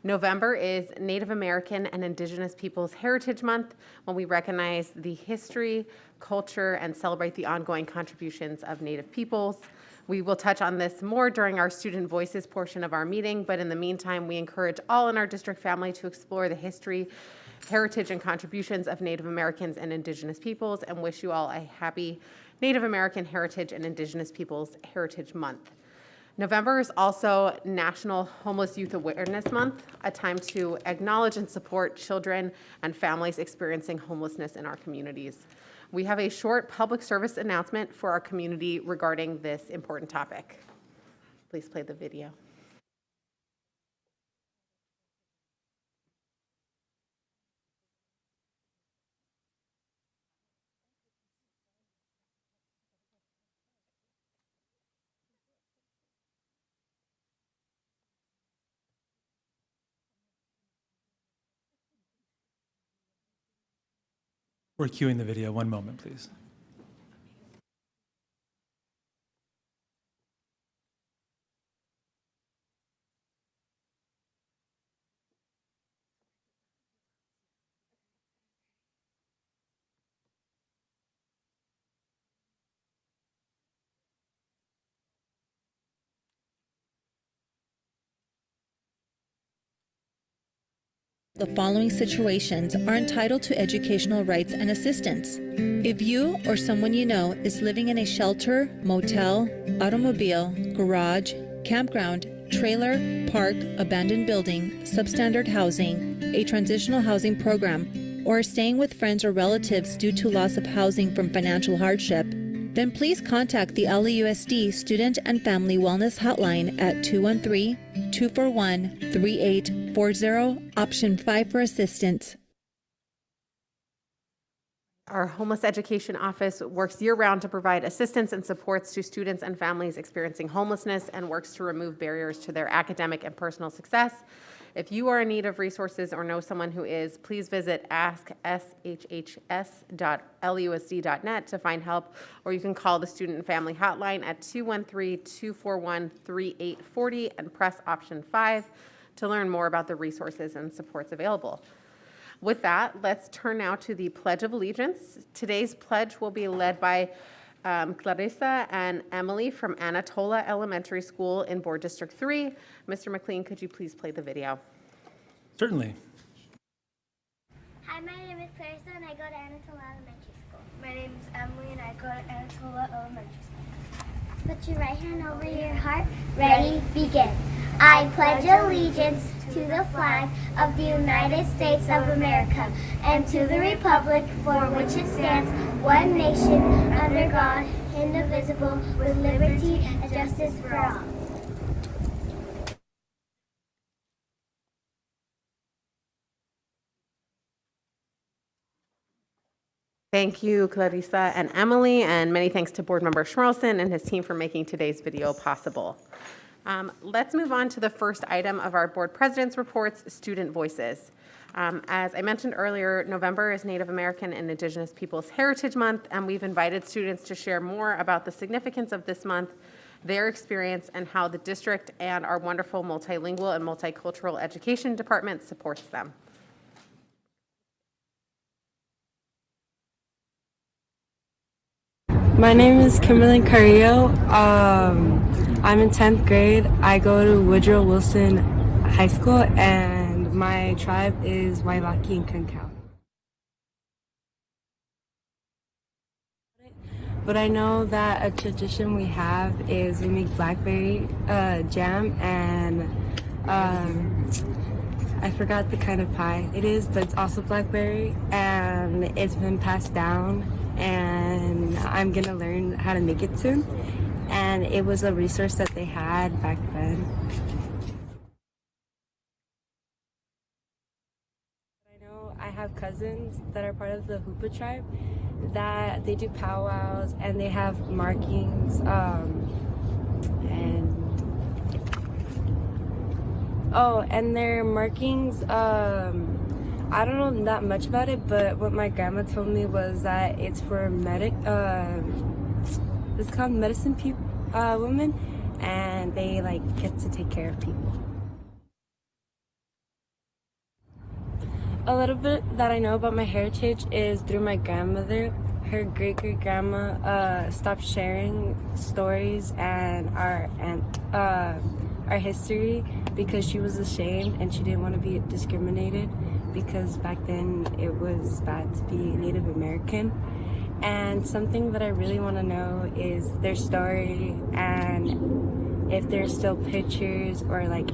November is Native American and Indigenous Peoples Heritage Month, when we recognize the history, culture, and celebrate the ongoing contributions of Native peoples. We will touch on this more during our Student Voices portion of our meeting, but in the meantime, we encourage all in our district family to explore the history, heritage, and contributions of Native Americans and Indigenous peoples, and wish you all a happy Native American Heritage and Indigenous Peoples Heritage Month. November is also National Homeless Youth Awareness Month, a time to acknowledge and support children and families experiencing homelessness in our communities. We have a short public service announcement for our community regarding this important topic. Please play the video. We're cueing the video. One moment, please. The following situations are entitled to educational rights and assistance. If you or someone you know is living in a shelter, motel, automobile, garage, campground, trailer, park, abandoned building, substandard housing, a transitional housing program, or are staying with friends or relatives due to loss of housing from financial hardship, then please contact the LAUSD Student and Family Wellness Hotline at 213-241-3840, option 5 for assistance. Our Homeless Education Office works year-round to provide assistance and supports to students and families experiencing homelessness and works to remove barriers to their academic and personal success. If you are in need of resources or know someone who is, please visit askshhs.lusd.net to find help, or you can call the Student and Family Hotline at 213-241-3840 and press option 5 to learn more about the resources and supports available. With that, let's turn now to the Pledge of Allegiance. Today's pledge will be led by Clarissa and Emily from Anatola Elementary School in Board District 3. Mr. McLean, could you please play the video? Certainly. Hi, my name is Clarissa and I go to Anatola Elementary School. My name is Emily and I go to Anatola Elementary School. Put your right hand over your heart. Ready, begin. I pledge allegiance to the flag of the United States of America and to the republic for which it stands, one nation, under God, indivisible, with liberty and justice for all. Thank you, Clarissa and Emily, and many thanks to Board Member Schmerlson and his team for making today's video possible. Let's move on to the first item of our Board President's reports, Student Voices. As I mentioned earlier, November is Native American and Indigenous Peoples Heritage Month, and we've invited students to share more about the significance of this month, their experience, and how the district and our wonderful multilingual and multicultural education department supports them. My name is Kimberly Carrillo. I'm in 10th grade. I go to Woodrow Wilson High School, and my tribe is Wailaki and Kunkel. But I know that a tradition we have is we make blackberry jam, and I forgot the kind of pie it is, but it's also blackberry, and it's been passed down, and I'm gonna learn how to make it soon. And it was a resource that they had back then. I know I have cousins that are part of the Hoopa tribe that they do powwows and they have markings, and their markings, I don't know that much about it, but what my grandma told me was that it's for it's called medicine women, and they like get to take care of people. A little bit that I know about my heritage is through my grandmother. Her great-great-grandma stopped sharing stories and our history because she was ashamed and she didn't want to be discriminated, because back then it was bad to be Native American. And something that I really want to know is their story, and if there's still pictures or like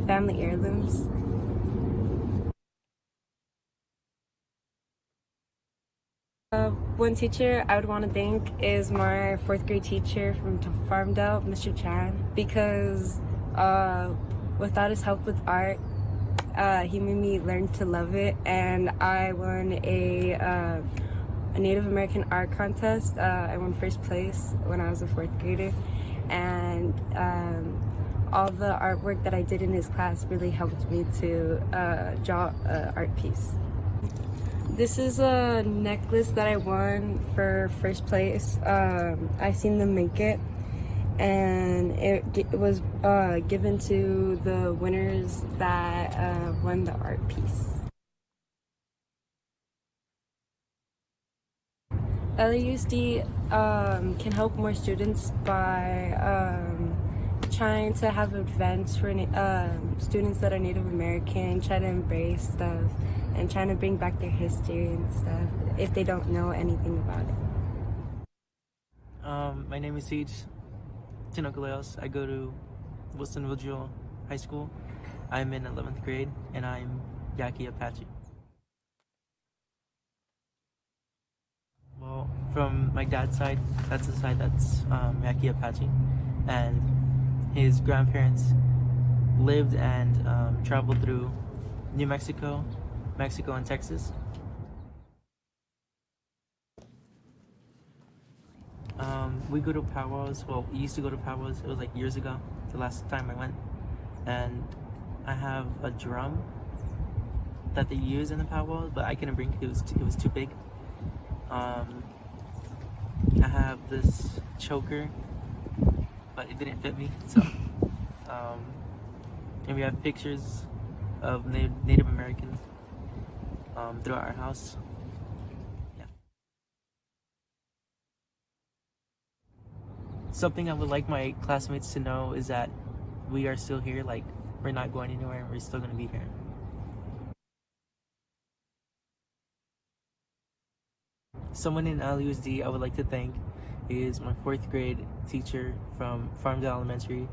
family heirlooms. One teacher I would want to thank is my 4th grade teacher from Farmdale, Mr. Chan, because without his help with art, he made me learn to love it, and I won a Native American art contest. I won 1st place when I was a 4th grader, and all the artwork that I did in his class really helped me to draw an art piece. This is a necklace that I won for 1st place. I seen them make it, and it was given to the winners that won the art piece. LAUSD can help more students by trying to have events for students that are Native American, try to embrace stuff, and trying to bring back their history and stuff if they don't know anything about it. My name is Siege Tinocaleos. I go to Wilson Woodrow High School. I'm in 11th grade, and I'm Yaqui Apache. Well, from my dad's side, that's the side that's Yaqui Apache, and his grandparents lived and traveled through New Mexico, Mexico, and Texas. We go to powwows. Well, we used to go to powwows. It was like years ago, the last time I went. And I have a drum that they use in the powwow, but I couldn't bring it. It was too big. I have this choker, but it didn't fit me. So, and we have pictures of Native Americans throughout our house. Yeah. Something I would like my classmates to know is that we are still here. Like, we're not going anywhere. We're still going to be here. Someone in LAUSD I would like to thank is my 4th grade teacher from Farmdale Elementary,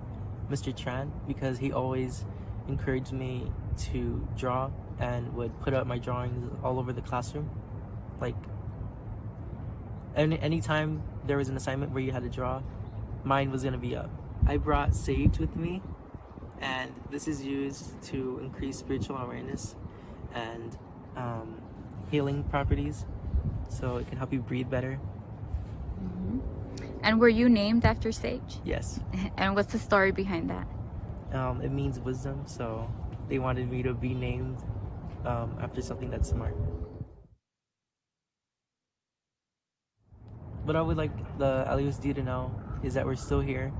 Mr. Tran, because he always encouraged me to draw and would put up my drawings all over the classroom. Like, anytime there was an assignment where you had to draw, mine was gonna be up. I brought sage with me, and this is used to increase spiritual awareness and healing properties, so it can help you breathe better. And were you named after Sage? Yes. And what's the story behind that? It means wisdom, so they wanted me to be named after something that's smart. What I would like the LAUSD to know is that we're still here,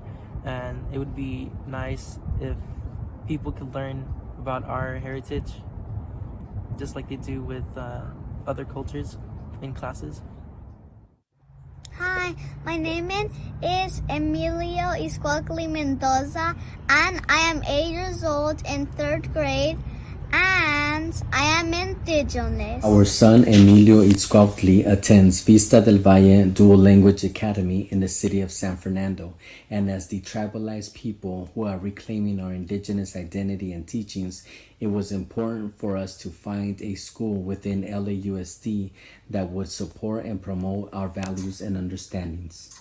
and it would be nice if people could learn about our heritage just like they do with other cultures in classes. Hi, my name is Emilio Iscuagli Mendoza, and I am 8 years old in 3rd grade, and I am indigenous. Our son Emilio Itzcuautli attends Vista del Valle Dual Language Academy in the city of San Fernando, and as the tribalized people who are reclaiming our indigenous identity and teachings, it was important for us to find a school within LAUSD that would support and promote our values and understandings.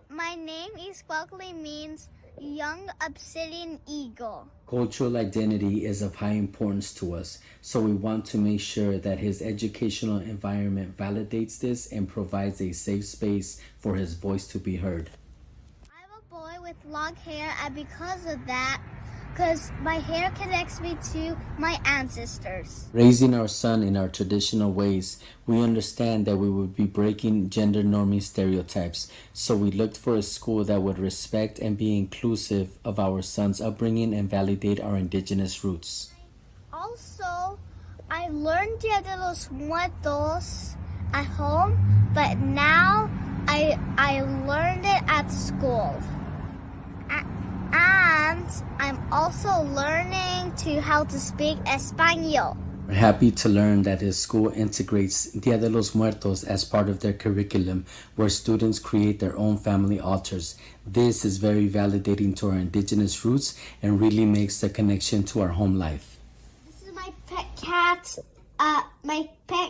My name Iscuagli means young obsidian eagle. Cultural identity is of high importance to us, so we want to make sure that his educational environment validates this and provides a safe space for his voice to be heard. I'm a boy with long hair, and because of that, because my hair connects me to my ancestors. Raising our son in our traditional ways, we understand that we would be breaking gender norming stereotypes, so we looked for a school that would respect and be inclusive of our son's upbringing and validate our indigenous roots. All also, I learned Dia de los Muertos at home, but now I learned it at school. And I'm also learning how to speak Espanol. We're happy to learn that his school integrates Dia de los Muertos as part of their curriculum, where students create their own family altars. This is very validating to our indigenous roots and really makes the connection to our home life. This is my pet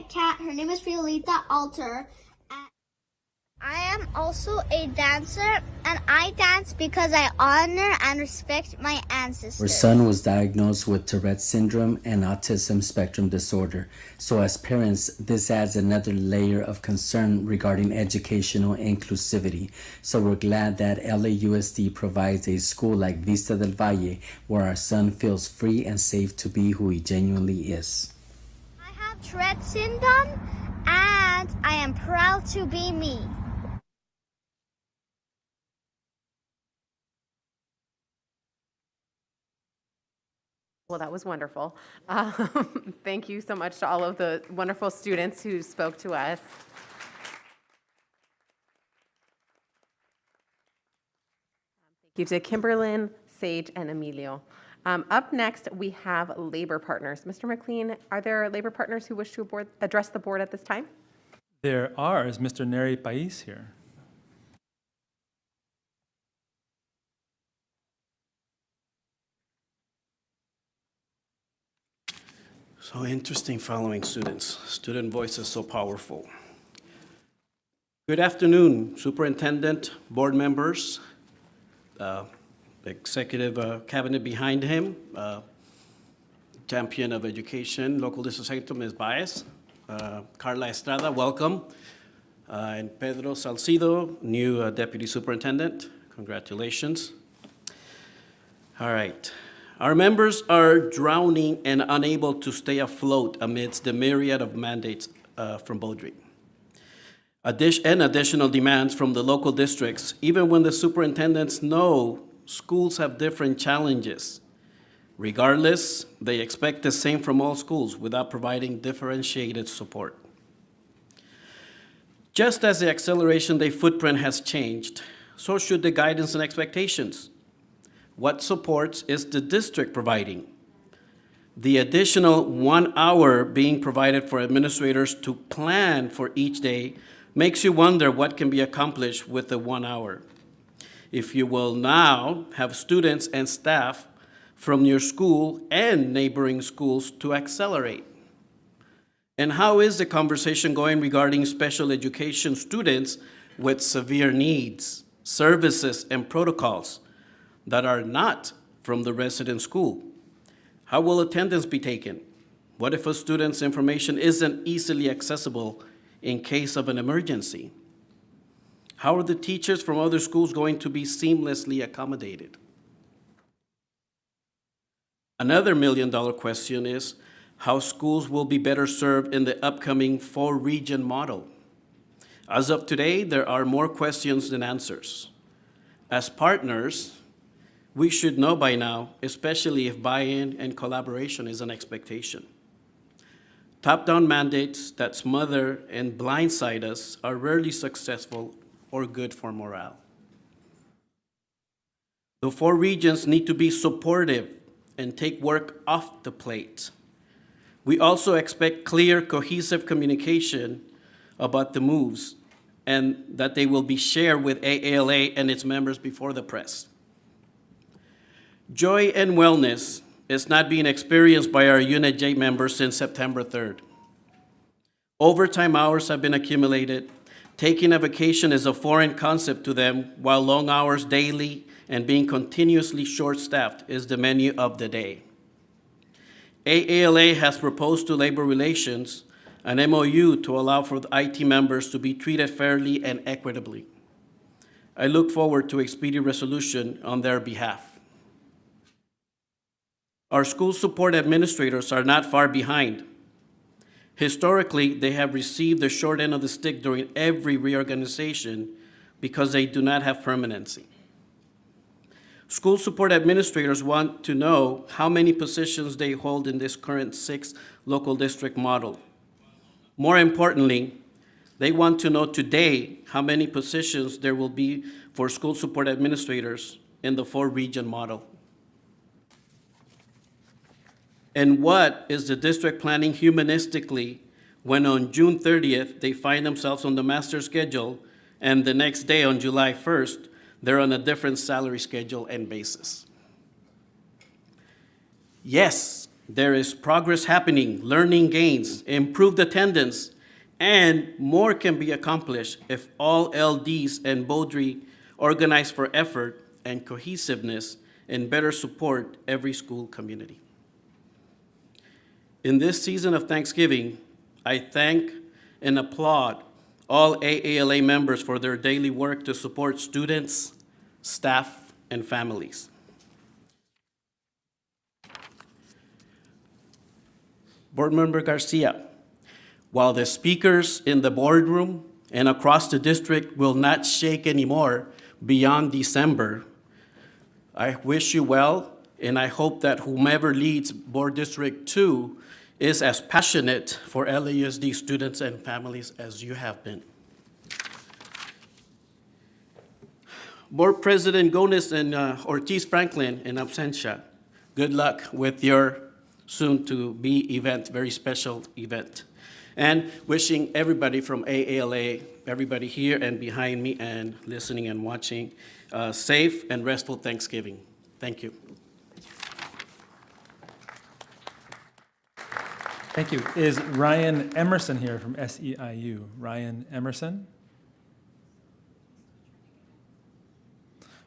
cat. Her name is Fiolita Alter. I am also a dancer, and I dance because I honor and respect my ancestors. Our son was diagnosed with Tourette's syndrome and autism spectrum disorder. So as parents, this adds another layer of concern regarding educational inclusivity. So we're glad that LAUSD provides a school like Vista del Valle where our son feels free and safe to be who he genuinely is. I have Tourette's syndrome, and I am proud to be me. Well, that was wonderful. Thank you so much to all of the wonderful students who spoke to us. Thank you to Kimberlyn, Sage, and Emilio. Up next, we have labor partners. Mr. McLean, are there labor partners who wish to address the board at this time? There are. Is Mr. Neri Pais here? So interesting following students. Student voice is so powerful. Good afternoon, Superintendent, board members, executive cabinet behind him, champion of education, local district secretary, Ms. Baez, Carla Estrada, welcome, and Pedro Salcido, new deputy superintendent, congratulations. All right. Our members are drowning and unable to stay afloat amidst the myriad of mandates from Beaudry. And additional demands from the local districts, even when the superintendents know schools have different challenges. Regardless, they expect the same from all schools without providing differentiated support. Just as the Acceleration Day footprint has changed, so should the guidance and expectations. What supports is the district providing? The additional 1 hour being provided for administrators to plan for each day makes you wonder what can be accomplished with the 1 hour. If you will now have students and staff from your school and neighboring schools to accelerate. And how is the conversation going regarding special education students with severe needs, services, and protocols that are not from the resident school? How will attendance be taken? What if a student's information isn't easily accessible in case of an emergency? How are the teachers from other schools going to be seamlessly accommodated? Another million-dollar question is how schools will be better served in the upcoming 4-region model. As of today, there are more questions than answers. As partners, we should know by now, especially if buy-in and collaboration is an expectation. Top-down mandates that smother and blindside us are rarely successful or good for morale. The 4 regions need to be supportive and take work off the plate. We also expect clear, cohesive communication about the moves and that they will be shared with AALA and its members before the press. Joy and wellness is not being experienced by our Unit J members since September 3rd. Overtime hours have been accumulated. Taking a vacation is a foreign concept to them, while long hours daily and being continuously short-staffed is the menu of the day. AALA has proposed to Labor Relations an MOU to allow for the IT members to be treated fairly and equitably. I look forward to a speedy resolution on their behalf. Our school support administrators are not far behind. Historically, they have received the short end of the stick during every reorganization because they do not have permanency. School support administrators want to know how many positions they hold in this current 6 local district model. More importantly, they want to know today how many positions there will be for school support administrators in the 4-region model. And what is the district planning humanistically when on June 30th, they find themselves on the master schedule, and the next day, on July 1st, they're on a different salary schedule and basis? Yes, there is progress happening, learning gains, improved attendance, and more can be accomplished if all LDs and BODRI organize for effort and cohesiveness and better support every school community. In this season of Thanksgiving, I thank and applaud all AALA members for their daily work to support students, staff, and families. Board Member Garcia, while the speakers in the boardroom and across the district will not shake anymore beyond December, I wish you well, and I hope that whomever leads Board District 2 is as passionate for LAUSD students and families as you have been. Board President Gones and Ortiz Franklin in absentia, good luck with your soon-to-be event, very special event. And wishing everybody from AALA, everybody here and behind me and listening and watching, safe and restful Thanksgiving. Thank you. Thank you. Is Ryan Emerson here from SEIU? Ryan Emerson?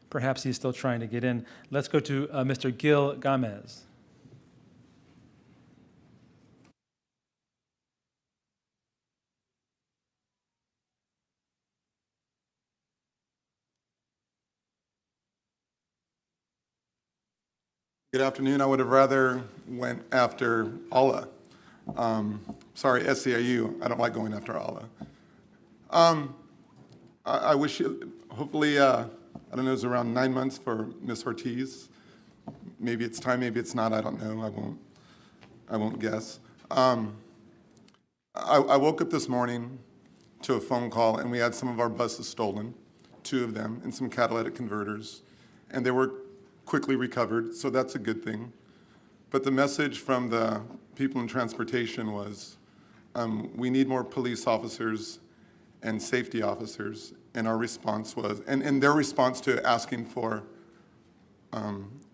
Perhaps he's still trying to get in. Let's go to Mr. Gil Gomez. Good afternoon. I would have rather went after Allah. Sorry, SEIU. I don't like going after Allah. I wish you, hopefully, I don't know, it's around 9 months for Ms. Ortiz. Maybe it's time, maybe it's not, I don't know. I won't guess. I woke up this morning to a phone call, and we had some of our buses stolen, 2 of them, and some catalytic converters, and they were quickly recovered, so that's a good thing. But the message from the people in transportation was, we need more police officers and safety officers, and our response was, and their response to asking for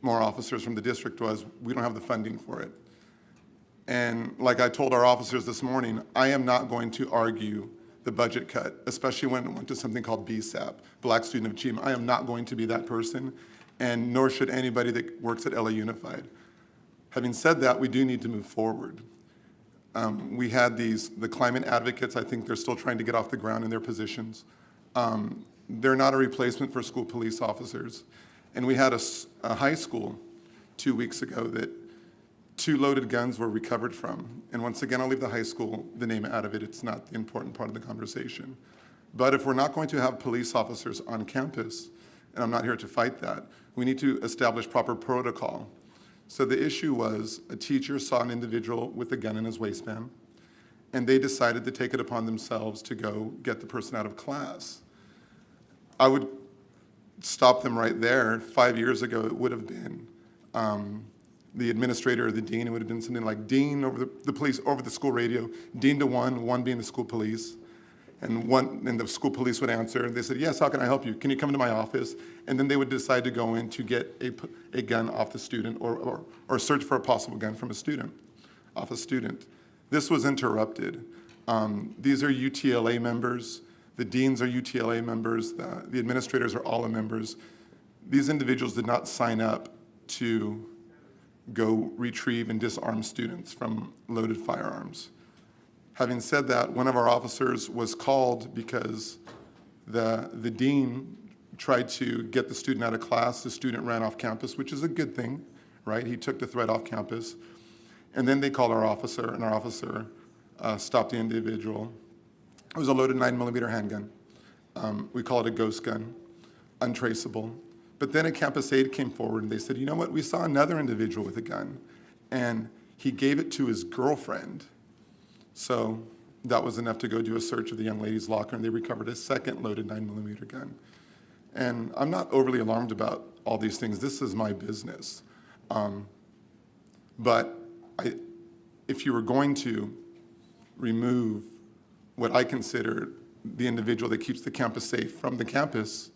more officers from the district was, we don't have the funding for it. And like I told our officers this morning, I am not going to argue the budget cut, especially when it went to something called BSAP, Black Student Achievement. I am not going to be that person, and nor should anybody that works at LA Unified. Having said that, we do need to move forward. We had the climate advocates, I think they're still trying to get off the ground in their positions. They're not a replacement for school police officers. And we had a high school 2 weeks ago that 2 loaded guns were recovered from. And once again, I'll leave the high school, the name out of it. It's not the important part of the conversation. But if we're not going to have police officers on campus, and I'm not here to fight that, we need to establish proper protocol. So the issue was a teacher saw an individual with a gun in his waistband, and they decided to take it upon themselves to go get the person out of class. I would stop them right there. 5 years ago, it would have been the administrator or the dean. It would have been something like dean over the police, over the school radio, dean to one being the school police. And the school police would answer. They said, yes, how can I help you? Can you come to my office? And then they would decide to go in to get a gun off the student or search for a possible gun from a student, off a student. This was interrupted. These are UTLA members. The deans are UTLA members. The administrators are ALA members. These individuals did not sign up to go retrieve and disarm students from loaded firearms. Having said that, one of our officers was called because the dean tried to get the student out of class. The student ran off campus, which is a good thing, right? He took the threat off campus. And then they called our officer, and our officer stopped the individual. It was a loaded 9mm handgun. We call it a ghost gun, untraceable. But then a campus aide came forward and they said, you know what, we saw another individual with a gun, and he gave it to his girlfriend. So that was enough to go do a search of the young lady's locker, and they recovered a second loaded 9mm gun. And I'm not overly alarmed about all these things. This is my business. But if you were going to remove what I consider the individual that keeps the campus safe from the campus,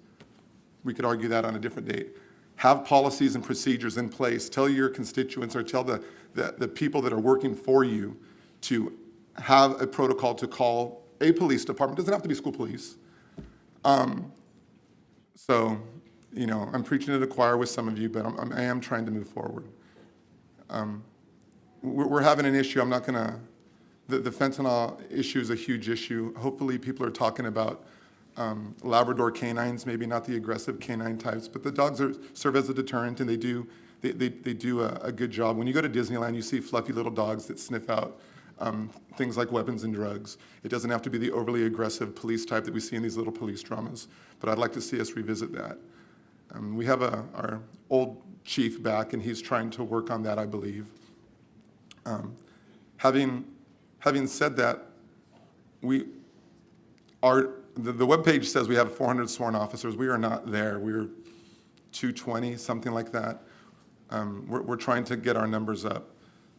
we could argue that on a different date. Have policies and procedures in place. Tell your constituents or tell the people that are working for you to have a protocol to call a police department. It doesn't have to be school police. So, you know, I'm preaching to the choir with some of you, but I am trying to move forward. We're having an issue. I'm not going to, the fentanyl issue is a huge issue. Hopefully people are talking about Labrador canines, maybe not the aggressive canine types, but the dogs serve as a deterrent, and they do a good job. When you go to Disneyland, you see fluffy little dogs that sniff out things like weapons and drugs. It doesn't have to be the overly aggressive police type that we see in these little police dramas, but I'd like to see us revisit that. We have our old chief back, and he's trying to work on that, I believe. Having said that, the webpage says we have 400 sworn officers. We are not there. We're 220, something like that. We're trying to get our numbers up.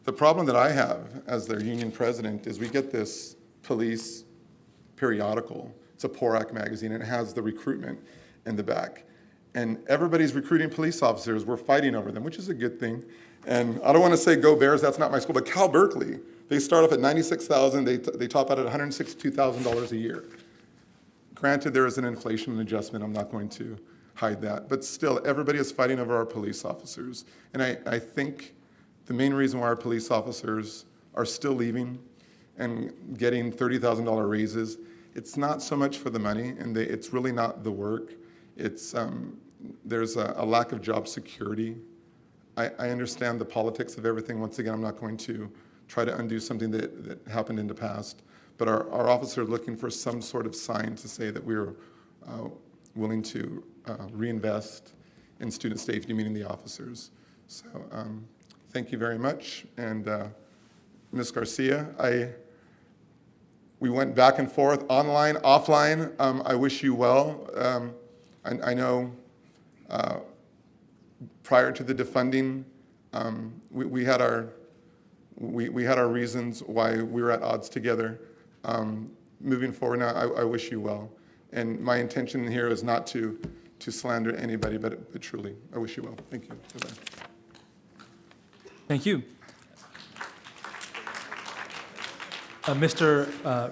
The problem that I have as their union president is we get this police periodical. It's a PORAC magazine, and it has the recruitment in the back. And everybody's recruiting police officers. We're fighting over them, which is a good thing. And I don't want to say go Bears, that's not my school, but Cal Berkeley, they start off at $96,000, they top out at $162,000 a year. Granted, there is an inflation adjustment, I'm not going to hide that, but still, everybody is fighting over our police officers. And I think the main reason why our police officers are still leaving and getting $30,000 raises, it's not so much for the money, and it's really not the work. It's there's a lack of job security. I understand the politics of everything. Once again, I'm not going to try to undo something that happened in the past, but our officers are looking for some sort of sign to say that we're willing to reinvest in student safety, meaning the officers. So thank you very much. And Ms. Garcia, we went back and forth, online, offline. I wish you well. I know prior to the defunding, we had our reasons why we were at odds together. Moving forward now, I wish you well. And my intention here is not to slander anybody, but truly, I wish you well. Thank you. Bye-bye. Thank you. Mr.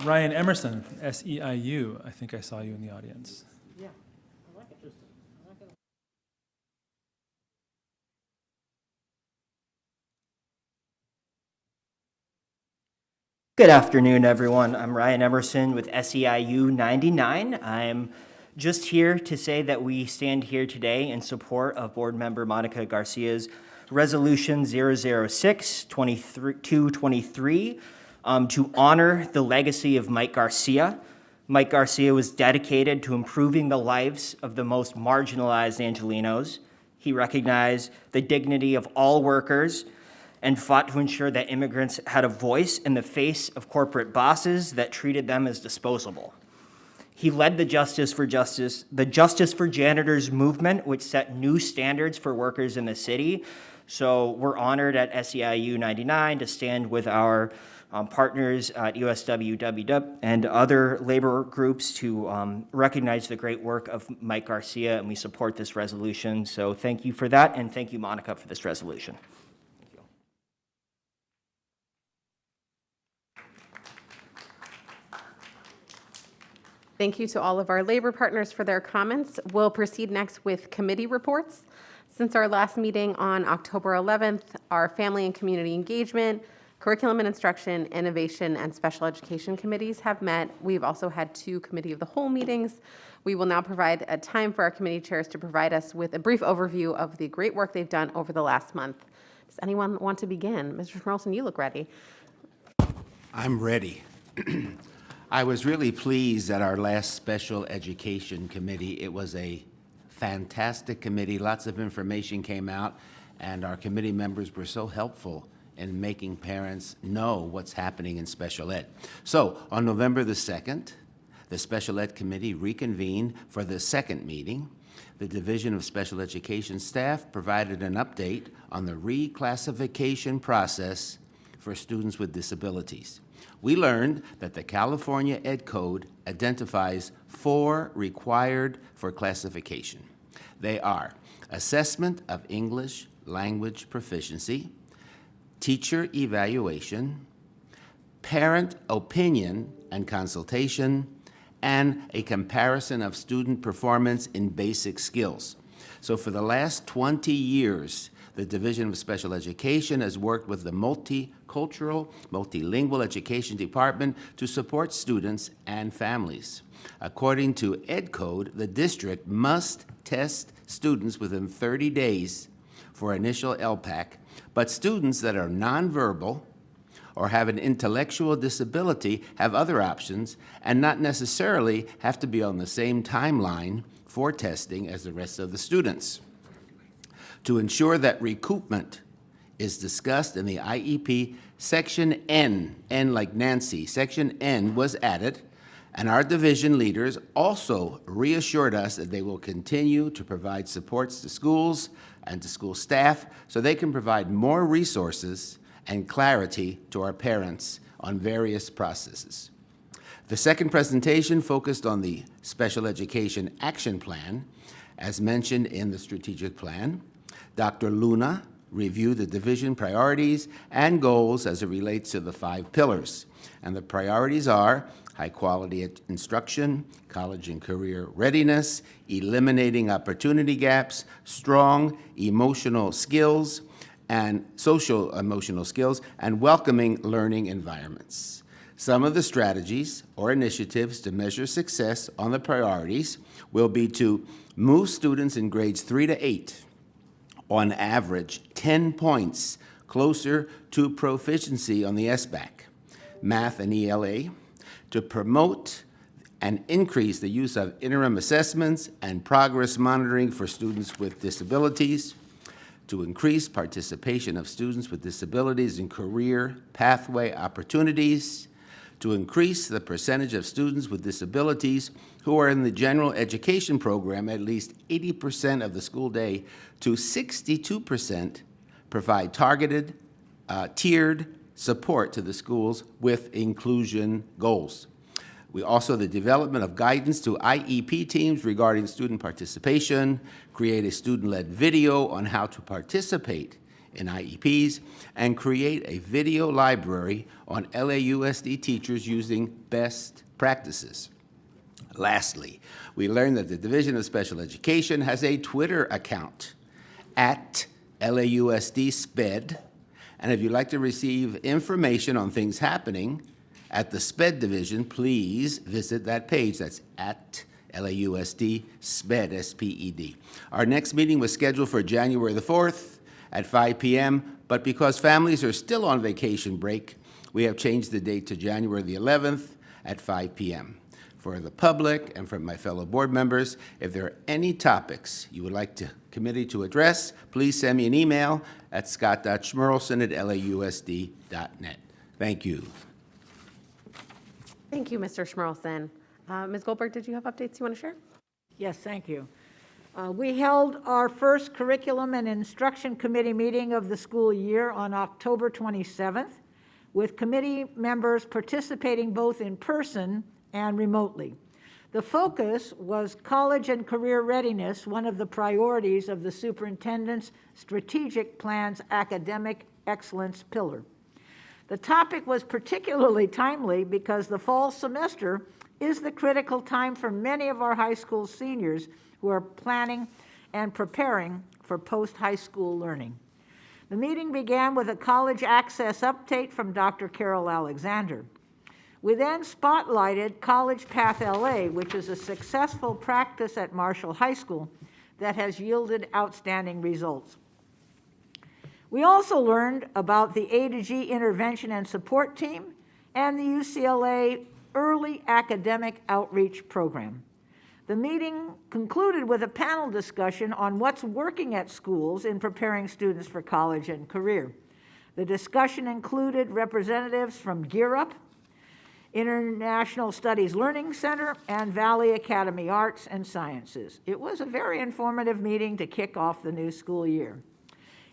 Ryan Emerson from SEIU, I think I saw you in the audience. Yeah. Good afternoon, everyone. I'm Ryan Emerson with SEIU 99. I'm just here to say that we stand here today in support of Board Member Monica Garcia's Resolution 006-2223 to honor the legacy of Mike Garcia. Mike Garcia was dedicated to improving the lives of the most marginalized Angelenos. He recognized the dignity of all workers and fought to ensure that immigrants had a voice in the face of corporate bosses that treated them as disposable. He led the Justice for Janitors movement, which set new standards for workers in the city. So we're honored at SEIU 99 to stand with our partners at USWW and other labor groups to recognize the great work of Mike Garcia, and we support this resolution. So thank you for that, and thank you, Monica, for this resolution. Thank you to all of our labor partners for their comments. We'll proceed next with committee reports. Since our last meeting on October 11th, our Family and Community Engagement, Curriculum and Instruction, Innovation, and Special Education committees have met. We've also had 2 Committee of the Whole meetings. We will now provide a time for our committee chairs to provide us with a brief overview of the great work they've done over the last month. Does anyone want to begin? Mr. Schmerlson, you look ready. I'm ready. I was really pleased at our last Special Education Committee. It was a fantastic committee. Lots of information came out, and our committee members were so helpful in making parents know what's happening in special ed. So on November the 2nd, the Special Ed Committee reconvened for the second meeting. The Division of Special Education staff provided an update on the reclassification process for students with disabilities. We learned that the California Ed Code identifies 4 required for classification. They are assessment of English language proficiency, teacher evaluation, parent opinion and consultation, and a comparison of student performance in basic skills. So for the last 20 years, the Division of Special Education has worked with the Multicultural, Multilingual Education Department to support students and families. According to Ed Code, the district must test students within 30 days for initial LPAC, but students that are nonverbal or have an intellectual disability have other options and not necessarily have to be on the same timeline for testing as the rest of the students. To ensure that recoupment is discussed in the IEP, Section N like Nancy, Section N was added, and our division leaders also reassured us that they will continue to provide supports to schools and to school staff so they can provide more resources and clarity to our parents on various processes. The second presentation focused on the Special Education Action Plan, as mentioned in the strategic plan. Dr. Luna reviewed the division priorities and goals as it relates to the 5 pillars. And the priorities are high-quality instruction, college and career readiness, eliminating opportunity gaps, strong emotional skills, and social emotional skills, and welcoming learning environments. Some of the strategies or initiatives to measure success on the priorities will be to move students in grades 3 to 8, on average 10 points closer to proficiency on the SBAC, math and ELA, to promote and increase the use of interim assessments and progress monitoring for students with disabilities, to increase participation of students with disabilities in career pathway opportunities, to increase the percentage of students with disabilities who are in the general education program at least 80% of the school day to 62%, provide targeted, tiered support to the schools with inclusion goals. We also, the development of guidance to IEP teams regarding student participation, create a student-led video on how to participate in IEPs, and create a video library on LAUSD teachers using best practices. Lastly, we learned that the Division of Special Education has a Twitter account at LAUSD SPED, and if you'd like to receive information on things happening at the SPED division, please visit that page. That's at LAUSD SPED, S-P-E-D. Our next meeting was scheduled for January the 4th at 5 p.m., but because families are still on vacation break, we have changed the date to January the 11th at 5 p.m. For the public and for my fellow board members, if there are any topics you would like the committee to address, please send me an email at scott.schmerlson@lausd.net. Thank you. Thank you, Mr. Schmerlson. Ms. Goldberg, did you have updates you want to share? Yes, thank you. We held our first Curriculum and Instruction Committee meeting of the school year on October 27th, with committee members participating both in person and remotely. The focus was college and career readiness, one of the priorities of the superintendent's strategic plan's academic excellence pillar. The topic was particularly timely because the fall semester is the critical time for many of our high school seniors who are planning and preparing for post-high school learning. The meeting began with a college access update from Dr. Carol Alexander. We then spotlighted College Path LA, which is a successful practice at Marshall High School that has yielded outstanding results. We also learned about the A to G intervention and support team and the UCLA Early Academic Outreach Program. The meeting concluded with a panel discussion on what's working at schools in preparing students for college and career. The discussion included representatives from Gear Up, International Studies Learning Center, and Valley Academy Arts and Sciences. It was a very informative meeting to kick off the new school year.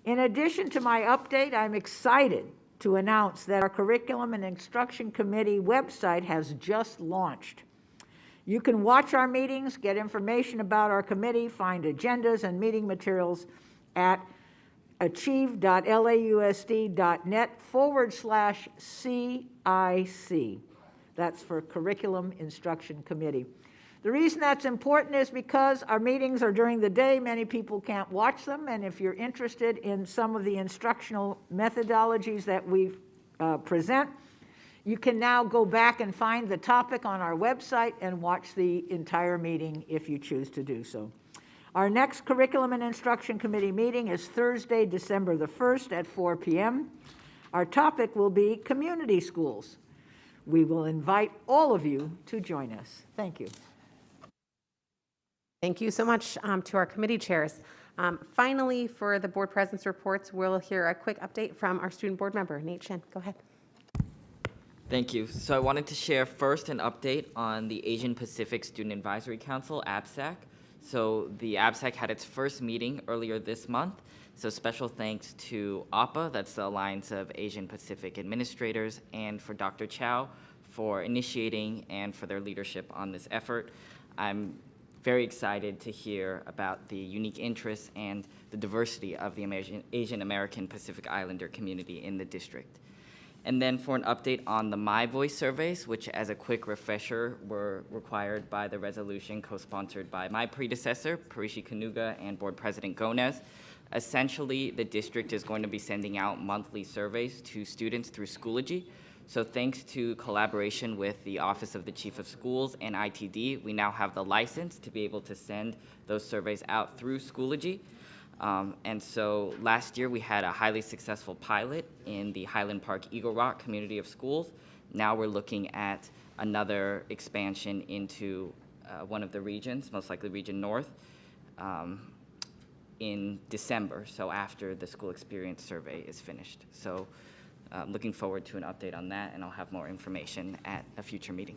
In addition to my update, I'm excited to announce that our Curriculum and Instruction Committee website has just launched. You can watch our meetings, get information about our committee, find agendas and meeting materials at achieve.lausd.net/CIC. That's for Curriculum Instruction Committee. The reason that's important is because our meetings are during the day. Many people can't watch them, and if you're interested in some of the instructional methodologies that we present, you can now go back and find the topic on our website and watch the entire meeting if you choose to do so. Our next Curriculum and Instruction Committee meeting is Thursday, December the 1st at 4 p.m. Our topic will be community schools. We will invite all of you to join us. Thank you. Thank you so much to our committee chairs. Finally, for the board presence reports, we'll hear a quick update from our student board member, Nate Shin. Go ahead. Thank you. So I wanted to share first an update on the Asian Pacific Student Advisory Council, APSAC. So the APSAC had its first meeting earlier this month. So special thanks to APA, that's the Alliance of Asian Pacific Administrators, and for Dr. Chow for initiating and for their leadership on this effort. I'm very excited to hear about the unique interests and the diversity of the Asian American Pacific Islander community in the district. And then for an update on the My Voice surveys, which as a quick refresher were required by the resolution co-sponsored by my predecessor, Parishi Kanuga, and Board President Gomez. Essentially, the district is going to be sending out monthly surveys to students through Schoology. So thanks to collaboration with the Office of the Chief of Schools and ITD, we now have the license to be able to send those surveys out through Schoology. And so last year we had a highly successful pilot in the Highland Park Eagle Rock community of schools. Now we're looking at another expansion into one of the regions, most likely Region North, in December, so after the school experience survey is finished. So looking forward to an update on that, and I'll have more information at a future meeting.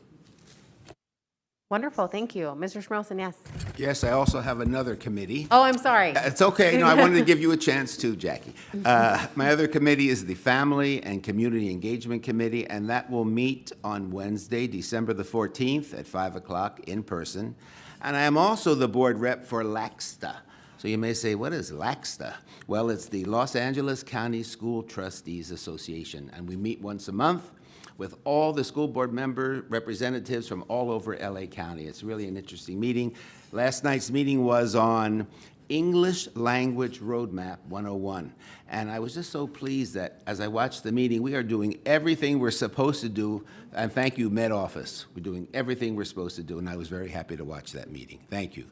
Wonderful, thank you. Mr. Schmelson, yes. Yes, I also have another committee. Oh, I'm sorry. It's okay. No, I wanted to give you a chance too, Jackie. My other committee is the Family and Community Engagement Committee, and that will meet on Wednesday, December the 14th at 5 o'clock in person. And I am also the board rep for LACSTA. So you may say, what is LACSTA? Well, it's the Los Angeles County School Trustees Association, and we meet once a month with all the school board member representatives from all over LA County. It's really an interesting meeting. Last night's meeting was on English Language Roadmap 101. And I was just so pleased that as I watched the meeting, we are doing everything we're supposed to do. And thank you, Med Office. We're doing everything we're supposed to do, and I was very happy to watch that meeting. Thank you.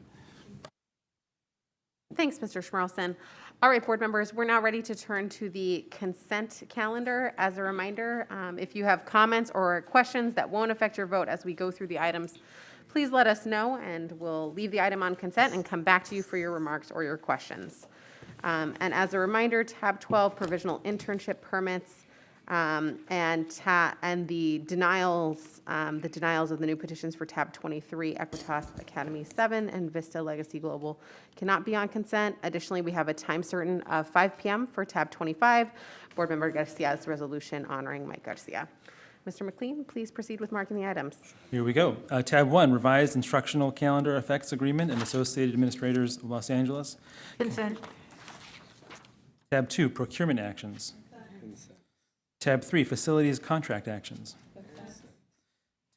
Thanks, Mr. Schmerlson. All right, board members, we're now ready to turn to the consent calendar. As a reminder, if you have comments or questions that won't affect your vote as we go through the items, please let us know, and we'll leave the item on consent and come back to you for your remarks or your questions. And as a reminder, tab 12, provisional internship permits, and the denials of the new petitions for tab 23, Equitas Academy 7 and Vista Legacy Global cannot be on consent. Additionally, we have a time certain of 5 p.m. for tab 25, Board Member Garcia's resolution honoring Mike Garcia. Mr. McLean, please proceed with marking the items. Here we go. Tab 1, revised instructional calendar effects agreement and Associated Administrators of Los Angeles. Consent. Tab 2, procurement actions. Tab 3, facilities contract actions.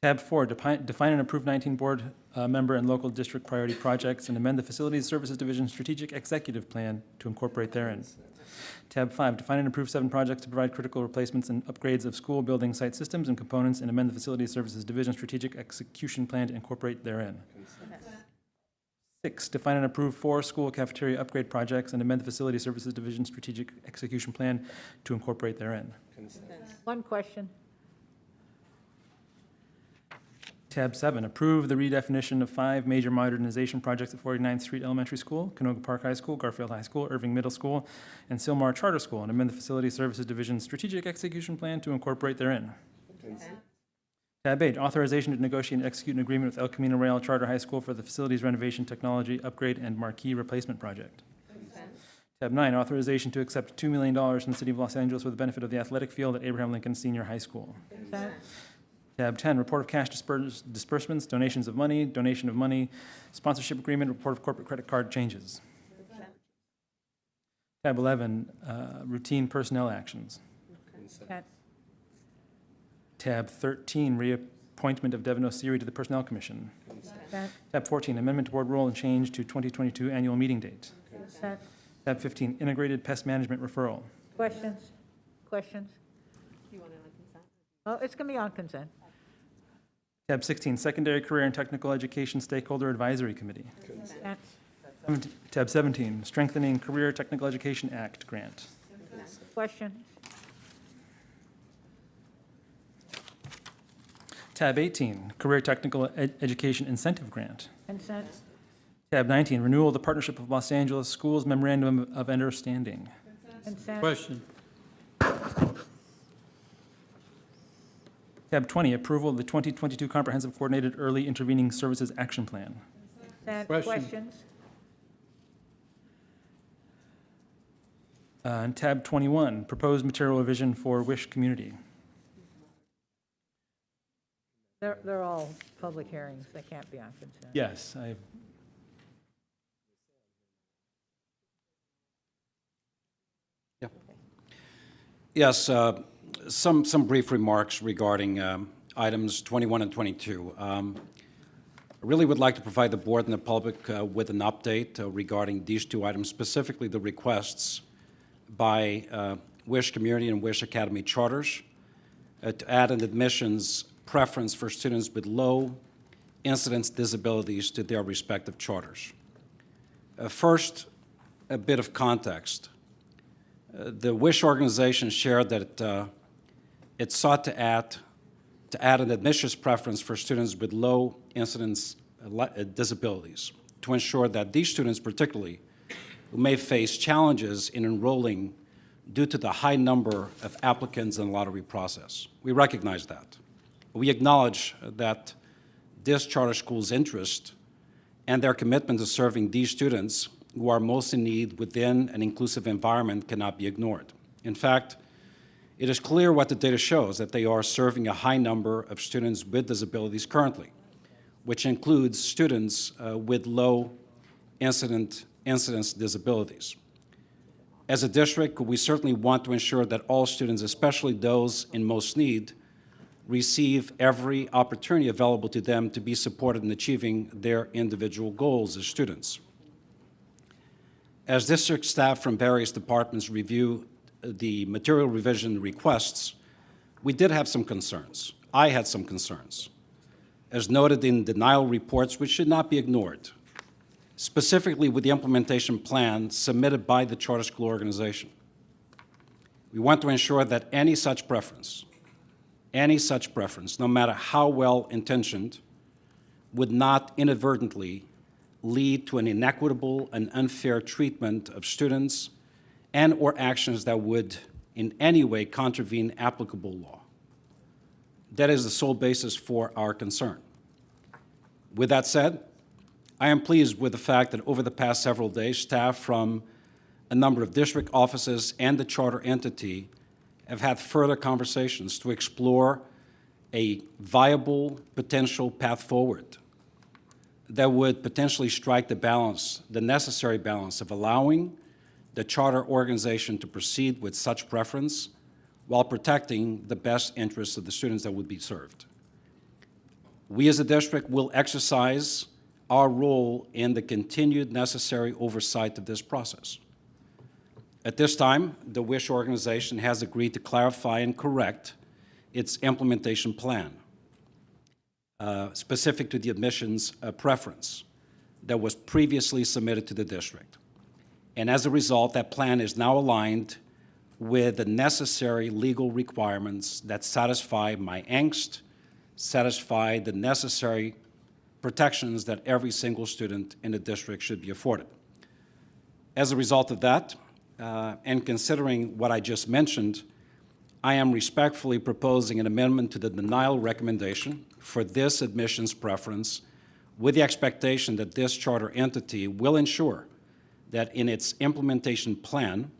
Tab 4, define and approve 19 board member and local district priority projects and amend the Facilities Services Division Strategic Executive Plan to incorporate therein. Tab 5, define and approve 7 projects to provide critical replacements and upgrades of school building site systems and components and amend the Facilities Services Division Strategic Execution Plan to incorporate therein. 6, define and approve 4 school cafeteria upgrade projects and amend the Facility Services Division Strategic Execution Plan to incorporate therein. One question. Tab 7, approve the redefinition of 5 major modernization projects at 49th Street Elementary School, Canoga Park High School, Garfield High School, Irving Middle School, and Sylmar Charter School, and amend the Facility Services Division's strategic execution plan to incorporate therein. Tab 8, authorization to negotiate and execute an agreement with El Camino Real Charter High School for the facilities renovation, technology, upgrade, and marquee replacement project. Tab 9, authorization to accept $2 million from the City of Los Angeles for the benefit of the athletic field at Abraham Lincoln Senior High School. Tab 10, report of cash disbursements, donations of money, donation of money, sponsorship agreement, report of corporate credit card changes. Tab 11, routine personnel actions. Tab 13, reappointment of Devin Osiri to the Personnel Commission. Tab 14, amendment to board rule and change to 2022 annual meeting date. Tab 15, integrated pest management referral. Questions? Questions? Oh, it's going to be on consent. Tab 16, secondary career and technical education stakeholder advisory committee. Tab 17, strengthening career technical education act grant. Question? Tab 18, career technical education incentive grant. Consent? Tab 19, renewal of the Partnership of Los Angeles Schools Memorandum of Understanding. Consent? Question. Tab 20, approval of the 2022 Comprehensive Coordinated Early Intervening Services Action Plan. Consent? Question. Questions? And tab 21, proposed material revision for Wish Community. They're all public hearings. They can't be on consent. Yes, I. Yes, some brief remarks regarding items 21 and 22. I really would like to provide the board and the public with an update regarding these two items, specifically the requests by Wish Community and Wish Academy charters to add an admissions preference for students with low incidence disabilities to their respective charters. First, a bit of context. The Wish organization shared that it sought to add an admissions preference for students with low incidence disabilities to ensure that these students particularly who may face challenges in enrolling due to the high number of applicants in the lottery process. We recognize that. We acknowledge that this charter school's interest and their commitment to serving these students who are most in need within an inclusive environment cannot be ignored. In fact, it is clear what the data shows, that they are serving a high number of students with disabilities currently, which includes students with low incidence disabilities. As a district, we certainly want to ensure that all students, especially those in most need, receive every opportunity available to them to be supported in achieving their individual goals as students. As district staff from various departments review the material revision requests, we did have some concerns. I had some concerns, as noted in denial reports, which should not be ignored, specifically with the implementation plan submitted by the charter school organization. We want to ensure that any such preference, no matter how well-intentioned, would not inadvertently lead to an inequitable and unfair treatment of students and/or actions that would in any way contravene applicable law. That is the sole basis for our concern. With that said, I am pleased with the fact that over the past several days, staff from a number of district offices and the charter entity have had further conversations to explore a viable potential path forward that would potentially strike the balance, the necessary balance of allowing the charter organization to proceed with such preference while protecting the best interests of the students that would be served. We as a district will exercise our role in the continued necessary oversight of this process. At this time, the WISH organization has agreed to clarify and correct its implementation plan, specific to the admissions preference that was previously submitted to the district. And as a result, that plan is now aligned with the necessary legal requirements that satisfy my angst satisfy the necessary protections that every single student in the district should be afforded. As a result of that, and considering what I just mentioned, I am respectfully proposing an amendment to the denial recommendation for this admissions preference with the expectation that this charter entity will ensure that in its implementation plan,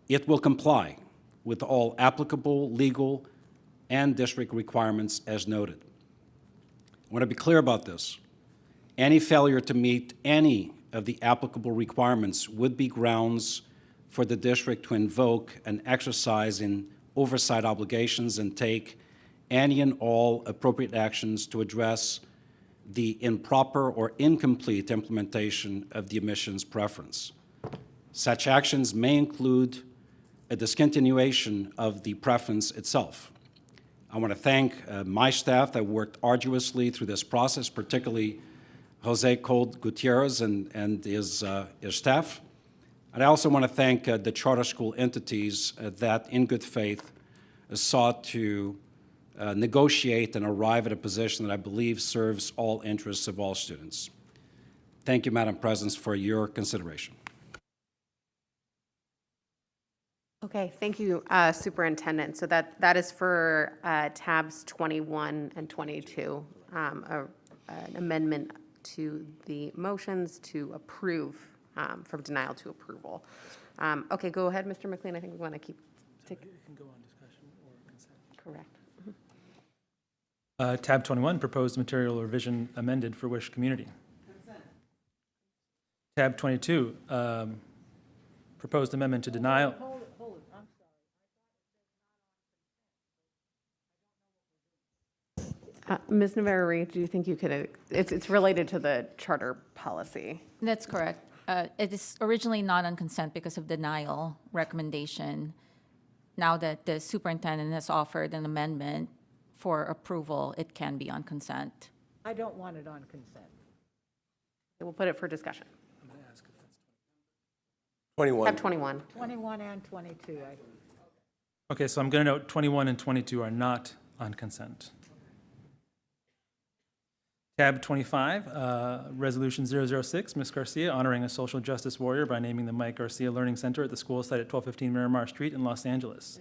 it will comply with all applicable legal and district requirements as noted. I want to be clear about this. Any failure to meet any of the applicable requirements would be grounds for the district to invoke an exercise in oversight obligations and take any and all appropriate actions to address the improper or incomplete implementation of the admissions preference. Such actions may include a discontinuation of the preference itself. I want to thank my staff that worked arduously through this process, particularly Jose Cold Gutierrez and his staff. And I also want to thank the charter school entities that, in good faith, sought to negotiate and arrive at a position that I believe serves all interests of all students. Thank you, Madam President, for your consideration. Okay, thank you, Superintendent. So that is for tabs 21 and 22, an amendment to the motions to approve from denial to approval. Okay, go ahead, Mr. McLean. I think we want to keep. It can go on discussion or consent. Correct. Tab 21, proposed material revision amended for Wish Community. Consent. Tab 22, proposed amendment to denial. Hold it, I'm sorry. Ms. Navarro-Reed, do you think you could, it's related to the charter policy. That's correct. It is originally not on consent because of denial recommendation. Now that the superintendent has offered an amendment for approval, it can be on consent. I don't want it on consent. We'll put it for discussion. 21. Tab 21. 21 and 22. Okay, so I'm going to note 21 and 22 are not on consent. Tab 25, Resolution 006, Ms. Garcia honoring a social justice warrior by naming the Mike Garcia Learning Center at the school site at 1215 Miramar Street in Los Angeles.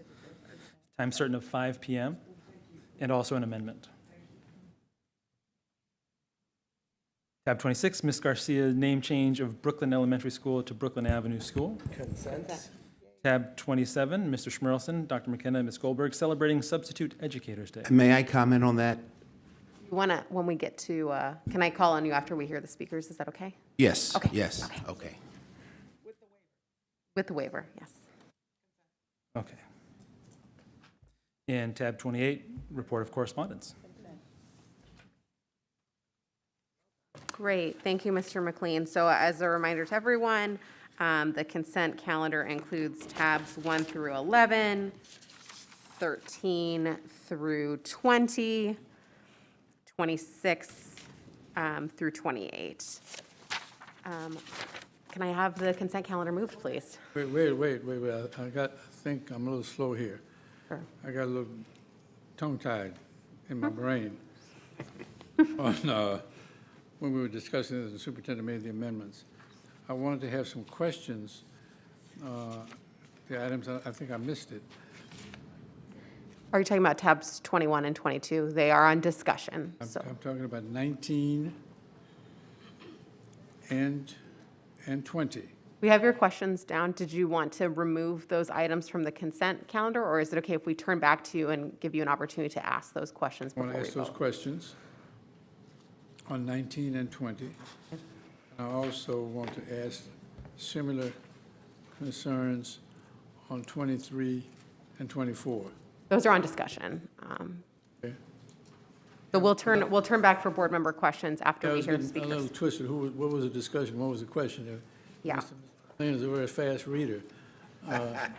Time certain of 5 p.m. and also an amendment. Tab 26, Ms. Garcia name change of Brooklyn Elementary School to Brooklyn Avenue School. Consent. Tab 27, Mr. Schmerelson, Dr. McKenna, Ms. Goldberg celebrating Substitute Educators Day. May I comment on that? You want to, when we get to, can I call on you after we hear the speakers? Is that okay? Yes. Okay. Yes. Okay. With the waiver, yes. Okay. And tab 28, report of correspondence. Great, thank you, Mr. McLean. So as a reminder to everyone, the consent calendar includes tabs 1 through 11, 13 through 20, 26 through 28. Can I have the consent calendar moved, please? Wait. I think I'm a little slow here. Sure. I got a little tongue-tied in my brain on when we were discussing this, the superintendent made the amendments. I wanted to have some questions. The items, I think I missed it. Are you talking about tabs 21 and 22? They are on discussion, so. I'm talking about 19 and 20. We have your questions down. Did you want to remove those items from the consent calendar, or is it okay if we turn back to you and give you an opportunity to ask those questions I before want we to ask those vote? questions on 19 and 20. I also want to ask similar concerns on 23 and 24. Those are on discussion. Okay. So we'll turn back for board member questions after I we was hear the getting a little speakers. twisted. What was the discussion? What was the question? Yeah. Mr. McLean is a very fast reader. I'm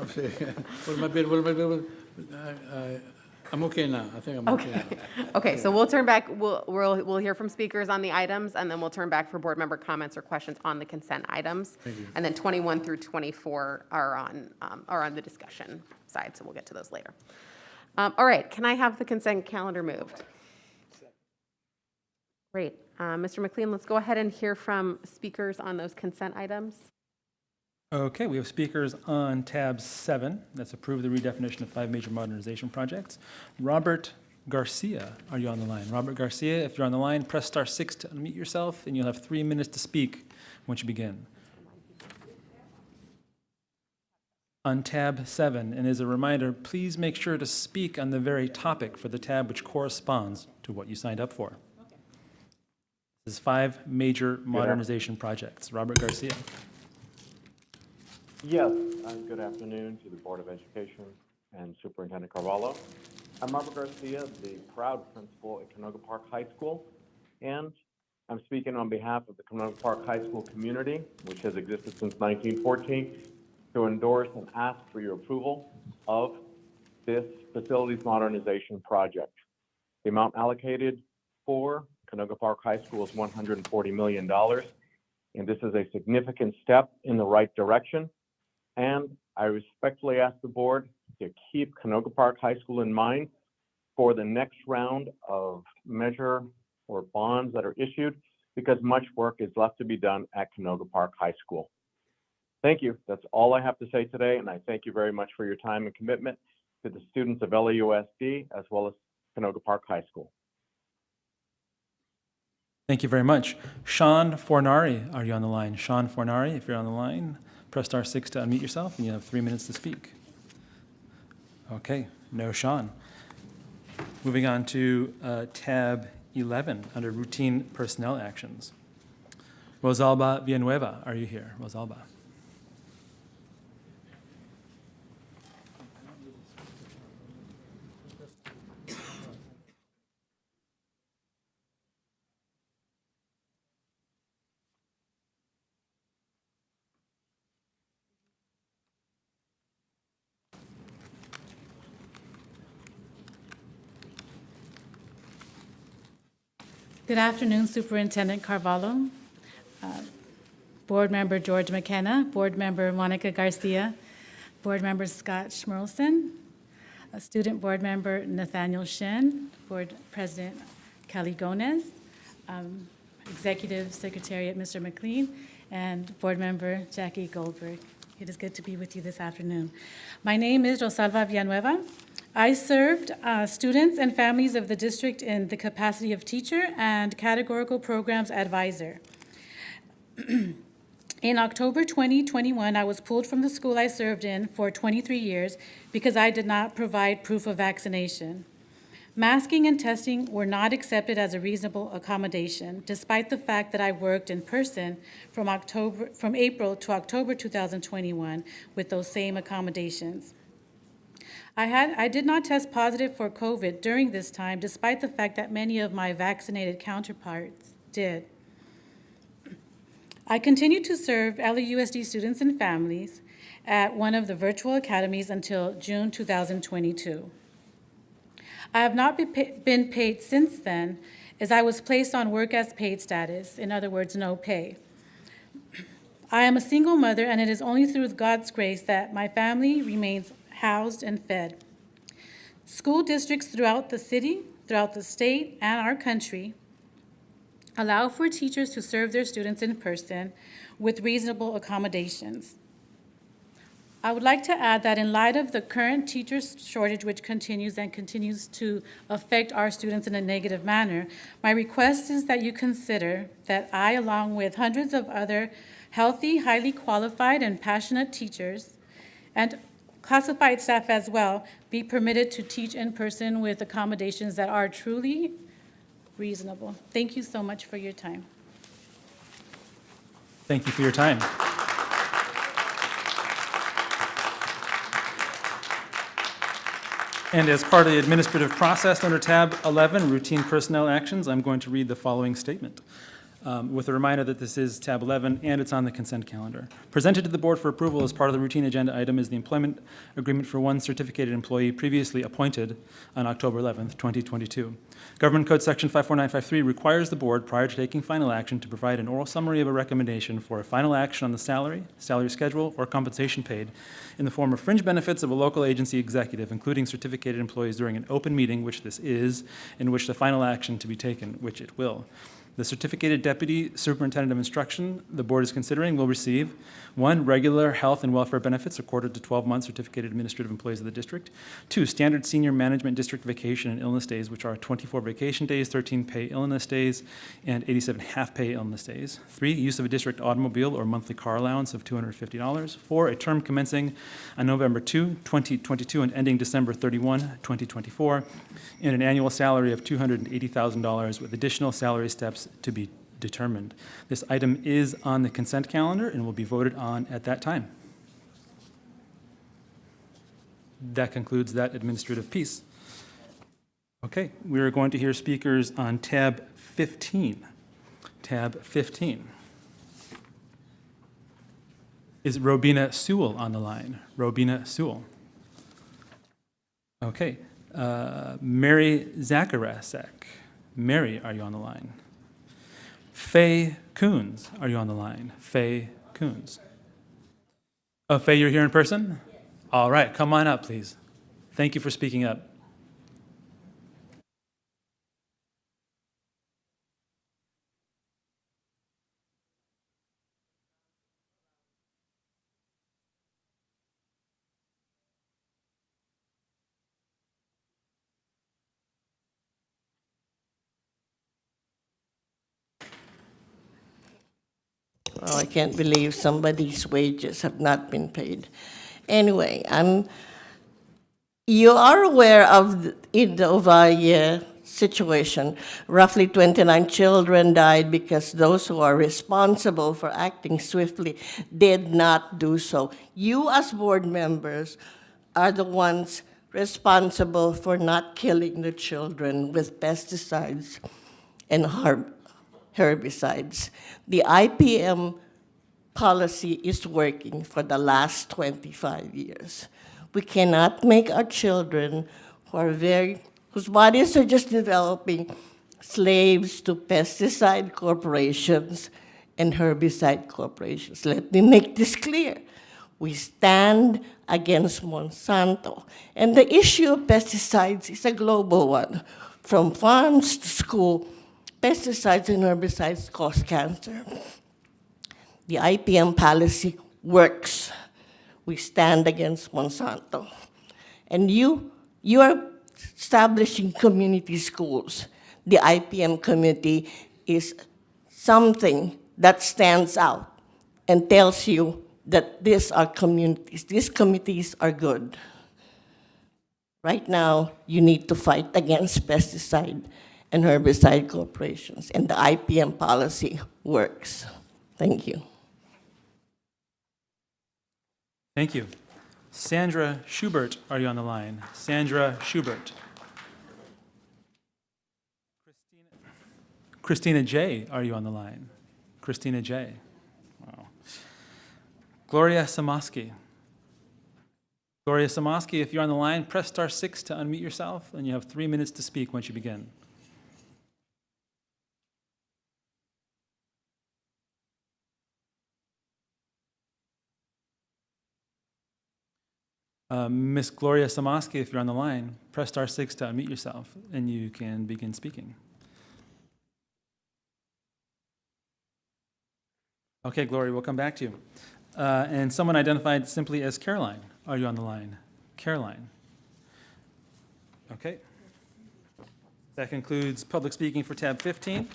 saying, what am I doing? I'm okay now. I think I'm okay now. Okay, so we'll turn back, we'll hear from speakers on the items, and then we'll turn back for board member comments or questions on the consent items. Thank you. And then 21 through 24 are on the discussion side, so we'll get to those later. All right, can I have the consent calendar moved? Great. Mr. McLean, let's go ahead and hear from speakers on those consent items. Okay, we have speakers on tab 7. That's approve the redefinition of 5 major modernization projects. Robert Garcia, are you on the line? Robert Garcia, if you're on the line, press *6 to unmute yourself, and you'll have 3 minutes to speak once you begin. On tab 7, and as a reminder, please make sure to speak on the very topic for the tab which corresponds to what you signed up for. This is 5 major modernization projects. Robert Garcia. Yes, good afternoon to the Board of Education and Superintendent Carvalho. I'm Robert Garcia, the proud principal at Canoga Park High School, and I'm speaking on behalf of the Canoga Park High School community, which has existed since 1914, to endorse and ask for your approval of this facilities modernization project. The amount allocated for Canoga Park High School is $140 million, and this is a significant step in the right direction. And I respectfully ask the board to keep Canoga Park High School in mind for the next round of measure or bonds that are issued, because much work is left to be done at Canoga Park High School. Thank you. That's all I have to say today, and I thank you very much for your time and commitment to the students of LAUSD as well as Canoga Park High School. Thank you very much. Sean Fornari, are you on the line? Sean Fornari, if you're on the line, press *6 to unmute yourself, and you have 3 minutes to speak. Okay, no Sean. Moving on to tab 11 under routine personnel actions. Rosalba Villanueva, are you here? Rosalba. Good afternoon, Superintendent Carvalho, Board Member George McKenna, Board Member Monica Garcia, Board Member Scott Schmerlson, Student Board Member Nathaniel Shen, Board President Kelly Gomez, Executive Secretariat Mr. McLean, and Board Member Jackie Goldberg. It is good to be with you this afternoon. My name is Rosalba Villanueva. I served students and families of the district in the capacity of teacher and categorical programs advisor. In October 2021, I was pulled from the school I served in for 23 years because I did not provide proof of vaccination. Masking and testing were not accepted as a reasonable accommodation, despite the fact that I worked in person from April to October 2021 with those same accommodations. I did not test positive for COVID during this time, despite the fact that many of my vaccinated counterparts did. I continued to serve LAUSD students and families at one of the virtual academies until June 2022. I have not been paid since then, as I was placed on work as paid status, in other words, no pay. I am a single mother, and it is only through God's grace that my family remains housed and fed. School districts throughout the city, throughout the state, and our country allow for teachers to serve their students in person with reasonable accommodations. I would like to add that in light of the current teacher shortage, which continues to affect our students in a negative manner, my request is that you consider that I, along with hundreds of other healthy, highly qualified, and passionate teachers, and classified staff as well, be permitted to teach in person with accommodations that are truly reasonable. Thank you so much for your time. Thank you for your time. And as part of the administrative process under tab 11, routine personnel actions, I'm going to read the following statement. with a reminder that this is tab 11 and it's on the consent calendar. Presented to the board for approval as part of the routine agenda item is the employment agreement for one certificated employee previously appointed on October 11th, 2022. Government Code Section 54953 requires the board, prior to taking final action, to provide an oral summary of a recommendation for a final action on the salary schedule, or compensation paid in the form of fringe benefits of a local agency executive, including certificated employees, during an open meeting, which this is, in which the final action to be taken, which it will. The certificated deputy superintendent of instruction the board is considering will receive: 1, regular health and welfare benefits accorded to 12-month certificated administrative employees of the district; 2, standard senior management district vacation and illness days, which are 24 vacation days, 13 pay illness days, and 87 half-pay illness days; 3, use of a district automobile or monthly car allowance of $250; 4, a term commencing on November 2, 2022 and ending December 31, 2024, and an annual salary of $280,000 with additional salary steps to be determined. This item is on the consent calendar and will be voted on at that time. That concludes that administrative piece. Okay, we are going to hear speakers on tab 15. Tab 15. Is Robina Sewell on the line? Robina Sewell. Okay, Mary Zacharasek. Mary, are you on the line? Faye Coons, are you on the line? Faye Coons. Oh, Faye, you're here in person? All right, come on up, please. Thank you for speaking up. Oh, I can't believe somebody's wages have not been paid. Anyway, you are aware of the Ovalle situation. Roughly 29 children died because those who are responsible for acting swiftly did not do so. You, as board members, are the ones responsible for not killing the children with pesticides and herbicides. The IPM policy is working for the last 25 years. We cannot make our children whose bodies are just developing slaves to pesticide corporations and herbicide corporations. Let me make this clear. We stand against Monsanto. And the issue of pesticides is a global one. From farms to school, pesticides and herbicides cause cancer. The IPM policy works. We stand against Monsanto. And you are establishing community schools. The IPM committee is something that stands out and tells you that these are communities, these committees are good. Right now, you need to fight against pesticide and herbicide corporations, and the IPM policy works. Thank you. Thank you. Sandra Schubert, are you on the line? Sandra Schubert. Christina J., are you on the line? Christina J. Wow. Gloria Samoski. Gloria Samoski, if you're on the line, press *6 to unmute yourself, and you have 3 minutes to speak once you begin. Miss Gloria Samoski, if you're on the line, press *6 to unmute yourself, and you can begin speaking. Okay, Gloria, we'll come back to you. And someone identified simply as Caroline. Are you on the line? Caroline. Okay. That concludes public speaking for tab 15.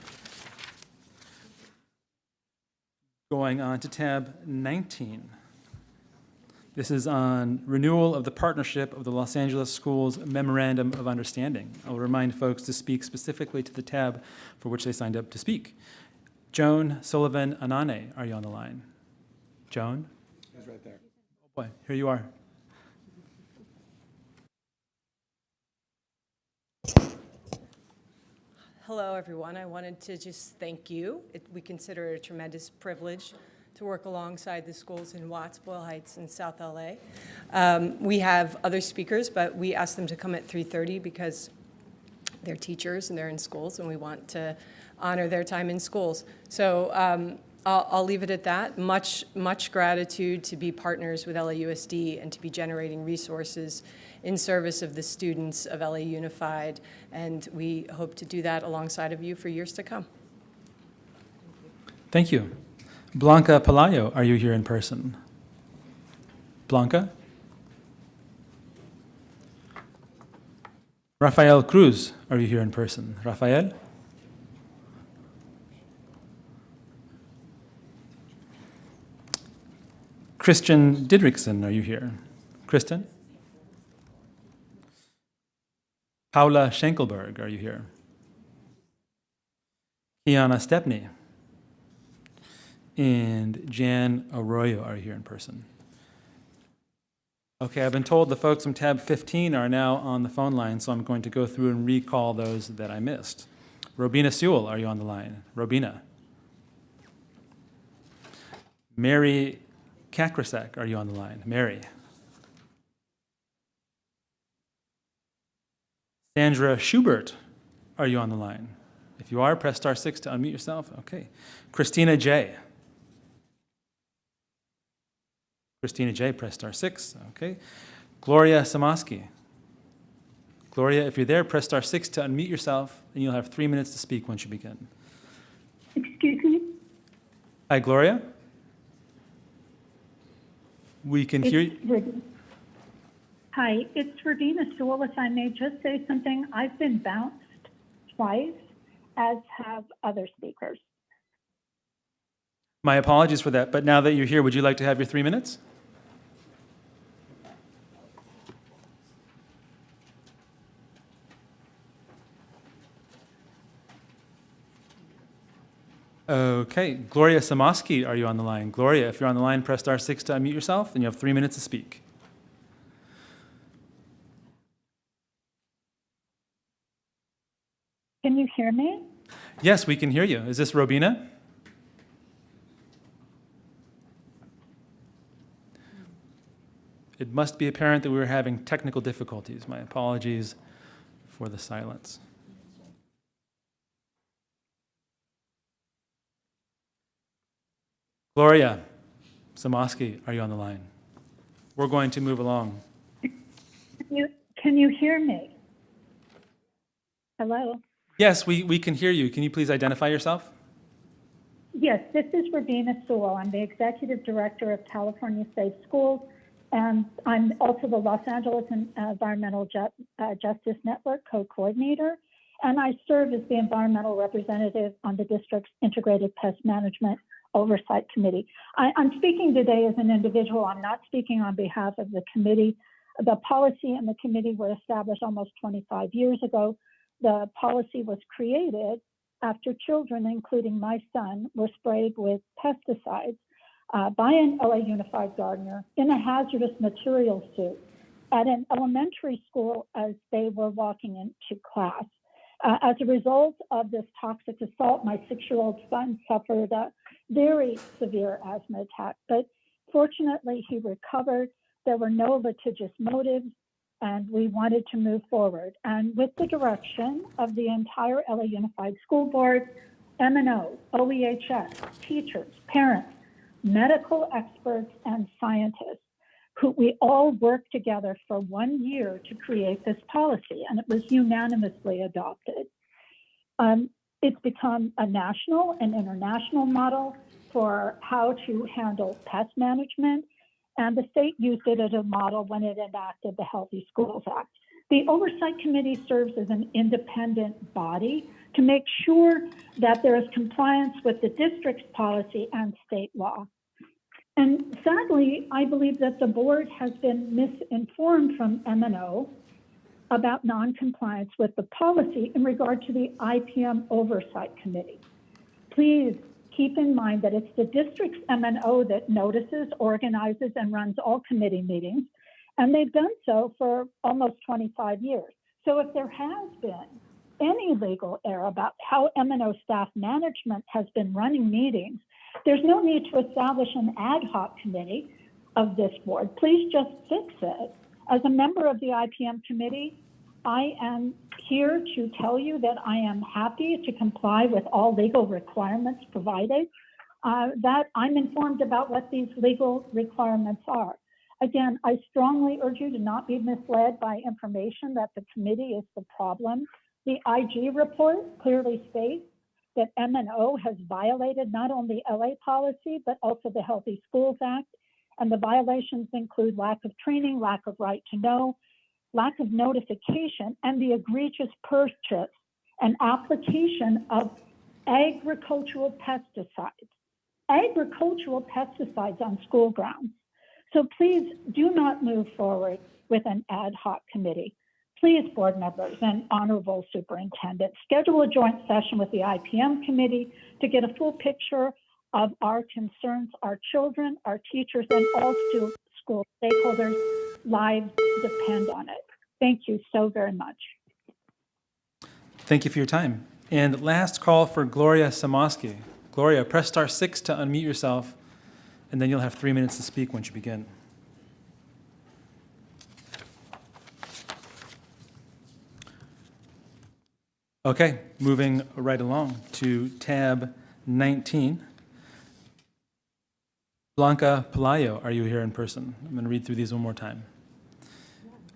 Going on to tab 19. This is on renewal of the partnership of the Los Angeles Schools Memorandum of Understanding. I'll remind folks to speak specifically to the tab for which they signed up to speak. Joan Sullivan Anane, are you on the line? Joan? He's right there. Oh boy, here you are. Hello, everyone. I wanted to just thank you. We consider it a tremendous privilege to work alongside the schools in Watts, Boyle Heights, and South LA. We have other speakers, but we asked them to come at 3:30 because they're teachers and they're in schools, and we want to honor their time in schools. So I'll leave it at that. Much gratitude to be partners with LAUSD and to be generating resources in service of the students of LA Unified, and we hope to do that alongside of you for years to come. Thank you. Blanca Pelayo, are you here in person? Blanca? Rafael Cruz, are you here in person? Rafael? Christian Didrikson, are you here? Kristen? Paula Schenkelberg, are you here? Kiana Stepney. And Jan Arroyo are here in person. Okay, I've been told the folks from tab 15 are now on the phone line, so I'm going to go through and recall those that I missed. Robina Sewell, are you on the line? Robina. Mary Kakrasek, are you on the line? Mary. Sandra Schubert, are you on the line? If you are, press *6 to unmute yourself. Okay. Christina J. Christina J, press *6. Okay. Gloria Samoski. Gloria, if you're there, press *6 to unmute yourself, and you'll have 3 minutes to speak once you begin. Excuse me? Hi, Gloria. We can hear you. Hi, it's Ravina Sewell. If I may just say something, I've been bounced twice, as have other speakers. My apologies for that, but now that you're here, would you like to have your 3 minutes? Okay, Gloria Samoski, are you on the line? Gloria, if you're on the line, press *6 to unmute yourself, and you have 3 minutes to speak. Can you hear me? Yes, we can hear you. Is this Robina? It must be apparent that we were having technical difficulties. My apologies for the silence. Gloria Samoski, are you on the line? We're going to move along. Can you hear me? Hello? Yes, we can hear you. Can you please identify yourself? Yes, this is Ravina Sewell. I'm the Executive Director of California Safe Schools, and I'm also the Los Angeles Environmental Justice Network Co-Coordinator, and I serve as the environmental representative on the district's Integrated Pest Management Oversight Committee. I'm speaking today as an individual. I'm not speaking on behalf of the committee. The policy and the committee were established almost 25 years ago. The policy was created after children, including my son, were sprayed with pesticides by an LA Unified gardener in a hazardous material suit at an elementary school as they were walking into class. As a result of this toxic assault, my 6-year-old son suffered a very severe asthma attack, but fortunately he recovered. There were no litigious motives, and we wanted to move forward. And with the direction of the entire LA Unified School Board, M&O, OEHS, teachers, parents, medical experts, and scientists, who we all worked together for 1 year to create this policy, and it was unanimously adopted. It's become a national and international model for how to handle pest management, and the state used it as a model when it enacted the Healthy Schools Act. The Oversight Committee serves as an independent body to make sure that there is compliance with the district's policy and state law. And sadly, I believe that the board has been misinformed from M&O about non-compliance with the policy in regard to the IPM Oversight Committee. Please keep in mind that it's the district's M&O that notices, organizes, and runs all committee meetings, and they've done so for almost 25 years. So if there has been any legal error about how M&O staff management has been running meetings, there's no need to establish an ad hoc committee of this board. Please just fix it. As a member of the IPM committee, I am here to tell you that I am happy to comply with all legal requirements provided, that I'm informed about what these legal requirements are. Again, I strongly urge you to not be misled by information that the committee is the problem. The IG report clearly states that M&O has violated not only LA policy, but also the Healthy Schools Act. And the violations include lack of training, lack of right to know, lack of notification, and the egregious purchase and application of agricultural pesticides on school grounds. So please do not move forward with an ad hoc committee. Please, board members and honorable superintendent, schedule a joint session with the IPM committee to get a full picture of our concerns. Our children, our teachers, and all school stakeholders' lives depend on it. Thank you so very much. Thank you for your time. And last call for Gloria Samoski. Gloria, press *6 to unmute yourself, and then you'll have 3 minutes to speak once you begin. Okay, moving right along to tab 19. Blanca Pelayo, are you here in person? I'm going to read through these one more time.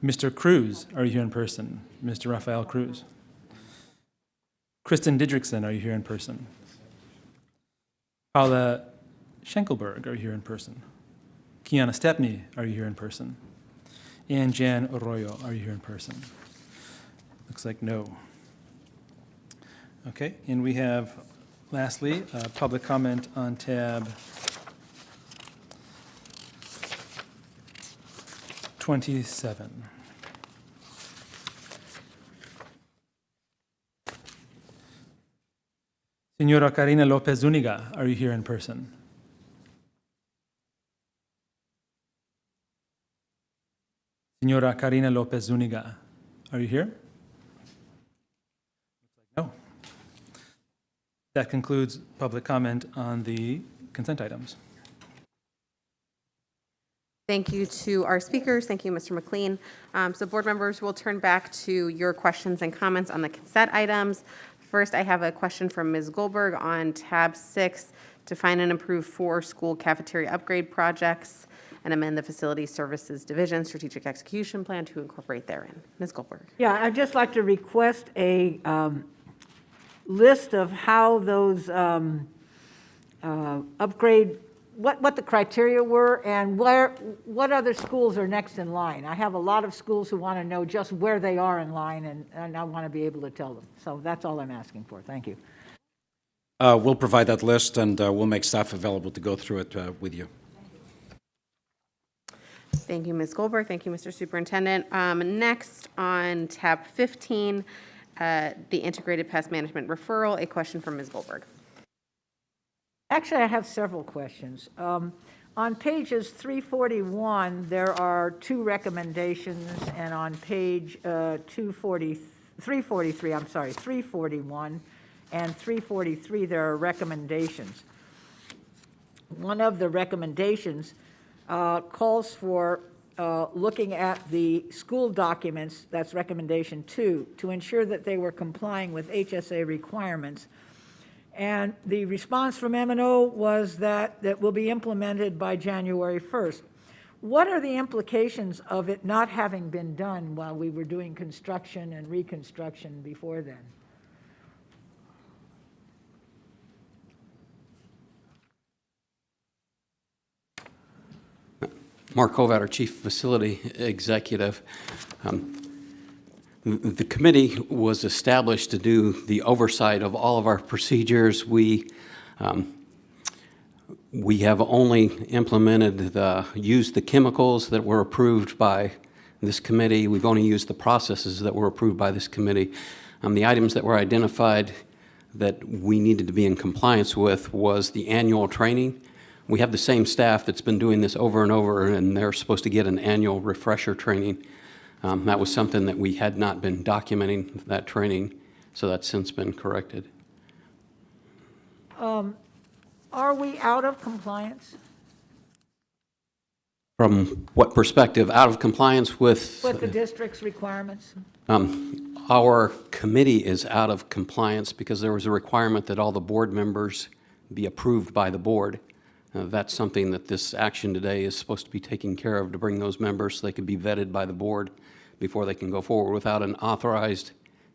Mr. Cruz, are you here in person? Mr. Rafael Cruz. Kristen Didrikson, are you here in person? Paula Schenkelberg, are you here in person? Kiana Stepney, are you here in person? And Jan Arroyo, are you here in person? Looks like no. Okay, and we have, lastly, public comment on tab 27. Senora Karina Lopez Zuniga, are you here in person? Senora Karina Lopez Zuniga, are you here? No. That concludes public comment on the consent items. Thank you to our speakers. Thank you, Mr. McLean. So board members, we'll turn back to your questions and comments on the consent items. First, I have a question from Ms. Goldberg on tab 6, define and approve 4 school cafeteria upgrade projects and amend the Facility Services Division Strategic Execution Plan to incorporate therein. Ms. Goldberg. Yeah, I'd just like to request a list of how those upgrade, what the criteria were and what other schools are next in line. I have a lot of schools who want to know just where they are in line, and I want to be able to tell them. So that's all I'm asking for. Thank you. We'll provide that list, and we'll make staff available to go through it with you. Thank you, Ms. Goldberg. Thank you, Mr. Superintendent. Next on tab 15, the Integrated Pest Management Referral, a question from Ms. Goldberg. Actually, I have several questions. On pages 341, there are 2 recommendations, and on page 341 and 343, there are recommendations. One of the recommendations calls for looking at the school documents, that's recommendation 2, to ensure that they were complying with HSA requirements. And the response from M&O was that that will be implemented by January 1st. What are the implications of it not having been done while we were doing construction and reconstruction before then? Mark Hovat, our Chief Facility Executive. The committee was established to do the oversight of all of our procedures. We have only implemented used the chemicals that were approved by this committee. We've only used the processes that were approved by this committee. The items that were identified that we needed to be in compliance with was the annual training. We have the same staff that's been doing this over and over, and they're supposed to get an annual refresher training. That was something that we had not been documenting, that training, So that's since been corrected. Are we out of compliance From what perspective? Out of compliance with? with the district's requirements? Our committee is out of compliance because there was a requirement that all the board members be approved by the board. That's something that this action today is supposed to be taking care of, to bring those members so they could be vetted by the board before they can go forward. Without an authorized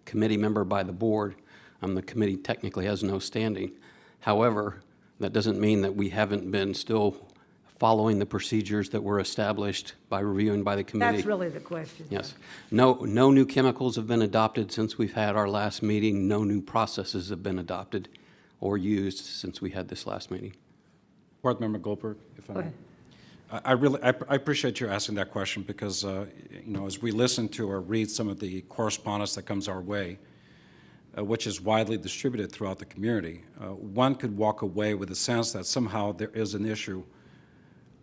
committee member by the board, the committee technically has no standing. However, that doesn't mean that we haven't been still following the procedures that were established by reviewing by the committee. That's really the question. Yes. No new chemicals have been adopted since we've had our last meeting. No new processes have been adopted or used since we had this last meeting. Board Member Goldberg, if I Go may. ahead. I appreciate you asking that question because, as we listen to or read some of the correspondence that comes our way, which is widely distributed throughout the community, one could walk away with a sense that somehow there is an issue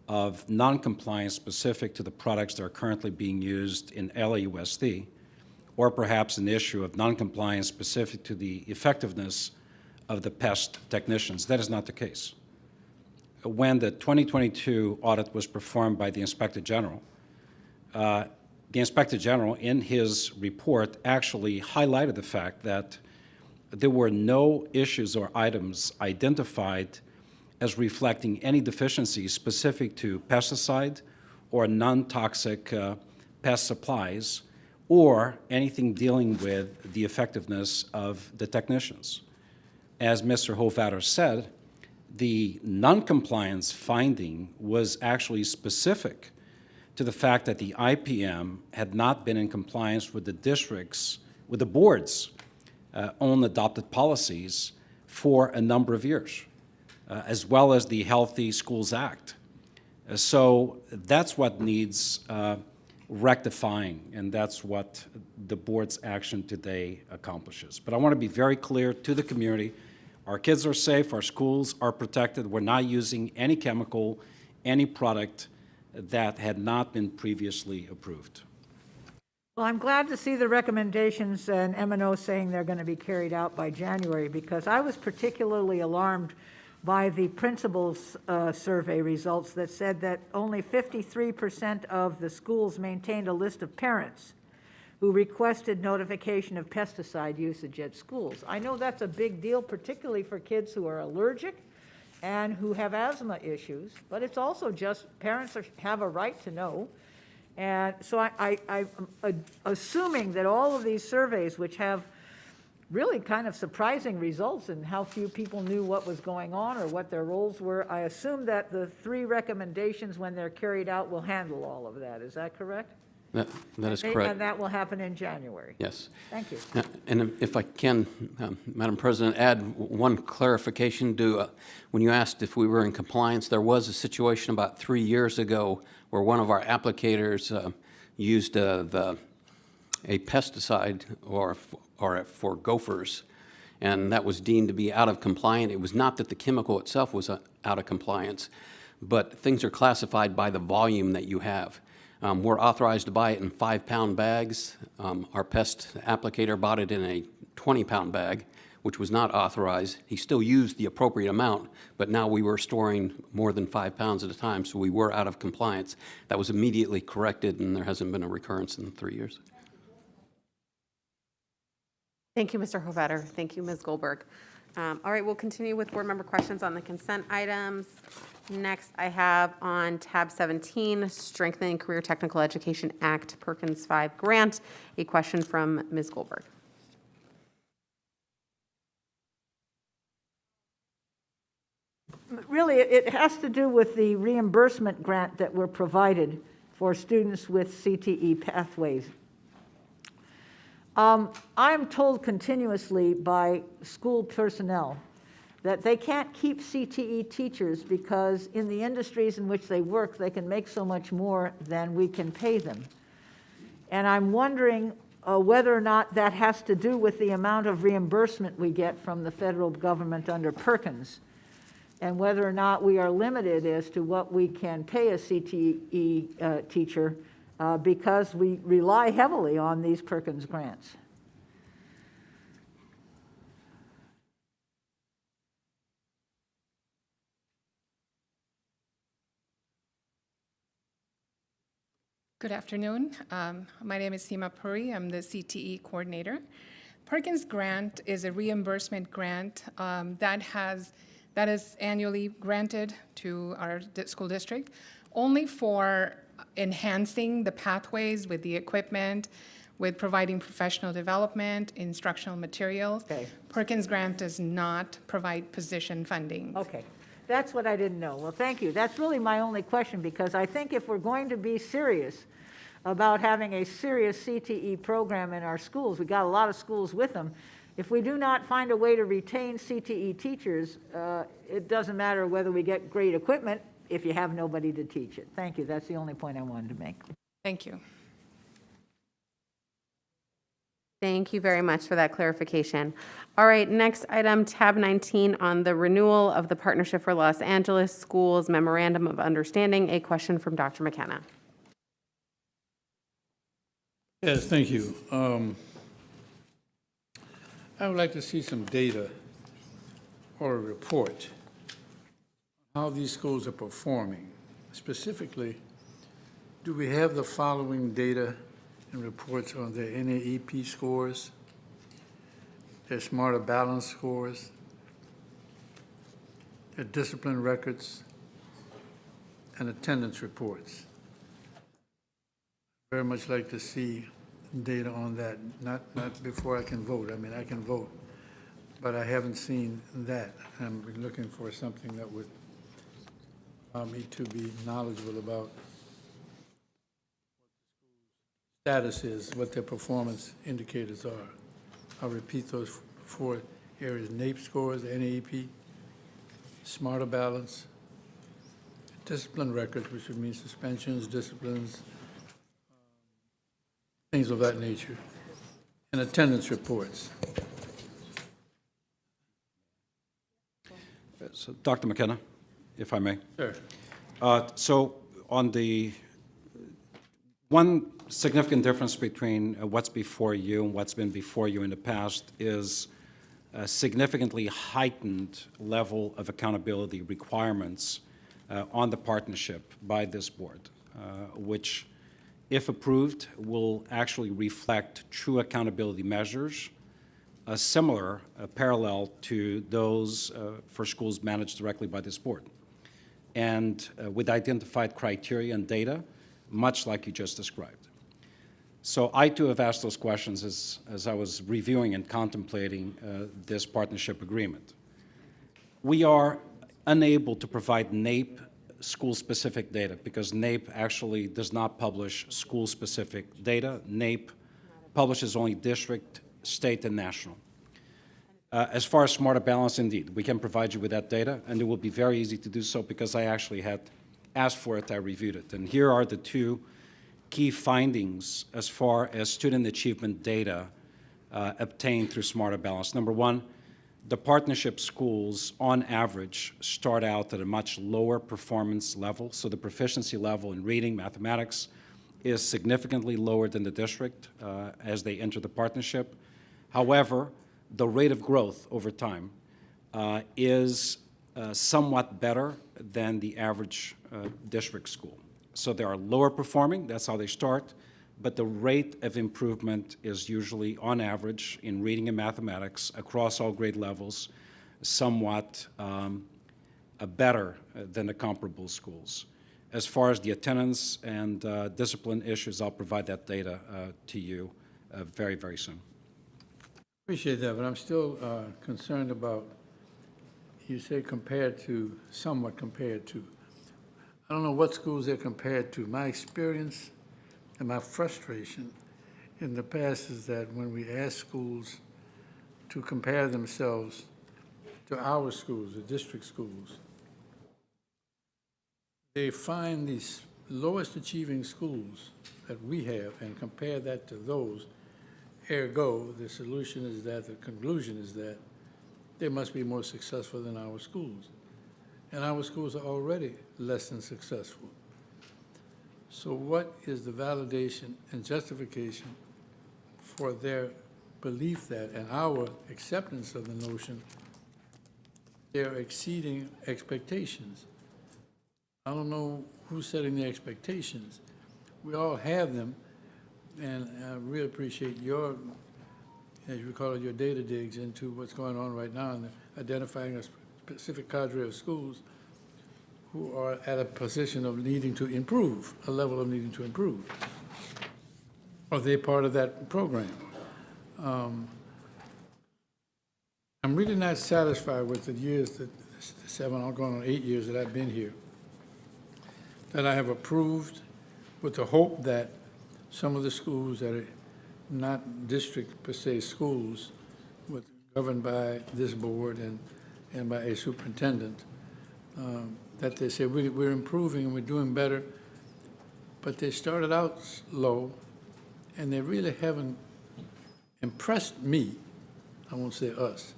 of noncompliance specific to the products that are currently being used in LAUSD, or perhaps an issue of noncompliance specific to the effectiveness of the pest technicians. That is not the case. When the 2022 audit was performed by the Inspector General, the Inspector General in his report actually highlighted the fact that there were no issues or items identified as reflecting any deficiencies specific to pesticide or non-toxic pest supplies or anything dealing with the effectiveness of the technicians. As Mr. Hovatter said, the non-compliance finding was actually specific to the fact that the IPM had not been in compliance with the district's, with the board's own adopted policies for a number of years, as well as the Healthy Schools Act. So that's what needs rectifying, and that's what the board's action today accomplishes. But I want to be very clear to the community. Our kids are safe, our schools are protected. We're not using any chemical, any product that had not been previously approved. Well, I'm glad to see the recommendations and M&O saying they're going to be carried out by January, because I was particularly alarmed by the principals' survey results that said that only 53% of the schools maintained a list of parents who requested notification of pesticide usage at schools. I know that's a big deal, particularly for kids who are allergic and who have asthma issues, but it's also just parents have a right to know. And so I'm assuming that all of these surveys, which have really kind of surprising results in how few people knew what was going on or what their roles were, I assume that the 3 recommendations, when they're carried out, will handle all of that. Is that correct? That is correct. And that will happen in January. Yes. Thank you. And if I can, Madam President, add one clarification to, when you asked if we were in compliance, there was a situation about 3 years ago where one of our applicators used a pesticide for gophers, and that was deemed to be out of compliance. It was not that the chemical itself was out of compliance, but things are classified by the volume that you have. We're authorized to buy it in 5-pound bags. Our pest applicator bought it in a 20-pound bag, which was not authorized. He still used the appropriate amount, but now we were storing more than 5 pounds at a time, so we were out of compliance. That was immediately corrected, and there hasn't been a recurrence in 3 years. Thank you, Mr. Hovatter. Thank you, Ms. Goldberg. All right, we'll continue with board member questions on the consent items. Next, I have on tab 17, Strengthening Career Technical Education Act Perkins 5 Grant, a question from Ms. Goldberg. Really, it has to do with the reimbursement grant that were provided for students with CTE pathways. I'm told continuously by school personnel that they can't keep CTE teachers because in the industries in which they work, they can make so much more than we can pay them. And I'm wondering whether or not that has to do with the amount of reimbursement we get from the federal government under Perkins, and whether or not we are limited as to what we can pay a CTE teacher because we rely heavily on these Perkins grants. Good afternoon. My name is Seema Puri. I'm the CTE coordinator. Perkins Grant is a reimbursement grant that is annually granted to our school district only for enhancing the pathways with the equipment, with providing professional development, instructional materials. Okay. Perkins Grant does not provide position funding. Okay, that's what I didn't know. Well, thank you. That's really my only question, because I think if we're going to be serious about having a serious CTE program in our schools, we got a lot of schools with them. If we do not find a way to retain CTE teachers, it doesn't matter whether we get great equipment if you have nobody to teach it. Thank you. That's the only point I wanted to make. Thank you. Thank you very much for that clarification. All right, next item, tab 19 on the renewal of the Partnership for Los Angeles Schools Memorandum of Understanding. A question from Dr. McKenna. Yes, thank you. I would like to see some data or a report on how these schools are performing. Specifically, do we have the following data and reports on their NAEP scores, their Smarter Balance scores, their discipline records, and attendance reports? Very much like to see data on that, not before I can vote. I mean, I can vote, but I haven't seen that. I'm looking for something that would allow me to be knowledgeable about status is, what their performance indicators are. I'll repeat those four areas: NAEP scores, NAEP, Smarter Balance, discipline records, which would mean suspensions, disciplines, things of that nature, and attendance reports. So, Dr. McKenna, if I may. Sure. So on the one significant difference between what's before you and what's been before you in the past is a significantly heightened level of accountability requirements on the partnership by this board, which, if approved, will actually reflect true accountability measures, similar, parallel to those for schools managed directly by this board, and with identified criteria and data, much like you just described. So I too have asked those questions as I was reviewing and contemplating this partnership agreement. We are unable to provide NAEP school-specific data because NAEP actually does not publish school-specific data. NAEP publishes only district, state, and national. As far as Smarter Balance, indeed, we can provide you with that data, and it will be very easy to do so because I actually had asked for it, I reviewed it. And here are the two key findings as far as student achievement data obtained through Smarter Balance. Number one, the partnership schools, on average, start out at a much lower performance level. So the proficiency level in reading, mathematics, is significantly lower than the district as they enter the partnership. However, the rate of growth over time is somewhat better than the average district school. So they are lower performing, that's how they start, but the rate of improvement is usually, on average, in reading and mathematics across all grade levels, somewhat better than the comparable schools. As far as the attendance and discipline issues, I'll provide that data to you very, very soon. Appreciate that, but I'm still concerned about, you say compared to, somewhat compared to. I don't know what schools they're compared to. My experience and my frustration in the past is that when we ask schools to compare themselves to our schools, the district schools, they find these lowest achieving schools that we have and compare that to those. Ergo, the solution is that, the conclusion is that they must be more successful than our schools. And our schools are already less than successful. So what is the validation and justification for their belief that, and our acceptance of the notion, they're exceeding expectations? I don't know who's setting the expectations. We all have them, and I really appreciate your, as you call it, your data digs into what's going on right now and identifying a specific cadre of schools who are at a position of needing to improve, a level of needing to improve. Are they part of that program? I'm really not satisfied with the years, the 7, I'm going on 8 years that I've been here, that I have approved with the hope that some of the schools that are not district per se schools, but governed by this board and by a superintendent, that they say we're improving and we're doing better, but they started out low and they really haven't impressed me, I won't say us,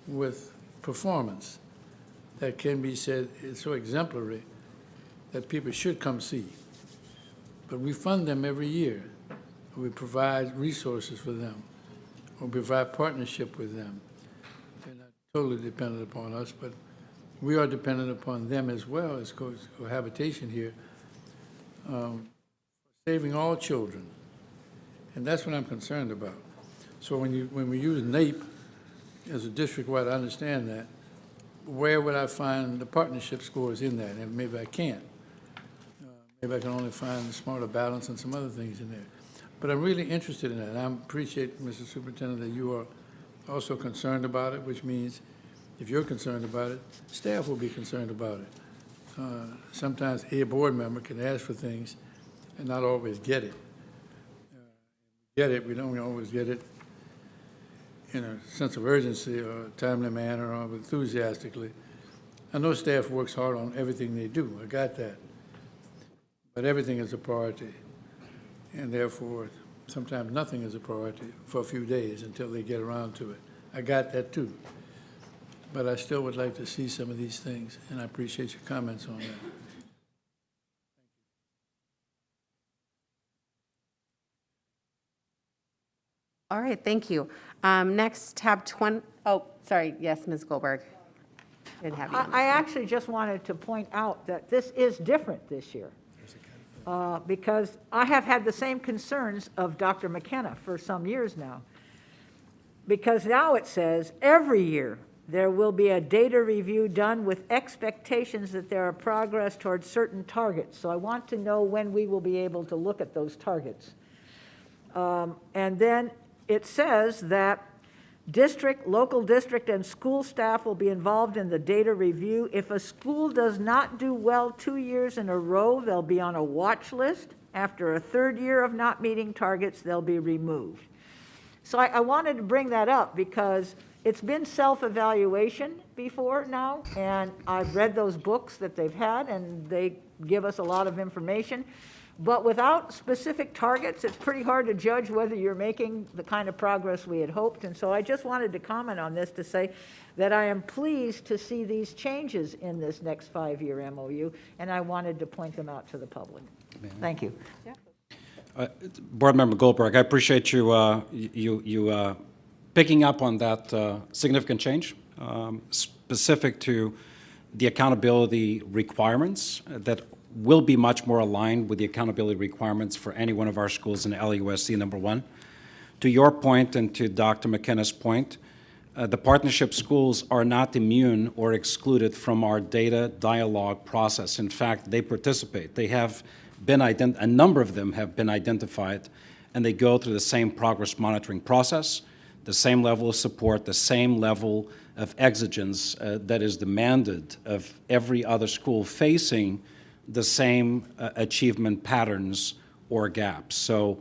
with performance that can be said is so exemplary that people should come see. But we fund them every year. We provide resources for them, or provide partnership with them. They're not totally dependent upon us, but we are dependent upon them as well as cohabitation here, saving all children. And that's what I'm concerned about. So when we use NAEP as a district-wide, I understand that. Where would I find the partnership scores in that? And maybe I can't. Maybe I can only find the smarter balance and some other things in there. But I'm really interested in that. And I appreciate, Mr. Superintendent, that you are also concerned about it, which means if you're concerned about it, staff will be concerned about it. Sometimes a board member can ask for things and not always get it. We don't always get it in a sense of urgency or a timely manner or enthusiastically. I know staff works hard on everything they do. I got that. But everything is a priority. And therefore, sometimes nothing is a priority for a few days until they get around to it. I got that too. But I still would like to see some of these things, and I appreciate your comments on that. All right, thank you. Next, tab 20, oh, sorry, yes, Ms. Goldberg. Didn't have you on I this one. actually just wanted to point out that this is different this year. Because I have had the same concerns of Dr. McKenna for some years now. Because now it says every year there will be a data review done with expectations that there are progress towards certain targets. So I want to know when we will be able to look at those targets. And then it says that local district and school staff will be involved in the data review. If a school does not do well 2 years in a row, they'll be on a watch list. After a 3rd year of not meeting targets, they'll be removed. So I wanted to bring that up because it's been self-evaluation before now, and I've read those books that they've had, and they give us a lot of information. But without specific targets, it's pretty hard to judge whether you're making the kind of progress we had hoped. And so I just wanted to comment on this to say that I am pleased to see these changes in this next 5-year MOU, and I wanted to point them out to the public. Thank you. Board Member Goldberg, I appreciate you picking up on that significant change specific to the accountability requirements that will be much more aligned with the accountability requirements for any one of our schools in LUSD, number one. To your point and to Dr. McKenna's point, the partnership schools are not immune or excluded from our data dialogue process. In fact, they participate. They have been a number of them have been identified, and they go through the same progress monitoring process, the same level of support, the same level of exigence that is demanded of every other school facing the same achievement patterns or gaps. So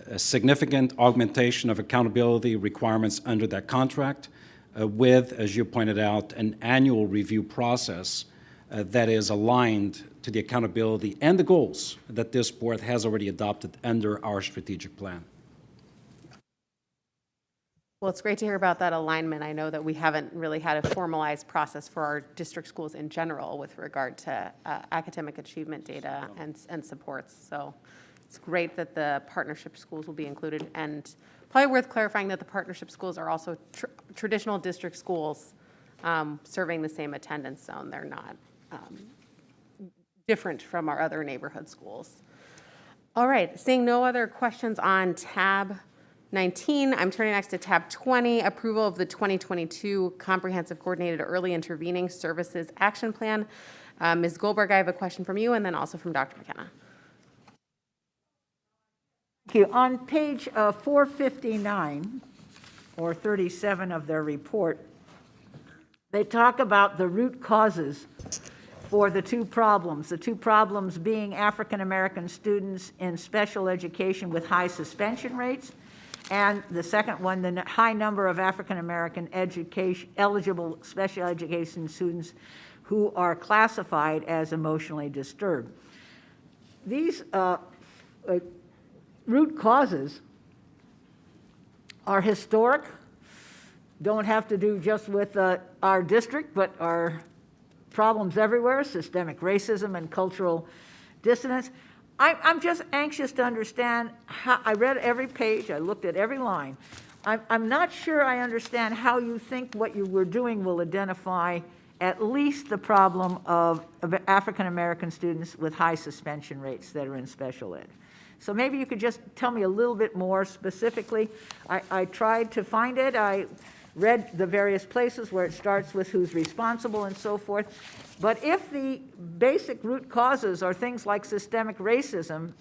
a significant augmentation of accountability requirements under that contract with, as you pointed out, an annual review process that is aligned to the accountability and the goals that this board has already adopted under our strategic plan. Well, it's great to hear about that alignment. I know that we haven't really had a formalized process for our district schools in general with regard to academic achievement data and supports. So it's great that the partnership schools will be included, and probably worth clarifying that the partnership schools are also traditional district schools serving the same attendance zone. They're not different from our other neighborhood schools. All right, seeing no other questions on tab 19, I'm turning next to tab 20, approval of the 2022 Comprehensive Coordinated Early Intervening Services Action Plan. Ms. Goldberg, I have a question from you and then also from Dr. McKenna. Thank you. On page 459 or 37 of their report, they talk about the root causes for the two problems being African American students in special education with high suspension rates, and the second one, the high number of African American eligible special education students who are classified as emotionally disturbed. These root causes are historic, don't have to do just with our district, but are problems everywhere, systemic racism and cultural dissonance. I'm just anxious to understand how, I read every page, I looked at every line. I'm not sure I understand how you think what you were doing will identify at least the problem of African American students with high suspension rates that are in special ed. So maybe you could just tell me a little bit more specifically. I tried to find it. I read the various places where it starts with who's responsible and so forth. But if the basic root causes are things like systemic racism,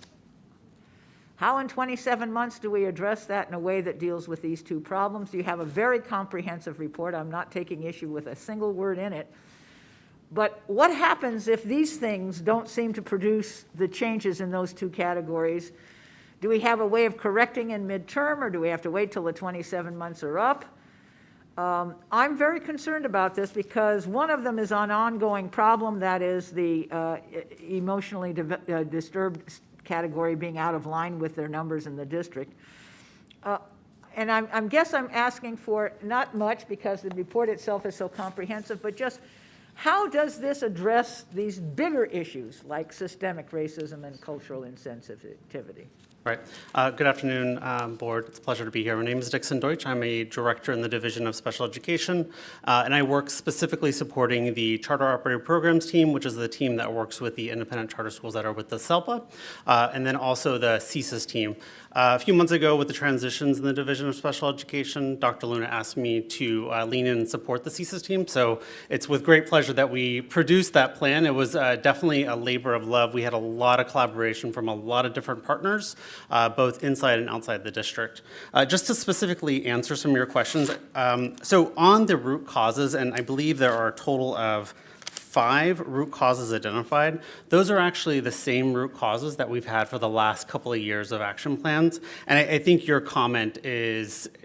how in 27 months do we address that in a way that deals with these two problems? You have a very comprehensive report. I'm not taking issue with a single word in it. But what happens if these things don't seem to produce the changes in those two categories? Do we have a way of correcting in midterm, or do we have to wait till the 27 months are up? I'm very concerned about this because one of them is an ongoing problem, that is the emotionally disturbed category being out of line with their numbers in the district. And I guess I'm asking for not much because the report itself is so comprehensive, but just how does this address these bigger issues like systemic racism and cultural insensitivity? Right. Good afternoon, Board. It's a pleasure to be here. My name is Dixon Deutsch. I'm a director in the Division of Special Education, and I work specifically supporting the Charter Operated Programs team, which is the team that works with the independent charter schools that are with the SELPA, and then also the CSIS team. A few months ago, with the transitions in the Division of Special Education, Dr. Luna asked me to lean in and support the CSIS team, so it's with great pleasure that we produced that plan. It was definitely a labor of love. We had a lot of collaboration from a lot of different partners, both inside and outside the district. Just to specifically answer some of your questions, so on the root causes, and I believe there are a total of 5 root causes identified. Those are actually the same root causes that we've had for the last couple of years of action plans. And I think your comment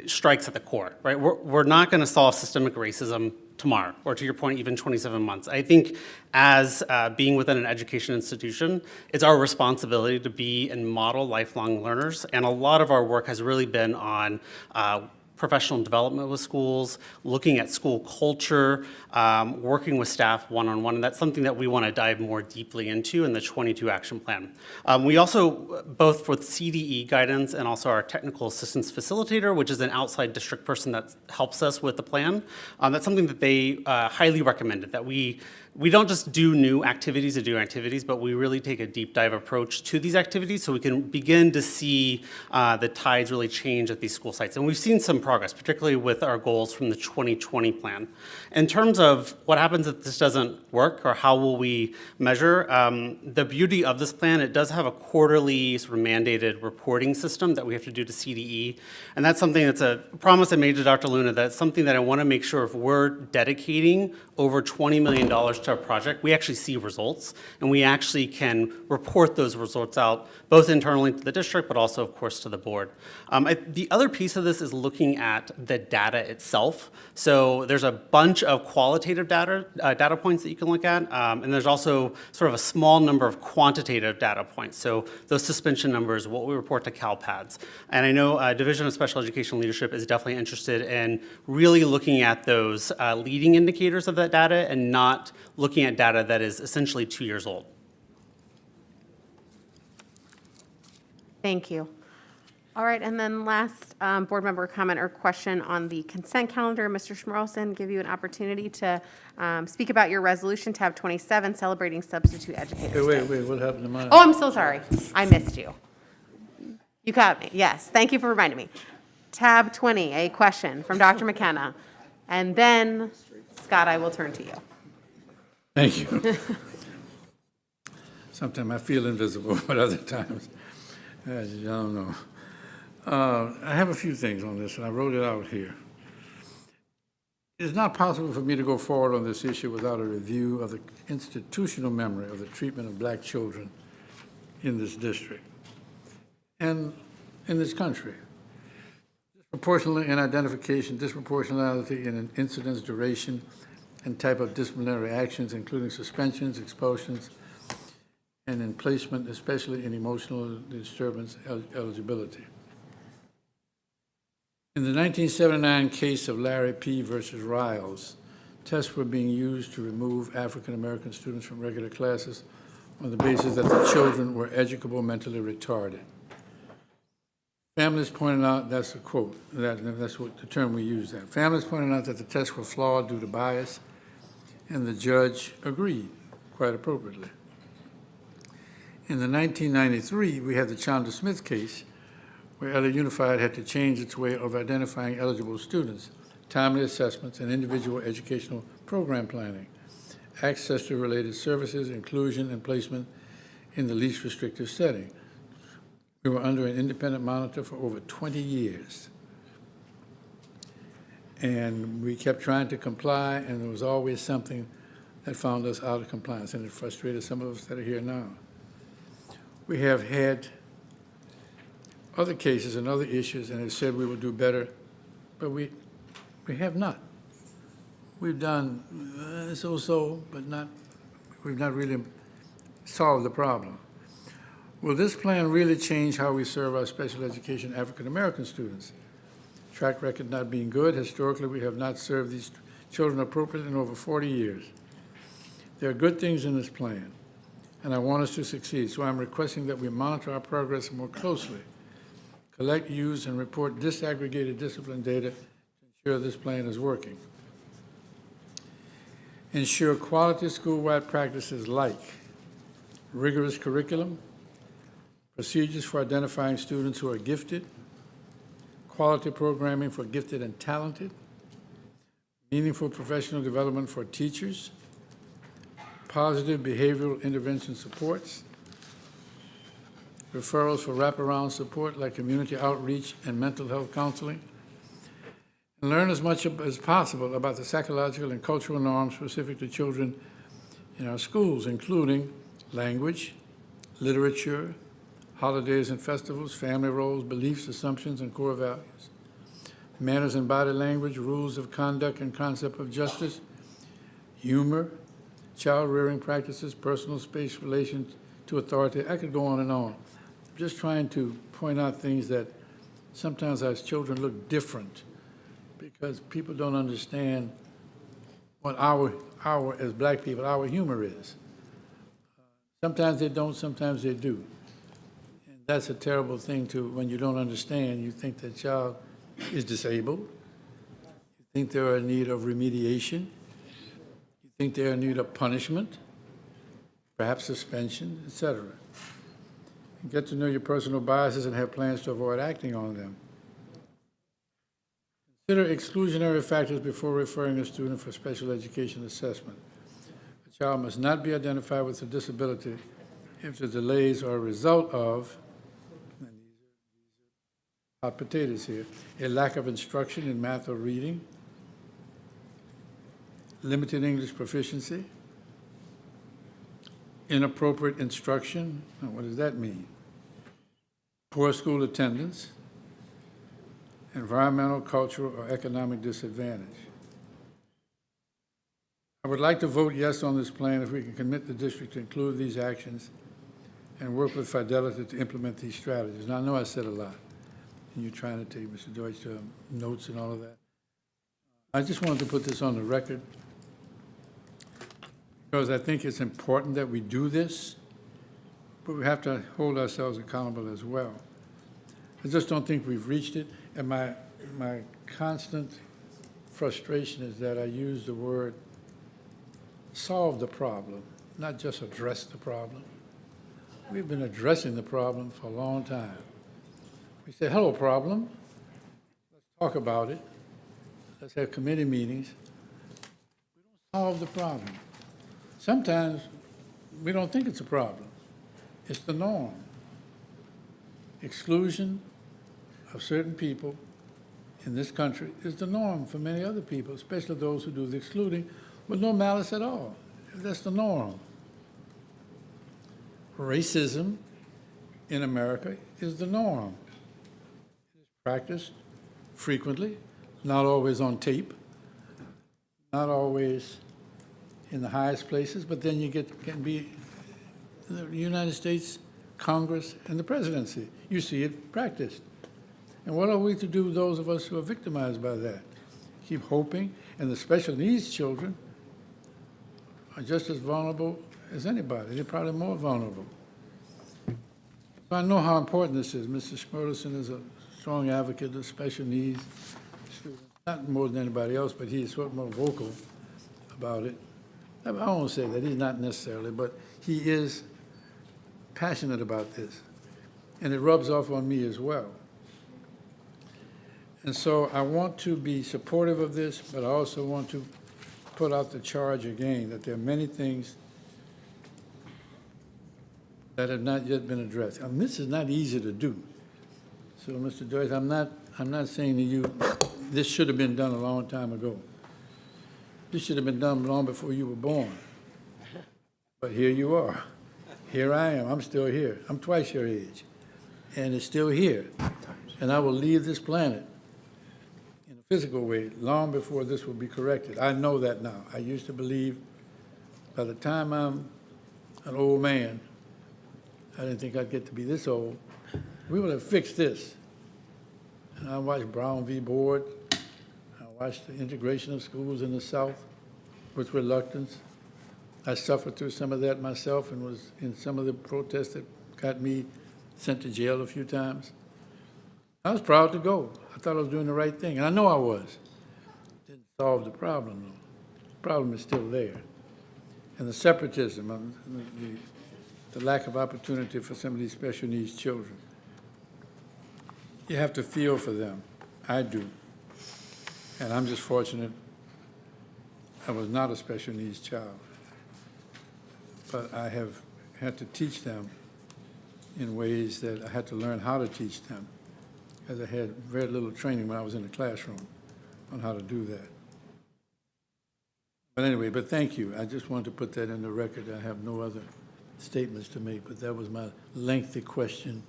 strikes at the core, right? We're not going to solve systemic racism tomorrow, or to your point, even 27 months. I think as being within an education institution, it's our responsibility to be and model lifelong learners. And a lot of our work has really been on professional development with schools, looking at school culture, working with staff one-on-one, and that's something that we want to dive more deeply into in the 22 action plan. We also, both with CDE guidance and also our technical assistance facilitator, which is an outside district person that helps us with the plan, that's something that they highly recommended, that we don't just do new activities to do activities, but we really take a deep dive approach to these activities so we can begin to see the tides really change at these school sites. And we've seen some progress, particularly with our goals from the 2020 plan. In terms of what happens if this doesn't work or how will we measure, the beauty of this plan, it does have a quarterly sort of mandated reporting system that we have to do to CDE. And that's something that's a promise I made to Dr. Luna, that's something that I want to make sure if we're dedicating over $20 million to a project, we actually see results, and we actually can report those results out both internally to the district, but also, of course, to the board. The other piece of this is looking at the data itself. So there's a bunch of qualitative data points that you can look at, and there's also sort of a small number of quantitative data points. So those suspension numbers, what we report to CalPADS. And I know Division of Special Education Leadership is definitely interested in really looking at those leading indicators of that data and not looking at data that is essentially 2 years old. Thank you. All right, and then last board member comment or question on the consent calendar. Mr. Schmerelson, give you an opportunity to speak about your resolution, tab 27, celebrating substitute educators. Wait, what happened to mine? Oh, I'm so sorry. I missed you. You got me, yes. Thank you for reminding me. Tab 20, a question from Dr. McKenna. And then, Scott, I will turn to you. Thank you. Sometimes I feel invisible, but other times, I don't know. I have a few things on this, and I wrote it out here. It is not possible for me to go forward on this issue without a review of the institutional memory of the treatment of black children in this district and in this country. Disproportionality in identification, disproportionality in an incident's duration and type of disciplinary actions, including suspensions, expulsions, and in placement, especially in emotional disturbance eligibility. In the 1979 case of Larry P. versus Riles, tests were being used to remove African-American students from regular classes on the basis that the children were educable, mentally retarded. Families pointed out, that's a quote, that's what the term we use there. Families pointed out that the tests were flawed due to bias, and the judge agreed, quite appropriately. In the 1993, we had the Chandler Smith case, where LA Unified had to change its way of identifying eligible students, timely assessments, and individual educational program planning, access to related services, inclusion, and placement in the least restrictive setting. We were under an independent monitor for over 20 years. And we kept trying to comply, and there was always something that found us out of compliance, and it frustrated some of us that are here now. We have had other cases and other issues, and have said we will do better, but we have not. We've done so-so, but we've not really solved the problem. Will this plan really change how we serve our special education African-American students? Track record not being good. Historically, we have not served these children appropriately in over 40 years. There are good things in this plan, and I want us to succeed, so I'm requesting that we monitor our progress more closely, collect, use, and report disaggregated discipline data to ensure this plan is working. Ensure quality school-wide practices like rigorous curriculum, procedures for identifying students who are gifted, quality programming for gifted and talented, meaningful professional development for teachers, positive behavioral intervention supports, referrals for wraparound support like community outreach and mental health counseling, and learn as much as possible about the psychological and cultural norms specific to children in our schools, including language, literature, holidays and festivals, family roles, beliefs, assumptions, and core values, manners and body language, rules of conduct and concept of justice, humor, child rearing practices, personal space, relations to authority. I could go on and on. I'm just trying to point out things that sometimes as children look different because people don't understand what our as black people, our humor is. Sometimes they don't, sometimes they do. And that's a terrible thing to, when you don't understand, you think that child is disabled, you think they're in need of remediation, you think they're in need of punishment, perhaps suspension, etc. And get to know your personal biases and have plans to avoid acting on them. Consider exclusionary factors before referring a student for special education assessment. A child must not be identified with a disability if the delays are a result of, and these are hot potatoes here, a lack of instruction in math or reading, limited English proficiency, inappropriate instruction. Now, what does that mean? Poor school attendance, environmental, cultural, or economic disadvantage. I would like to vote yes on this plan if we can commit the district to include these actions and work with Fidelity to implement these strategies. Now, I know I said a lot, and you're trying to take, Mr. Deutsch, notes and all of that. I just wanted to put this on the record because I think it's important that we do this, but we have to hold ourselves accountable as well. I just don't think we've reached it, and my constant frustration is that I use the word solve the problem, not just address the problem. We've been addressing the problem for a long time. We say, hello, problem. Let's talk about it. Let's have committee meetings. We don't solve the problem. Sometimes we don't think it's a problem. It's the norm. Exclusion of certain people in this country is the norm for many other people, especially those who do the excluding, with no malice at all. That's the norm. Racism in America is the norm. It is practiced frequently, not always on tape, not always in the highest places, but then you can be the United States Congress and the presidency. You see it practiced. And what are we to do, those of us who are victimized by that? Keep hoping, and the special needs children are just as vulnerable as anybody. They're probably more vulnerable. So I know how important this is. Mr. Schmerlison is a strong advocate of special needs students, not more than anybody else, but he's sort of more vocal about it. I won't say that, he's not necessarily, but he is passionate about this. And it rubs off on me as well. And so I want to be supportive of this, but I also want to put out the charge again that there are many things that have not yet been addressed. And this is not easy to do. So, Mr. Joyce, I'm not saying to you, this should have been done a long time ago. This should have been done long before you were born. But here you are. Here I am. I'm still here. I'm twice your age. And it's still here. And I will leave this planet in a physical way long before this will be corrected. I know that now. I used to believe by the time I'm an old man, I didn't think I'd get to be this old, we would have fixed this. And I watched Brown v. Board. I watched the integration of schools in the South with reluctance. I suffered through some of that myself and was in some of the protests that got me sent to jail a few times. I was proud to go. I thought I was doing the right thing, and I know I was. Didn't solve the problem, though. The problem is still there. And the separatism, the lack of opportunity for some of these special needs children. You have to feel for them. I do. And I'm just fortunate I was not a special needs child. But I have had to teach them in ways that I had to learn how to teach them, because I had very little training when I was in the classroom on how to do that. But anyway, but thank you. I just wanted to put that in the record. I have no other statements to make, but that was my lengthy question.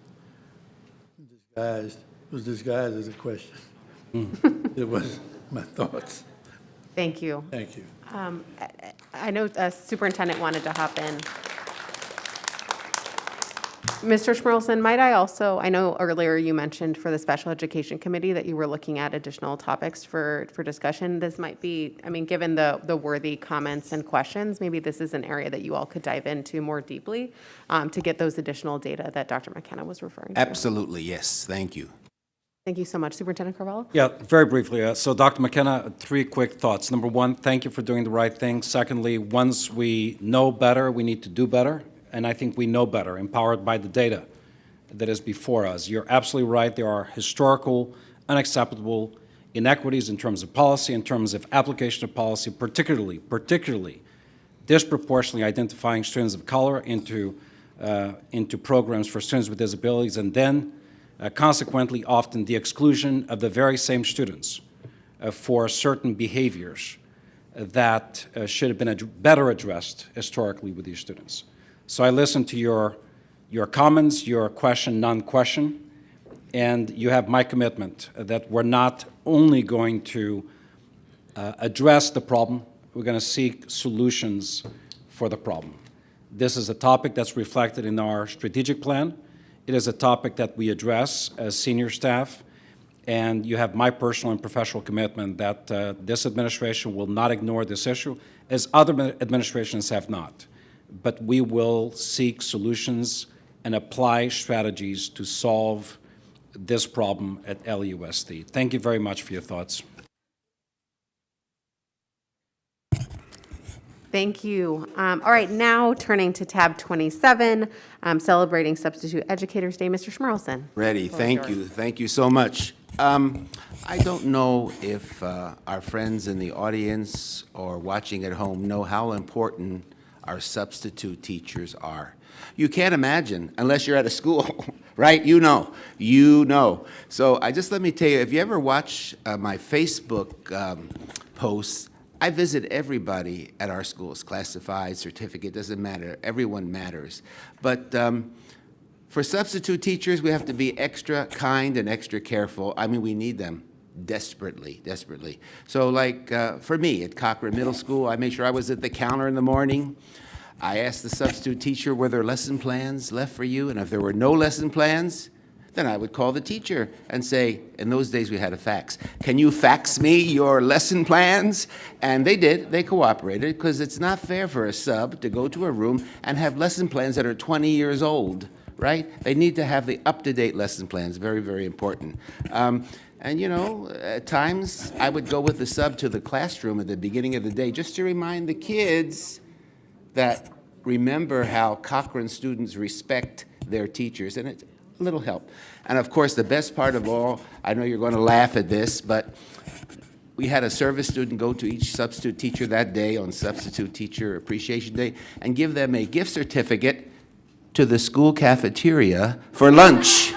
It was disguised as a question. It was my thoughts. Thank you. Thank you. I know Superintendent wanted to hop in. Mr. Schmerlson, might I also, I know earlier you mentioned for the Special Education Committee that you were looking at additional topics for discussion. This might be, I mean, given the worthy comments and questions, maybe this is an area that you all could dive into more deeply to get those additional data that Dr. McKenna was referring to. Absolutely, yes. Thank you. Thank you so much. Superintendent Carvalho? Yeah, very briefly. So Dr. McKenna, 3 quick thoughts. Number 1, thank you for doing the right thing. Secondly, once we know better, we need to do better. And I think we know better, empowered by the data that is before us. You're absolutely right. There are historical, unacceptable inequities in terms of policy, in terms of application of policy, particularly disproportionately identifying students of color into programs for students with disabilities, and then consequently often the exclusion of the very same students for certain behaviors that should have been better addressed historically with these students. So I listened to your comments, your question, non-question, and you have my commitment that we're not only going to address the problem, we're going to seek solutions for the problem. This is a topic that's reflected in our strategic plan. It is a topic that we address as senior staff, and you have my personal and professional commitment that this administration will not ignore this issue, as other administrations have not. But we will seek solutions and apply strategies to solve this problem at LUSD. Thank you very much for your thoughts. Thank you. All right, now turning to tab 27, celebrating Substitute Educators Day. Mr. Schmerelson. Ready, thank you. Thank you so much. I don't know if our friends in the audience or watching at home know how important our substitute teachers are. You can't imagine unless you're at a school, right? You know. So let me tell you, if you ever watch my Facebook posts, I visit everybody at our schools, classified, certificate, doesn't matter. Everyone matters. But for substitute teachers, we have to be extra kind and extra careful. I mean, we need them desperately. So like for me at Cochrane Middle School, I made sure I was at the counter in the morning. I asked the substitute teacher, were there lesson plans left for you? And if there were no lesson plans, then I would call the teacher and say, in those days we had a fax, can you fax me your lesson plans? And they did, they cooperated, because it's not fair for a sub to go to a room and have lesson plans that are 20 years old, right? They need to have the up-to-date lesson plans, very, very important. And you know, at times I would go with the sub to the classroom at the beginning of the day just to remind the kids that remember how Cochrane students respect their teachers, and it's a little help. And of course, the best part of all, I know you're going to laugh at this, but we had a service student go to each substitute teacher that day on Substitute Teacher Appreciation Day and give them a gift certificate to the school cafeteria for lunch.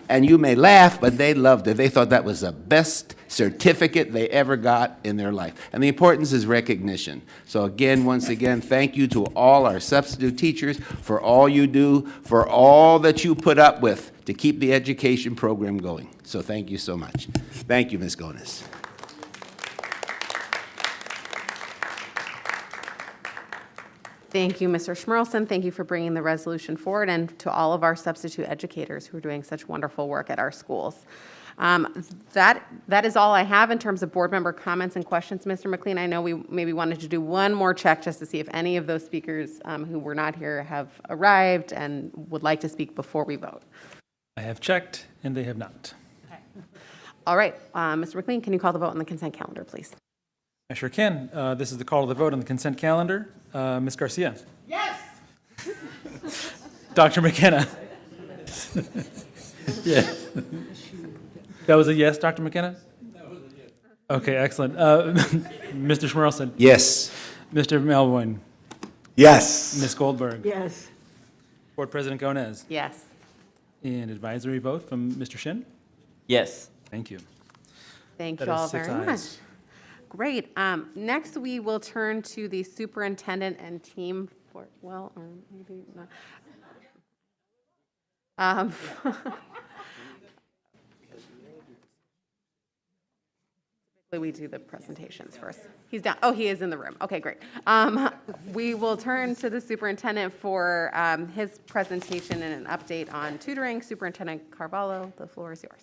And you may laugh, but they loved it. They thought that was the best certificate they ever got in their life. And the importance is recognition. So again, once again, thank you to all our substitute teachers for all you do, for all that you put up with to keep the education program going. So thank you so much. Thank you, Ms. Gones. Thank you, Mr. Schmerelson. Thank you for bringing the resolution forward, and to all of our substitute educators who are doing such wonderful work at our schools. That is all I have in terms of board member comments and questions. Mr. McLean, I know we maybe wanted to do one more check just to see if any of those speakers who were not here have arrived and would like to speak before we vote. I have checked, and they have not. Okay. All right, Mr. McLean, can you call the vote on the consent calendar, please? I sure can. This is the call to the vote on the consent calendar. Ms. Garcia. Yes. Dr. McKenna. Yes. That was a yes, Dr. McKenna? That was a yes. Okay, excellent. Mr. Schmerelson. Yes. Mr. Melvoin. Yes. Ms. Goldberg. Yes. Board President Gonez. Yes. And advisory vote from Mr. Shin? Yes. Thank you. Thank That you is all 6 very ayes. much. Great. Next, we will turn to the superintendent and team for, well, or maybe not. We do the presentations first. He's down. Oh, he is in the room. Okay, great. We will turn to the superintendent for his presentation and an update on tutoring. Superintendent Carvalho, the floor is yours.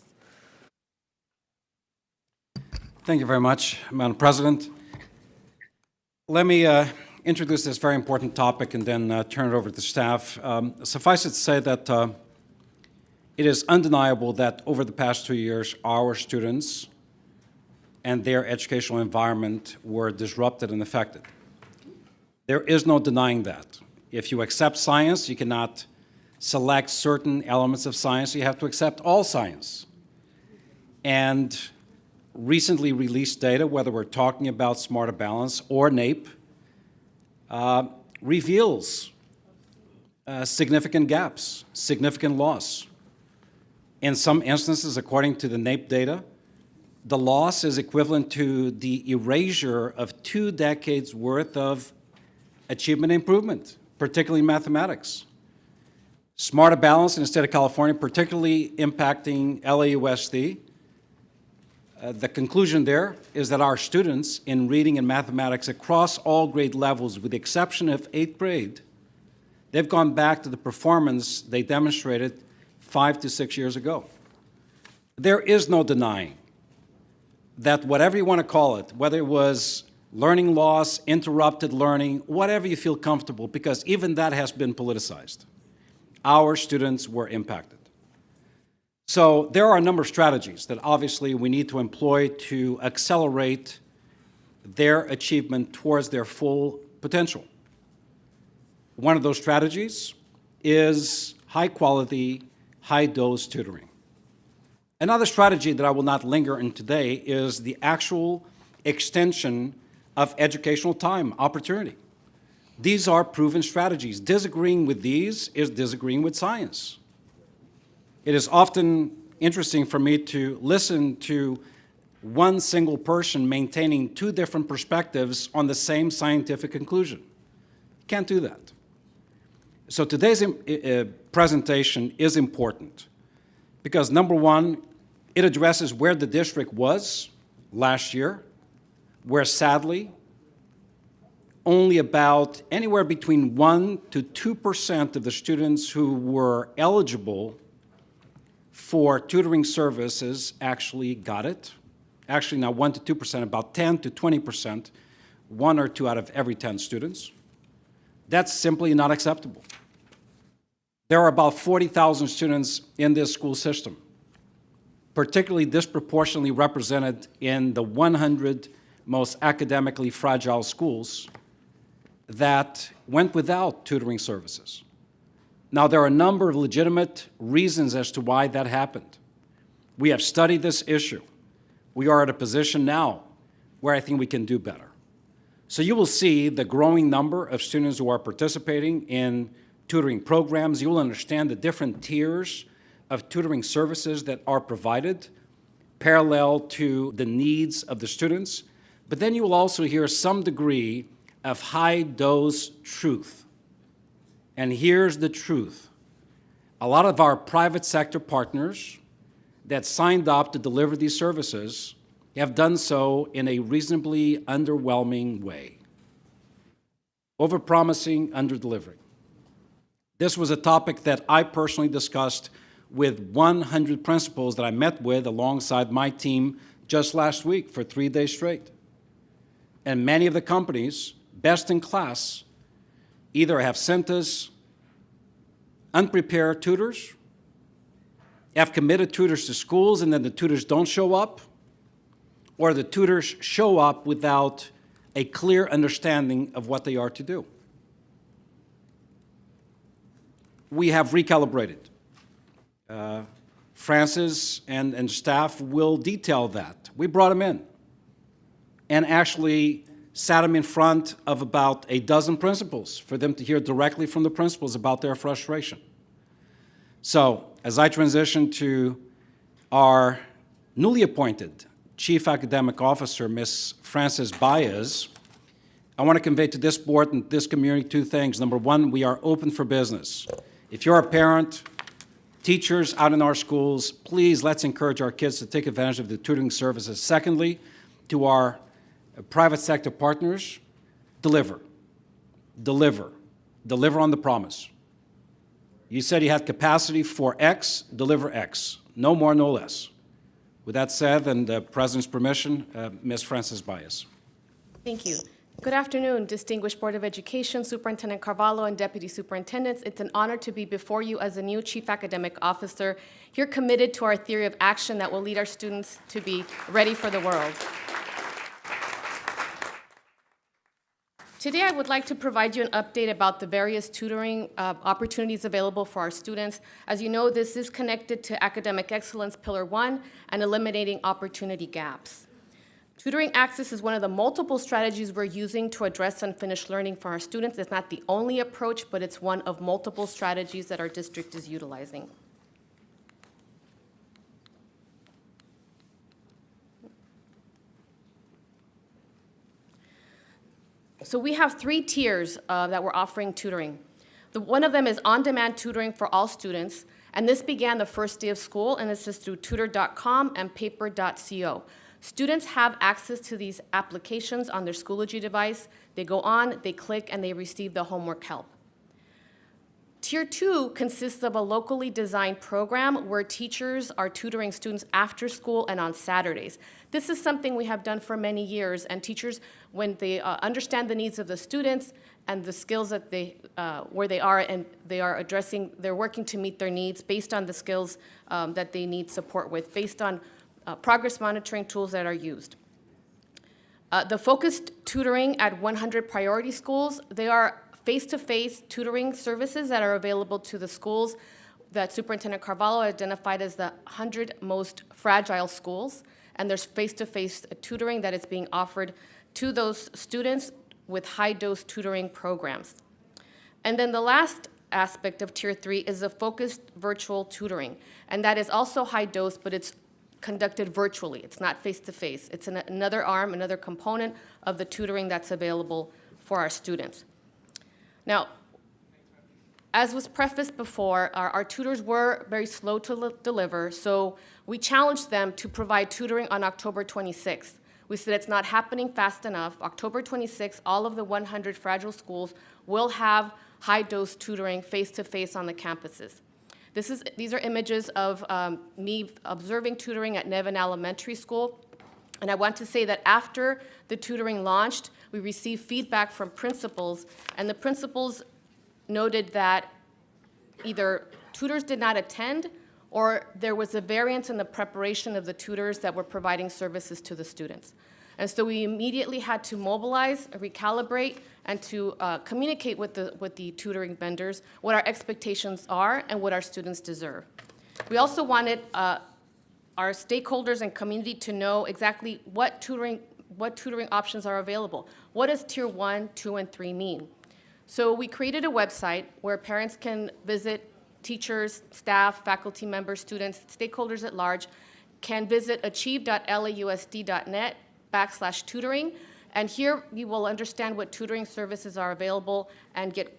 Thank you very much, Madam President. Let me introduce this very important topic and then turn it over to staff. Suffice it to say that it is undeniable that over the past 2 years, our students and their educational environment were disrupted and affected. There is no denying that. If you accept science, you cannot select certain elements of science. You have to accept all science. And recently released data, whether we're talking about Smarter Balance or NAEP, reveals significant gaps, significant loss. In some instances, according to the NAEP data, the loss is equivalent to the erasure of 2 decades worth of achievement improvement, particularly in mathematics. Smarter Balance in the state of California, particularly impacting LAUSD, the conclusion there is that our students in reading and mathematics across all grade levels, with the exception of 8th grade, they've gone back to the performance they demonstrated 5 to 6 years ago. There is no denying that whatever you want to call it, whether it was learning loss, interrupted learning, whatever you feel comfortable, because even that has been politicized, our students were impacted. So there are a number of strategies that obviously we need to employ to accelerate their achievement towards their full potential. One of those strategies is high-quality, high-dose tutoring. Another strategy that I will not linger in today is the actual extension of educational time, opportunity. These are proven strategies. Disagreeing with these is disagreeing with science. It is often interesting for me to listen to one single person maintaining two different perspectives on the same scientific conclusion. Can't do that. So today's presentation is important because, number one, it addresses where the district was last year, where sadly, only about anywhere between 1% to 2% of the students who were eligible for tutoring services actually got it. Actually, not 1% to 2%, about 10% to 20%, 1 or 2 out of every 10 students. That's simply not acceptable. There are about 40,000 students in this school system, particularly disproportionately represented in the 100 most academically fragile schools that went without tutoring services. Now, there are a number of legitimate reasons as to why that happened. We have studied this issue. We are at a position now where I think we can do better. So you will see the growing number of students who are participating in tutoring programs. You will understand the different tiers of tutoring services that are provided parallel to the needs of the students. But then you will also hear some degree of high-dose truth. And here's the truth. A lot of our private sector partners that signed up to deliver these services have done so in a reasonably underwhelming way. Overpromising, underdelivering. This was a topic that I personally discussed with 100 principals that I met with alongside my team just last week for 3 days straight. And many of the companies, best in class, either have sent us unprepared tutors, have committed tutors to schools and then the tutors don't show up, or the tutors show up without a clear understanding of what they are to do. We have recalibrated. Francis and staff will detail that. We brought them in and actually sat them in front of about a dozen principals for them to hear directly from the principals about their frustration. So, as I transition to our newly appointed Chief Academic Officer, Ms. Frances Baez, I want to convey to this board and this community 2 things. Number one, we are open for business. If you're a parent, teachers out in our schools, please let's encourage our kids to take advantage of the tutoring services. Secondly, to our private sector partners, deliver. Deliver. Deliver on the promise. You said you had capacity for X, deliver X. No more, no less. With that said, and the President's permission, Ms. Frances Baez. Thank you. Good afternoon, distinguished Board of Education, Superintendent Carvalho, and Deputy Superintendents. It's an honor to be before you as a new Chief Academic Officer. You're committed to our theory of action that will lead our students to be ready for the world. Today, I would like to provide you an update about the various tutoring opportunities available for our students. As you know, this is connected to Academic Excellence Pillar 1 and eliminating opportunity gaps. Tutoring access is one of the multiple strategies we're using to address unfinished learning for our students. It's not the only approach, but it's one of multiple strategies that our district is utilizing. So we have 3 tiers that we're offering tutoring. One of them is on-demand tutoring for all students, and this began the first day of school, and this is through tutor.com and paper.co. Students have access to these applications on their Schoology device. They go on, they click, and they receive the homework help. Tier 2 consists of a locally designed program where teachers are tutoring students after school and on Saturdays. This is something we have done for many years, and teachers, when they understand the needs of the students and the skills that where they are, and they are addressing, they're working to meet their needs based on the skills that they need support with, based on progress monitoring tools that are used. The focused tutoring at 100 priority schools, they are face-to-face tutoring services that are available to the schools that Superintendent Carvalho identified as the 100 most fragile schools. And there's face-to-face tutoring that is being offered to those students with high-dose tutoring programs. And then the last aspect of Tier 3 is the focused virtual tutoring. And that is also high dose, but it's conducted virtually. It's not face-to-face. It's another arm, another component of the tutoring that's available for our students. Now, as was prefaced before, our tutors were very slow to deliver, so we challenged them to provide tutoring on October 26th. We said it's not happening fast enough. October 26th, all of the 100 fragile schools will have high-dose tutoring face-to-face on the campuses. These are images of me observing tutoring at Nevin Elementary School. And I want to say that after the tutoring launched, we received feedback from principals, and the principals noted that either tutors did not attend or there was a variance in the preparation of the tutors that were providing services to the students. And so we immediately had to mobilize, recalibrate, and to communicate with the tutoring vendors what our expectations are and what our students deserve. We also wanted our stakeholders and community to know exactly what tutoring options are available. What does Tier 1, 2, and 3 mean? So we created a website where parents can visit, teachers, staff, faculty members, students, stakeholders at large can visit achieve.lausd.net/tutoring. And here you will understand what tutoring services are available and get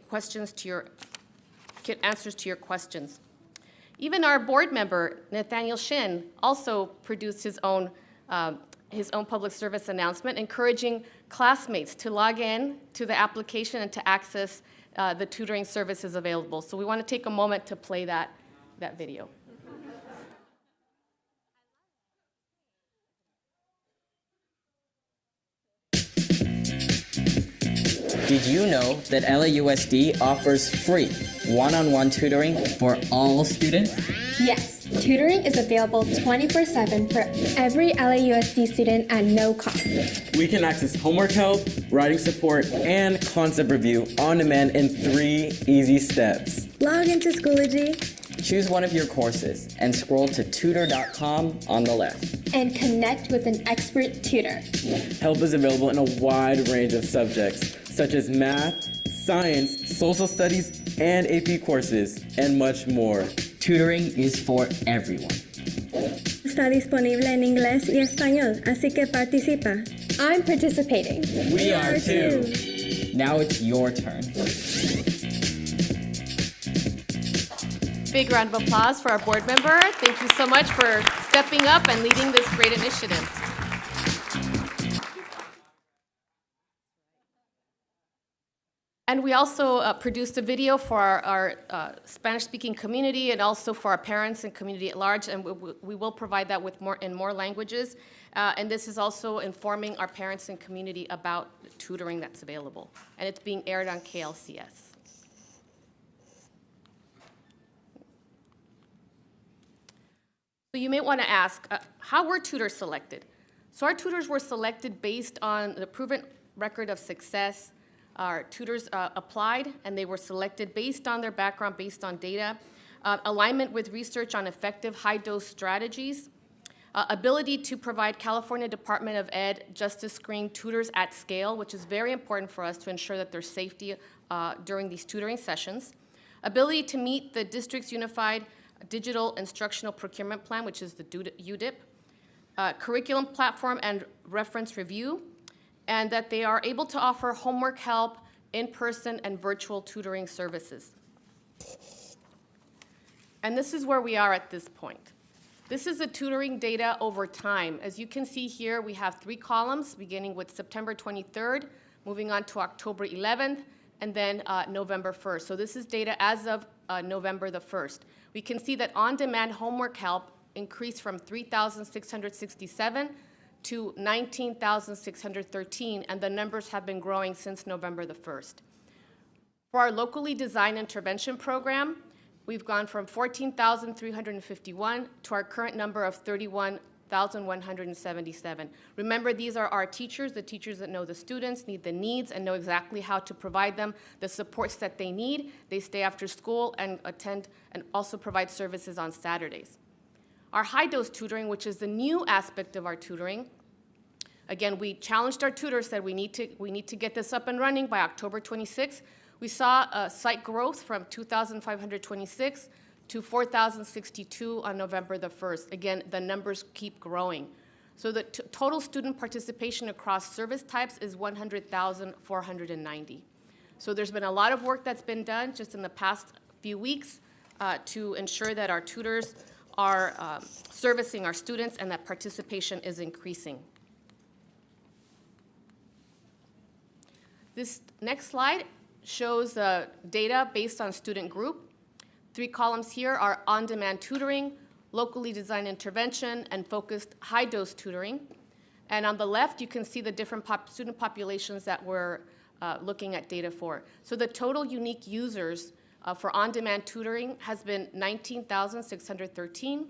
answers to your questions. Even our board member, Nathaniel Shin, also produced his own public service announcement encouraging classmates to log in to the application and to access the tutoring services available. So we want to take a moment to play that video. Did you know that LAUSD offers free one-on-one tutoring for all students? Yes, tutoring is available 24/7 for every LAUSD student at no cost. We can access homework help, writing support, and concept review on demand in 3 easy steps. Log into Schoology, choose one of your courses, and scroll to tutor.com on the left. And connect with an expert tutor. Help is available in a wide range of subjects, such as math, science, social studies, and AP courses, and much more. Tutoring is for everyone. Está disponible en inglés y español, así que participa. I'm participating. We are too. Now it's your turn. Big round of applause for our board member. Thank you so much for stepping up and leading this great initiative. And we also produced a video for our Spanish-speaking community and also for our parents and community at large, and we will provide that with in more languages. And this is also informing our parents and community about the tutoring that's available. And it's being aired on KLCS. So you may want to ask, how were tutors selected? So our tutors were selected based on the proven record of success. Our tutors applied, and they were selected based on their background, based on data, alignment with research on effective high-dose strategies, ability to provide California Department of Ed justice screen tutors at scale, which is very important for us to ensure that there's safety during these tutoring sessions, ability to meet the district's unified digital instructional procurement plan, which is the UDIP, curriculum platform and reference review, and that they are able to offer homework help, in-person and virtual tutoring services. And this is where we are at this point. This is the tutoring data over time. As you can see here, we have 3 columns, beginning with September 23rd, moving on to October 11th, and then November 1st. So this is data as of November the 1st. We can see that on-demand homework help increased from 3,667 to 19,613, and the numbers have been growing since November the 1st. For our locally designed intervention program, we've gone from 14,351 to our current number of 31,177. Remember, these are our teachers, the teachers that know the students, need the needs, and know exactly how to provide them the supports that they need. They stay after school and attend and also provide services on Saturdays. Our high-dose tutoring, which is the new aspect of our tutoring, again, we challenged our tutors, said we need to get this up and running by October 26th. We saw a slight growth from 2,526 to 4,062 on November the 1st. Again, the numbers keep growing. So the total student participation across service types is 100,490. So there's been a lot of work that's been done just in the past few weeks to ensure that our tutors are servicing our students and that participation is increasing. This next slide shows data based on student group. 3 columns here are on-demand tutoring, locally designed intervention, and focused high-dose tutoring. And on the left, you can see the different student populations that we're looking at data for. So the total unique users for on-demand tutoring has been 19,613.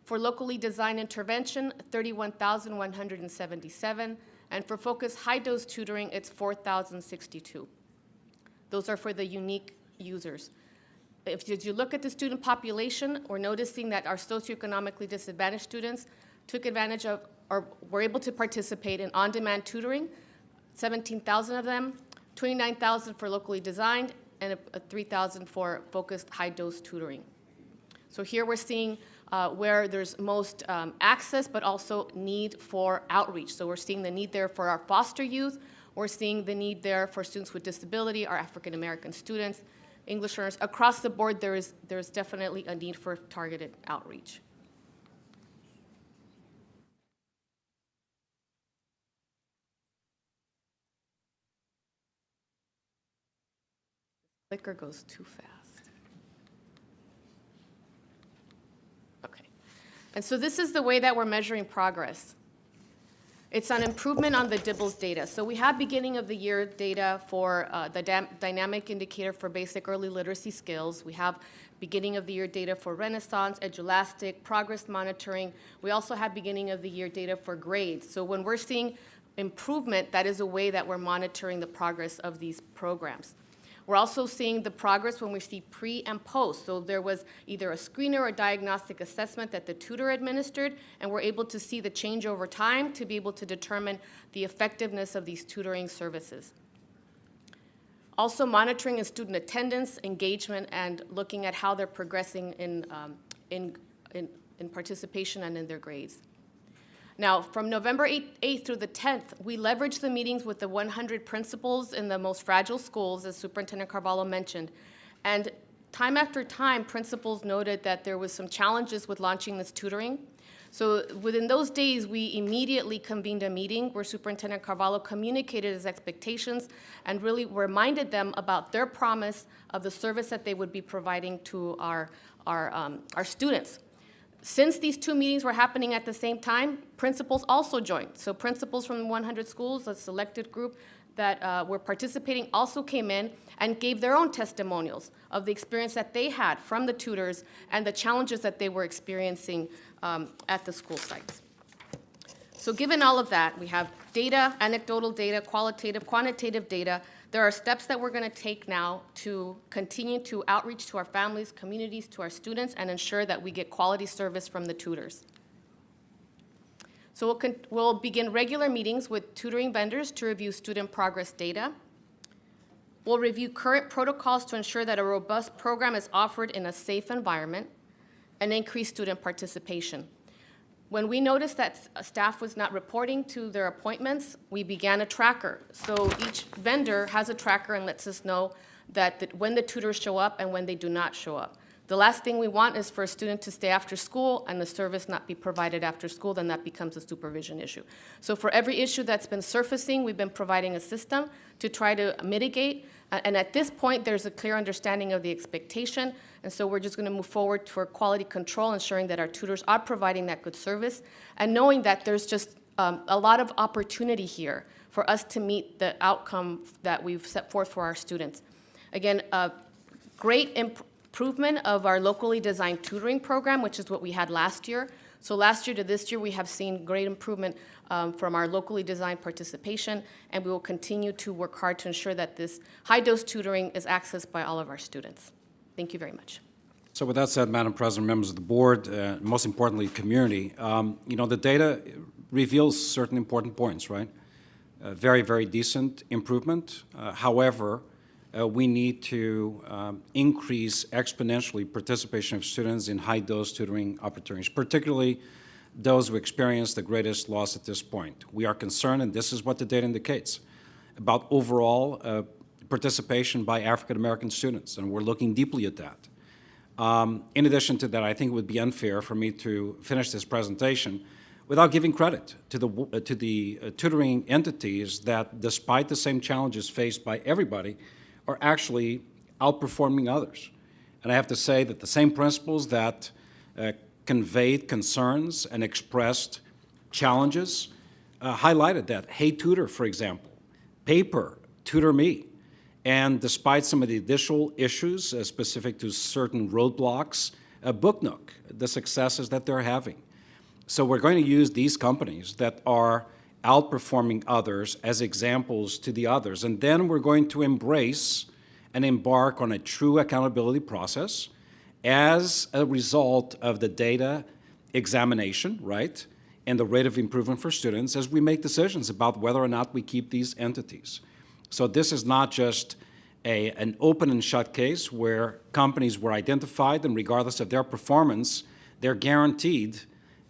For locally designed intervention, 31,177. And for focused high-dose tutoring, it's 4,062. Those are for the unique users. If you look at the student population, we're noticing that our socioeconomically disadvantaged students took advantage of or were able to participate in on-demand tutoring, 17,000 of them, 29,000 for locally designed, and 3,000 for focused high-dose tutoring. So here we're seeing where there's most access, but also need for outreach. So we're seeing the need there for our foster youth. We're seeing the need there for students with disability, our African-American students, English learners. Across the board, there's definitely a need for targeted outreach. Clicker goes too fast. Okay. And so this is the way that we're measuring progress. It's an improvement on the DIBELS data. So we have beginning of the year data for the dynamic indicator for basic early literacy skills. We have beginning of the year data for Renaissance, Edulastic, progress monitoring. We also have beginning of the year data for grades. So when we're seeing improvement, that is a way that we're monitoring the progress of these programs. We're also seeing the progress when we see pre and post. So there was either a screener or diagnostic assessment that the tutor administered, and we're able to see the change over time to be able to determine the effectiveness of these tutoring services. Also monitoring in student attendance, engagement, and looking at how they're progressing in participation and in their grades. Now, from November 8th through the 10th, we leveraged the meetings with the 100 principals in the most fragile schools, as Superintendent Carvalho mentioned. And time after time, principals noted that there was some challenges with launching this tutoring. So within those days, we immediately convened a meeting where Superintendent Carvalho communicated his expectations and really reminded them about their promise of the service that they would be providing to our students. Since these 2 meetings were happening at the same time, principals also joined. So principals from 100 schools, a selected group that were participating, also came in and gave their own testimonials of the experience that they had from the tutors and the challenges that they were experiencing at the school sites. So given all of that, we have data, anecdotal data, qualitative, quantitative data. There are steps that we're going to take now to continue to outreach to our families, communities, to our students, and ensure that we get quality service from the tutors. So we'll begin regular meetings with tutoring vendors to review student progress data. We'll review current protocols to ensure that a robust program is offered in a safe environment and increase student participation. When we noticed that staff was not reporting to their appointments, we began a tracker. So each vendor has a tracker and lets us know that when the tutors show up and when they do not show up. The last thing we want is for a student to stay after school and the service not be provided after school, then that becomes a supervision issue. So for every issue that's been surfacing, we've been providing a system to try to mitigate. And at this point, there's a clear understanding of the expectation. And so we're just going to move forward for quality control, ensuring that our tutors are providing that good service, and knowing that there's just a lot of opportunity here for us to meet the outcome that we've set forth for our students. Again, great improvement of our locally designed tutoring program, which is what we had last year. So last year to this year, we have seen great improvement from our locally designed participation, and we will continue to work hard to ensure that this high-dose tutoring is accessed by all of our students. Thank you very much. So with that said, Madam President, members of the board, most importantly, community, the data reveals certain important points, right? Very, very decent improvement. However, we need to increase exponentially participation of students in high-dose tutoring opportunities, particularly those who experience the greatest loss at this point. We are concerned, and this is what the data indicates, about overall participation by African American students, and we're looking deeply at that. In addition to that, I think it would be unfair for me to finish this presentation without giving credit to the tutoring entities that, despite the same challenges faced by everybody, are actually outperforming others. And I have to say that the same principles that conveyed concerns and expressed challenges highlighted that. Hey Tutor, for example, Paper, Tutor Me. And despite some of the additional issues specific to certain roadblocks, Book Nook, the successes that they're having. So we're going to use these companies that are outperforming others as examples to the others. And then we're going to embrace and embark on a true accountability process as a result of the data examination, right, and the rate of improvement for students as we make decisions about whether or not we keep these entities. So this is not just an open and shut case where companies were identified and regardless of their performance, they're guaranteed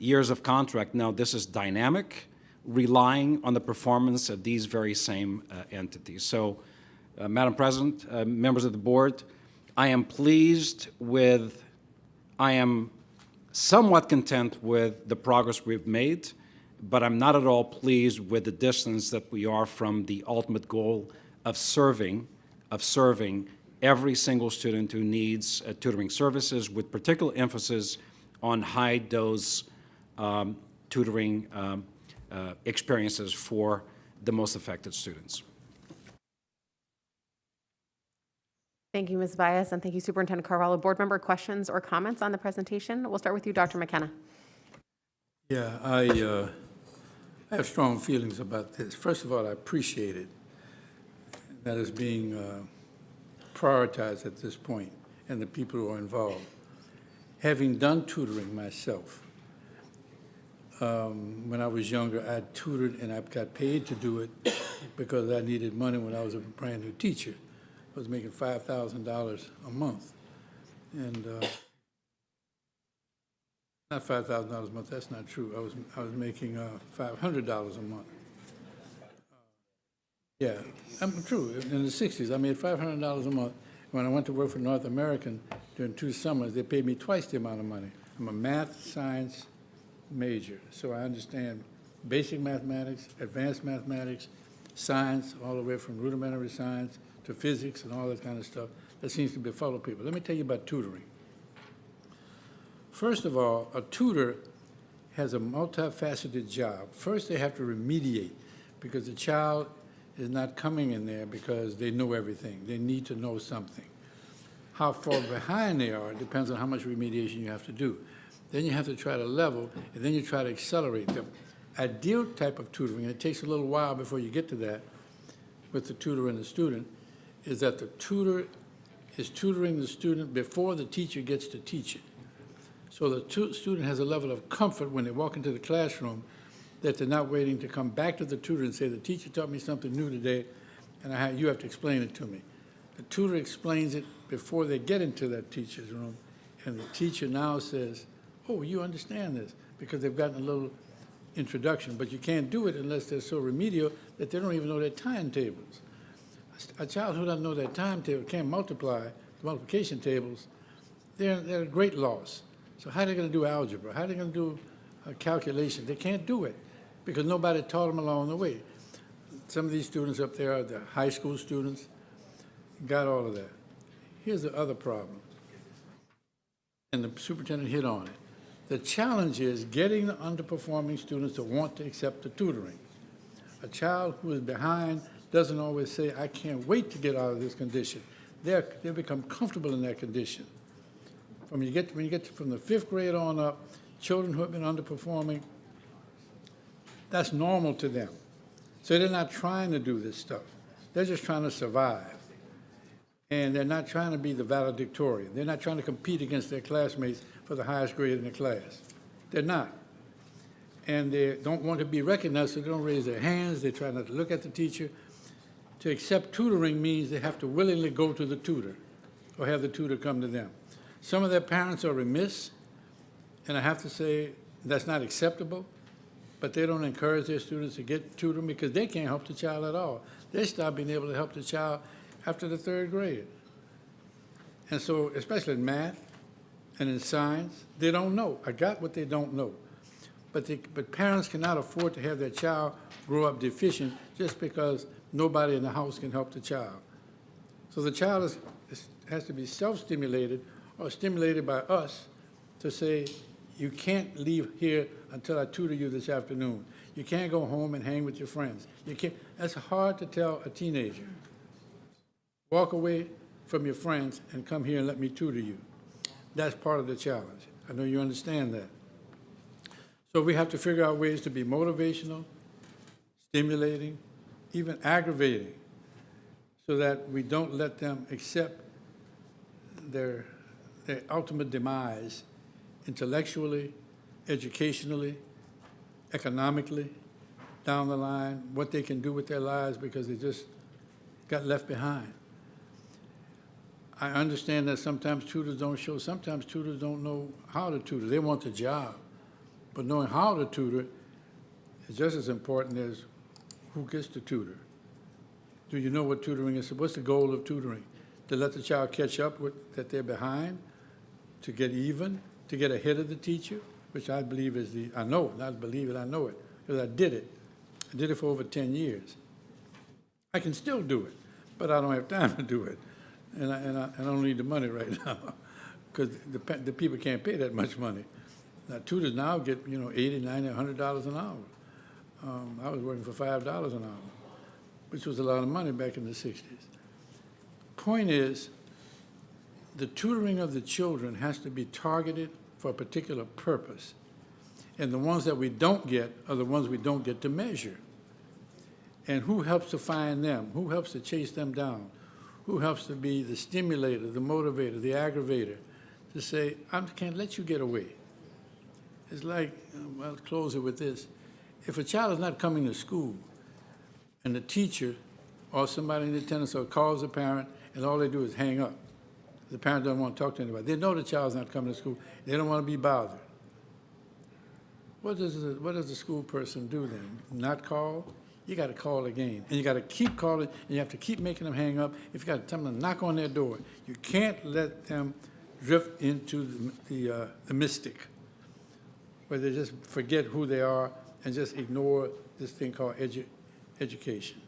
years of contract. No, this is dynamic, relying on the performance of these very same entities. So, Madam President, members of the board, I am somewhat content with the progress we've made, but I'm not at all pleased with the distance that we are from the ultimate goal of serving every single student who needs tutoring services, with particular emphasis on high-dose tutoring experiences for the most affected students. Thank you, Ms. Baez, and thank you, Superintendent Carvalho. Board member questions or comments on the presentation? We'll start with you, Dr. McKenna. Yeah, I have strong feelings about this. First of all, I appreciate it that is being prioritized at this point and the people who are involved. Having done tutoring myself, when I was younger, I tutored and I got paid to do it because I needed money when I was a brand new teacher. I was making $5,000 a month. And not $5,000 a month, that's not true. I was making $500 a month. Yeah, I'm true. In the 60s, I made $500 a month. When I went to work for North American during 2 summers, they paid me twice the amount of money. I'm a math science major, so I understand basic mathematics, advanced mathematics, science, all the way from rudimentary science to physics and all that kind of stuff that seems to befuddle people. Let me tell you about tutoring. First of all, a tutor has a multifaceted job. First, they have to remediate because the child is not coming in there because they know everything. They need to know something. How far behind they are depends on how much remediation you have to do. Then you have to try to level, and then you try to accelerate them. Ideal type of tutoring, and it takes a little while before you get to that with the tutor and the student, is that the tutor is tutoring the student before the teacher gets to teach it. So the student has a level of comfort when they walk into the classroom that they're not waiting to come back to the tutor and say, the teacher taught me something new today, and you have to explain it to me. The tutor explains it before they get into that teacher's room, and the teacher now says, oh, you understand this, because they've gotten a little introduction, but you can't do it unless they're so remedial that they don't even know their timetables. A child who doesn't know their timetable, can't multiply the multiplication tables, they're a great loss. So how are they going to do algebra? How are they going to do a calculation? They can't do it because nobody taught them along the way. Some of these students up there are the high school students, got all of that. Here's the other problem, and the superintendent hit on it. The challenge is getting the underperforming students to want to accept the tutoring. A child who is behind doesn't always say, I can't wait to get out of this condition. They become comfortable in that condition. When you get from the 5th grade on up, children who have been underperforming, that's normal to them. So they're not trying to do this stuff. They're just trying to survive. And they're not trying to be the valedictorian. They're not trying to compete against their classmates for the highest grade in the class. They're not. And they don't want to be recognized, so they don't raise their hands. They try not to look at the teacher. To accept tutoring means they have to willingly go to the tutor or have the tutor come to them. Some of their parents are remiss, and I have to say that's not acceptable, but they don't encourage their students to get tutoring because they can't help the child at all. They stop being able to help the child after the 3rd grade. And so, especially in math and in science, they don't know. I got what they don't know. But parents cannot afford to have their child grow up deficient just because nobody in the house can help the child. So the child has to be self-stimulated or stimulated by us to say, you can't leave here until I tutor you this afternoon. You can't go home and hang with your friends. You can't. That's hard to tell a teenager. Walk away from your friends and come here and let me tutor you. That's part of the challenge. I know you understand that. So we have to figure out ways to be motivational, stimulating, even aggravating, so that we don't let them accept their ultimate demise intellectually, educationally, economically, down the line, what they can do with their lives because they just got left behind. I understand that sometimes tutors don't show, sometimes tutors don't know how to tutor. They want the job. But knowing how to tutor is just as important as who gets to tutor. Do you know what tutoring is? What's the goal of tutoring? To let the child catch up with that they're behind, to get even, to get ahead of the teacher, which I believe is I know it, not believe it, I know it, because I did it. I did it for over 10 years. I can still do it, but I don't have time to do it. And I don't need the money right now, because the people can't pay that much money. Now, tutors now get, $80, $90, $100 an hour. I was working for $5 an hour, which was a lot of money back in the 60s. Point is, the tutoring of the children has to be targeted for a particular purpose. And the ones that we don't get are the ones we don't get to measure. And who helps to find them? Who helps to chase them down? Who helps to be the stimulator, the motivator, the aggravator, to say, I can't let you get away. It's like, I'll close it with this. If a child is not coming to school and the teacher or somebody in the attendance or calls the parent and all they do is hang up, the parent doesn't want to talk to anybody. They know the child's not coming to school. They don't want to be bothered. What does the school person do then? Not call? You got to call again. And you got to keep calling, and you have to keep making them hang up. If you got to tell them to knock on their door, you can't let them drift into the mystic, where they just forget who they are and just ignore this thing called education.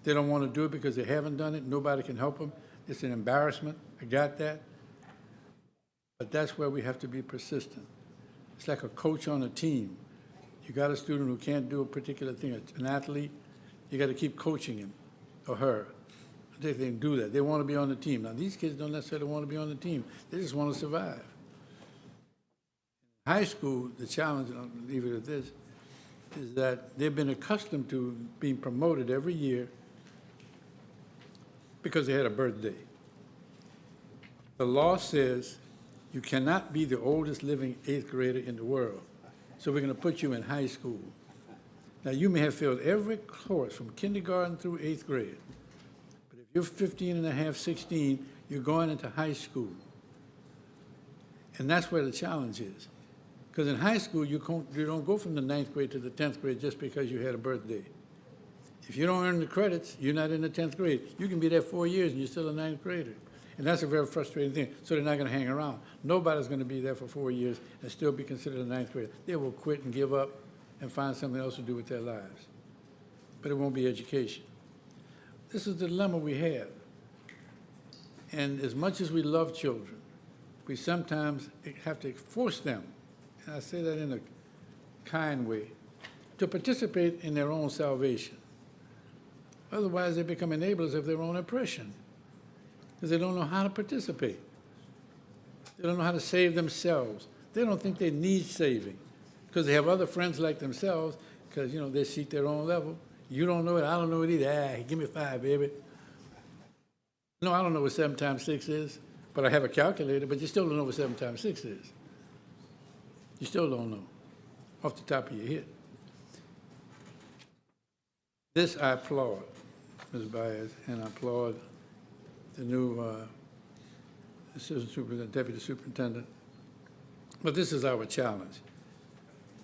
They don't want to do it because they haven't done it. Nobody can help them. It's an embarrassment. I got that. But that's where we have to be persistent. It's like a coach on a team. You got a student who can't do a particular thing, an athlete, you got to keep coaching him or her. They can do that. They want to be on the team. Now, these kids don't necessarily want to be on the team. They just want to survive. High school, the challenge, and I'll leave it at this, is that they've been accustomed to being promoted every year because they had a birthday. The law says you cannot be the oldest living 8th grader in the world. So we're going to put you in high school. Now, you may have failed every course from kindergarten through 8th grade. But if you're 15 and a half, 16, you're going into high school. And that's where the challenge is. Because in high school, you don't go from the 9th grade to the 10th grade just because you had a birthday. If you don't earn the credits, you're not in the 10th grade. You can be there 4 years and you're still a 9th grader. And that's a very frustrating thing. So they're not going to hang around. Nobody's going to be there for 4 years and still be considered a 9th grader. They will quit and give up and find something else to do with their lives. But it won't be education. This is the dilemma we have. And as much as we love children, we sometimes have to force them, and I say that in a kind way, to participate in their own salvation. Otherwise, they become enablers of their own oppression, because they don't know how to participate. They don't know how to save themselves. They don't think they need saving because they have other friends like themselves because, they seek their own level. You don't know it. I don't know it either. Give me 5, baby. No, I don't know what 7 times 6 is, but I have a calculator, but you still don't know what 7 times 6 is. You still don't know off the top of your head. This I applaud, Ms. Baez, and I applaud the new assistant superintendent, deputy superintendent. But this is our challenge,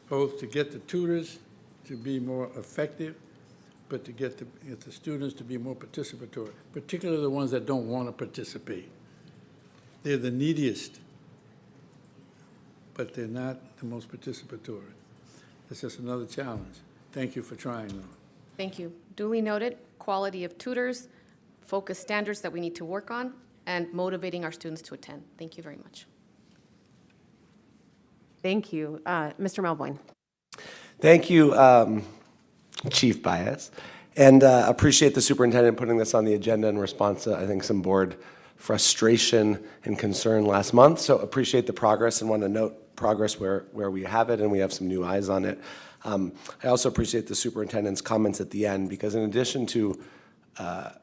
both to get the tutors to be more effective, but to get the students to be more participatory, particularly the ones that don't want to participate. They're the neediest, but they're not the most participatory. It's just another challenge. Thank you for trying, though. Thank you. Duly noted, quality of tutors, focus standards that we need to work on, and motivating our students to attend. Thank you very much. Thank you. Mr. Melvoin. Thank you, Chief Baez, and appreciate the superintendent putting this on the agenda in response to, I think, some board frustration and concern last month. So appreciate the progress and want to note progress where we have it and we have some new eyes on it. I also appreciate the superintendent's comments at the end because in addition to, I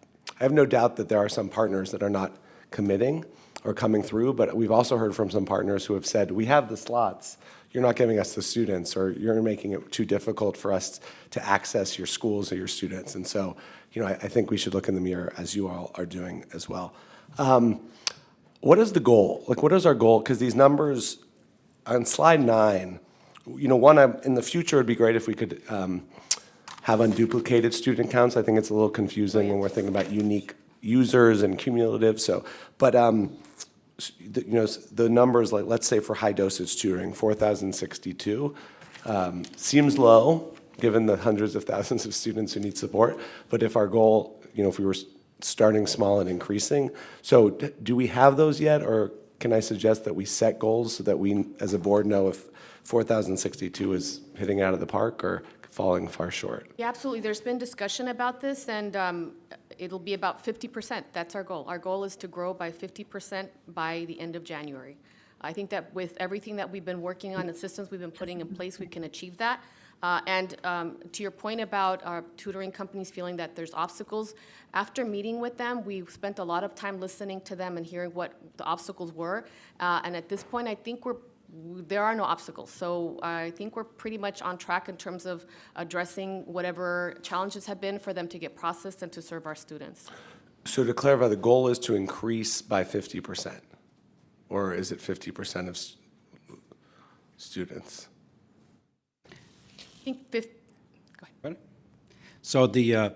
have no doubt that there are some partners that are not committing or coming through, but we've also heard from some partners who have said, we have the slots, you're not giving us the students, or you're making it too difficult for us to access your schools or your students. And so, I think we should look in the mirror as you all are doing as well. What is the goal? What is our goal? Because these numbers on slide 9, one, in the future, it'd be great if we could have unduplicated student counts. I think it's a little confusing when we're thinking about unique users and cumulative. So, but the numbers, like let's say for high dosage tutoring, 4,062 seems low given the hundreds of thousands of students who need support. But if our goal, if we were starting small and increasing, so do we have those yet, or can I suggest that we set goals so that we, as a board, know if 4,062 is hitting out of the park or falling far short? Yeah, absolutely. There's been discussion about this, and it'll be about 50%. That's our goal. Our goal is to grow by 50% by the end of January. I think that with everything that we've been working on and systems we've been putting in place, we can achieve that. And to your point about our tutoring companies feeling that there's obstacles, after meeting with them, we spent a lot of time listening to them and hearing what the obstacles were. And at this point, I think there are no obstacles. So I think we're pretty much on track in terms of addressing whatever challenges have been for them to get processed and to serve our students. So to clarify, the goal is to increase by 50%, or is it 50% of students? I think go ahead. So the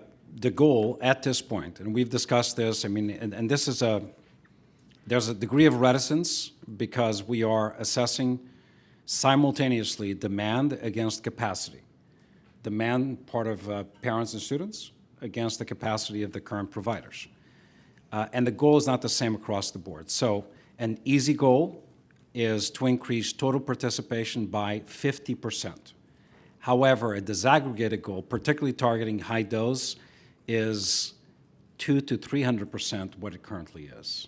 goal at this point, and we've discussed this, and this is there's a degree of reticence because we are assessing simultaneously demand against capacity. Demand part of parents and students against the capacity of the current providers. And the goal is not the same across the board. So an easy goal is to increase total participation by 50%. However, a disaggregated goal, particularly targeting high dose, is 200 to 300% what it currently is.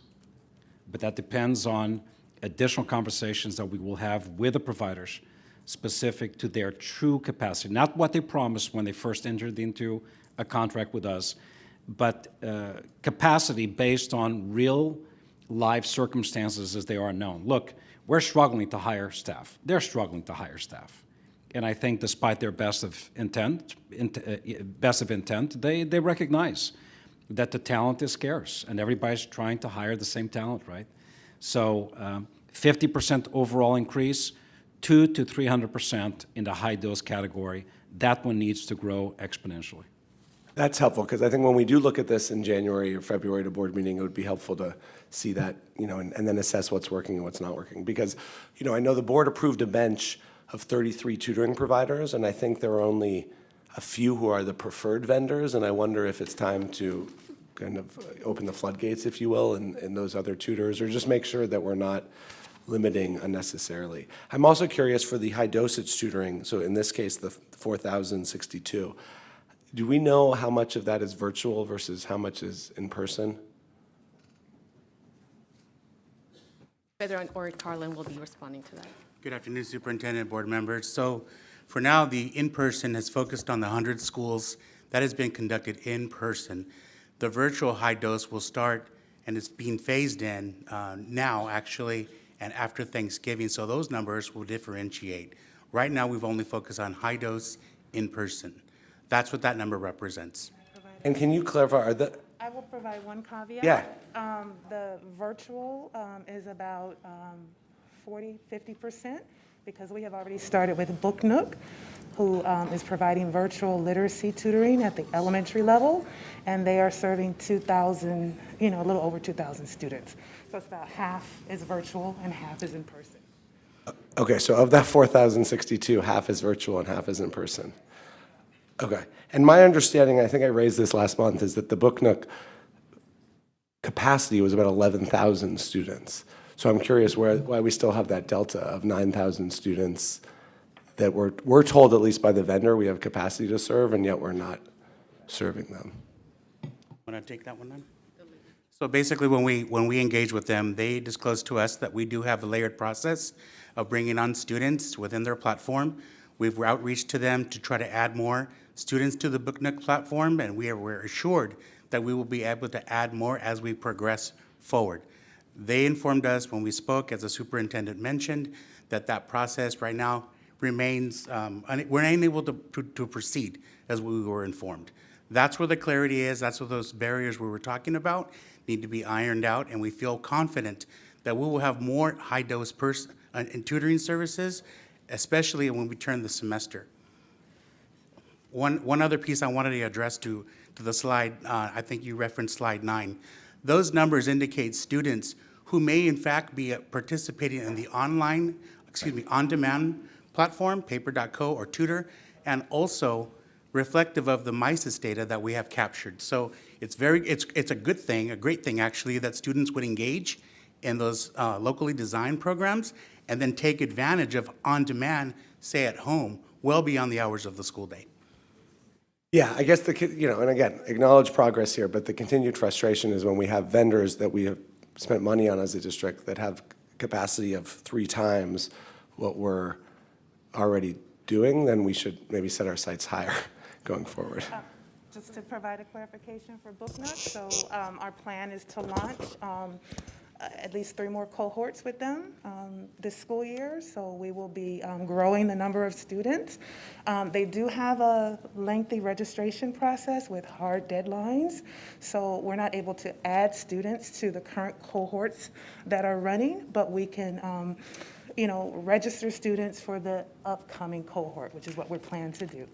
But that depends on additional conversations that we will have with the providers specific to their true capacity, not what they promised when they first entered into a contract with us, but capacity based on real life circumstances as they are known. Look, we're struggling to hire staff. They're struggling to hire staff. And I think despite their best of intent, they recognize that the talent is scarce and everybody's trying to hire the same talent, right? So 50% overall increase, 200 to 300% in the high dose category. That one needs to grow exponentially. That's helpful because I think when we do look at this in January or February at a board meeting, it would be helpful to see that, and then assess what's working and what's not working. Because, I know the board approved a bench of 33 tutoring providers, and I think there are only a few who are the preferred vendors, and I wonder if it's time to kind of open the floodgates, if you will, and those other tutors, or just make sure that we're not limiting unnecessarily. I'm also curious for the high dosage tutoring, so in this case, the 4,062, do we know how much of that is virtual versus how much is in person? Pedro or Carlin will be responding to that. Good afternoon, Superintendent, board members. So for now, the in-person has focused on the 100 schools that has been conducted in person. The virtual high dose will start, and it's being phased in now, actually, and after Thanksgiving, so those numbers will differentiate. Right now, we've only focused on high dose in person. That's what that number represents. And can you clarify, I will provide one caveat. Yeah. The virtual is about 40-50%, because we have already started with Book Nook, who is providing virtual literacy tutoring at the elementary level, and they are serving 2,000, a little over 2,000 students. So it's about half is virtual and half is in person. Okay, so of that 4,062, half is virtual and half is in person. Okay, and my understanding, I think I raised this last month, is that the Book Nook capacity was about 11,000 students. So I'm curious why we still have that delta of 9,000 students that we're told, at least by the vendor, we have capacity to serve, and yet we're not serving them. Want to take that one then? So basically, when we engage with them, they disclose to us that we do have a layered process of bringing on students within their platform. We've outreached to them to try to add more students to the Book Nook platform, and we're assured that we will be able to add more as we progress forward. They informed us when we spoke, as the superintendent mentioned, that process right now remains, we're unable to proceed as we were informed. That's where the clarity is. That's where those barriers we were talking about need to be ironed out, and we feel confident that we will have more high-dose in tutoring services, especially when we turn the semester. One other piece I wanted to address to the slide, I think you referenced slide 9. Those numbers indicate students who may in fact be participating in the on-demand platform, paper.co or Tutor, and also reflective of the MISIS data that we have captured. So it's a good thing, a great thing actually, that students would engage in those locally designed programs and then take advantage of on-demand, say at home, well beyond the hours of the school day. Yeah, I guess and again, acknowledge progress here, but the continued frustration is when we have vendors that we have spent money on as a district that have capacity of 3 times what we're already doing, then we should maybe set our sights higher going forward. Just to provide a clarification for Book Nook, so our plan is to launch at least 3 more cohorts with them this school year, so we will be growing the number of students. They do have a lengthy registration process with hard deadlines, so we're not able to add students to the current cohorts that are running, but we can register students for the upcoming cohort, which is what we're planning to do.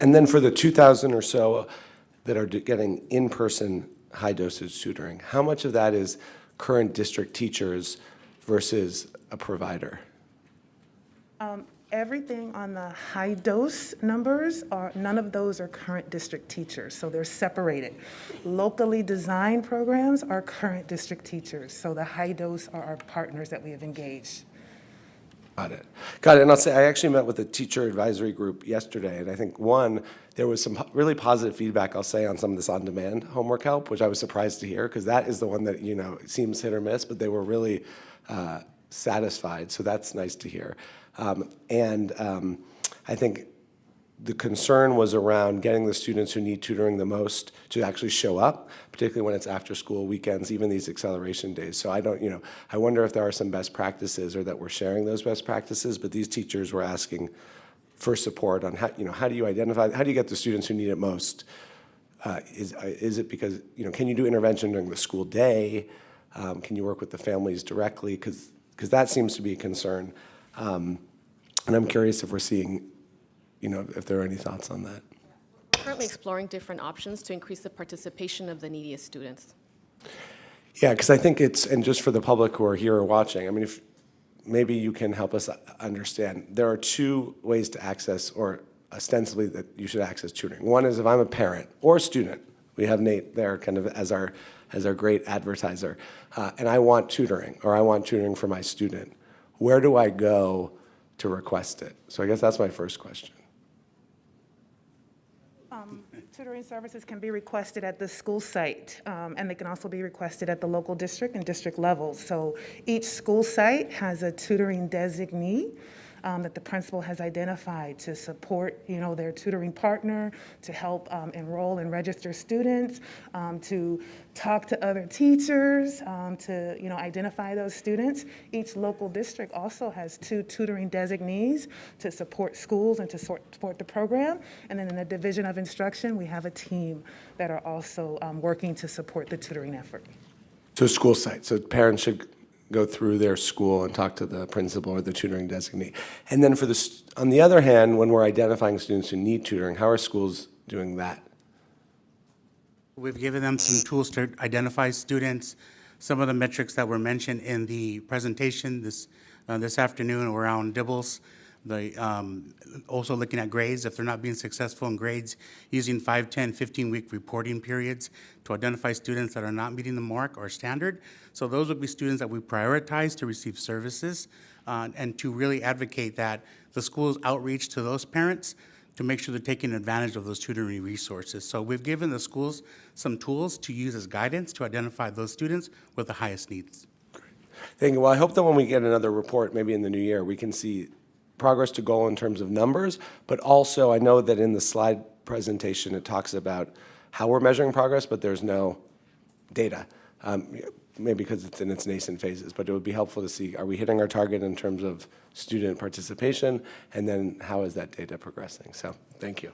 And then for the 2,000 or so that are getting in-person high-dosage tutoring, how much of that is current district teachers versus a provider? Everything on the high dose numbers none of those are current district teachers, so they're separated. Locally designed programs are current district teachers, so the high dose are our partners that we have engaged. Got it. And I'll say, I actually met with a teacher advisory group yesterday, and I think, there was some really positive feedback, I'll say, on some of this on-demand homework help, which I was surprised to hear, because that is the one that, it seems hit or miss, but they were really satisfied, so that's nice to hear. I think the concern was around getting the students who need tutoring the most to actually show up, particularly when it's after school, weekends, even these acceleration days. So I wonder if there are some best practices or that we're sharing those best practices, but these teachers were asking for support on how do you identify, how do you get the students who need it most? Is it because, can you do intervention during the school day? Can you work with the families directly? Because that seems to be a concern. And I'm curious if we're seeing, if there are any thoughts on that. Currently exploring different options to increase the participation of the neediest students. Yeah, because I think and just for the public who are here or watching, if maybe you can help us understand, there are 2 ways to access, or ostensibly that you should access tutoring. One is if I'm a parent or student, we have Nate there kind of as our great advertiser, and I want tutoring, or I want tutoring for my student. Where do I go to request it? So I guess that's my first question. Tutoring services can be requested at the school site, and they can also be requested at the local district and district levels. So each school site has a tutoring designee that the principal has identified to support, their tutoring partner, to help enroll and register students, to talk to other teachers, to, identify those students. Each local district also has 2 tutoring designees to support schools and to support the program. And then in the Division of Instruction, we have a team that are also working to support the tutoring effort. So school site, so parents should go through their school and talk to the principal or the tutoring designee. And then on the other hand, when we're identifying students who need tutoring, how are schools doing that? We've given them some tools to identify students. Some of the metrics that were mentioned in the presentation this afternoon around DIBELS, also looking at grades, if they're not being successful in grades, using 5, 10, 15-week reporting periods to identify students that are not meeting the mark or standard. So those would be students that we prioritize to receive services and to really advocate that the school's outreach to those parents to make sure they're taking advantage of those tutoring resources. So we've given the schools some tools to use as guidance to identify those students with the highest needs. Thank you. Well, I hope that when we get another report, maybe in the new year, we can see progress to goal in terms of numbers, but also I know that in the slide presentation, it talks about how we're measuring progress, but there's no data, maybe because it's in its nascent phases, but it would be helpful to see, are we hitting our target in terms of student participation, and then how is that data progressing? So thank you.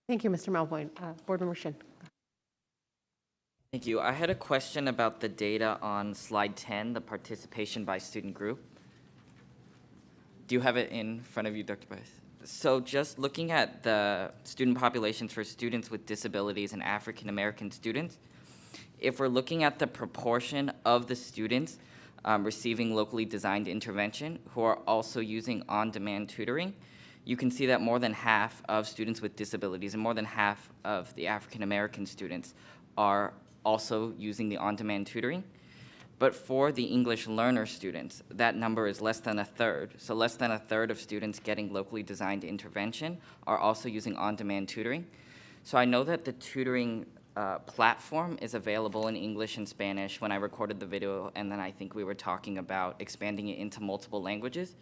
Thank you, Mr. Melvoin. Board Member Shin. Thank you. I had a question about the data on slide 10, the participation by student group. Do you have it in front of you, Dr. Baez? So just looking at the student populations for students with disabilities and African American students, if we're looking at the proportion of the students receiving locally designed intervention who are also using on-demand tutoring, you can see that more than half of students with disabilities and more than half of the African American students are also using the on-demand tutoring. But for the English learner students, that number is less than a third. So less than a third of students getting locally designed intervention are also using on-demand tutoring. So I know that the tutoring platform is available in English and Spanish when I recorded the video, and then I think we were talking about expanding it into multiple languages.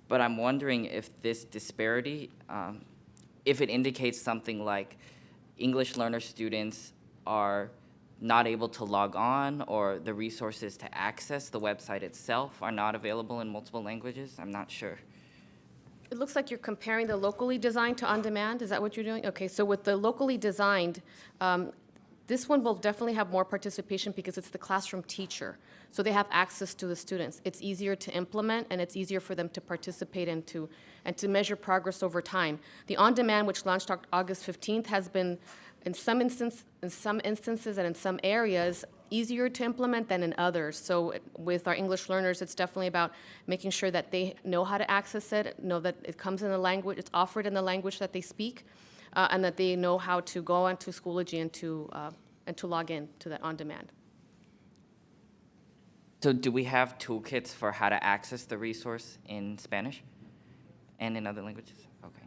But I'm wondering if this disparity, if it indicates something like English learner students are not able to log on, or the resources to access the website itself are not available in multiple languages. I'm not sure. It looks like you're comparing the locally designed to on-demand. Is that what you're doing? Okay, so with the locally designed, this one will definitely have more participation because it's the classroom teacher. So they have access to the students. It's easier to implement, and it's easier for them to participate and to measure progress over time. The on-demand, which launched August 15th, has been in some instances and in some areas easier to implement than in others. So with our English learners, it's definitely about making sure that they know how to access it, know that it comes in the language, it's offered in the language that they speak, and that they know how to go onto Schoology and to log in to that on-demand. So do we have toolkits for how to access the resource in Spanish and in other languages? Okay.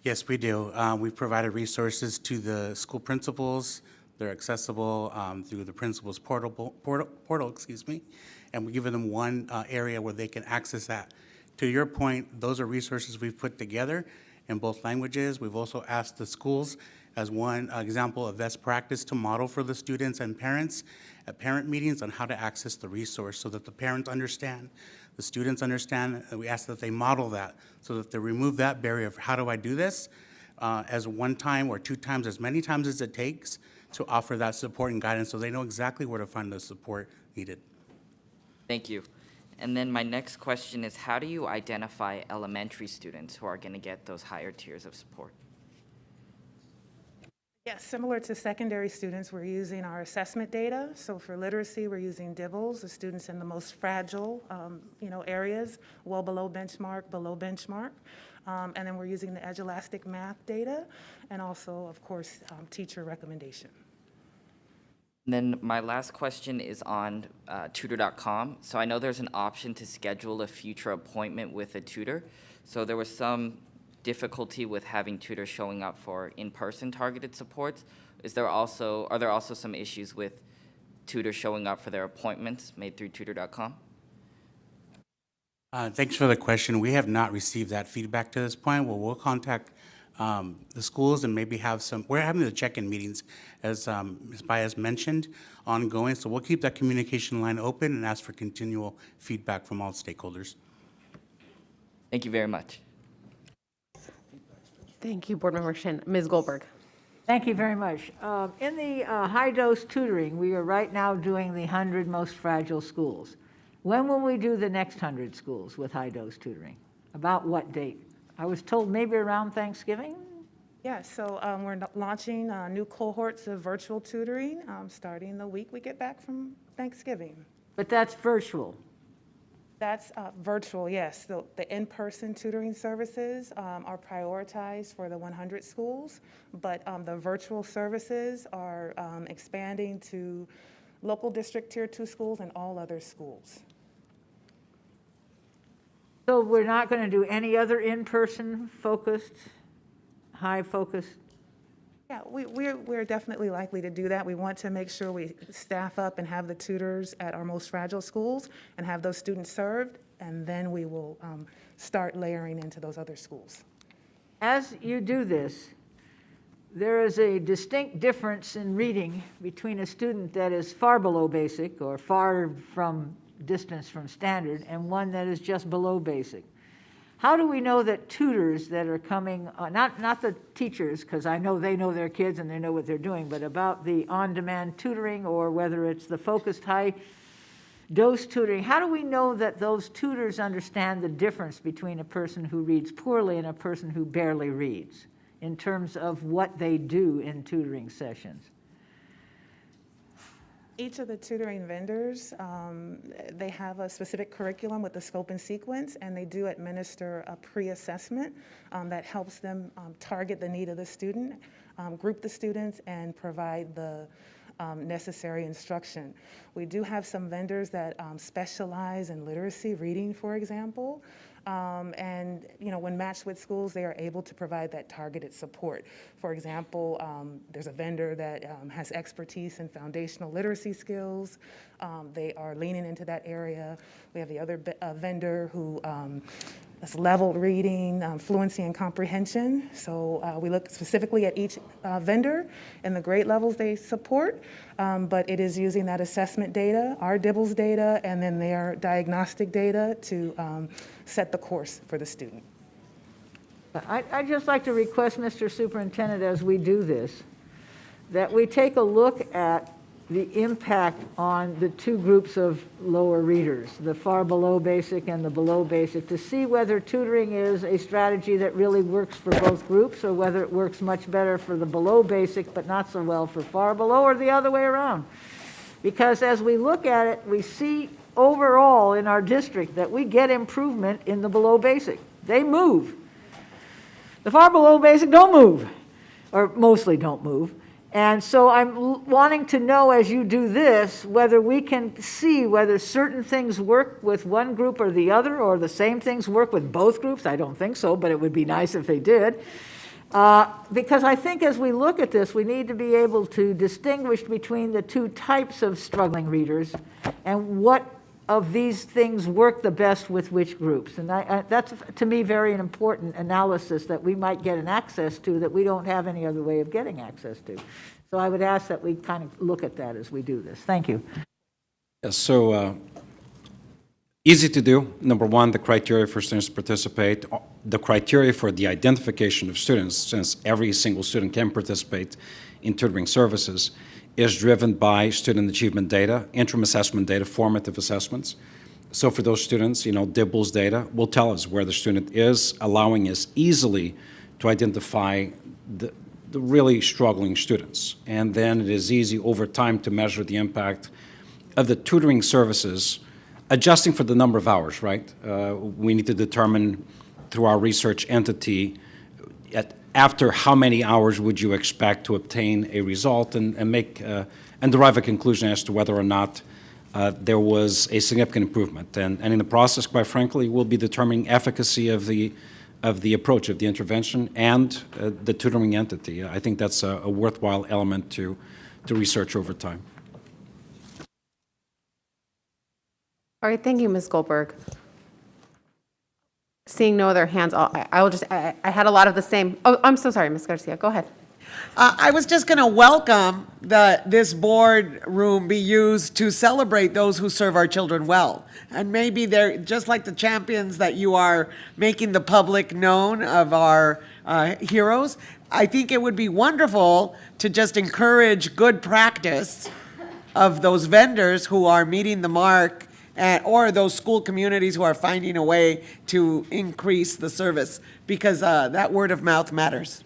Yes, we do. We've provided resources to the school principals. They're accessible through the principal's portal, and we've given them one area where they can access that. To your point, those are resources we've put together in both languages. We've also asked the schools as one example of best practice to model for the students and parents at parent meetings on how to access the resource so that the parents understand, the students understand, and we ask that they model that so that they remove that barrier of how do I do this as one time or 2 times, as many times as it takes to offer that support and guidance so they know exactly where to find the support needed. Thank you. And then my next question is, how do you identify elementary students who are going to get those higher tiers of support? Yes, similar to secondary students, we're using our assessment data. So for literacy, we're using DIBELS, the students in the most fragile, areas, well below benchmark, below benchmark. And then we're using the Edulastic math data, and also, of course, teacher recommendation. And then my last question is on tutor.com. So I know there's an option to schedule a future appointment with a tutor. So there was some difficulty with having tutors showing up for in-person targeted supports? Are there also some issues with tutors showing up for their appointments made through tutor.com? Thanks for the question. We have not received that feedback to this point. Well, we'll contact the schools and maybe have some, we're having the check-in meetings, as Ms. Baez mentioned, ongoing. So we'll keep that communication line open and ask for continual feedback from all stakeholders. Thank you very much. Thank you, Board Member Shin. Ms. Goldberg. Thank you very much. In the high-dose tutoring, we are right now doing the 100 most fragile schools. When will we do the next 100 schools with high-dose tutoring? About what date? I was told maybe around Thanksgiving? Yeah, so we're launching new cohorts of virtual tutoring starting the week we get back from Thanksgiving. But that's virtual. That's virtual, yes. The in-person tutoring services are prioritized for the 100 schools, but the virtual services are expanding to local district tier 2 schools and all other schools. So we're not going to do any other in-person focused, high-focused? Yeah, we're definitely likely to do that. We want to make sure we staff up and have the tutors at our most fragile schools and have those students served, and then we will start layering into those other schools. As you do this, there is a distinct difference in reading between a student that is far below basic or far from distance from standard and one that is just below basic. How do we know that tutors that are coming, not the teachers, because I know they know their kids and they know what they're doing, but about the on-demand tutoring or whether it's the focused high-dose tutoring, how do we know that those tutors understand the difference between a person who reads poorly and a person who barely reads in terms of what they do in tutoring sessions? Each of the tutoring vendors, they have a specific curriculum with the scope and sequence, and they do administer a pre-assessment that helps them target the need of the student, group the students, and provide the necessary instruction. We do have some vendors that specialize in literacy reading, for example. And when matched with schools, they are able to provide that targeted support. For example, there's a vendor that has expertise in foundational literacy skills. They are leaning into that area. We have the other vendor who has leveled reading, fluency, and comprehension. So we look specifically at each vendor and the grade levels they support, but it is using that assessment data, our DIBELS data, and then their diagnostic data to set the course for the student. I'd just like to request, Mr. Superintendent, as we do this, that we take a look at the impact on the two groups of lower readers, the far below basic and the below basic, to see whether tutoring is a strategy that really works for both groups or whether it works much better for the below basic but not so well for far below, or the other way around. Because as we look at it, we see overall in our district that we get improvement in the below basic. They move. The far below basic don't move, or mostly don't move. And so I'm wanting to know, as you do this, whether we can see whether certain things work with one group or the other, or the same things work with both groups. I don't think so, but it would be nice if they did. Because I think as we look at this, we need to be able to distinguish between the two types of struggling readers and what of these things work the best with which groups. And that's, to me, very important analysis that we might get an access to that we don't have any other way of getting access to. So I would ask that we kind of look at that as we do this. Thank you. Yes, so easy to do. Number one, the criteria for students to participate, the criteria for the identification of students, since every single student can participate in tutoring services, is driven by student achievement data, interim assessment data, formative assessments. So for those students, DIBELS data will tell us where the student is, allowing us easily to identify the really struggling students. And then it is easy over time to measure the impact of the tutoring services, adjusting for the number of hours, right? We need to determine through our research entity after how many hours would you expect to obtain a result and derive a conclusion as to whether or not there was a significant improvement. And in the process, quite frankly, we'll be determining efficacy of the of the approach of the intervention and the tutoring entity. I think that's a worthwhile element to research over time. All right, thank you, Ms. Goldberg. Seeing no other hands, I will just, I had a lot of the same, oh, I'm so sorry, Ms. Garcia, go ahead. I was just going to welcome that this board room be used to celebrate those who serve our children well. And maybe they're just like the champions that you are making the public known of our heroes. I think it would be wonderful to just encourage good practice of those vendors who are meeting the mark or those school communities who are finding a way to increase the service, because that word of mouth matters.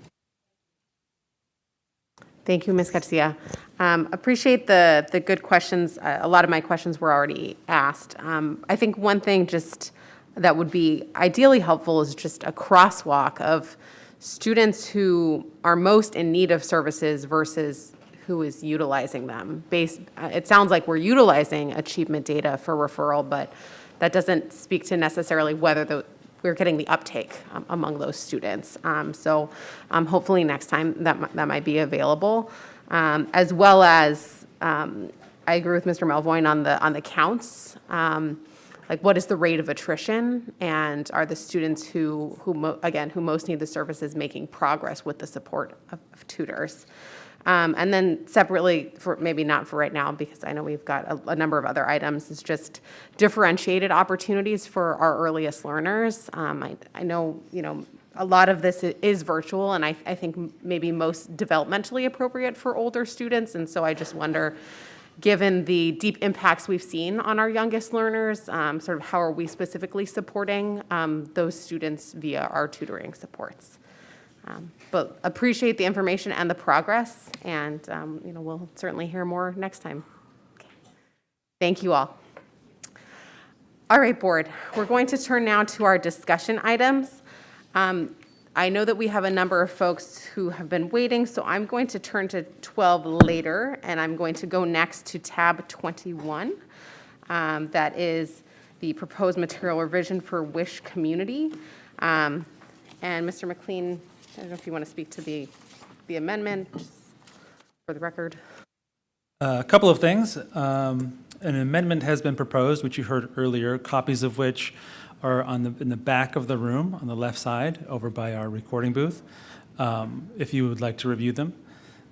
Thank you, Ms. Garcia. Appreciate the good questions. A lot of my questions were already asked. I think one thing just that would be ideally helpful is just a crosswalk of students who are most in need of services versus who is utilizing them. It sounds like we're utilizing achievement data for referral, but that doesn't speak to necessarily whether we're getting the uptake among those students. So hopefully next time that might be available, as well as I agree with Mr. Melvoin on the counts. Like, what is the rate of attrition, and are the students who most need the services making progress with the support of tutors? And then separately, for maybe not for right now, because I know we've got a number of other items, is just differentiated opportunities for our earliest learners. I know, a lot of this is virtual, and I think maybe most developmentally appropriate for older students. And so I just wonder, given the deep impacts we've seen on our youngest learners, sort of how are we specifically supporting those students via our tutoring supports? But appreciate the information and the progress, and we'll certainly hear more next time. Okay. Thank you all. All right, board, we're going to turn now to our discussion items. I know that we have a number of folks who have been waiting, so I'm going to turn to 12 later, and I'm going to go next to tab 21. That is the proposed material revision for WISH community. And Mr. McLean, I don't know if you want to speak to the amendment, just for the record. A couple of things. An amendment has been proposed, which you heard earlier, copies of which are in the back of the room on the left side over by our recording booth, if you would like to review them.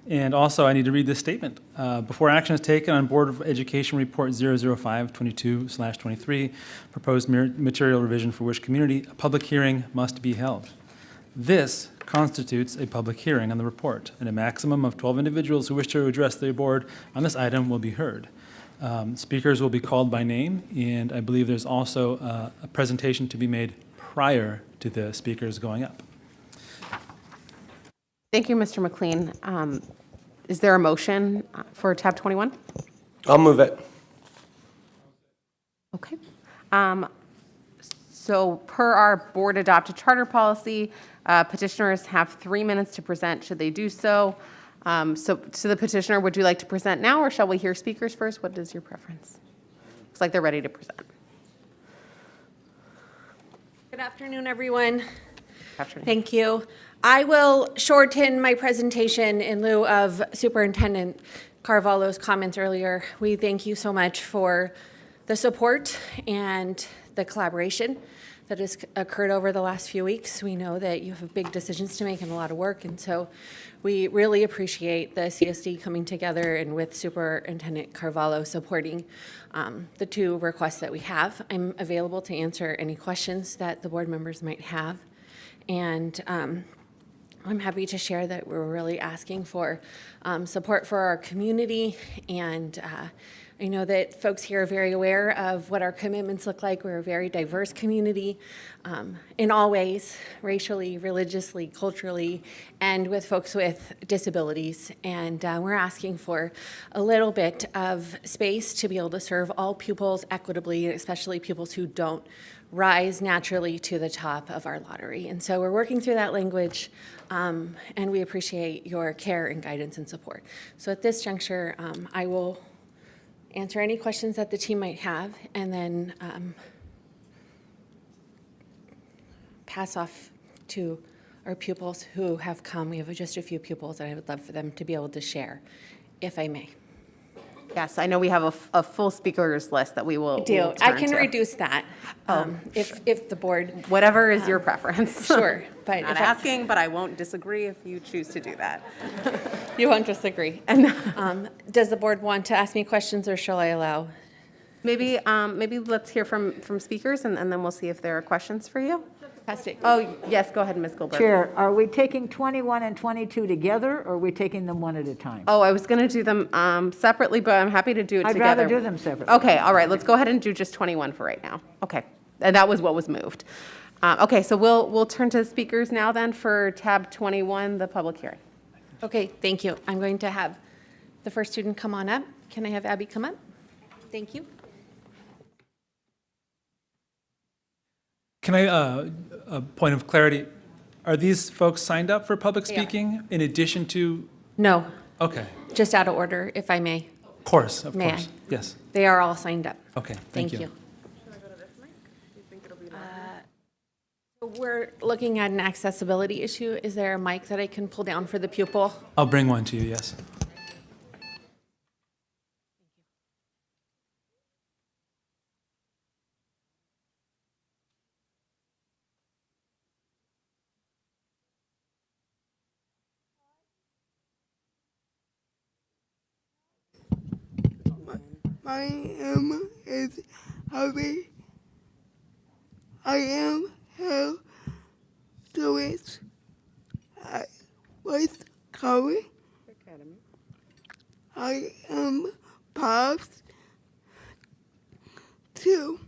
And also, I need to read this statement. Before action is taken on Board of Education Report 005-22/23, proposed material revision for WISH community, a public hearing must be held. This constitutes a public hearing on the report, and a maximum of 12 individuals who wish to address the board on this item will be heard. Speakers will be called by name, and I believe there's also a presentation to be made prior to the speakers going up. Thank you, Mr. McLean. Is there a motion for tab 21? I'll move it. Okay. So per our board adopted charter policy, petitioners have 3 minutes to present should they do so. So the petitioner, would you like to present now, or shall we hear speakers first? What is your preference? Looks like they're ready to present. Good afternoon, everyone. Afternoon. Thank you. I will shorten my presentation in lieu of Superintendent Carvalho's comments earlier. We thank you so much for the support and the collaboration that has occurred over the last few weeks. We know that you have big decisions to make and a lot of work, and so we really appreciate the CSD coming together and with Superintendent Carvalho supporting the two requests that we have. I'm available to answer any questions that the board members might have, and I'm happy to share that we're really asking for support for our community, and I know that folks here are very aware of what our commitments look like. We're a very diverse community in all ways, racially, religiously, culturally, and with folks with disabilities. And we're asking for a little bit of space to be able to serve all pupils equitably, especially pupils who don't rise naturally to the top of our lottery. And so we're working through that language, and we appreciate your care and guidance and support. So at this juncture, I will answer any questions that the team might have, and then pass off to our pupils who have come. We have just a few pupils that I would love for them to be able to share, if I may. Yes, I know we have a full speakers list that we will. Do. will I turn can to. reduce that if the board. Whatever is your preference. Sure, but Not if asking, but I won't disagree if you choose to do that. you won't disagree. And does the board want to ask me questions, or shall I allow? Maybe let's hear from speakers, and then we'll see if there are questions for you. Fantastic. Oh, yes, go ahead, Ms. Goldberg. Chair, are we taking 21 and 22 together, or are we taking them one at a time? Oh, I was going to do them separately, but I'm happy to do it I'd together. rather do them separately. Okay, all right, let's go ahead and do just 21 for right now. Okay, and that was what was moved. Okay, so we'll turn to speakers now then for tab 21, the public hearing. Okay, thank you. I'm going to have the first student come on up. Can I have Abby come up? Thank you. Can I, a point of clarity, are these folks signed up for public They are. speaking in addition to? No, Okay, just out of order, if I may. of course, of May I? course. Yes, They are all signed up. okay, Thank you. So we're looking at an accessibility issue. Is there a mic that I can pull down for the pupil? I'll bring one to you, yes. My name is Harvey. I am here student at West Curry Academy. I am proud to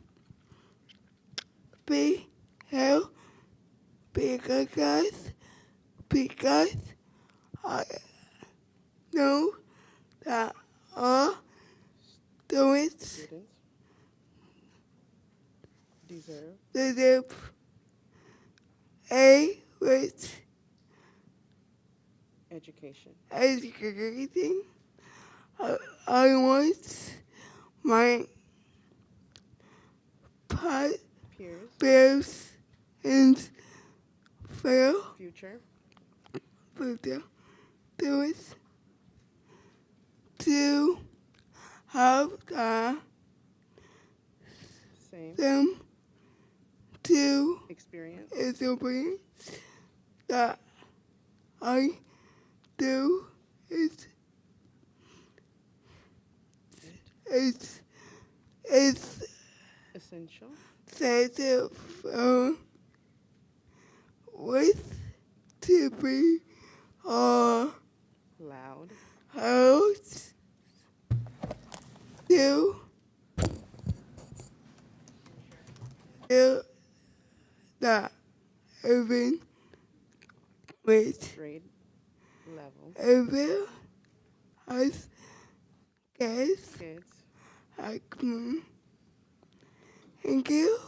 be here because I know that all students deserve a rich education. I want my peers and fellow future students to have the same to experience that I do. It's essential. With to be loud. To that even with grade level ever has kids like me. Thank you.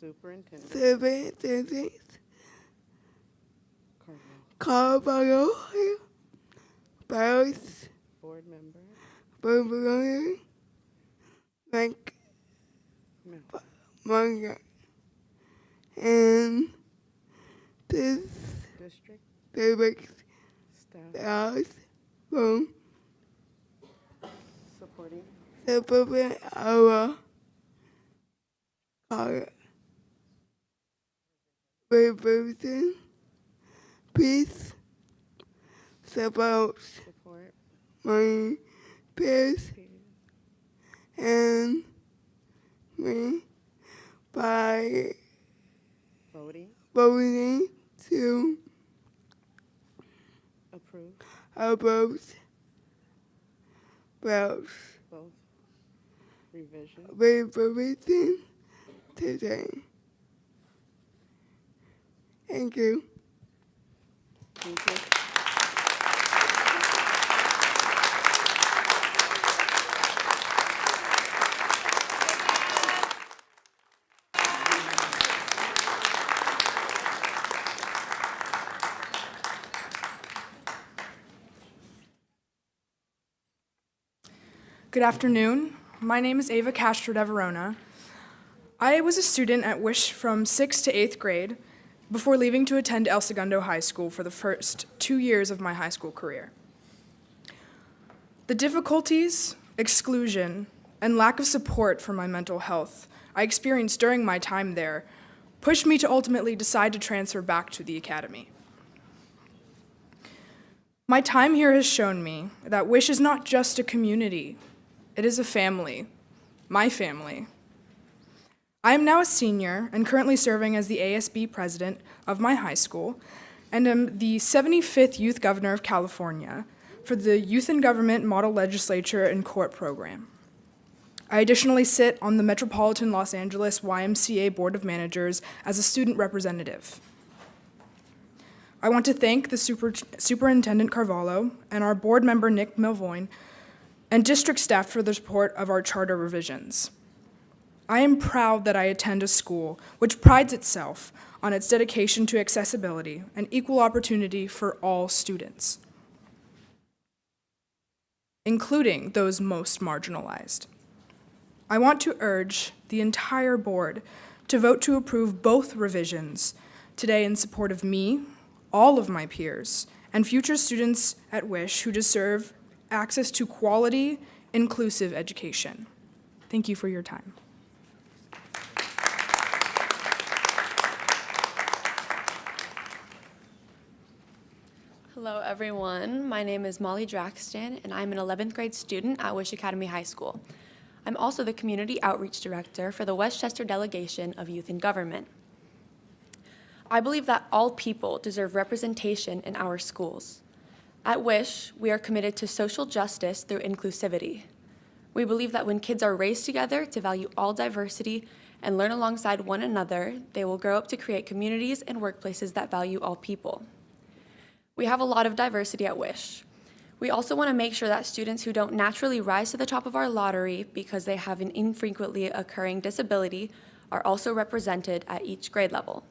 Superintendent Carvalho, Vice Board Member, Mike Manga, and this district staff from supporting our revision. Please support my peers and me by voting to approve both revision today. Thank you. Thank you. Good afternoon. My name is Ava Castro de Verona. I was a student at Wish from 6th to 8th grade. before leaving to attend El Segundo High School for the first 2 years of my high school career. The difficulties, exclusion, and lack of support for my mental health I experienced during my time there pushed me to ultimately decide to transfer back to the academy. My time here has shown me that Wish is not just a community, it is a family, my family. I am now a senior and currently serving as the ASB president of my high school and am the 75th Youth Governor of California for the Youth in Government Model Legislature and Court program. I additionally sit on the Metropolitan Los Angeles YMCA Board of Managers as a student representative. I want to thank the Superintendent Carvalho and our board member Nick Melvoin and district staff for the support of our charter revisions. I am proud that I attend a school which prides itself on its dedication to accessibility and equal opportunity for all students, including those most marginalized. I want to urge the entire board to vote to approve both revisions today in support of me, all of my peers, and future students at Wish who deserve access to quality, inclusive education. Thank you for your time. Hello, everyone. My name is Molly Draxton, and I'm an 11th grade student at Wish Academy High School. I'm also the Community Outreach Director for the Westchester Delegation of Youth in Government. I believe that all people deserve representation in our schools. At Wish, we are committed to social justice through inclusivity. We believe that when kids are raised together to value all diversity and learn alongside one another, they will grow up to create communities and workplaces that value all people. We have a lot of diversity at Wish. We also want to make sure that students who don't naturally rise to the top of our lottery because they have an infrequently occurring disability are also represented at each grade level.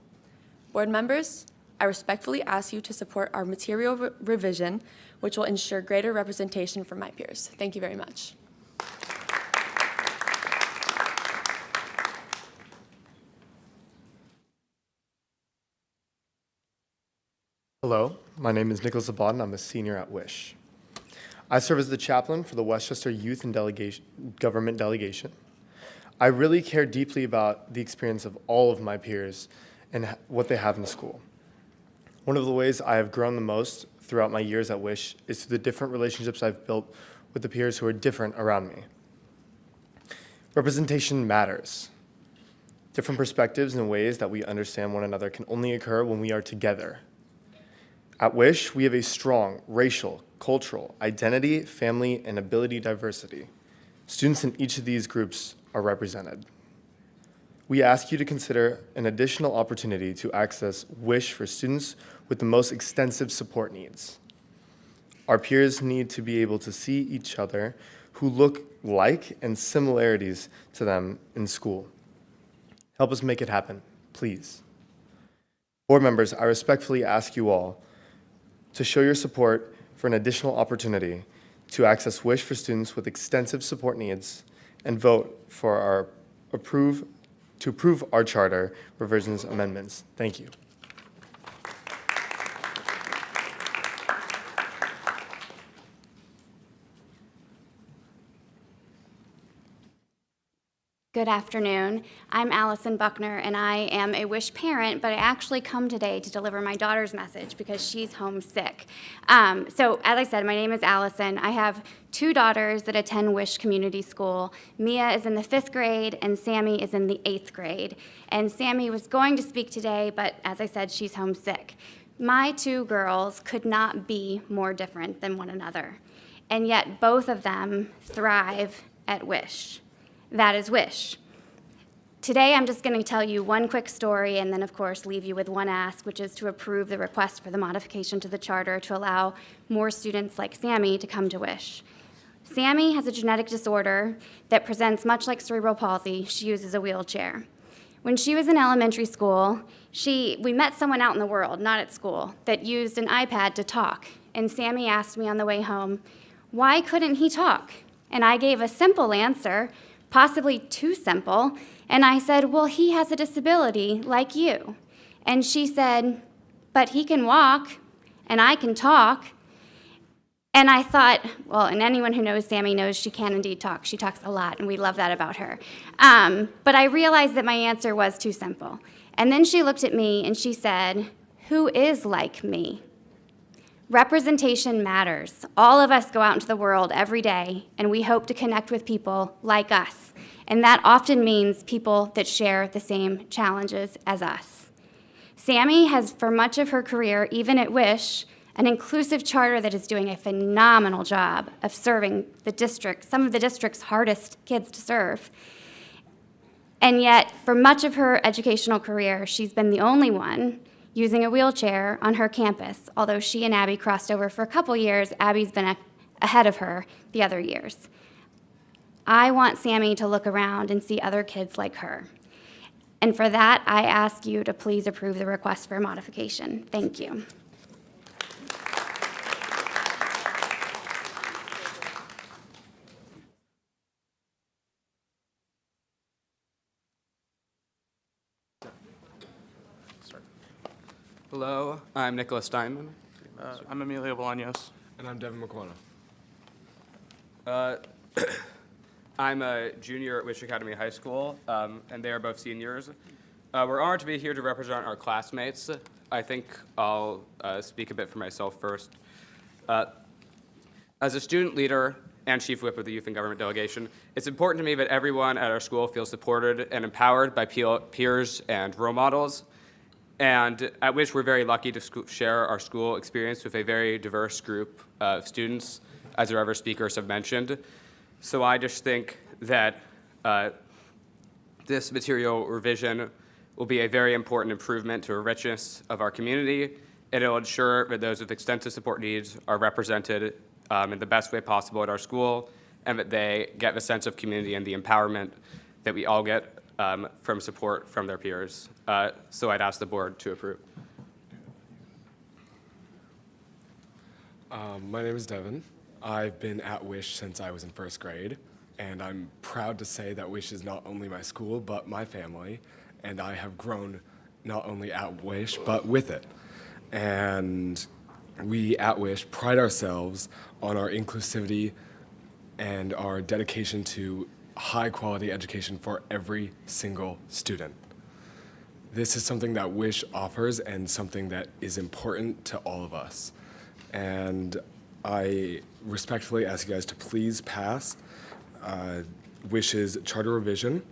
Board members, I respectfully ask you to support our material revision, which will ensure greater representation for my peers. Thank you very much. Hello, my name is Nicholas Abadan. I'm a senior at Wish. I serve as the chaplain for the Westchester Youth and Government Delegation. I really care deeply about the experience of all of my peers and what they have in school. One of the ways I have grown the most throughout my years at Wish is through the different relationships I've built with the peers who are different around me. Representation matters. Different perspectives and ways that we understand one another can only occur when we are together. At Wish, we have a strong racial, cultural, identity, family, and ability diversity. Students in each of these groups are represented. We ask you to consider an additional opportunity to access Wish for students with the most extensive support needs. Our peers need to be able to see each other who look like and similarities to them in school. Help us make it happen, please. Board members, I respectfully ask you all to show your support for an additional opportunity to access Wish for students with extensive support needs and vote for to approve our charter revisions amendments. Thank you. Good afternoon. I'm Allison Buckner, and I am a Wish parent, but I actually come today to deliver my daughter's message because she's homesick. So, as I said, my name is Allison. I have two daughters that attend Wish Community School. Mia is in the 5th grade, and Sammy is in the 8th grade. And Sammy was going to speak today, but as I said, she's homesick. My two girls could not be more different than one another, and yet both of them thrive at Wish. That is Wish. Today, I'm just going to tell you one quick story and then, of course, leave you with one ask, which is to approve the request for the modification to the charter to allow more students like Sammy to come to Wish. Sammy has a genetic disorder that presents much like cerebral palsy. She uses a wheelchair. When she was in elementary school, we met someone out in the world, not at school, that used an iPad to talk. And Sammy asked me on the way home, why couldn't he talk? And I gave a simple answer, possibly too simple, and I said, well, he has a disability like you. And she said, but he can walk and I can talk. And I thought, well, and anyone who knows Sammy knows she can indeed talk. She talks a lot, and we love that about her. But I realized that my answer was too simple. And then she looked at me and she said, who is like me? Representation matters. All of us go out into the world every day, and we hope to connect with people like us. And that often means people that share the same challenges as us. Sammy has, for much of her career, even at Wish, an inclusive charter that is doing a phenomenal job of serving the district, some of the district's hardest kids to serve. And yet, for much of her educational career, she's been the only one using a wheelchair on her campus. Although she and Abby crossed over for a couple years, Abby's been ahead of her the other years. I want Sammy to look around and see other kids like her. And for that, I ask you to please approve the request for modification. Thank you. Hello, I'm Nicholas Steinman. I'm Emilio Bolaños. And I'm Devin McCona. I'm a junior at Wish Academy High School, and they are both seniors. We're honored to be here to represent our classmates. I think I'll speak a bit for myself first. As a student leader and chief whip of the Youth and Government delegation, it's important to me that everyone at our school feels supported and empowered by peers and role models. And at Wish, we're very lucky to share our school experience with a very diverse group of students, as our other speakers have mentioned. So I just think that this material revision will be a very important improvement to the richness of our community, and it will ensure that those with extensive support needs are represented in the best way possible at our school, and that they get the sense of community and the empowerment that we all get from support from their peers. So I'd ask the board to approve. My name is Devin. I've been at Wish since I was in first grade, and I'm proud to say that Wish is not only my school, but my family, and I have grown not only at Wish, but with it. And we at Wish pride ourselves on our inclusivity and our dedication to high-quality education for every single student. This is something that Wish offers and something that is important to all of us. And I respectfully ask you guys to please pass Wish's charter revision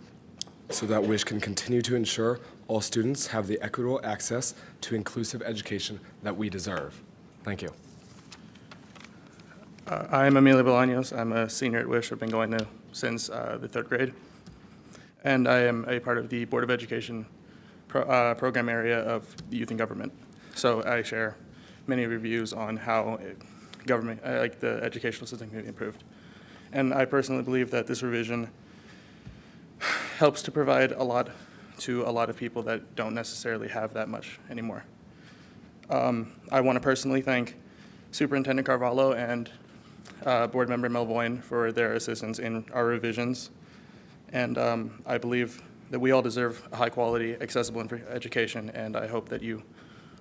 so that Wish can continue to ensure all students have the equitable access to inclusive education that we deserve. Thank you. I'm Emilio Bolaños. I'm a senior at Wish. I've been going to since the third grade. And I am a part of the Board of Education program area of the Youth and Government. So I share many reviews on how government, like the educational system can be improved. And I personally believe that this revision helps to provide a lot to a lot of people that don't necessarily have that much anymore. I want to personally thank Superintendent Carvalho and Board Member Melvoin for their assistance in our revisions. And I believe that we all deserve a high-quality, accessible education, and I hope that you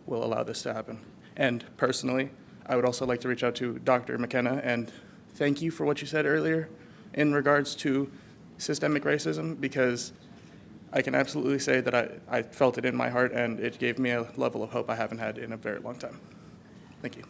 will allow this to happen. And personally, I would also like to reach out to Dr. McKenna and thank you for what you said earlier in regards to systemic racism, because I can absolutely say that I felt it in my heart, and it gave me a level of hope I haven't had in a very long time. Thank you.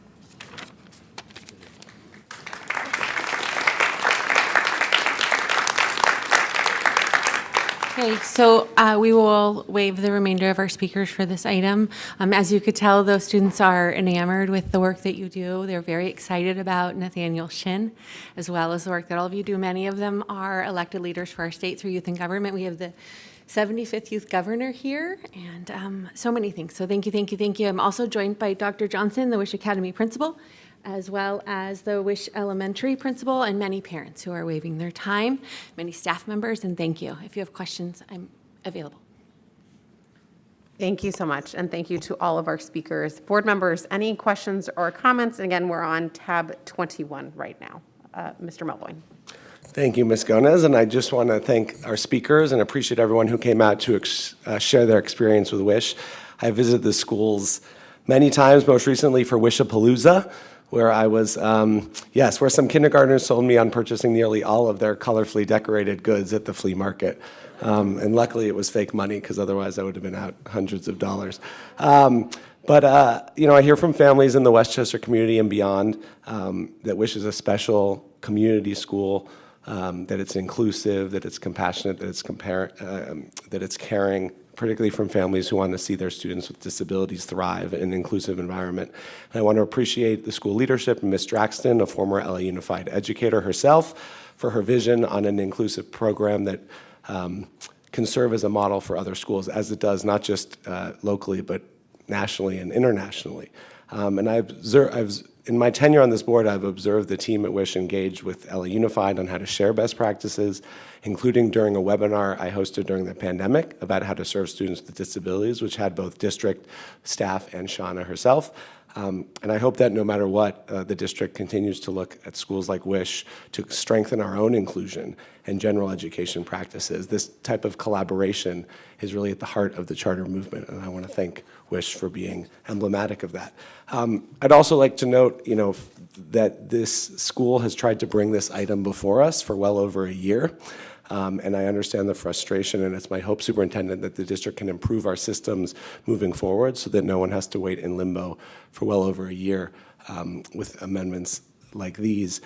Okay, so we will waive the remainder of our speakers for this item. As you could tell, those students are enamored with the work that you do. They're very excited about Nathaniel Shin, as well as the work that all of you do. Many of them are elected leaders for our state through youth and government. We have the 75th youth governor here, and so many things. So thank you, thank you, thank you. I'm also joined by Dr. Johnson, the Wish Academy principal, as well as the Wish Elementary principal, and many parents who are waiving their time, many staff members, and thank you. If you have questions, I'm available. Thank you so much, and thank you to all of our speakers. Board members, any questions or comments? And again, we're on tab 21 right now. Mr. Melvoin. Thank you, Ms. Gomez, and I just want to thank our speakers and appreciate everyone who came out to share their experience with Wish. I visited the schools many times, most recently for Wishapalooza, where I was, where some kindergartners sold me on purchasing nearly all of their colorfully decorated goods at the flea market. And luckily it was fake money, because otherwise I would have been out hundreds of dollars. I hear from families in the Westchester community and beyond that Wish is a special community school, that it's inclusive, that it's compassionate, that it's caring, particularly from families who want to see their students with disabilities thrive in an inclusive environment. And I want to appreciate the school leadership and Ms. Draxton, a former LA Unified educator herself, for her vision on an inclusive program that can serve as a model for other schools, as it does not just locally, but nationally and internationally. In my tenure on this board, I've observed the team at Wish engage with LA Unified on how to share best practices, including during a webinar I hosted during the pandemic about how to serve students with disabilities, which had both district staff and Shauna herself. And I hope that no matter what, the district continues to look at schools like Wish to strengthen our own inclusion and general education practices. This type of collaboration is really at the heart of the charter movement, and I want to thank Wish for being emblematic of that. I'd also like to note, that this school has tried to bring this item before us for well over a year. And I understand the frustration, and it's my hope, Superintendent, that the district can improve our systems moving forward so that no one has to wait in limbo for well over a year with amendments like these.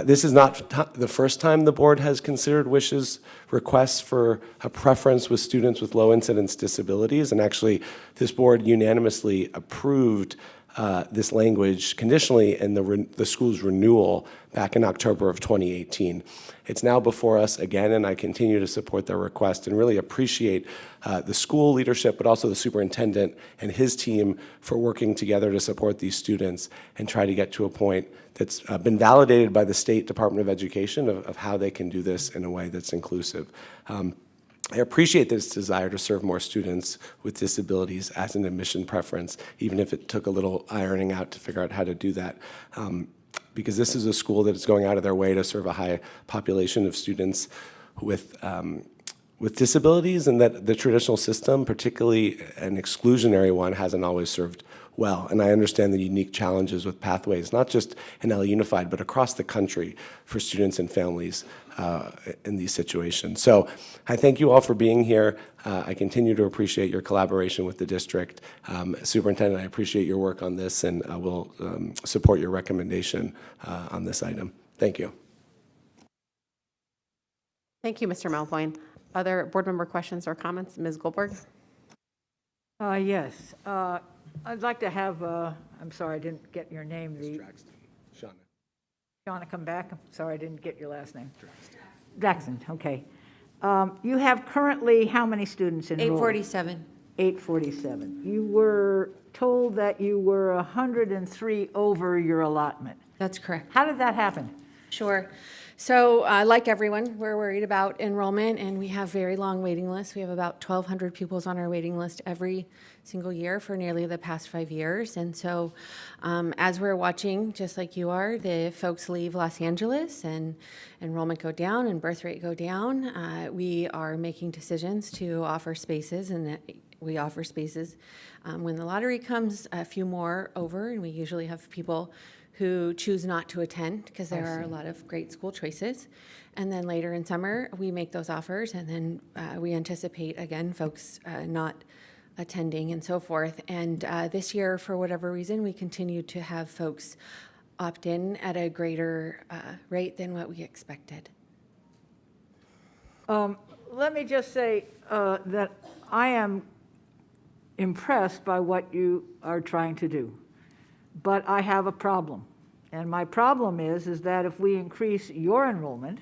This is not the first time the board has considered Wish's requests for a preference with students with low incidence disabilities, and actually this board unanimously approved this language conditionally in the school's renewal back in October of 2018. It's now before us again, and I continue to support their request and really appreciate the school leadership, but also the superintendent and his team for working together to support these students and try to get to a point that's been validated by the State Department of Education of how they can do this in a way that's inclusive. I appreciate this desire to serve more students with disabilities as an admission preference, even if it took a little ironing out to figure out how to do that. Because this is a school that is going out of their way to serve a high population of students with disabilities, and that the traditional system, particularly an exclusionary one, hasn't always served well. And I understand the unique challenges with pathways, not just in LA Unified, but across the country for students and families in these situations. So I thank you all for being here. I continue to appreciate your collaboration with the district. Superintendent, I appreciate your work on this, and I will support your recommendation on this item. Thank you. Thank you, Mr. Melvoin. Other board member questions or comments? Ms. Goldberg? Yes. I'd like to have, I'm sorry, I didn't get your name. Shauna. Shauna, come back. I'm sorry, I didn't get your last name. Draxton, okay. You have currently how many students enrolled? 847. 847. You were told that you were 103 over your allotment. That's correct. How did that happen? Sure. So like everyone, we're worried about enrollment, and we have very long waiting lists. We have about 1,200 pupils on our waiting list every single year for nearly the past 5 years. And so as we're watching, just like you are, the folks leave Los Angeles and enrollment go down and birth rate go down, we are making decisions to offer spaces, and we offer spaces when the lottery comes, a few more over, and we usually have people who choose not to attend because there are a lot of great school choices. And then later in summer, we make those offers, and then we anticipate, again, folks not attending and so forth. And this year, for whatever reason, we continue to have folks opt in at a greater rate than what we expected. Let me just say that I am impressed by what you are trying to do, but I have a problem. And my problem is that if we increase your enrollment,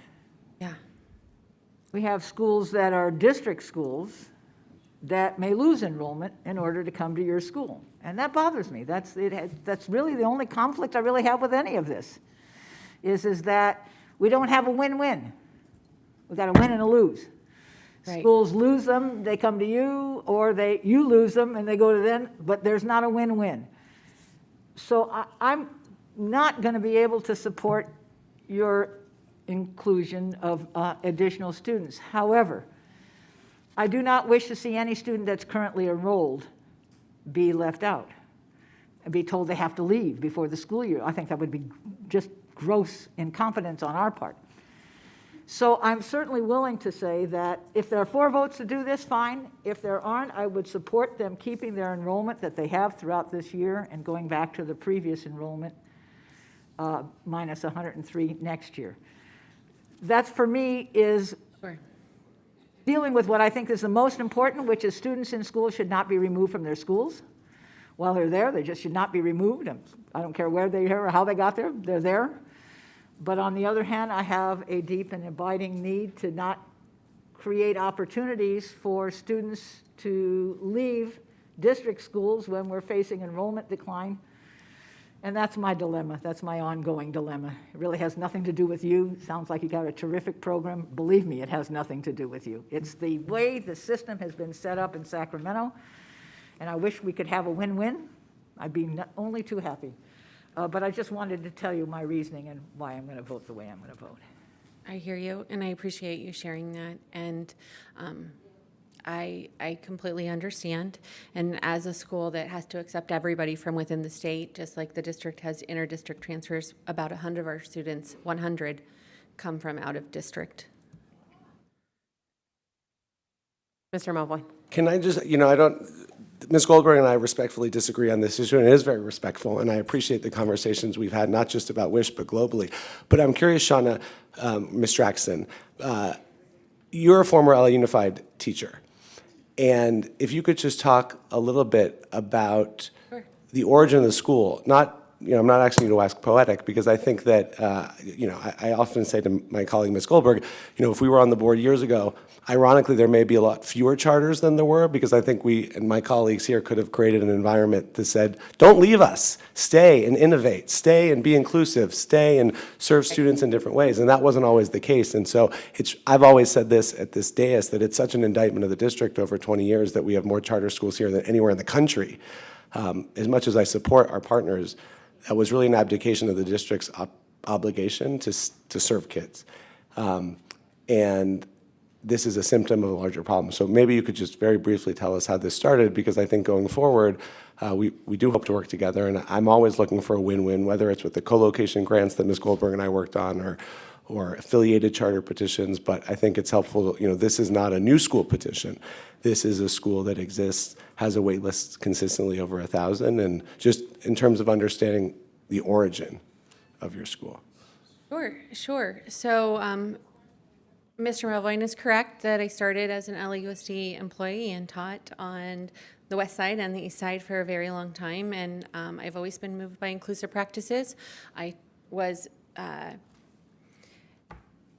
we have schools that are district schools that may lose enrollment in order to come to your school. And that bothers me. That's really the only conflict I really have with any of this, is that we don't have a win-win. We've got a win and a lose. Right. Schools lose them, they come to you, or you lose them and they go to them, but there's not a win-win. So I'm not going to be able to support your inclusion of additional students. However, I do not wish to see any student that's currently enrolled be left out and be told they have to leave before the school year. I think that would be just gross incompetence on our part. So I'm certainly willing to say that if there are 4 votes to do this, fine. If there aren't, I would support them keeping their enrollment that they have throughout this year and going back to the previous enrollment, minus 103 next year. That, for me, is dealing with what I think is the most important, which is students in school should not be removed from their schools. While they're there, they just should not be removed. I don't care where they are or how they got there, they're there. But on the other hand, I have a deep and abiding need to not create opportunities for students to leave district schools when we're facing enrollment decline. And that's my dilemma. That's my ongoing dilemma. It really has nothing to do with you. Sounds like you got a terrific program. Believe me, it has nothing to do with you. It's the way the system has been set up in Sacramento, and I wish we could have a win-win. I'd be only too happy. But I just wanted to tell you my reasoning and why I'm going to vote the way I'm going to vote. I hear you, and I appreciate you sharing that. And I completely understand. And as a school that has to accept everybody from within the state, just like the district has inter-district transfers, about 100 of our students, 100, come from out of district. Mr. Mulvoy. Can I just, I don't, Ms. Goldberg and I respectfully disagree on this issue, and it is very respectful, and I appreciate the conversations we've had, not just about WISH, but globally. But I'm curious, Shauna, Ms. Draxton, you're a former LA Unified teacher, and if you could just talk a little bit about the origin of the school, I'm not asking you to wax poetic, because I think that, I often say to my colleague, Ms. Goldberg, if we were on the board years ago, ironically, there may be a lot fewer charters than there were, because I think we and my colleagues here could have created an environment that said, don't leave us, stay and innovate, stay and be inclusive, stay and serve students in different ways. And that wasn't always the case. And so I've always said this at this dais, that it's such an indictment of the district over 20 years that we have more charter schools here than anywhere in the country. As much as I support our partners, that was really an abdication of the district's obligation to serve kids. And this is a symptom of a larger problem. So maybe you could just very briefly tell us how this started, because I think going forward, we do hope to work together, and I'm always looking for a win-win, whether it's with the co-location grants that Ms. Goldberg and I worked on, or affiliated charter petitions. But I think it's helpful, this is not a new school petition. This is a school that exists, has a wait list consistently over 1,000, and just in terms of understanding the origin of your school. Sure. So Mr. Melvoin is correct that I started as an LAUSD employee and taught on the west side and the east side for a very long time, and I've always been moved by inclusive practices.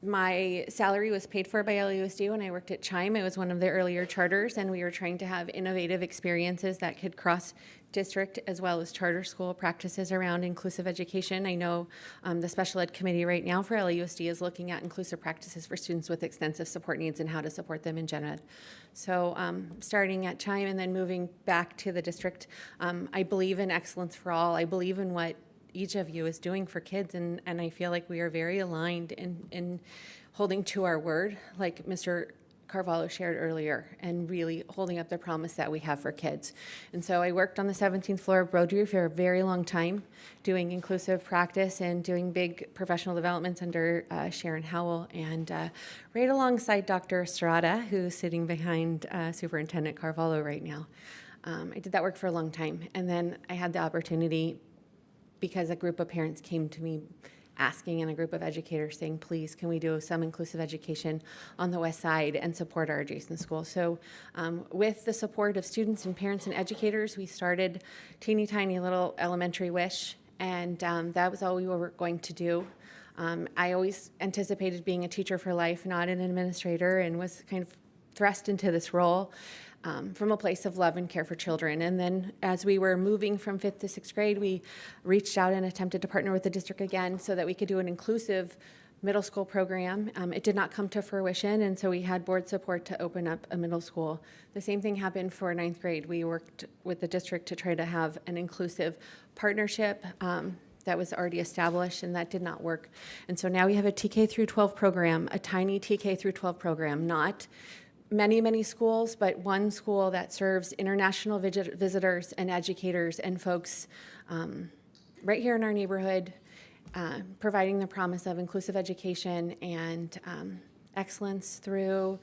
My salary was paid for by LAUSD when I worked at Chime. It was one of the earlier charters, and we were trying to have innovative experiences that could cross district as well as charter school practices around inclusive education. I know the special ed committee right now for LAUSD is looking at inclusive practices for students with extensive support needs and how to support them in gen ed. So starting at Chime and then moving back to the district, I believe in excellence for all. I believe in what each of you is doing for kids, and I feel like we are very aligned in holding to our word, like Mr. Carvalho shared earlier, and really holding up the promise that we have for kids. And so I worked on the 17th floor of Broadview for a very long time, doing inclusive practice and doing big professional developments under Sharon Howell, and right alongside Dr. Estrada, who's sitting behind Superintendent Carvalho right now. I did that work for a long time, and then I had the opportunity, because a group of parents came to me asking, and a group of educators saying, please, can we do some inclusive education on the west side and support our adjacent schools? So with the support of students and parents and educators, we started teeny tiny little elementary WISH, and that was all we were going to do. I always anticipated being a teacher for life, not an administrator, and was kind of thrust into this role from a place of love and care for children. And then as we were moving from 5th to 6th grade, we reached out and attempted to partner with the district again so that we could do an inclusive middle school program. It did not come to fruition, and so we had board support to open up a middle school. The same thing happened for 9th grade. We worked with the district to try to have an inclusive partnership that was already established, and that did not work. And so now we have a TK through 12 program, a tiny TK through 12 program, not many, many schools, but one school that serves international visitors and educators and folks right here in our neighborhood, providing the promise of inclusive education and excellence through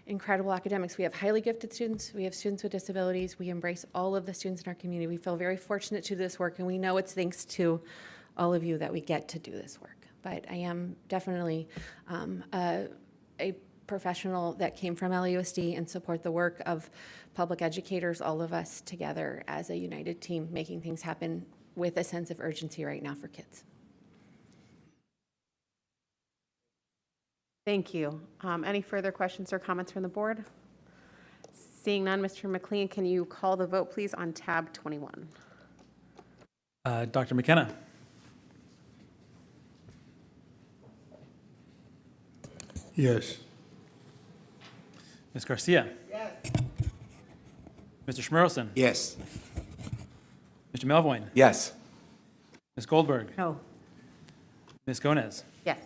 incredible academics. We have highly gifted students. We have students with disabilities. We embrace all of the students in our community. We feel very fortunate to do this work, and we know it's thanks to all of you that we get to do this work. But I am definitely a professional that came from LAUSD and support the work of public educators, all of us together as a united team, making things happen with a sense of urgency right now for kids. Thank you. Any further questions or comments from the board? Seeing none, Mr. McLean, can you call the vote, please, on tab 21? Dr. McKenna? Yes. Ms. Garcia? Yes. Mr. Schmerelson? Yes. Mr. Melvoin? Yes. Ms. Goldberg? No. Ms. Gomez? Yes.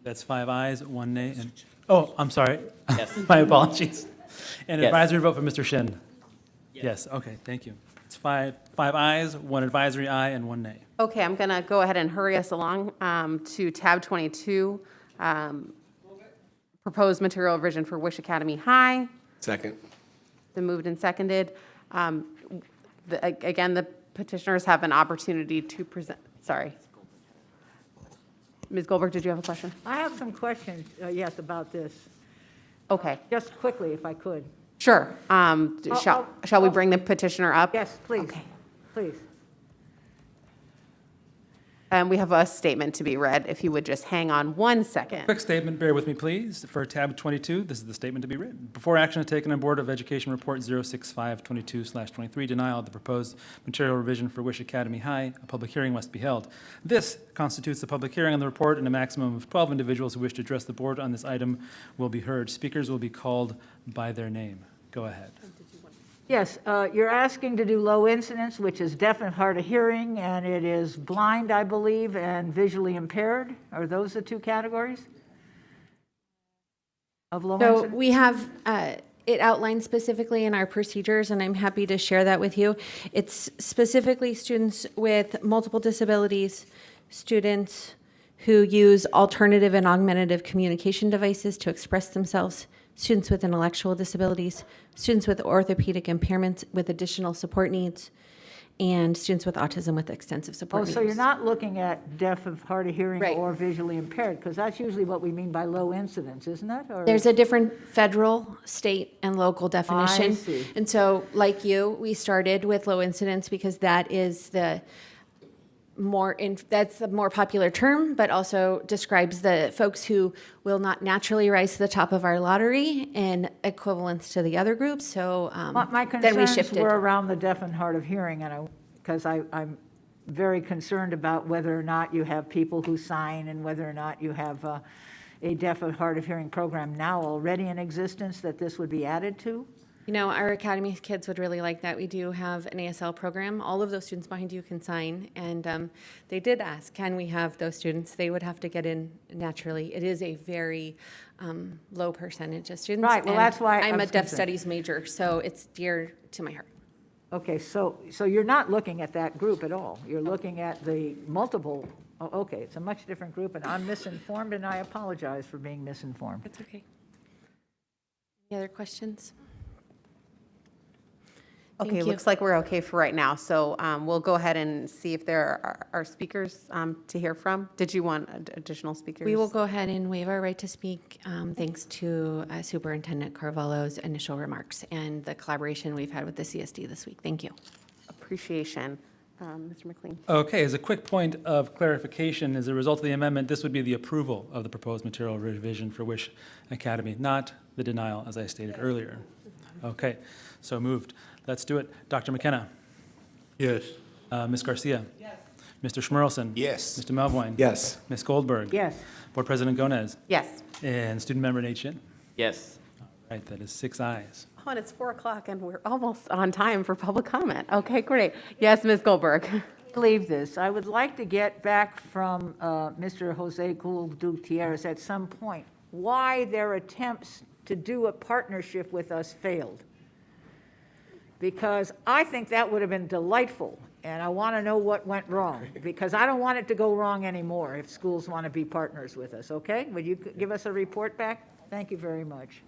That's 5 ayes, 1 nay, and, oh, I'm sorry. Yes. My apologies. And Yes. advisory vote for Mr. Shin? Yes, okay, thank you. It's five ayes, 1 advisory aye, and 1 nay. Okay, I'm going to go ahead and hurry us along to tab 22, proposed material revision for Wish Academy High. Second. Been moved and seconded. Again, the petitioners have an opportunity to present, sorry. Ms. Goldberg, did you have a question? I have some questions, yes, about this. Okay, Just quickly, if I could. sure. Shall we bring the petitioner up? Yes, please. Okay. Please. And we have a statement to be read, if you would just hang on 1 second. Quick statement, bear with me, please. For tab 22, this is the statement to be written. Before action is taken on Board of Education Report 06522/23, denial of the proposed material revision for Wish Academy High, a public hearing must be held. This constitutes a public hearing on the report, and a maximum of 12 individuals who wish to address the board on this item will be heard. Speakers will be called by their name. Go ahead. Yes, you're asking to do low incidence, which is deaf and hard of hearing, and it is blind, I believe, and visually impaired. Are those the two categories of low So incidence? we have it outlined specifically in our procedures, and I'm happy to share that with you. It's specifically students with multiple disabilities, students who use alternative and augmentative communication devices to express themselves, students with intellectual disabilities, students with orthopedic impairments with additional support needs, and students with autism with extensive support Oh, needs. so you're not looking at deaf of hard of hearing Right. or visually impaired, because that's usually what we mean by low incidence, isn't it? Or- There's a different federal, state, and local definition. I see. And so, like you, we started with low incidence because that is the that's the more popular term, but also describes the folks who will not naturally rise to the top of our lottery in equivalence to the other groups. So My then we concerns shifted. were around the deaf and hard of hearing, and because I'm very concerned about whether or not you have people who sign and whether or not you have a deaf and hard of hearing program now already in existence that this would be added to. You know, our Academy kids would really like that. We do have an ASL program. All of those students behind you can sign. And they did ask, can we have those students? They would have to get in naturally. It is a very low percentage of students. Right, well, and that's why I I'm a was deaf concerned. studies major, so it's dear to my heart. Okay, so you're not looking at that group at all. You're looking at the multiple, oh, okay, it's a much different group, and I'm misinformed, and I apologize for being misinformed. That's okay. Any other questions? Okay, Thank you. looks like we're okay for right now. So we'll go ahead and see if there are speakers to hear from. Did you want additional speakers? We will go ahead and waive our right to speak, thanks to Superintendent Carvalho's initial remarks and the collaboration we've had with the CSD this week. Thank you. Appreciation. Mr. McLean. Okay, as a quick point of clarification, as a result of the amendment, this would be the approval of the proposed material revision for Wish Academy, not the denial, as I stated earlier. Okay, so moved. Let's do it. Dr. McKenna? Yes. Ms. Garcia? Yes. Mr. Schmerelson? Yes. Mr. Melvoin? Yes. Ms. Goldberg? Yes. Board President Gomez? Yes. And Student Member Nate Shin? Yes. All right, that is 6 ayes. Oh, and it's 4 o'clock and we're almost on time for public comment. Okay, great. Yes, Ms. Goldberg. Believe this. I would like to get back from Mr. Jose Gutierrez at some point why their attempts to do a partnership with us failed. Because I think that would have been delightful, and I want to know what went wrong, because I don't want it to go wrong anymore if schools want to be partners with us, okay? Would you give us a report back? Thank you very much.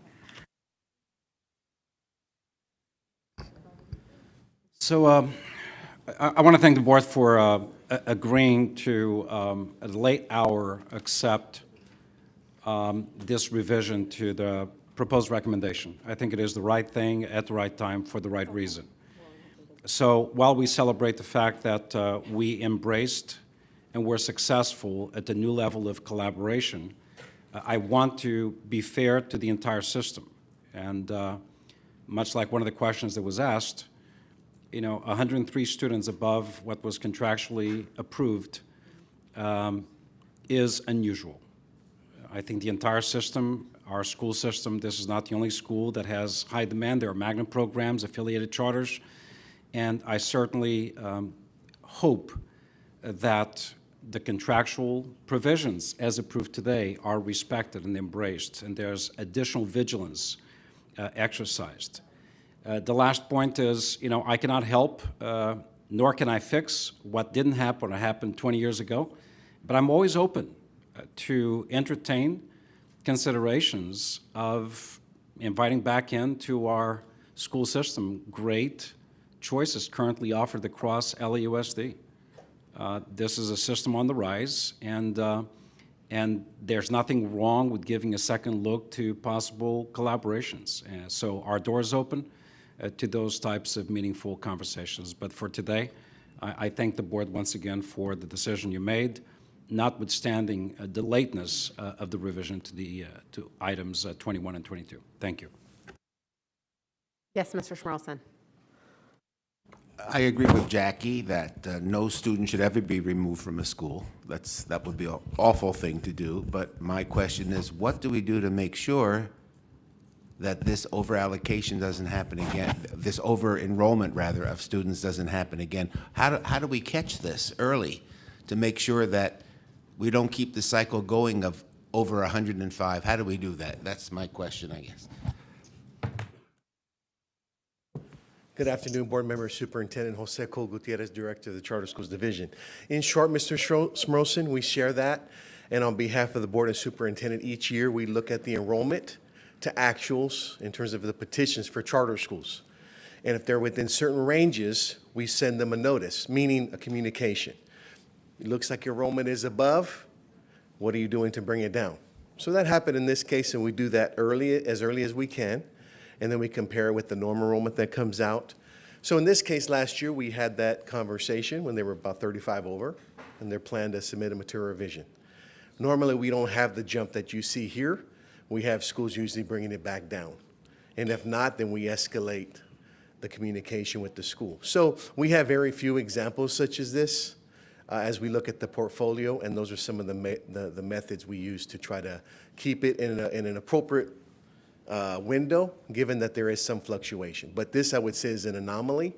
So I want to thank the board for agreeing to, at a late hour, accept this revision to the proposed recommendation. I think it is the right thing at the right time for the right reason. So while we celebrate the fact that we embraced and were successful at the new level of collaboration, I want to be fair to the entire system. And much like one of the questions that was asked, 103 students above what was contractually approved is unusual. I think the entire system, our school system, this is not the only school that has high demand. There are magnet programs, affiliated charters, and I certainly hope that the contractual provisions as approved today are respected and embraced, and there's additional vigilance exercised. The last point is, I cannot help, nor can I fix what didn't happen or happened 20 years ago, but I'm always open to entertain considerations of inviting back into our school system great choices currently offered across LAUSD. This is a system on the rise, and there's nothing wrong with giving a second look to possible collaborations. So our door is open to those types of meaningful conversations. But for today, I thank the board once again for the decision you made, notwithstanding the lateness of the revision to items 21 and 22. Thank you. Yes, Mr. Schmerelson. I agree with Jackie that no student should ever be removed from a school. That would be an awful thing to do. But my question is, what do we do to make sure that this over-allocation doesn't happen again, this over-enrollment, rather, of students doesn't happen again? How do we catch this early to make sure that we don't keep the cycle going of over 105? How do we do that? That's my question, I guess. Good afternoon, Board Member, Superintendent Jose Cole Gutierrez, Director of the Charter Schools Division. In short, Mr. Schmerelson, we share that, and on behalf of the Board and Superintendent, each year we look at the enrollment to actuals in terms of the petitions for charter schools. And if they're within certain ranges, we send them a notice, meaning a communication. It looks like your enrollment is above. What are you doing to bring it down? So that happened in this case, and we do that as early as we can. And then we compare it with the normal enrollment that comes out. So in this case, last year, we had that conversation when they were about 35 over, and their plan to submit a material revision. Normally, we don't have the jump that you see here. We have schools usually bringing it back down. And if not, then we escalate the communication with the school. So we have very few examples such as this as we look at the portfolio, and those are some of the methods we use to try to keep it in an appropriate window, given that there is some fluctuation. But this, I would say, is an anomaly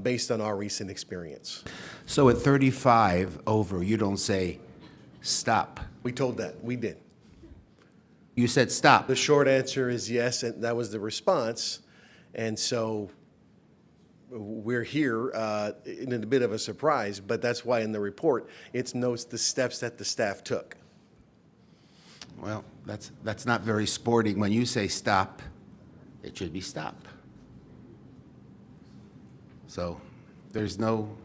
based on our recent experience. So at 35 over, you don't say, stop. We told that. We did. You said stop. The short answer is yes, and that was the response. And so we're here in a bit of a surprise, but that's why in the report, it notes the steps that the staff took. Well, that's not very sporting. When you say stop, it should be stop. So there's no,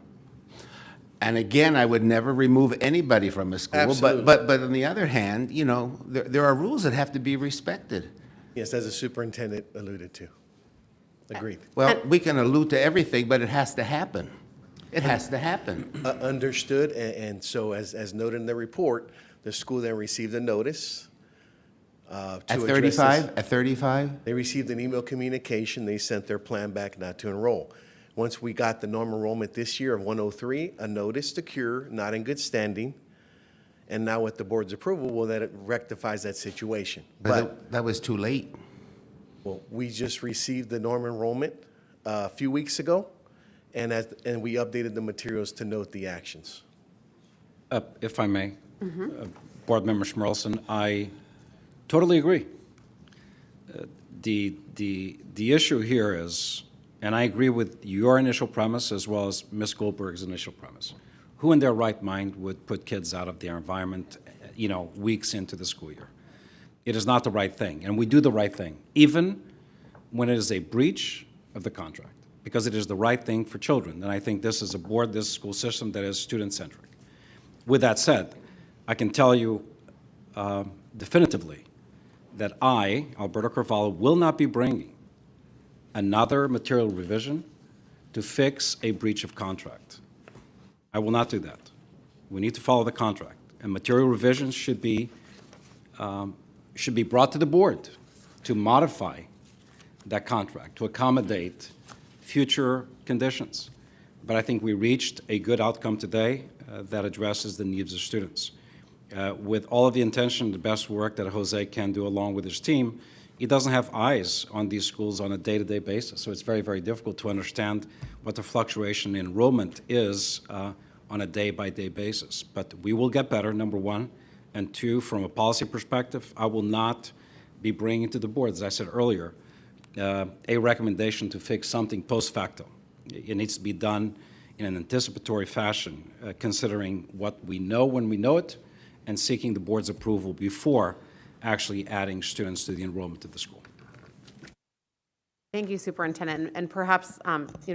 and again, I would never remove anybody from a school. Absolutely. But on the other hand, there are rules that have to be respected. Yes, as the superintendent alluded to. Agreed. Well, we can allude to everything, but it has to happen. It has to happen. Understood, and so as noted in the report, the school then received a notice to At address 35? this. At 35? They received an email communication. They sent their plan back not to enroll. Once we got the normal enrollment this year of 103, a notice to cure, not in good standing, and now with the board's approval, well, that it rectifies that situation. But that was too late. Well, we just received the normal enrollment a few weeks ago, and we updated the materials to note the actions. If I may, Board Member Schmerelson, I Totally agree. The issue here is, and I agree with your initial premise as well as Ms. Goldberg's initial premise. Who in their right mind would put kids out of their environment, weeks into the school year? It is not the right thing, and we do the right thing, even when it is a breach of the contract, because it is the right thing for children. And I think this is a board, this school system that is student-centric. With that said, I can tell you definitively that I, Alberto Carvalho, will not be bringing another material revision to fix a breach of contract. I will not do that. We need to follow the contract, and material revisions should be brought to the board to modify that contract, to accommodate future conditions. But I think we reached a good outcome today that addresses the needs of students. With all of the intention, the best work that Jose can do along with his team, he doesn't have eyes on these schools on a day-to-day basis. So it's very, very difficult to understand what the fluctuation in enrollment is on a day-by-day basis. But we will get better, number one. And two, from a policy perspective, I will not be bringing to the board, as I said earlier, a recommendation to fix something post facto. It needs to be done in an anticipatory fashion, considering what we know when we know it, and seeking the board's approval before actually adding students to the enrollment of the school. Thank you, Superintendent. And perhaps,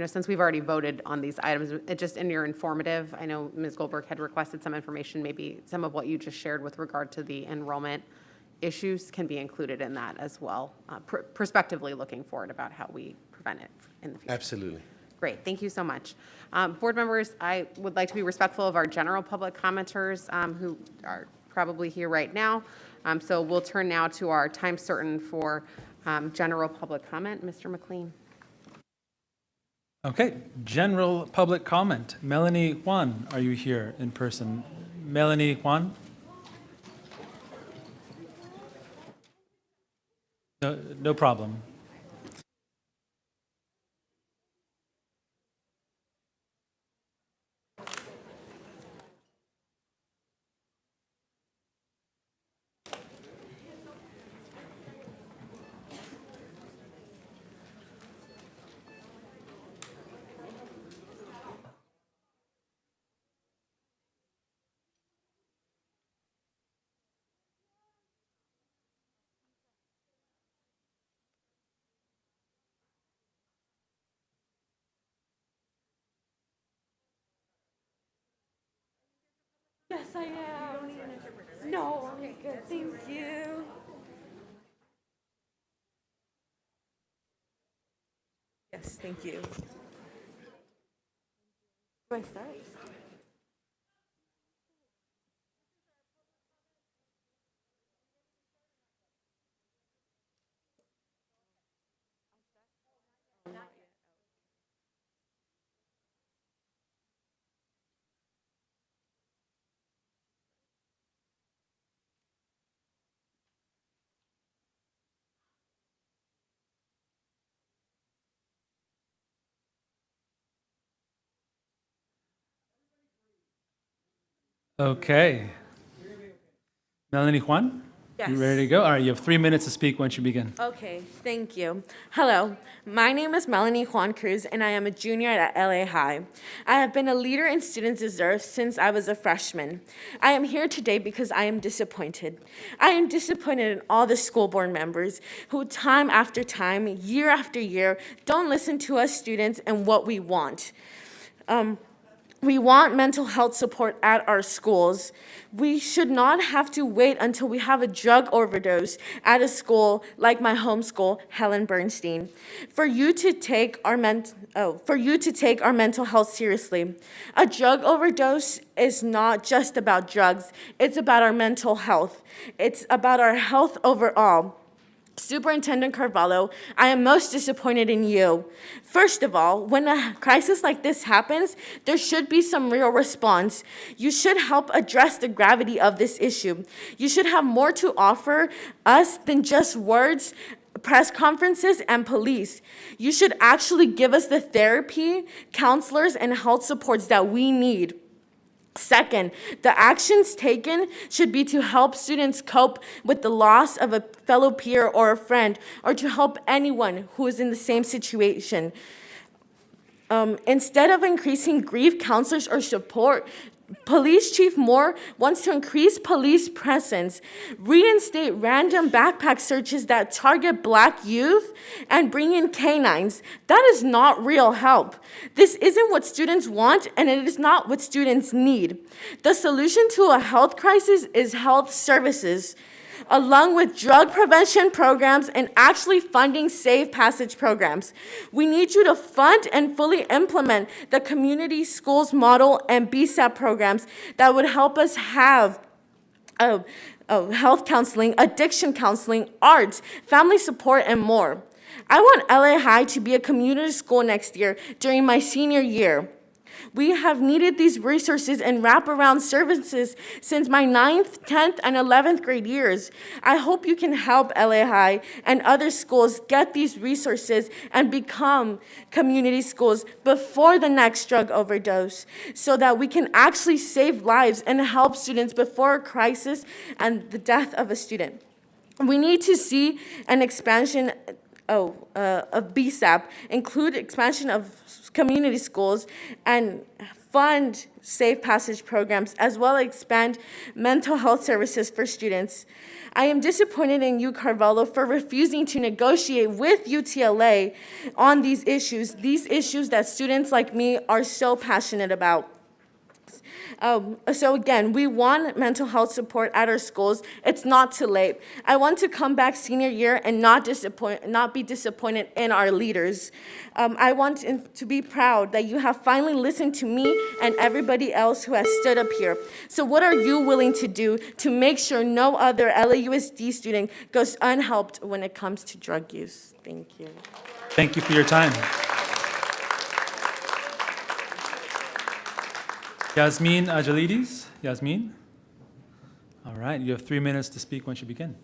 since we've already voted on these items, just in your informative, I know Ms. Goldberg had requested some information, maybe some of what you just shared with regard to the enrollment issues can be included in that as well, prospectively looking forward about how we prevent it in the future. Absolutely. Great, thank you so much. Board members, I would like to be respectful of our general public commenters who are probably here right now. So we'll turn now to our time certain for general public comment. Mr. McLean. Okay, general public comment. Melanie Juan, are you here in person? Melanie Juan? No problem. Yes, I am. No, okay, good. Thank you. Yes, thank you. Do I start? Okay. Melanie Juan? Yes. You ready to go? All right, you have 3 minutes to speak once you begin. Okay, thank you. Hello, my name is Melanie Juan Cruz, and I am a junior at LA High. I have been a leader in Student Deserve since I was a freshman. I am here today because I am disappointed. I am disappointed in all the school board members who time after time, year after year, don't listen to us students and what we want. We want mental health support at our schools. We should not have to wait until we have a drug overdose at a school like my home school, Helen Bernstein, for you to take our mental health seriously. A drug overdose is not just about drugs. It's about our mental health. It's about our health overall. Superintendent Carvalho, I am most disappointed in you. First of all, when a crisis like this happens, there should be some real response. You should help address the gravity of this issue. You should have more to offer us than just words, press conferences, and police. You should actually give us the therapy, counselors, and health supports that we need. Second, the actions taken should be to help students cope with the loss of a fellow peer or a friend, or to help anyone who is in the same situation. Instead of increasing grief counselors or support, Police Chief Moore wants to increase police presence, reinstate random backpack searches that target Black youth, and bring in canines. That is not real help. This isn't what students want, and it is not what students need. The solution to a health crisis is health services, along with drug prevention programs and actually funding safe passage programs. We need you to fund and fully implement the community schools model and BSAP programs that would help us have health counseling, addiction counseling, arts, family support, and more. I want LA High to be a community school next year during my senior year. We have needed these resources and wraparound services since my 9th, 10th, and 11th grade years. I hope you can help LA High and other schools get these resources and become community schools before the next drug overdose, so that we can actually save lives and help students before a crisis and the death of a student. We need to see an expansion of BSAP, include expansion of community schools, and fund safe passage programs, as well as expand mental health services for students. I am disappointed in you, Carvalho, for refusing to negotiate with UTLA on these issues that students like me are so passionate about. So again, we want mental health support at our schools. It's not too late. I want to come back senior year and not be disappointed in our leaders. I want to be proud that you have finally listened to me and everybody else who has stood up here. So what are you willing to do to make sure no other LAUSD student goes unhelped when it comes to drug use? Thank you. Thank you for your time. Yasmin Ajalides. Yasmin? All right, you have 3 minutes to speak once you begin.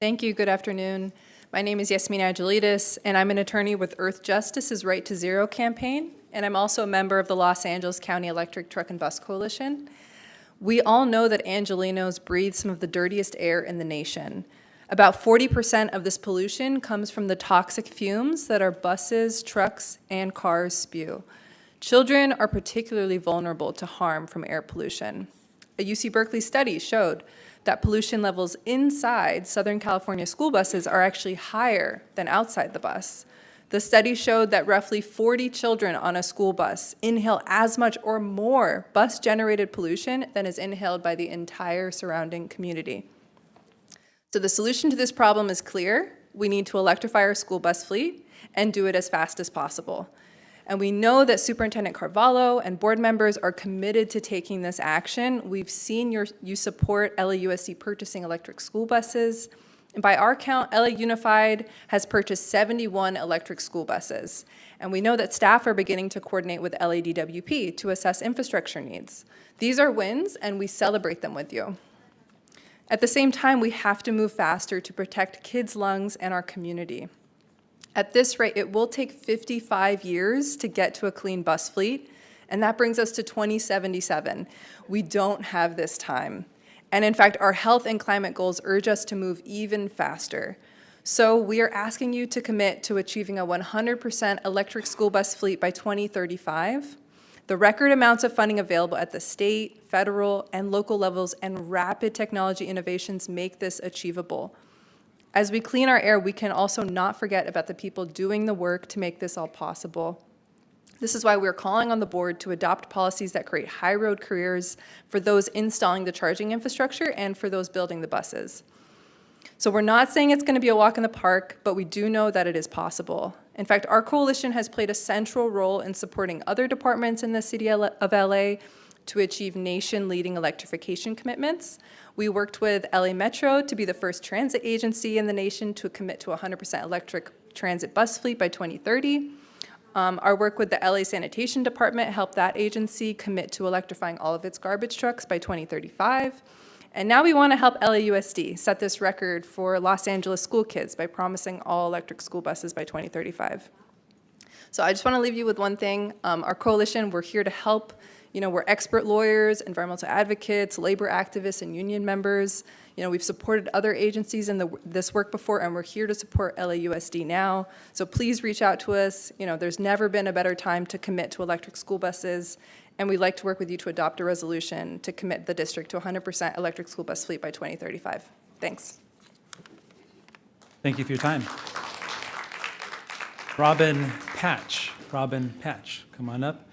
Thank you. Good afternoon. My name is Yasmin Ajalides, and I'm an attorney with Earth Justice's Right to Zero campaign, and I'm also a member of the Los Angeles County Electric Truck and Bus Coalition. We all know that Angelenos breathe some of the dirtiest air in the nation. About 40% of this pollution comes from the toxic fumes that our buses, trucks, and cars spew. Children are particularly vulnerable to harm from air pollution. A UC Berkeley study showed that pollution levels inside Southern California school buses are actually higher than outside the bus. The study showed that roughly 40 children on a school bus inhale as much or more bus-generated pollution than is inhaled by the entire surrounding community. So the solution to this problem is clear. We need to electrify our school bus fleet and do it as fast as possible. And we know that Superintendent Carvalho and board members are committed to taking this action. We've seen you support LAUSD purchasing electric school buses. And by our count, LA Unified has purchased 71 electric school buses. And we know that staff are beginning to coordinate with LADWP to assess infrastructure needs. These are wins, and we celebrate them with you. At the same time, we have to move faster to protect kids' lungs and our community. At this rate, it will take 55 years to get to a clean bus fleet, and that brings us to 2077. We don't have this time. And in fact, our health and climate goals urge us to move even faster. So we are asking you to commit to achieving a 100% electric school bus fleet by 2035. The record amounts of funding available at the state, federal, and local levels and rapid technology innovations make this achievable. As we clean our air, we can also not forget about the people doing the work to make this all possible. This is why we're calling on the board to adopt policies that create high road careers for those installing the charging infrastructure and for those building the buses. So we're not saying it's going to be a walk in the park, but we do know that it is possible. In fact, our coalition has played a central role in supporting other departments in the city of LA to achieve nation-leading electrification commitments. We worked with LA Metro to be the first transit agency in the nation to commit to 100% electric transit bus fleet by 2030. Our work with the LA Sanitation Department helped that agency commit to electrifying all of its garbage trucks by 2035. And now we want to help LAUSD set this record for Los Angeles school kids by promising all electric school buses by 2035. So I just want to leave you with one thing. Our coalition, we're here to help. We're expert lawyers, environmental advocates, labor activists, and union members. We've supported other agencies in this work before, and we're here to support LAUSD now. So please reach out to us. There's never been a better time to commit to electric school buses, and we'd like to work with you to adopt a resolution to commit the district to 100% electric school bus fleet by 2035. Thanks. Thank you for your time. Robin Patch. Robin Patch, come on up.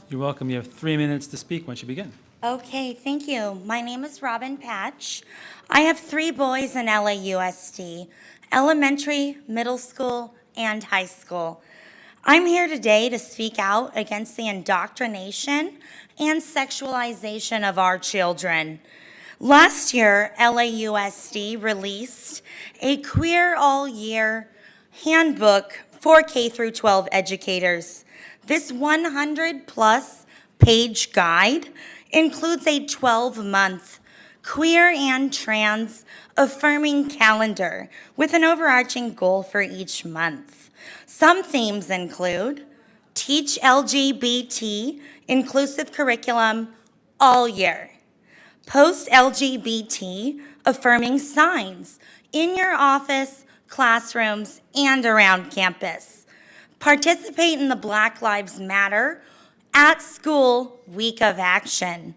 You're welcome. You have 3 minutes to speak once you begin. Okay, thank you. My name is Robin Patch. I have 3 boys in LAUSD, elementary, middle school, and high school. I'm here today to speak out against the indoctrination and sexualization of our children. Last year, LAUSD released a Queer All Year handbook for K-12 educators. This 100-plus page guide includes a 12-month queer and trans affirming calendar with an overarching goal for each month. Some themes include teach LGBT inclusive curriculum all year, post LGBT affirming signs in your office, classrooms, and around campus. Participate in the Black Lives Matter at School Week of Action.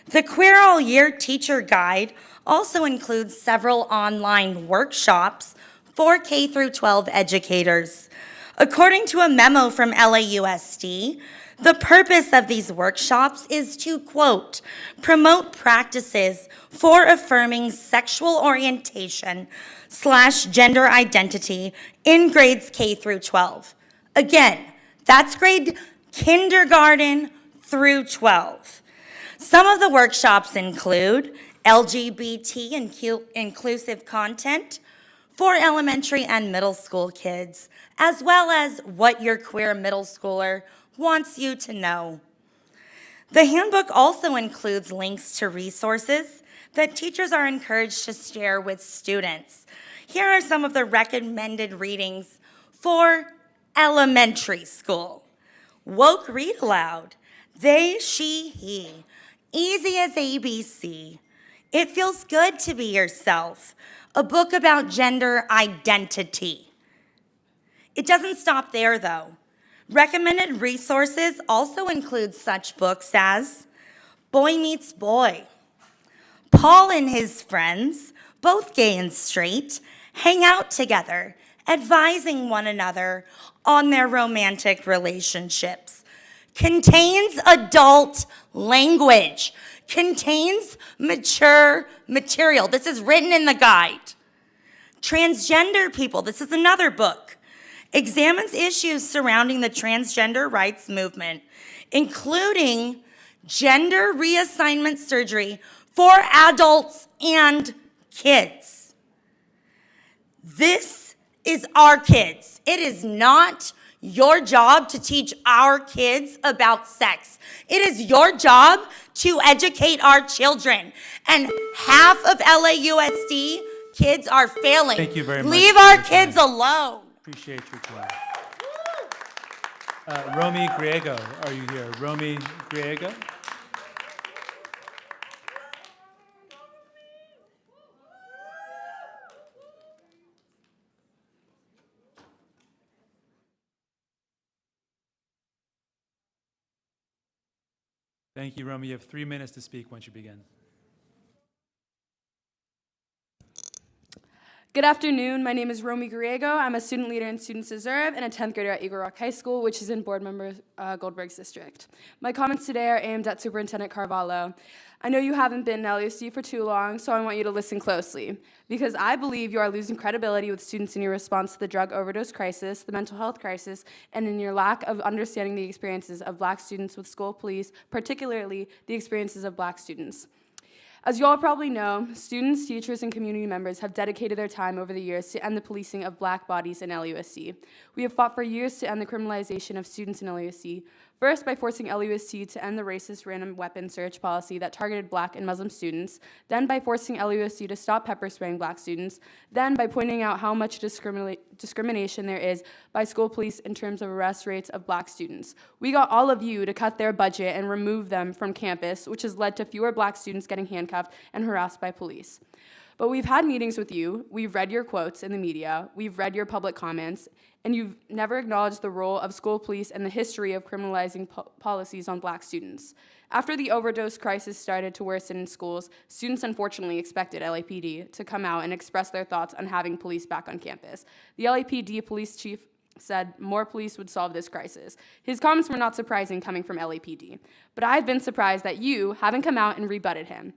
The Queer All Year Teacher Guide also includes several online workshops for K-12 educators. According to a memo from LAUSD, the purpose of these workshops is to, quote, promote practices for affirming sexual orientation / gender identity in grades K-12. Again, that's grade kindergarten through 12. Some of the workshops include LGBT inclusive content for elementary and middle school kids, as well as what your queer middle schooler wants you to know. The handbook also includes links to resources that teachers are encouraged to share with students. Here are some of the recommended readings for elementary school. Woke Read Aloud, They, She, He, Easy as ABC, It Feels Good to Be Yourself, a book about gender identity. It doesn't stop there though. Recommended resources also include such books as Boy Meets Boy, Paul and His Friends, both gay and straight, hang out together, advising one another on their romantic relationships. Contains adult language. Contains mature material. This is written in the guide. Transgender People. This is another book. Examines issues surrounding the transgender rights movement, including gender reassignment surgery for adults and kids. This is our kids. It is not your job to teach our kids about sex. It is your job to educate our children. And half of LAUSD kids are failing. Thank you very much. Leave our kids alone. Appreciate your time. Romy Griego, are you here? Romy Griego? Thank you, Romy. You have 3 minutes to speak once you begin. Good afternoon. My name is Romy Griego. I'm a student leader in Students Deserve and a 10th grader at Eagle Rock High School, which is in Board Member Goldberg's district. My comments today are aimed at Superintendent Carvalho. I know you haven't been in LAUSD for too long, so I want you to listen closely, because I believe you are losing credibility with students in your response to the drug overdose crisis, the mental health crisis, and in your lack of understanding the experiences of Black students with school police, particularly the experiences of Black students. As you all probably know, students, teachers, and community members have dedicated their time over the years to end the policing of Black bodies in LAUSD. We have fought for years to end the criminalization of students in LAUSD, First, by forcing LUST to end the racist random weapon search policy that targeted Black and Muslim students, then by forcing LUST to stop pepper spraying Black students, then by pointing out how much discrimination there is by school police in terms of arrest rates of Black students. We got all of you to cut their budget and remove them from campus, which has led to fewer Black students getting handcuffed and harassed by police. But we've had meetings with you, we've read your quotes in the media, we've read your public comments, and you've never acknowledged the role of school police and the history of criminalizing policies on Black students. After the overdose crisis started to worsen in schools, students unfortunately expected LAPD to come out and express their thoughts on having police back on campus. The LAPD police chief said more police would solve this crisis. His comments were not surprising coming from LAPD, but I've been surprised that you haven't come out and rebutted him.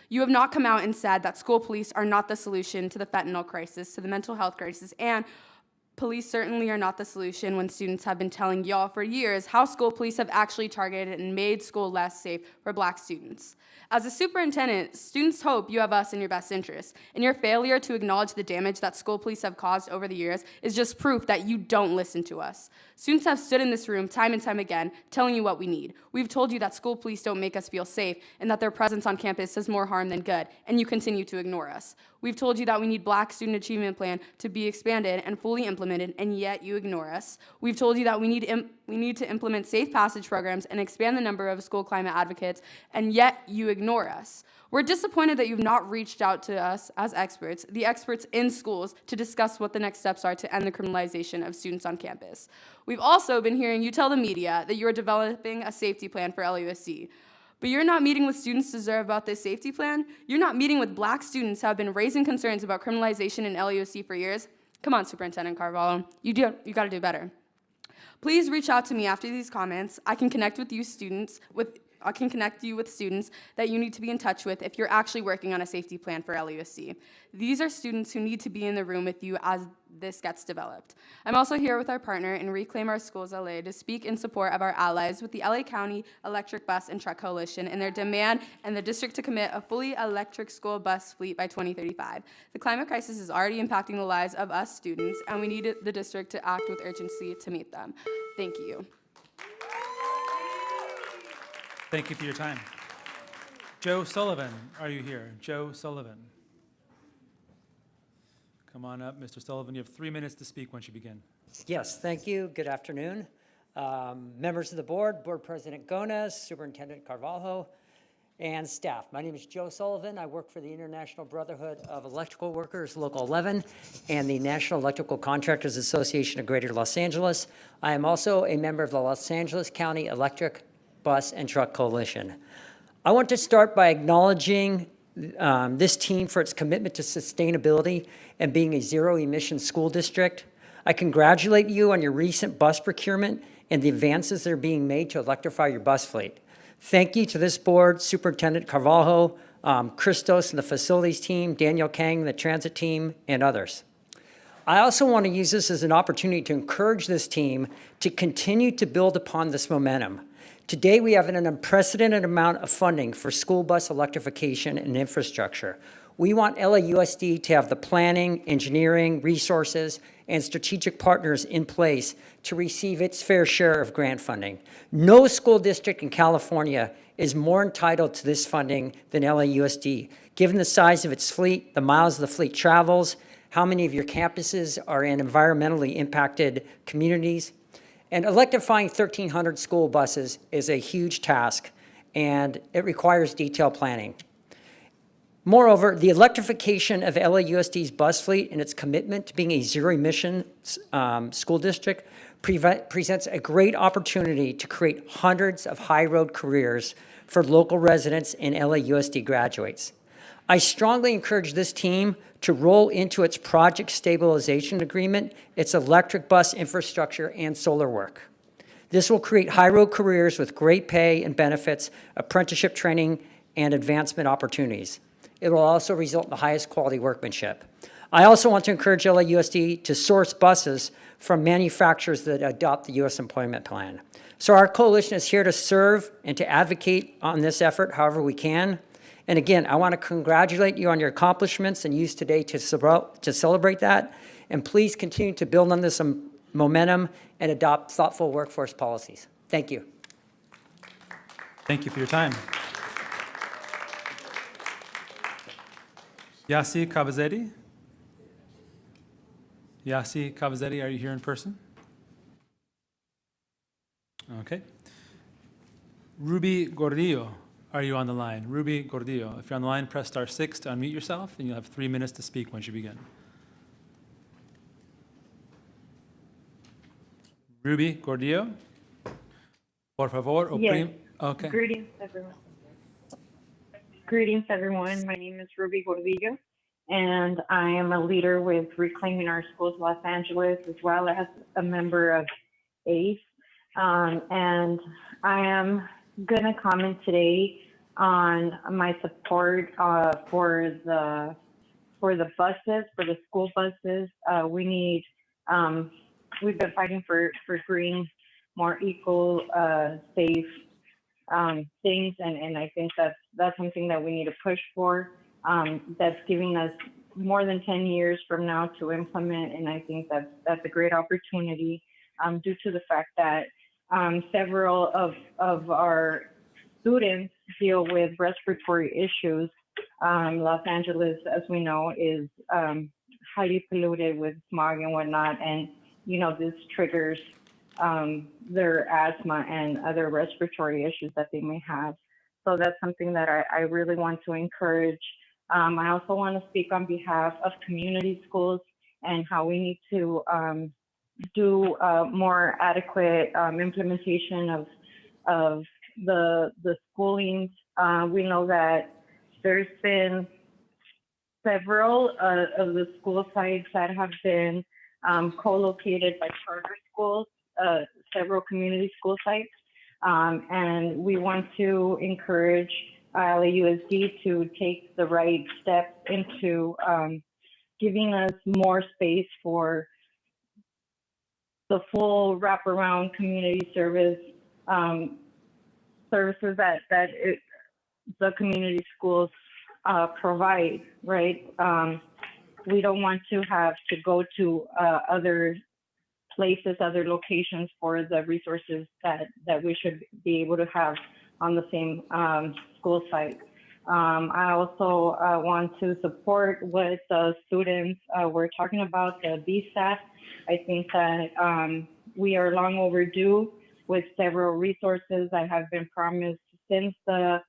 You have not come out and said that school police are not the solution to the fentanyl crisis, to the mental health crisis, and police certainly are not the solution when students have been telling y'all for years how school police have actually targeted and made school less safe for Black students. As a superintendent, students hope you have us in your best interest, and your failure to acknowledge the damage that school police have caused over the years is just proof that you don't listen to us. Students have stood in this room time and time again telling you what we need. We've told you that school police don't make us feel safe and that their presence on campus does more harm than good, and you continue to ignore us. We've told you that we need Black Student Achievement Plan to be expanded and fully implemented, and yet you ignore us. We've told you that we need to implement safe passage programs and expand the number of school climate advocates, and yet you ignore us. We're disappointed that you've not reached out to us as experts, the experts in schools, to discuss what the next steps are to end the criminalization of students on campus. We've also been hearing you tell the media that you're developing a safety plan for LUSD. But you're not meeting with students to observe about this safety plan. You're not meeting with Black students who have been raising concerns about criminalization in LUSD for years. Come on, Superintendent Carvalho, you gotta do better. Please reach out to me after these comments. I can connect you with students that you need to be in touch with if you're actually working on a safety plan for LUSD. These are students who need to be in the room with you as this gets developed. I'm also here with our partner in Reclaim Our Schools LA to speak in support of our allies with the LA County Electric Bus and Truck Coalition and their demand and the district to commit a fully electric school bus fleet by 2035. The climate crisis is already impacting the lives of us students, and we need the district to act with urgency to meet them. Thank you. Thank you for your time. Joe Sullivan, are you here? Joe Sullivan. Come on up, Mr. Sullivan. You have 3 minutes to speak once you begin. Yes, thank you. Good afternoon. Members of the board, Board President Gomez, Superintendent Carvalho, and staff. My name is Joe Sullivan. I work for the International Brotherhood of Electrical Workers, Local 11, and the National Electrical Contractors Association of Greater Los Angeles. I am also a member of the Los Angeles County Electric Bus and Truck Coalition. I want to start by acknowledging this team for its commitment to sustainability and being a zero-emission school district. I congratulate you on your recent bus procurement and the advances that are being made to electrify your bus fleet. Thank you to this board, Superintendent Carvalho, Christos and the facilities team, Daniel Kang, the transit team, and others. I also want to use this as an opportunity to encourage this team to continue to build upon this momentum. Today, we have an unprecedented amount of funding for school bus electrification and infrastructure. We want LAUSD to have the planning, engineering, resources, and strategic partners in place to receive its fair share of grant funding. No school district in California is more entitled to this funding than LAUSD, given the size of its fleet, the miles the fleet travels, how many of your campuses are in environmentally impacted communities. And electrifying 1,300 school buses is a huge task, and it requires detailed planning. Moreover, the electrification of LAUSD's bus fleet and its commitment to being a zero-emission school district presents a great opportunity to create hundreds of high-road careers for local residents and LAUSD graduates. I strongly encourage this team to roll into its project stabilization agreement its electric bus infrastructure and solar work. This will create high-road careers with great pay and benefits, apprenticeship training, and advancement opportunities. It will also result in the highest quality workmanship. I also want to encourage LAUSD to source buses from manufacturers that adopt the U.S. Employment Plan. So our coalition is here to serve and to advocate on this effort however we can. And again, I want to congratulate you on your accomplishments and use today to celebrate that. And please continue to build on this momentum and adopt thoughtful workforce policies. Thank you. Thank you for your time. Yasi Kavazetti? Yasi Kavazetti, are you here in person? Okay. Ruby Gordillo, are you on the line? Ruby Gordillo, if you're on the line, press *6 to unmute yourself, and you'll have 3 minutes to speak once you begin. Ruby Gordillo? Por favor, Yes. Okay. Greetings, everyone. Greetings, everyone. My name is Ruby Gordillo, and I am a leader with Reclaiming Our Schools Los Angeles, as well as a member of ACE. And I am going to comment today on my support for the buses, for the school buses. We've been fighting for green, more equal, safe things, and I think that's something that we need to push for. That's giving us more than 10 years from now to implement, and I think that's a great opportunity due to the fact that several of our students deal with respiratory issues. Los Angeles, as we know, is highly polluted with smog and whatnot, and this triggers their asthma and other respiratory issues that they may have. So that's something that I really want to encourage. I also want to speak on behalf of community schools and how we need to do more adequate implementation of the schoolings. We know that there's been several of the school sites that have been co-located by charter schools, several community school sites, and we want to encourage LAUSD to take the right steps into giving us more space for the full wraparound community services that the community schools provide, right? We don't want to have to go to other places, other locations for the resources that we should be able to have on the same school site. I also want to support what the students were talking about, the BSAP. I think that we are long overdue with several resources that have been promised since the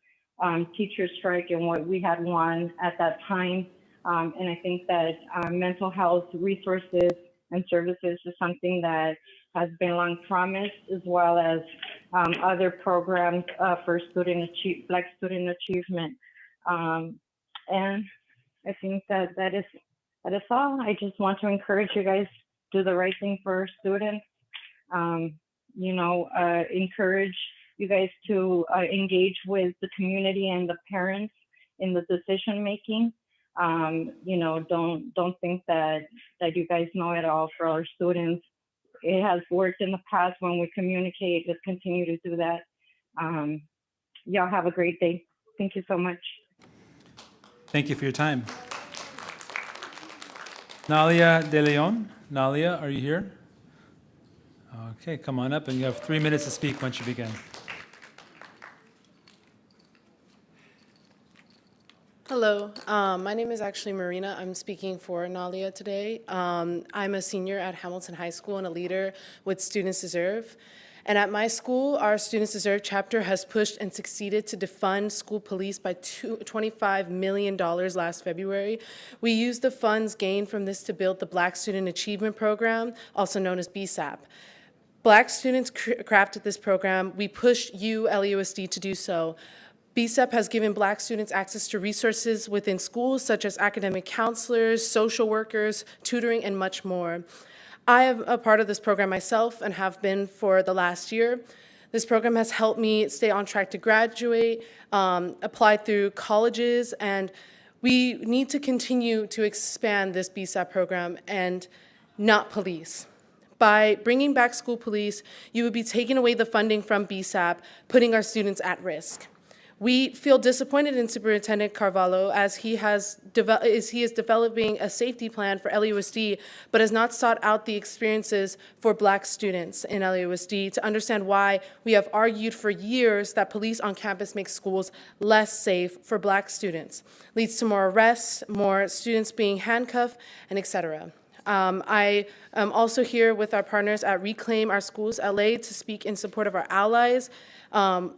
teacher strike and what we had won at that time. And I think that mental health resources and services is something that has been long promised, as well as other programs for Black student achievement. And I think that is all. I just want to encourage you guys to do the right thing for our students. Encourage you guys to engage with the community and the parents in the decision making. Don't think that you guys know it all for our students. It has worked in the past when we communicate. Let's continue to do that. Y'all have a great day. Thank you so much. Thank you for your time. Nalia De Leon. Nalia, are you here? Okay, come on up, and you have 3 minutes to speak once you begin. Hello, my name is actually Marina. I'm speaking for Nalia today. I'm a senior at Hamilton High School and a leader with Students Deserve. And at my school, our Students Deserve chapter has pushed and succeeded to defund school police by $25 million last February. We used the funds gained from this to build the Black Student Achievement Program, also known as BSAP. Black students crafted this program. We pushed you, LAUSD, to do so. BSAP has given Black students access to resources within schools, such as academic counselors, social workers, tutoring, and much more. I am a part of this program myself and have been for the last year. This program has helped me stay on track to graduate, apply through colleges, and we need to continue to expand this BSAP program and not police. By bringing back school police, you would be taking away the funding from BSAP, putting our students at risk. We feel disappointed in Superintendent Carvalho as he is developing a safety plan for LAUSD, but has not sought out the experiences for Black students in LAUSD to understand why we have argued for years that police on campus make schools less safe for Black students, leads to more arrests, more students being handcuffed, and et cetera. I am also here with our partners at Reclaim Our Schools LA to speak in support of our allies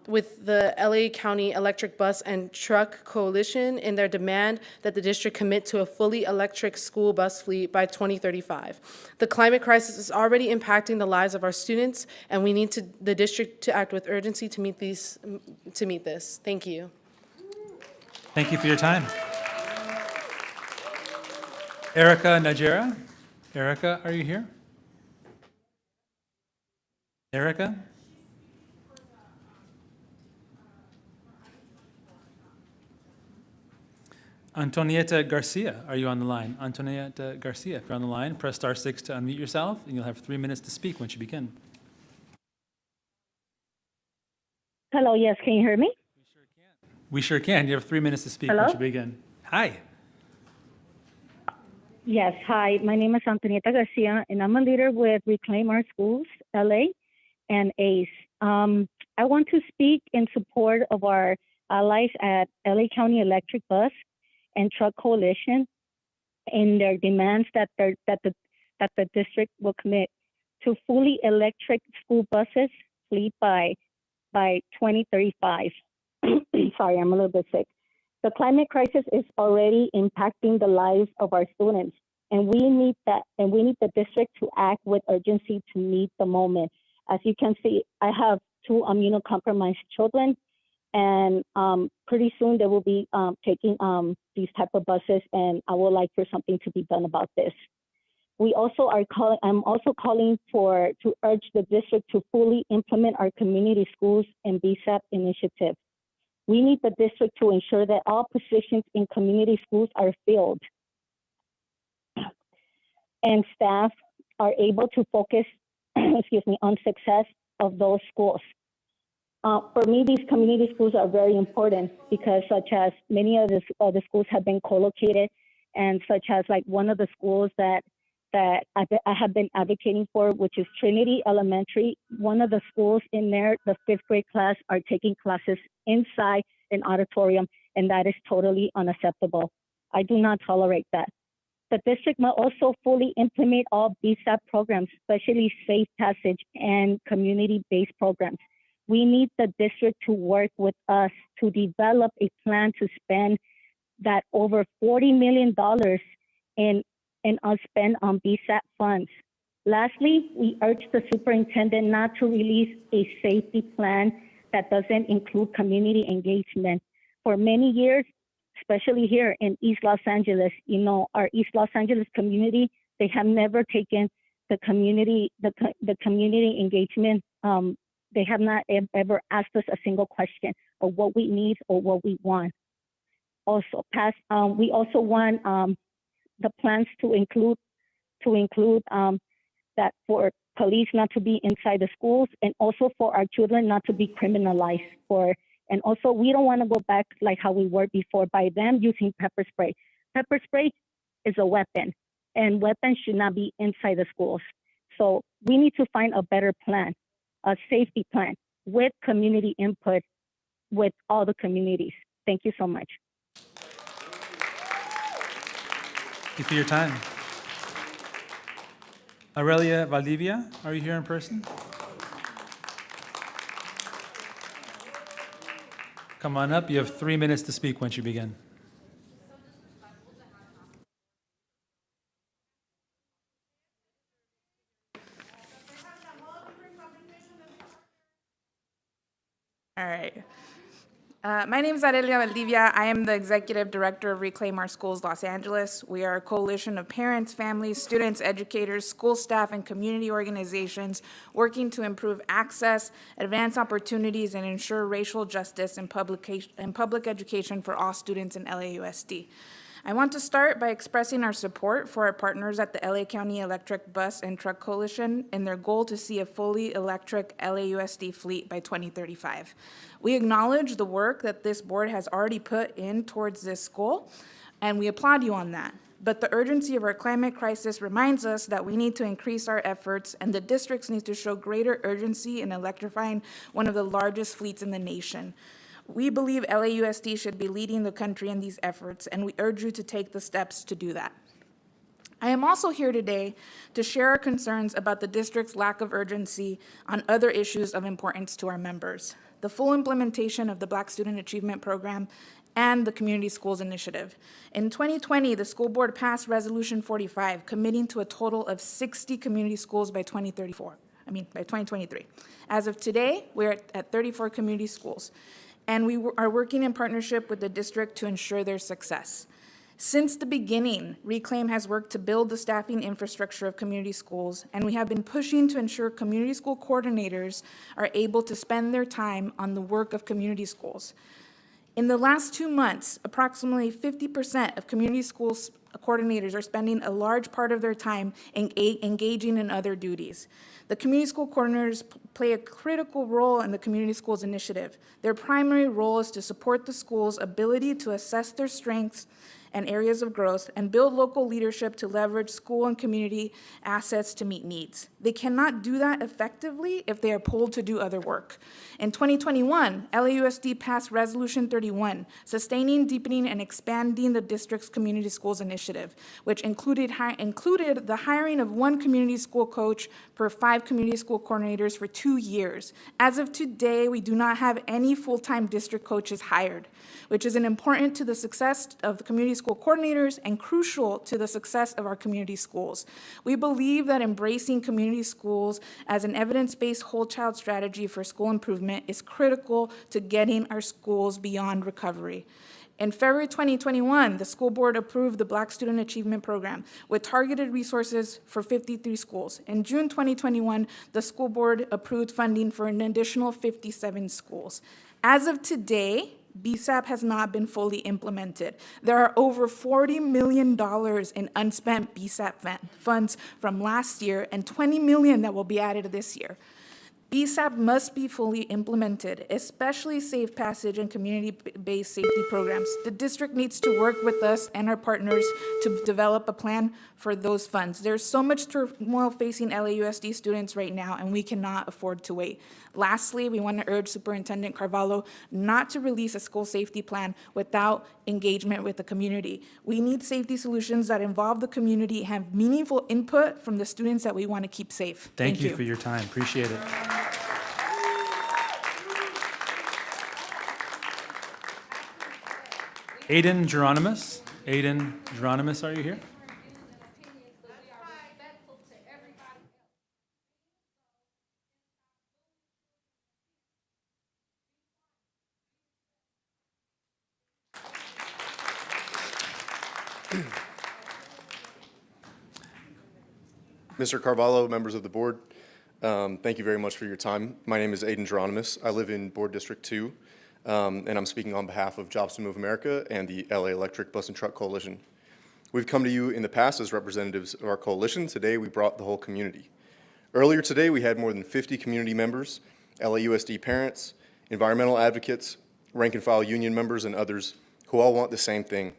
with the LA County Electric Bus and Truck Coalition in their demand that the district commit to a fully electric school bus fleet by 2035. The climate crisis is already impacting the lives of our students, and we need the district to act with urgency to meet this. Thank you. Thank you for your time. Erica Najera. Erica, are you here? Erica? Antonieta Garcia, are you on the line? Antonieta Garcia, if you're on the line, press *6 to unmute yourself, and you'll have 3 minutes to speak once you begin. Hello, yes, can you hear me? We sure can. You have 3 minutes to speak Hello? once you begin. Hi. Yes, hi, my name is Antonieta Garcia, and I'm a leader with Reclaim Our Schools, LA, and ACE. I want to speak in support of our allies at LA County Electric Bus and Truck Coalition in their demands that the district will commit to fully electric school buses fleet by 2035. Sorry, I'm a little bit sick. The climate crisis is already impacting the lives of our students, and we need the district to act with urgency to meet the moment. As you can see, I have 2 immunocompromised children, and pretty soon they will be taking these type of buses, and I would like for something to be done about this. I'm also calling to urge the district to fully implement our community schools and BSAP initiative. We need the district to ensure that all positions in community schools are filled and staff are able to focus on success of those schools. For me, these community schools are very important because such as many of the schools have been co-located, and such as like one of the schools that I have been advocating for, which is Trinity Elementary. One of the schools in there, the 5th grade class are taking classes inside an auditorium, and that is totally unacceptable. I do not tolerate that. The district must also fully implement all BSAP programs, especially Safe Passage and community-based programs. We need the district to work with us to develop a plan to spend that over $40 million in unspent on BSAP funds. Lastly, we urge the superintendent not to release a safety plan that doesn't include community engagement. For many years, especially here in East Los Angeles, our East Los Angeles community, they have never taken the community engagement. They have not ever asked us a single question of what we need or what we want. Also, we also want the plans to include that for police not to be inside the schools, and also for our children not to be criminalized. And also, we don't want to go back like how we were before by them using pepper spray. Pepper spray is a weapon, and weapons should not be inside the schools. So we need to find a better plan, a safety plan with community input with all the communities. Thank you so much. Thank you for your time. Aurelia Valdivia, are you here in person? Come on up. You have 3 minutes to speak once you begin. All right. My name is Aurelia Valdivia. I am the Executive Director of Reclaim Our Schools Los Angeles. We are a coalition of parents, families, students, educators, school staff, and community organizations working to improve access, advance opportunities, and ensure racial justice in public education for all students in LAUSD. I want to start by expressing our support for our partners at the LA County Electric Bus and Truck Coalition in their goal to see a fully electric LAUSD fleet by 2035. We acknowledge the work that this board has already put in towards this goal, and we applaud you on that. But the urgency of our climate crisis reminds us that we need to increase our efforts, and the districts need to show greater urgency in electrifying one of the largest fleets in the nation. We believe LAUSD should be leading the country in these efforts, and we urge you to take the steps to do that. I am also here today to share our concerns about the district's lack of urgency on other issues of importance to our members: the full implementation of the Black Student Achievement Program and the Community Schools Initiative. In 2020, the school board passed Resolution 45, committing to a total of 60 community schools by 2023. As of today, we're at 34 community schools, and we are working in partnership with the district to ensure their success. Since the beginning, Reclaim has worked to build the staffing infrastructure of community schools, and we have been pushing to ensure community school coordinators are able to spend their time on the work of community schools. In the last 2 months, approximately 50% of community schools coordinators are spending a large part of their time engaging in other duties. The community school coordinators play a critical role in the Community Schools Initiative. Their primary role is to support the school's ability to assess their strengths and areas of growth and build local leadership to leverage school and community assets to meet needs. They cannot do that effectively if they are pulled to do other work. In 2021, LAUSD passed Resolution 31, sustaining, deepening, and expanding the district's Community Schools Initiative, which included the hiring of 1 community school coach per 5 community school coordinators for 2 years. As of today, we do not have any full-time district coaches hired, which is important to the success of the community school coordinators and crucial to the success of our community schools. We believe that embracing community schools as an evidence-based whole child strategy for school improvement is critical to getting our schools beyond recovery. In February 2021, the school board approved the Black Student Achievement Program with targeted resources for 53 schools. In June 2021, the school board approved funding for an additional 57 schools. As of today, BSAP has not been fully implemented. There are over $40 million in unspent BSAP funds from last year and $20 million that will be added this year. BSAP must be fully implemented, especially safe passage and community-based safety programs. The district needs to work with us and our partners to develop a plan for those funds. There's so much turmoil facing LAUSD students right now, and we cannot afford to wait. Lastly, we want to urge Superintendent Carvalho not to release a school safety plan without engagement with the community. We need safety solutions that involve the community and have meaningful input from the students that we want to keep safe. Thank you for your time. Appreciate it. Aiden Geronimus. Aiden Geronimus, are you here? Mr. Carvalho, members of the board, thank you very much for your time. My name is Aiden Geronimus. I live in Board District 2, and I'm speaking on behalf of Jobs to Move America and the LA Electric Bus and Truck Coalition. We've come to you in the past as representatives of our coalition. Today, we brought the whole community. Earlier today, we had more than 50 community members, LAUSD parents, environmental advocates, rank and file union members, and others who all want the same thing.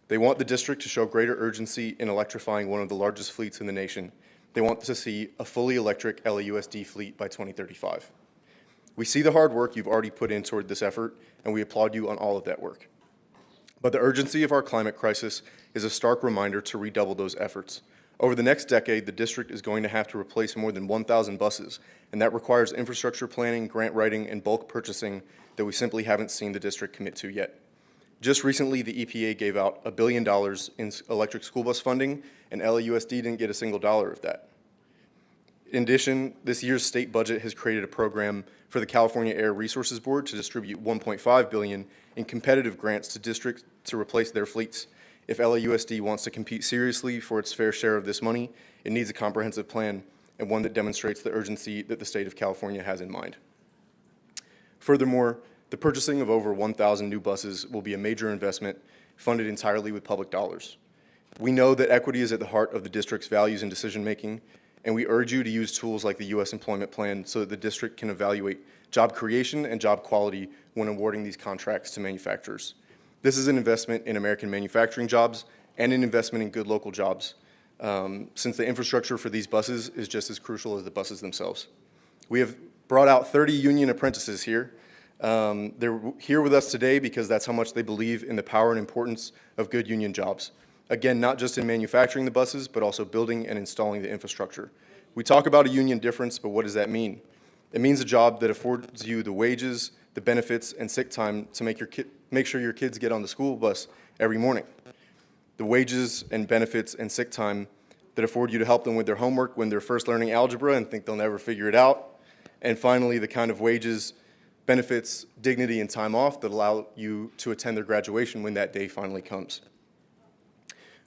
They want the district to show greater urgency in electrifying one of the largest fleets in the nation. They want to see a fully electric LAUSD fleet by 2035. We see the hard work you've already put in toward this effort, and we applaud you on all of that work. But the urgency of our climate crisis is a stark reminder to redouble those efforts. Over the next decade, the district is going to have to replace more than 1,000 buses, and that requires infrastructure planning, grant writing, and bulk purchasing that we simply haven't seen the district commit to yet. Just recently, the EPA gave out $1 billion in electric school bus funding, and LAUSD didn't get a single dollar of that. In addition, this year's state budget has created a program for the California Air Resources Board to distribute $1.5 billion in competitive grants to districts to replace their fleets. If LAUSD wants to compete seriously for its fair share of this money, it needs a comprehensive plan and one that demonstrates the urgency that the state of California has in mind. Furthermore, the purchasing of over 1,000 new buses will be a major investment funded entirely with public dollars. We know that equity is at the heart of the district's values and decision-making, and we urge you to use tools like the U.S. Employment Plan so that the district can evaluate job creation and job quality when awarding these contracts to manufacturers. This is an investment in American manufacturing jobs and an investment in good local jobs, since the infrastructure for these buses is just as crucial as the buses themselves. We have brought out 30 union apprentices here. They're here with us today because that's how much they believe in the power and importance of good union jobs. Again, not just in manufacturing the buses, but also building and installing the infrastructure. We talk about a union difference, but what does that mean? It means a job that affords you the wages, the benefits, and sick time to make sure your kids get on the school bus every morning. The wages and benefits and sick time that afford you to help them with their homework when they're first learning algebra and think they'll never figure it out. And finally, the kind of wages, benefits, dignity, and time off that allow you to attend their graduation when that day finally comes.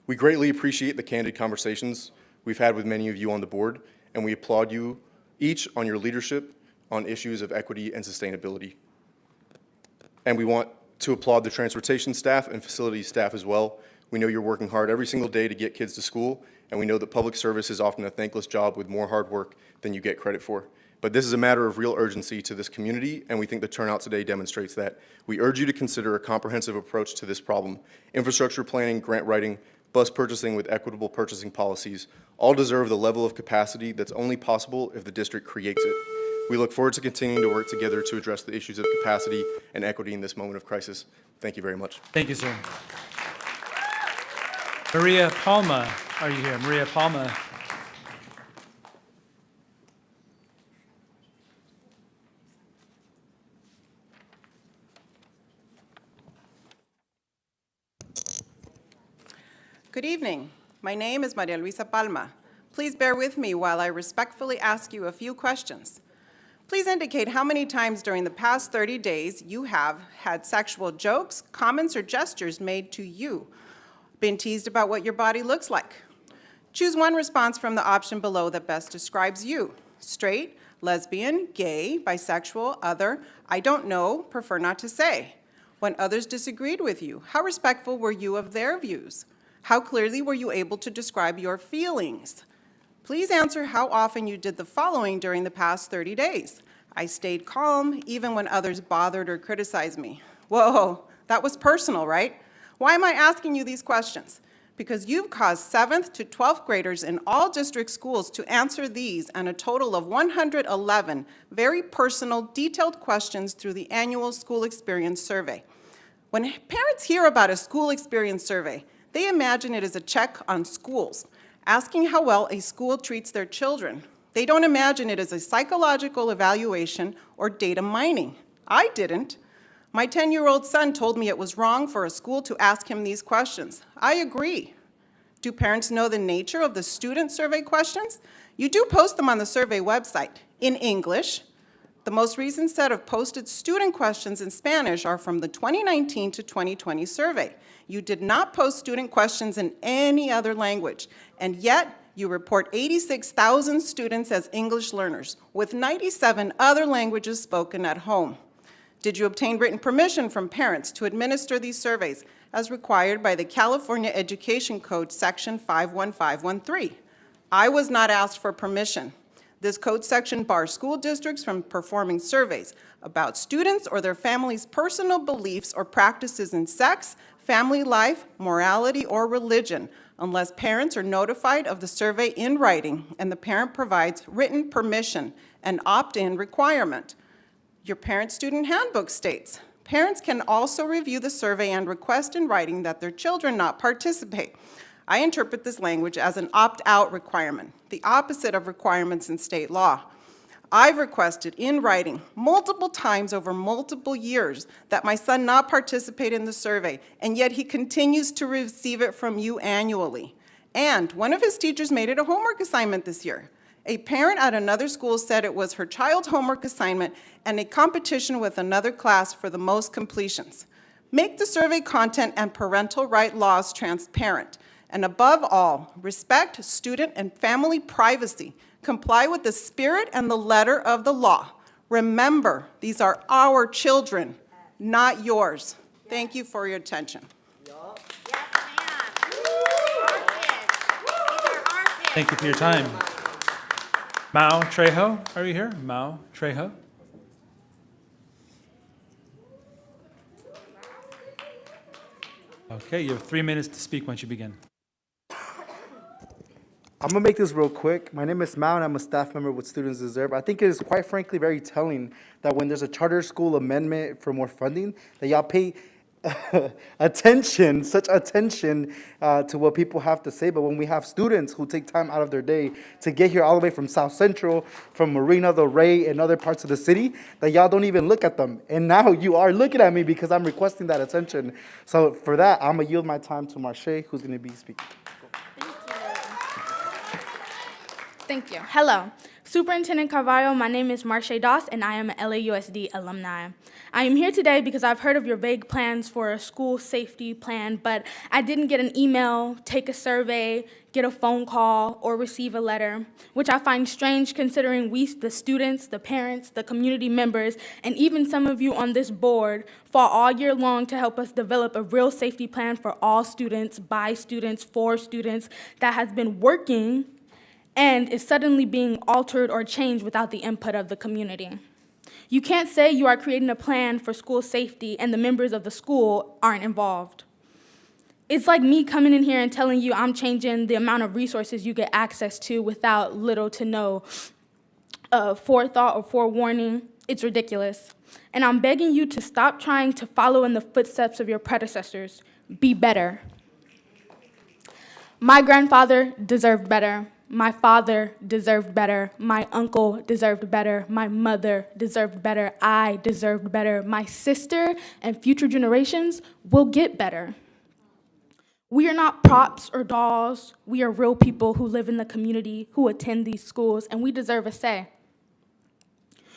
We greatly appreciate the candid conversations we've had with many of you on the board, and we applaud you each on your leadership on issues of equity and sustainability. And we want to applaud the transportation staff and facilities staff as well. We know you're working hard every single day to get kids to school, and we know that public service is often a thankless job with more hard work than you get credit for. But this is a matter of real urgency to this community, and we think the turnout today demonstrates that. We urge you to consider a comprehensive approach to this problem. Infrastructure planning, grant writing, bus purchasing with equitable purchasing policies all deserve the level of capacity that's only possible if the district creates it. We look forward to continuing to work together to address the issues of capacity and equity in this moment of crisis. Thank you very much. Thank you, sir. Maria Palma, are you here? Maria Palma. Good evening. My name is Maria Luisa Palma. Please bear with me while I respectfully ask you a few questions. Please indicate how many times during the past 30 days you have had sexual jokes, comments, or gestures made to you, been teased about what your body looks like. Choose one response from the option below that best describes you: straight, lesbian, gay, bisexual, other, I don't know, prefer not to say. When others disagreed with you, how respectful were you of their views? How clearly were you able to describe your feelings? Please answer how often you did the following during the past 30 days. I stayed calm even when others bothered or criticized me. Whoa, that was personal, right? Why am I asking you these questions? Because you've caused 7th to 12th graders in all district schools to answer these and a total of 111 very personal, detailed questions through the annual school experience survey. When parents hear about a school experience survey, they imagine it is a check on schools, asking how well a school treats their children. They don't imagine it as a psychological evaluation or data mining. I didn't. My 10-year-old son told me it was wrong for a school to ask him these questions. I agree. Do parents know the nature of the student survey questions? You do post them on the survey website in English. The most recent set of posted student questions in Spanish are from the 2019 to 2020 survey. You did not post student questions in any other language, and yet you report 86,000 students as English learners, with 97 other languages spoken at home. Did you obtain written permission from parents to administer these surveys as required by the California Education Code Section 51513? I was not asked for permission. This code section bars school districts from performing surveys about students or their families' personal beliefs or practices in sex, family life, morality, or religion, unless parents are notified of the survey in writing and the parent provides written permission, an opt-in requirement. Your parent-student handbook states, parents can also review the survey and request in writing that their children not participate. I interpret this language as an opt-out requirement, the opposite of requirements in state law. I've requested in writing multiple times over multiple years that my son not participate in the survey, and yet he continues to receive it from you annually. And one of his teachers made it a homework assignment this year. A parent at another school said it was her child's homework assignment and a competition with another class for the most completions. Make the survey content and parental right laws transparent. And above all, respect student and family privacy. Comply with the spirit and the letter of the law. Remember, these are our children, not yours. Thank you for your attention. Thank you for your time. Mao Trejo, are you here? Mao Trejo? Okay, you have 3 minutes to speak once you begin. I'm gonna make this real quick. My name is Mao, and I'm a staff member with Students Deserve. I think it is quite frankly very telling that when there's a charter school amendment for more funding, that y'all pay attention, such attention to what people have to say. But when we have students who take time out of their day to get here all the way from South Central, from Marina Del Rey, and other parts of the city, that y'all don't even look at them. And now you are looking at me because I'm requesting that attention. So for that, I'm gonna yield my time to Marche, who's gonna be speaking. Thank you. Hello. Superintendent Carvalho, my name is Marche Doss, and I am an LAUSD alumni. I am here today because I've heard of your vague plans for a school safety plan, but I didn't get an email, take a survey, get a phone call, or receive a letter, which I find strange considering we, the students, the parents, the community members, and even some of you on this board fought all year long to help us develop a real safety plan for all students, by students, for students, that has been working and is suddenly being altered or changed without the input of the community. You can't say you are creating a plan for school safety and the members of the school aren't involved. It's like me coming in here and telling you I'm changing the amount of resources you get access to without little to no forethought or forewarning. It's ridiculous. And I'm begging you to stop trying to follow in the footsteps of your predecessors. Be better. My grandfather deserved better. My father deserved better. My uncle deserved better. My mother deserved better. I deserved better. My sister and future generations will get better. We are not props or dolls. We are real people who live in the community, who attend these schools, and we deserve a say.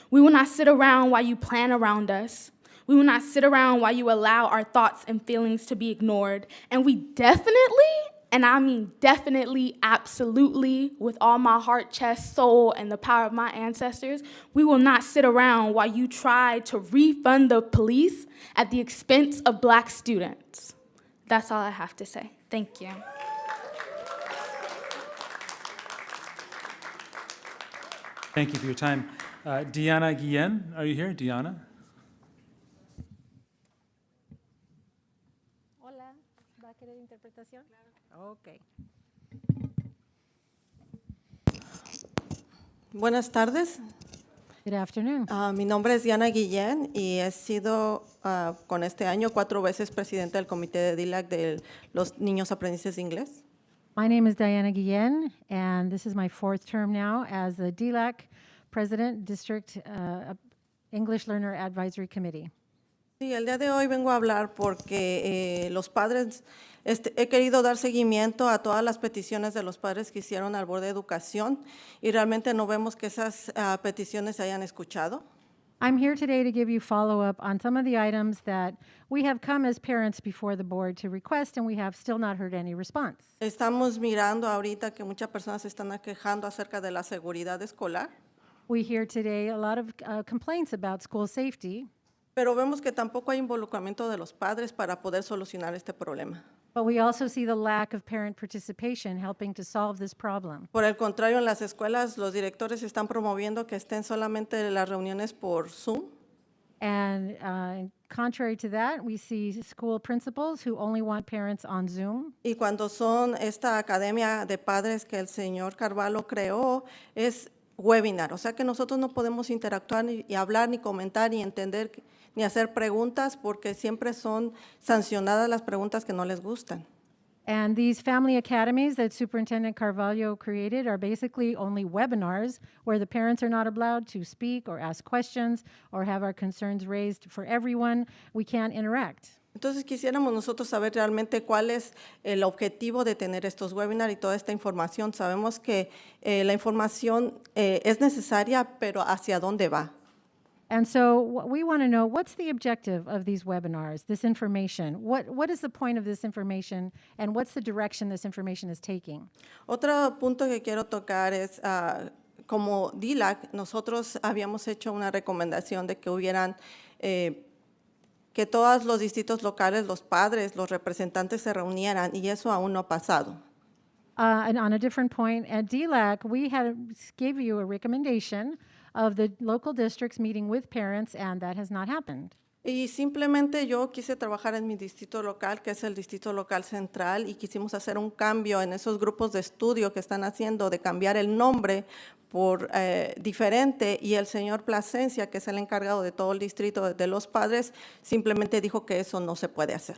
We will not sit around while you plan around us. We will not sit around while you allow our thoughts and feelings to be ignored. And we definitely, and I mean definitely, absolutely, with all my heart, chest, soul, and the power of my ancestors, we will not sit around while you try to refund the police at the expense of Black students. That's all I have to say. Thank you. Thank you for your time. Diana Guillen, are you here? Diana? Hola, ¿va a querer interpretación? Okay. Buenas tardes. Good afternoon. Mi nombre es Diana Guillén y he sido con este año 4 veces presidenta del comité de DILAC de los niños aprendices de inglés. My name is Diana Guillen, and this is my 4th term now as the DLAC President, District English Learner Advisory Committee. Sí, el día de hoy vengo a hablar porque los padres, he querido dar seguimiento a todas las peticiones de los padres que hicieron al Board de Educación y realmente no vemos que esas peticiones se hayan escuchado. I'm here today to give you follow-up on some of the items that we have come as parents before the board to request, and we have still not heard any response. Estamos mirando ahorita que muchas personas se están quejando acerca de la seguridad escolar. We hear today a lot of complaints about school safety. Pero vemos que tampoco hay involucramiento de los padres para poder solucionar este problema. But we also see the lack of parent participation helping to solve this problem. Por el contrario, en las escuelas los directores están promoviendo que estén solamente las reuniones por Zoom. And contrary to that, we see school principals who only want parents on Zoom. Y cuando son esta academia de padres que el señor Carvalho creó, es webinar. O sea que nosotros no podemos interactuar y hablar, ni comentar, ni entender, ni hacer preguntas, porque siempre son sancionadas las preguntas que no les gustan. And these family academies that Superintendent Carvalho created are basically only webinars where the parents are not allowed to speak or ask questions or have our concerns raised for everyone. We can't interact. Entonces quisiéramos nosotros saber realmente cuál es el objetivo de tener estos webinars y toda esta información. Sabemos que la información es necesaria, pero ¿hacia dónde va? And so we want to know, what's the objective of these webinars, this information? What is the point of this information, and what's the direction this information is taking? Otro punto que quiero tocar es, como DILAC, nosotros habíamos hecho una recomendación de que hubieran, que todos los distritos locales, los padres, los representantes se reunieran, y eso aún no ha pasado. and on a different point, at DLAC, we gave you a recommendation of the local districts meeting with parents, and that has not happened. Y simplemente yo quise trabajar en mi distrito local, que es el distrito local central, y quisimos hacer un cambio en esos grupos de estudio que están haciendo de cambiar el nombre por diferente, y el señor Plasencia, que es el encargado de todo el distrito de los padres, simplemente dijo que eso no se puede hacer.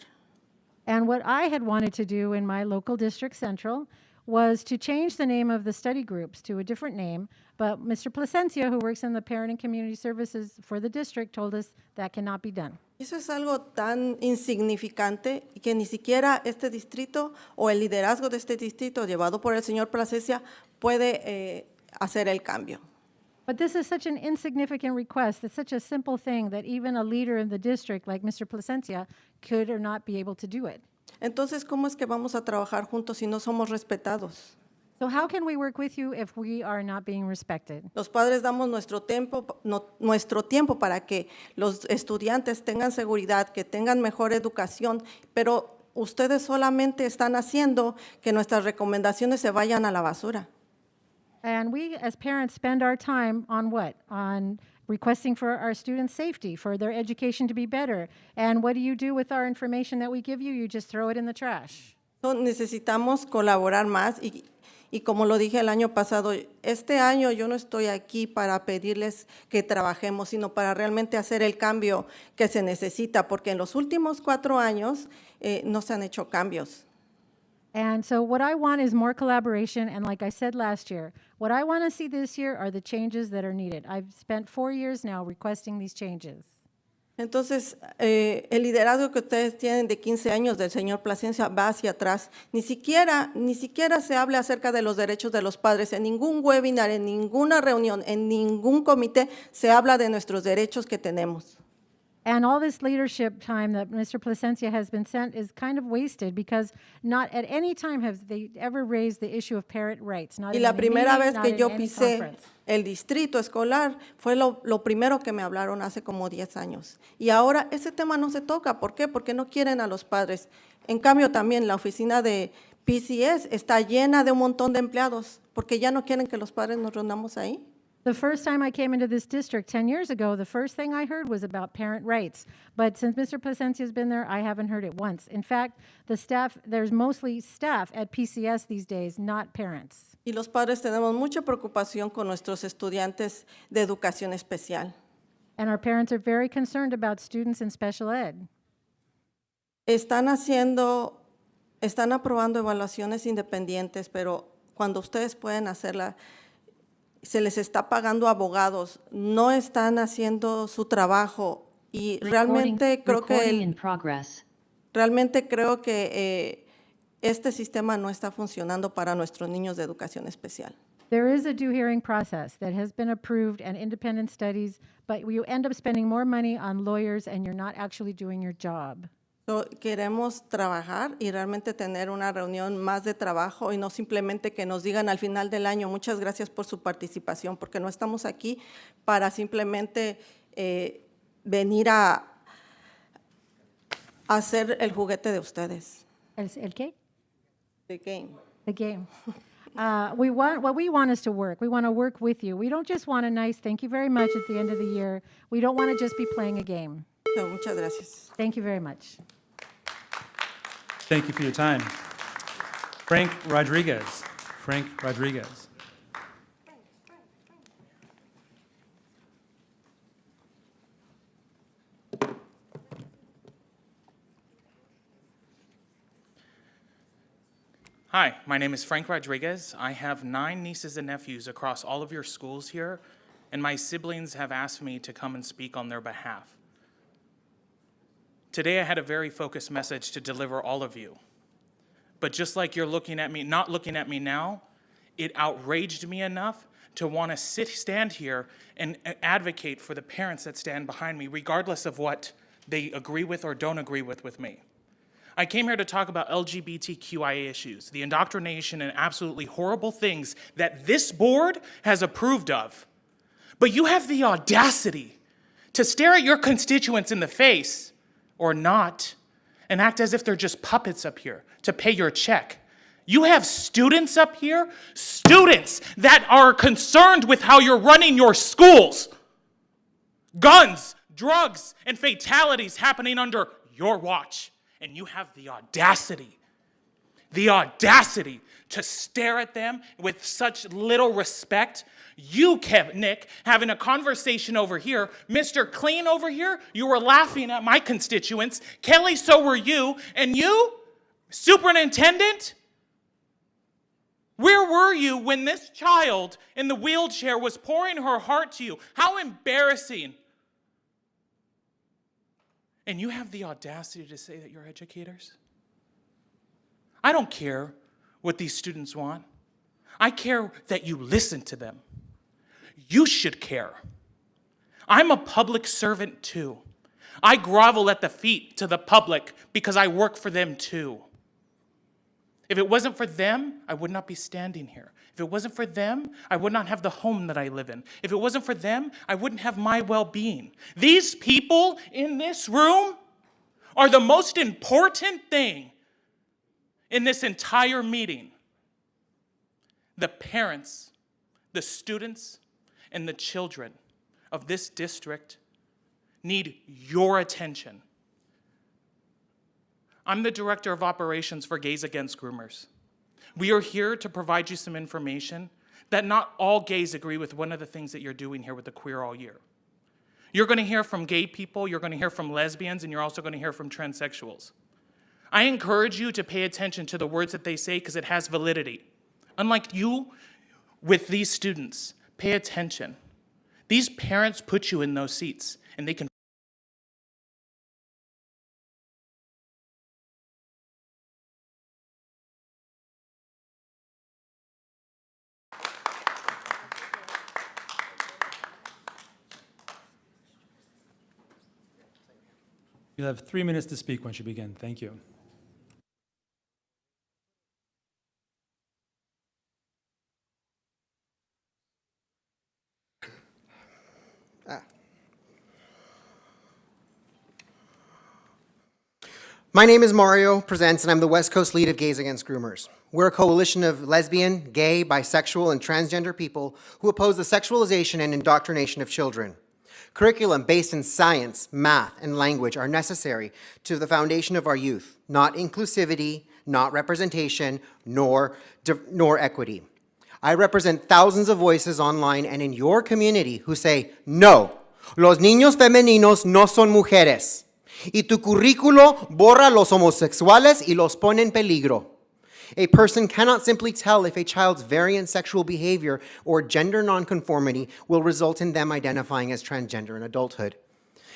And what I had wanted to do in my local district central was to change the name of the study groups to a different name, but Mr. Plasencia, who works in the Parent and Community Services for the district, told us that cannot be done. Eso es algo tan insignificante que ni siquiera este distrito o el liderazgo de este distrito llevado por el señor Plasencia puede hacer el cambio. But this is such an insignificant request. It's such a simple thing that even a leader in the district like Mr. Plasencia could or not be able to do it. Entonces, ¿cómo es que vamos a trabajar juntos si no somos respetados? So how can we work with you if we are not being respected? Los padres damos nuestro tiempo para que los estudiantes tengan seguridad, que tengan mejor educación, pero ustedes solamente están haciendo que nuestras recomendaciones se vayan a la basura. And we, as parents, spend our time on what? On requesting for our students' safety, for their education to be better. And what do you do with our information that we give you? You just throw it in the trash. So, necesitamos colaborar más y como lo dije el año pasado, este año yo no estoy aquí para pedirles que trabajemos, sino para realmente hacer el cambio que se necesita, porque en los últimos 4 años no se han hecho cambios. And so what I want is more collaboration, and like I said last year, what I want to see this year are the changes that are needed. I've spent 4 years now requesting these changes. Entonces, el liderazgo que ustedes tienen de 15 años del señor Plasencia va hacia atrás. Ni siquiera se habla acerca de los derechos de los padres. En ningún webinar, en ninguna reunión, en ningún comité se habla de nuestros derechos que tenemos. And all this leadership time that Mr. Plasencia has been sent is kind of wasted because not at any time have they ever raised the issue of parent rights. Not Y in la any primera meeting, vez not que in yo any pisé conference. el distrito escolar fue lo primero que me hablaron hace como 10 años. Y ahora ese tema no se toca. ¿Por qué? Porque no quieren a los padres. En cambio, también la oficina de PCS está llena de un montón de empleados porque ya no quieren que los padres nos reunamos ahí. The first time I came into this district 10 years ago, the first thing I heard was about parent rights. But since Mr. Plasencia's been there, I haven't heard it once. In fact, the staff, there's mostly staff at PCS these days, not parents. Y los padres tenemos mucha preocupación con nuestros estudiantes de educación especial. And our parents are very concerned about students in special ed. Están aprobando evaluaciones independientes, pero cuando ustedes pueden hacerla, se les está pagando abogados, no están haciendo su trabajo y realmente creo que este sistema no está funcionando para nuestros niños de educación especial. There is a due hearing process that has been approved and independent studies, but you end up spending more money on lawyers and you're not actually doing your job. So, queremos trabajar y realmente tener una reunión más de trabajo y no simplemente que nos digan al final del año, muchas gracias por su participación, porque no estamos aquí para simplemente venir a hacer el juguete de ustedes. ¿El qué? The game. The game. What we want is to work. We want to work with you. We don't just want a nice thank you very much at the end of the year. We don't want to just be playing a game. So, muchas gracias. Thank you very much. Thank you for your time. Frank Rodriguez. Frank Rodriguez. Hi, my name is Frank Rodriguez. I have 9 nieces and nephews across all of your schools here, and my siblings have asked me to come and speak on their behalf. Today I had a very focused message to deliver all of you. But just like you're looking at me, not looking at me now, it outraged me enough to want to stand here and advocate for the parents that stand behind me, regardless of what they agree with or don't agree with me. I came here to talk about LGBTQIA issues, the indoctrination and absolutely horrible things that this board has approved of. But you have the audacity to stare at your constituents in the face or not and act as if they're just puppets up here to pay your check You have students up here, students that are concerned with how you're running your schools. Guns, drugs, and fatalities happening under your watch. And you have the audacity to stare at them with such little respect. You, Nick, having a conversation over here. Mr. Clean over here, you were laughing at my constituents. Kelly, so were you. And you, Superintendent, where were you when this child in the wheelchair was pouring her heart to you? How embarrassing. And you have the audacity to say that you're educators? I don't care what these students want. I care that you listen to them. You should care. I'm a public servant too. I grovel at the feet to the public because I work for them too. If it wasn't for them, I would not be standing here. If it wasn't for them, I would not have the home that I live in. If it wasn't for them, I wouldn't have my well-being. These people in this room are the most important thing in this entire meeting. The parents, the students, and the children of this district need your attention. I'm the Director of Operations for Gays Against Groomers. We are here to provide you some information that not all gays agree with one of the things that you're doing here with the Queer All Year. You're going to hear from gay people, you're going to hear from lesbians, and you're also going to hear from transsexuals. I encourage you to pay attention to the words that they say because it has validity. Unlike you with these students, pay attention. These parents put you in those seats, and they can You'll have 3 minutes to speak once you begin. Thank you. My name is Mario Presents, and I'm the West Coast lead of Gays Against Groomers. We're a coalition of lesbian, gay, bisexual, and transgender people who oppose the sexualization and indoctrination of children. Curriculum based in science, math, and language are necessary to the foundation of our youth, not inclusivity, not representation, nor equity. I represent thousands of voices online and in your community who say, no, los niños femeninos no son mujeres. Y tu currículo borra los homosexuales y los pone en peligro. A person cannot simply tell if a child's variant sexual behavior or gender nonconformity will result in them identifying as transgender in adulthood.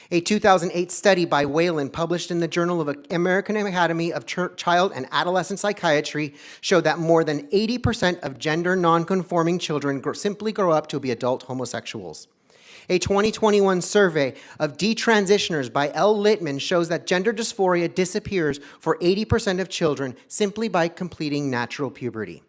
A 2008 study by Whalen published in the Journal of American Academy of Child and Adolescent Psychiatry showed that more than 80% of gender nonconforming children simply grow up to be adult homosexuals. A 2021 survey of detransitioners by L. Littman shows that gender dysphoria disappears for 80% of children simply by completing natural puberty.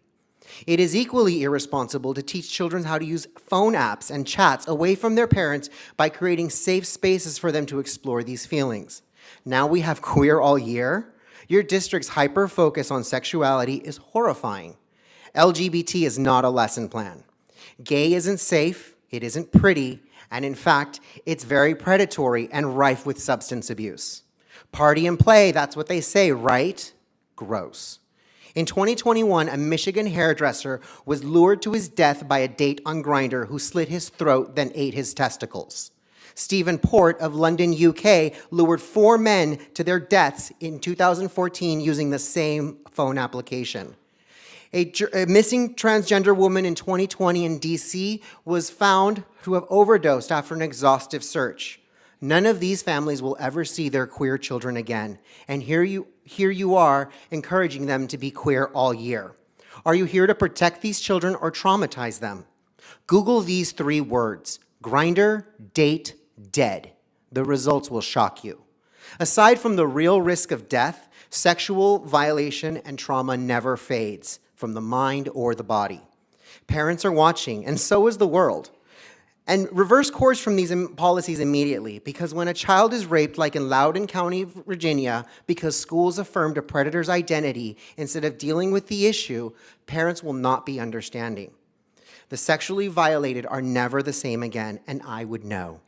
It is equally irresponsible to teach children how to use phone apps and chats away from their parents by creating safe spaces for them to explore these feelings. Now we have Queer All Year. Your district's hyper-focus on sexuality is horrifying. LGBT is not a lesson plan. Gay isn't safe, it isn't pretty, and in fact, it's very predatory and rife with substance abuse. Party and play, that's what they say, right? Gross. In 2021, a Michigan hairdresser was lured to his death by a date on Grindr who slit his throat, then ate his testicles. Stephen Port of London, UK, lured 4 men to their deaths in 2014 using the same phone application. A missing transgender woman in 2020 in DC was found to have overdosed after an exhaustive search. None of these families will ever see their queer children again. And here you are encouraging them to be queer all year. Are you here to protect these children or traumatize them? Google these 3 words, Grindr, date, dead. The results will shock you. Aside from the real risk of death, sexual violation and trauma never fades from the mind or the body. Parents are watching, and so is the world. And reverse course from these policies immediately, because when a child is raped, like in Loudoun County, Virginia, because schools affirmed a predator's identity instead of dealing with the issue, parents will not be understanding. The sexually violated are never the same again, and I would know.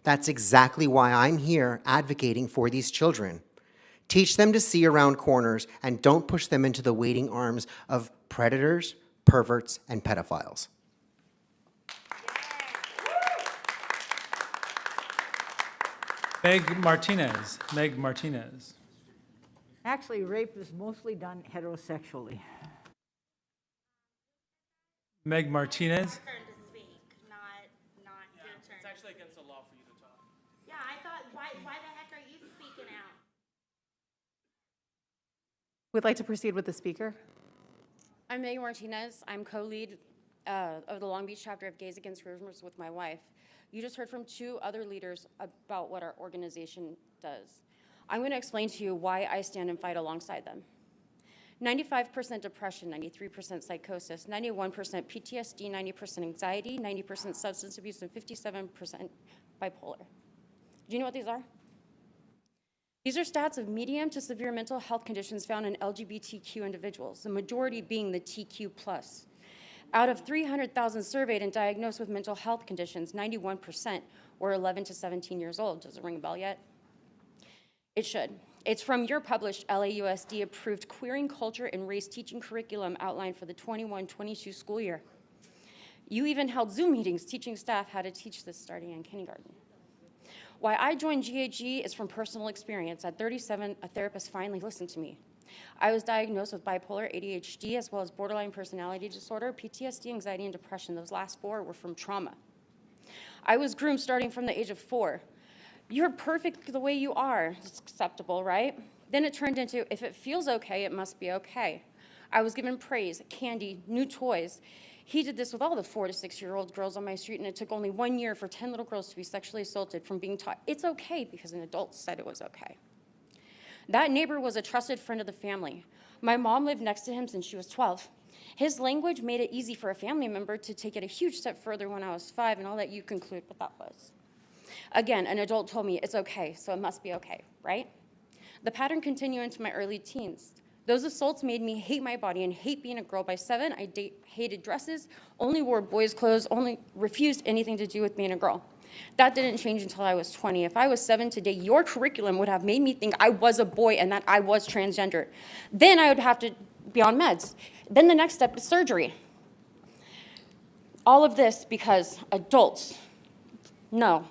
That's exactly why I'm here advocating for these children. Teach them to see around corners and don't push them into the waiting arms of predators, perverts, and pedophiles. Meg Martinez. Meg Martinez. Actually, rape is mostly done heterosexually. Meg Martinez. It's actually against the law for you to talk. Yeah, I thought, why the heck are you speaking out? We'd like to proceed with the speaker. I'm Megan Martinez. I'm co-lead of the Long Beach chapter of Gays Against Groomers with my wife. You just heard from two other leaders about what our organization does. I'm going to explain to you why I stand and fight alongside them. 95% depression, 93% psychosis, 91% PTSD, 90% anxiety, 90% substance abuse, and 57% bipolar. Do you know what these are? These are stats of medium to severe mental health conditions found in LGBTQ individuals, the majority being the TQ+. Out of 300,000 surveyed and diagnosed with mental health conditions, 91% were 11 to 17 years old. Does it ring a bell yet? It should. It's from your published LAUSD approved queering culture and race teaching curriculum outlined for the 21-22 school year. You even held Zoom meetings teaching staff how to teach this starting in kindergarten. Why I joined GAG is from personal experience. At 37, a therapist finally listened to me. I was diagnosed with bipolar, ADHD, as well as borderline personality disorder, PTSD, anxiety, and depression. Those last four were from trauma. I was groomed starting from the age of 4. You're perfect the way you are. It's acceptable, right? Then it turned into, if it feels okay, it must be okay. I was given praise, candy, new toys. He did this with all the 4 to 6-year-old girls on my street, and it took only 1 year for 10 little girls to be sexually assaulted from being taught it's okay because an adult said it was okay. That neighbor was a trusted friend of the family. My mom lived next to him since she was 12. His language made it easy for a family member to take it a huge step further when I was 5, and I'll let you conclude what that was. Again, an adult told me it's okay, so it must be okay, right? The pattern continued into my early teens. Those assaults made me hate my body and hate being a girl. By 7, I hated dresses, only wore boys' clothes, only refused anything to do with being a girl. That didn't change until I was 20. If I was 7 today, your curriculum would have made me think I was a boy and that I was transgender. Then I would have to be on meds. Then the next step is surgery. All of this because adults know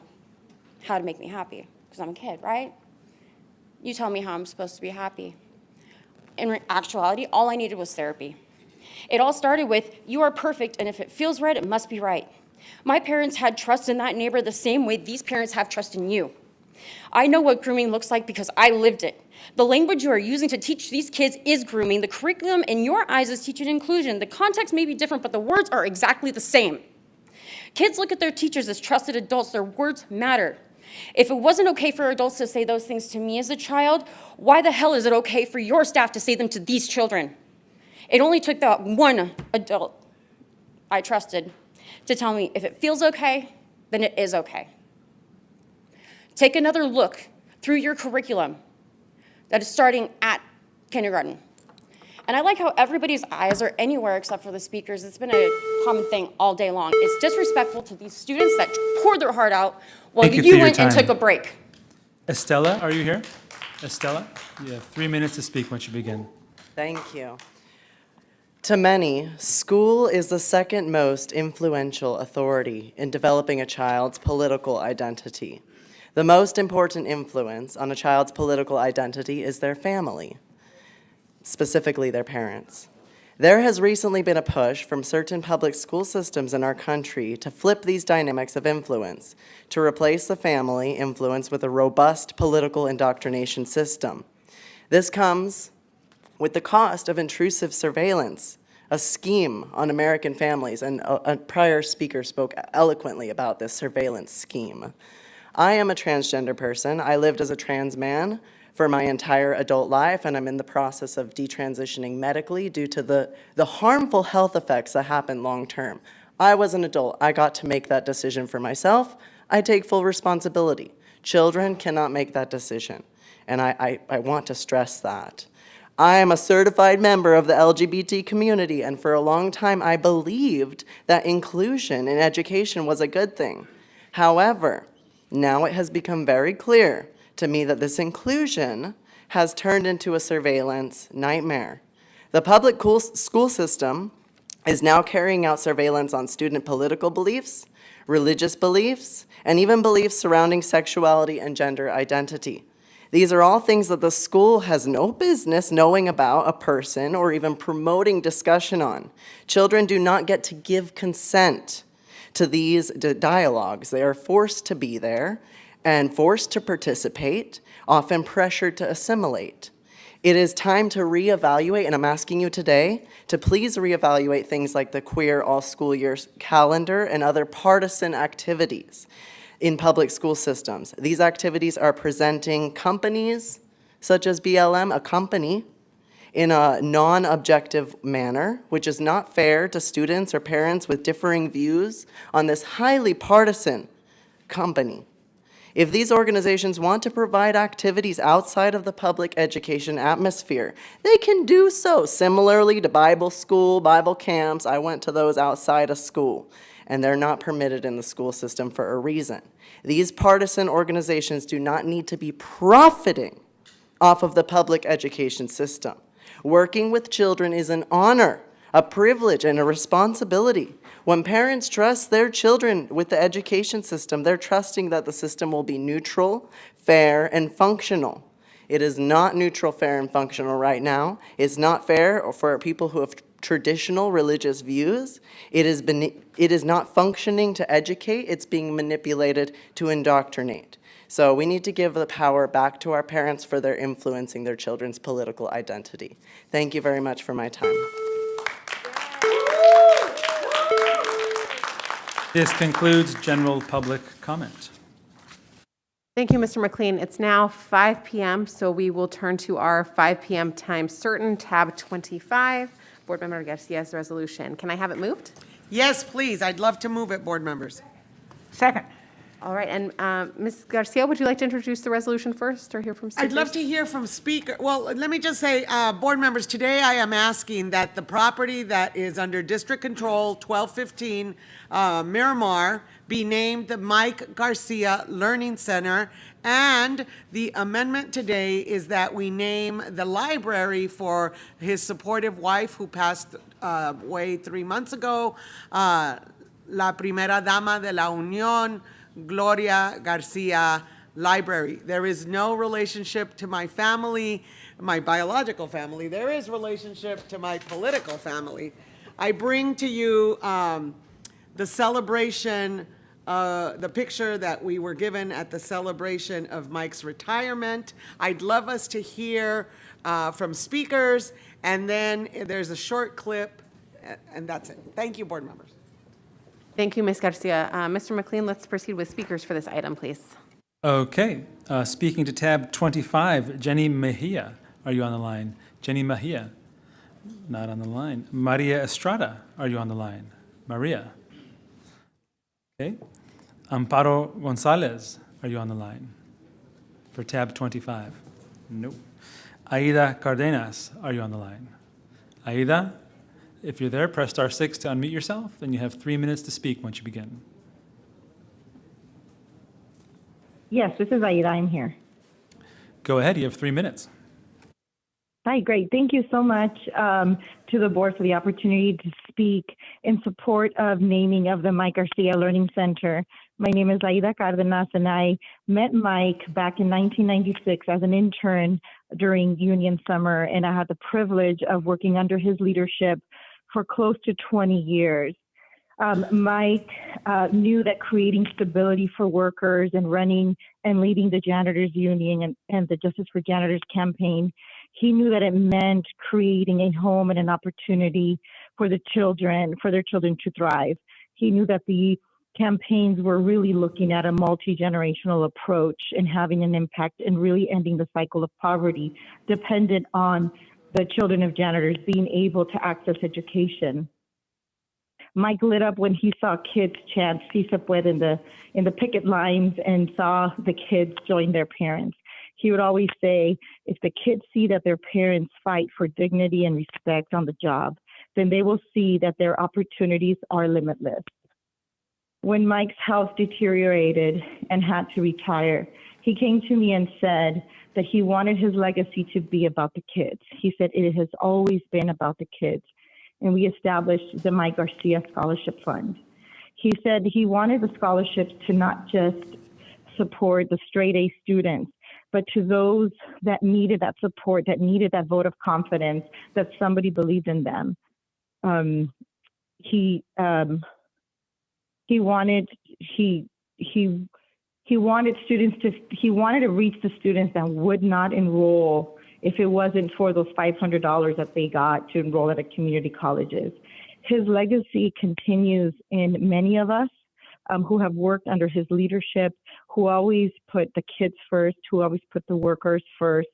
how to make me happy, because I'm a kid, right? You tell me how I'm supposed to be happy. In actuality, all I needed was therapy. It all started with, you are perfect, and if it feels right, it must be right. My parents had trust in that neighbor the same way these parents have trust in you. I know what grooming looks like because I lived it. The language you are using to teach these kids is grooming. The curriculum in your eyes is teaching inclusion. The context may be different, but the words are exactly the same. Kids look at their teachers as trusted adults. Their words matter. If it wasn't okay for adults to say those things to me as a child, why the hell is it okay for your staff to say them to these children? It only took that one adult I trusted to tell me if it feels okay, then it is okay. Take another look through your curriculum that is starting at kindergarten. And I like how everybody's eyes are anywhere except for the speakers. It's been a common thing all day long. It's disrespectful to these students that poured their heart out while Thank you for your went and time. took a break. Estella, are you here? Estella? You have 3 minutes to speak once you begin. Thank you. To many, school is the second most influential authority in developing a child's political identity. The most important influence on a child's political identity is their family, specifically their parents. There has recently been a push from certain public school systems in our country to flip these dynamics of influence, to replace the family influence with a robust political indoctrination system. This comes with the cost of intrusive surveillance, a scheme on American families, and a prior speaker spoke eloquently about this surveillance scheme. I am a transgender person. I lived as a trans man for my entire adult life, and I'm in the process of detransitioning medically due to the harmful health effects that happen long term. I was an adult. I got to make that decision for myself. I take full responsibility. Children cannot make that decision, and I want to stress that. I am a certified member of the LGBT community, and for a long time I believed that inclusion in education was a good thing. However, now it has become very clear to me that this inclusion has turned into a surveillance nightmare. The public school system is now carrying out surveillance on student political beliefs, religious beliefs, and even beliefs surrounding sexuality and gender identity. These are all things that the school has no business knowing about a person or even promoting discussion on. Children do not get to give consent to these dialogues. They are forced to be there and forced to participate, often pressured to assimilate. It is time to reevaluate, and I'm asking you today to please reevaluate things like the Queer All School Year calendar and other partisan activities in public school systems. These activities are presenting companies such as BLM, a company, in a non-objective manner, which is not fair to students or parents with differing views on this highly partisan company. If these organizations want to provide activities outside of the public education atmosphere, they can do so. Similarly to Bible school, Bible camps, I went to those outside of school, and they're not permitted in the school system for a reason. These partisan organizations do not need to be profiting off of the public education system. Working with children is an honor, a privilege, and a responsibility. When parents trust their children with the education system, they're trusting that the system will be neutral, fair, and functional. It is not neutral, fair, and functional right now. It's not fair for people who have traditional religious views. It is not functioning to educate. It's being manipulated to indoctrinate. So we need to give the power back to our parents for their influencing their children's political identity. Thank you very much for my time. This concludes general public comment. Thank you, Mr. McLean. It's now 5 p.m., so we will turn to our 5 p.m. time certain, tab 25, Board Member Garcia's resolution. Can I have it moved? Yes, please. I'd love to move it, board members. Second. All right, and Ms. Garcia, would you like to introduce the resolution first or hear from speakers? I'd love to hear from speaker. Well, let me just say, board members, today I am asking that the property that is under district control 1215 Miramar be named the Mike Garcia Learning Center. And the amendment today is that we name the library for his supportive wife who passed away 3 months ago, La Primera Dama de la Unión, Gloria Garcia Library. There is no relationship to my family, my biological family. There is relationship to my political family. I bring to you the celebration, the picture that we were given at the celebration of Mike's retirement. I'd love us to hear from speakers, and then there's a short clip, and that's it. Thank you, board members. Thank you, Ms. Garcia. Mr. McLean, let's proceed with speakers for this item, please. Okay, speaking to tab 25, Jenny Mejia. Are you on the line? Jenny Mejia. Not on the line. Maria Estrada. Are you on the line? Maria. Okay. Amparo Gonzalez. Are you on the line? For tab 25. Nope. Aida Cardenas. Are you on the line? Aida? If you're there, press star 6 to unmute yourself, and you have 3 minutes to speak once you begin. Yes, this is Aida. I'm here. Go ahead. You have 3 minutes. Hi, great. Thank you so much to the board for the opportunity to speak in support of naming of the Mike Garcia Learning Center. My name is Aida Cardenas, and I met Mike back in 1996 as an intern during Union Summer, and I had the privilege of working under his leadership for close to 20 years. Mike knew that creating stability for workers and running and leading the Janitors Union and the Justice for Janitors campaign, he knew that it meant creating a home and an opportunity for their children to thrive. He knew that the campaigns were really looking at a multi-generational approach and having an impact and really ending the cycle of poverty dependent on the children of janitors being able to access education. Mike lit up when he saw kids chant "Si se puede" in the picket lines and saw the kids join their parents. He would always say, if the kids see that their parents fight for dignity and respect on the job, then they will see that their opportunities are limitless. When Mike's health deteriorated and had to retire, he came to me and said that he wanted his legacy to be about the kids. He said it has always been about the kids. And we established the Mike Garcia Scholarship Fund. He said he wanted the scholarships to not just support the straight A students, but to those that needed that support, that needed that vote of confidence, that somebody believed in them. He wanted to reach the students that would not enroll if it wasn't for those $500 that they got to enroll at a community colleges. His legacy continues in many of us who have worked under his leadership, who always put the kids first, who always put the workers first.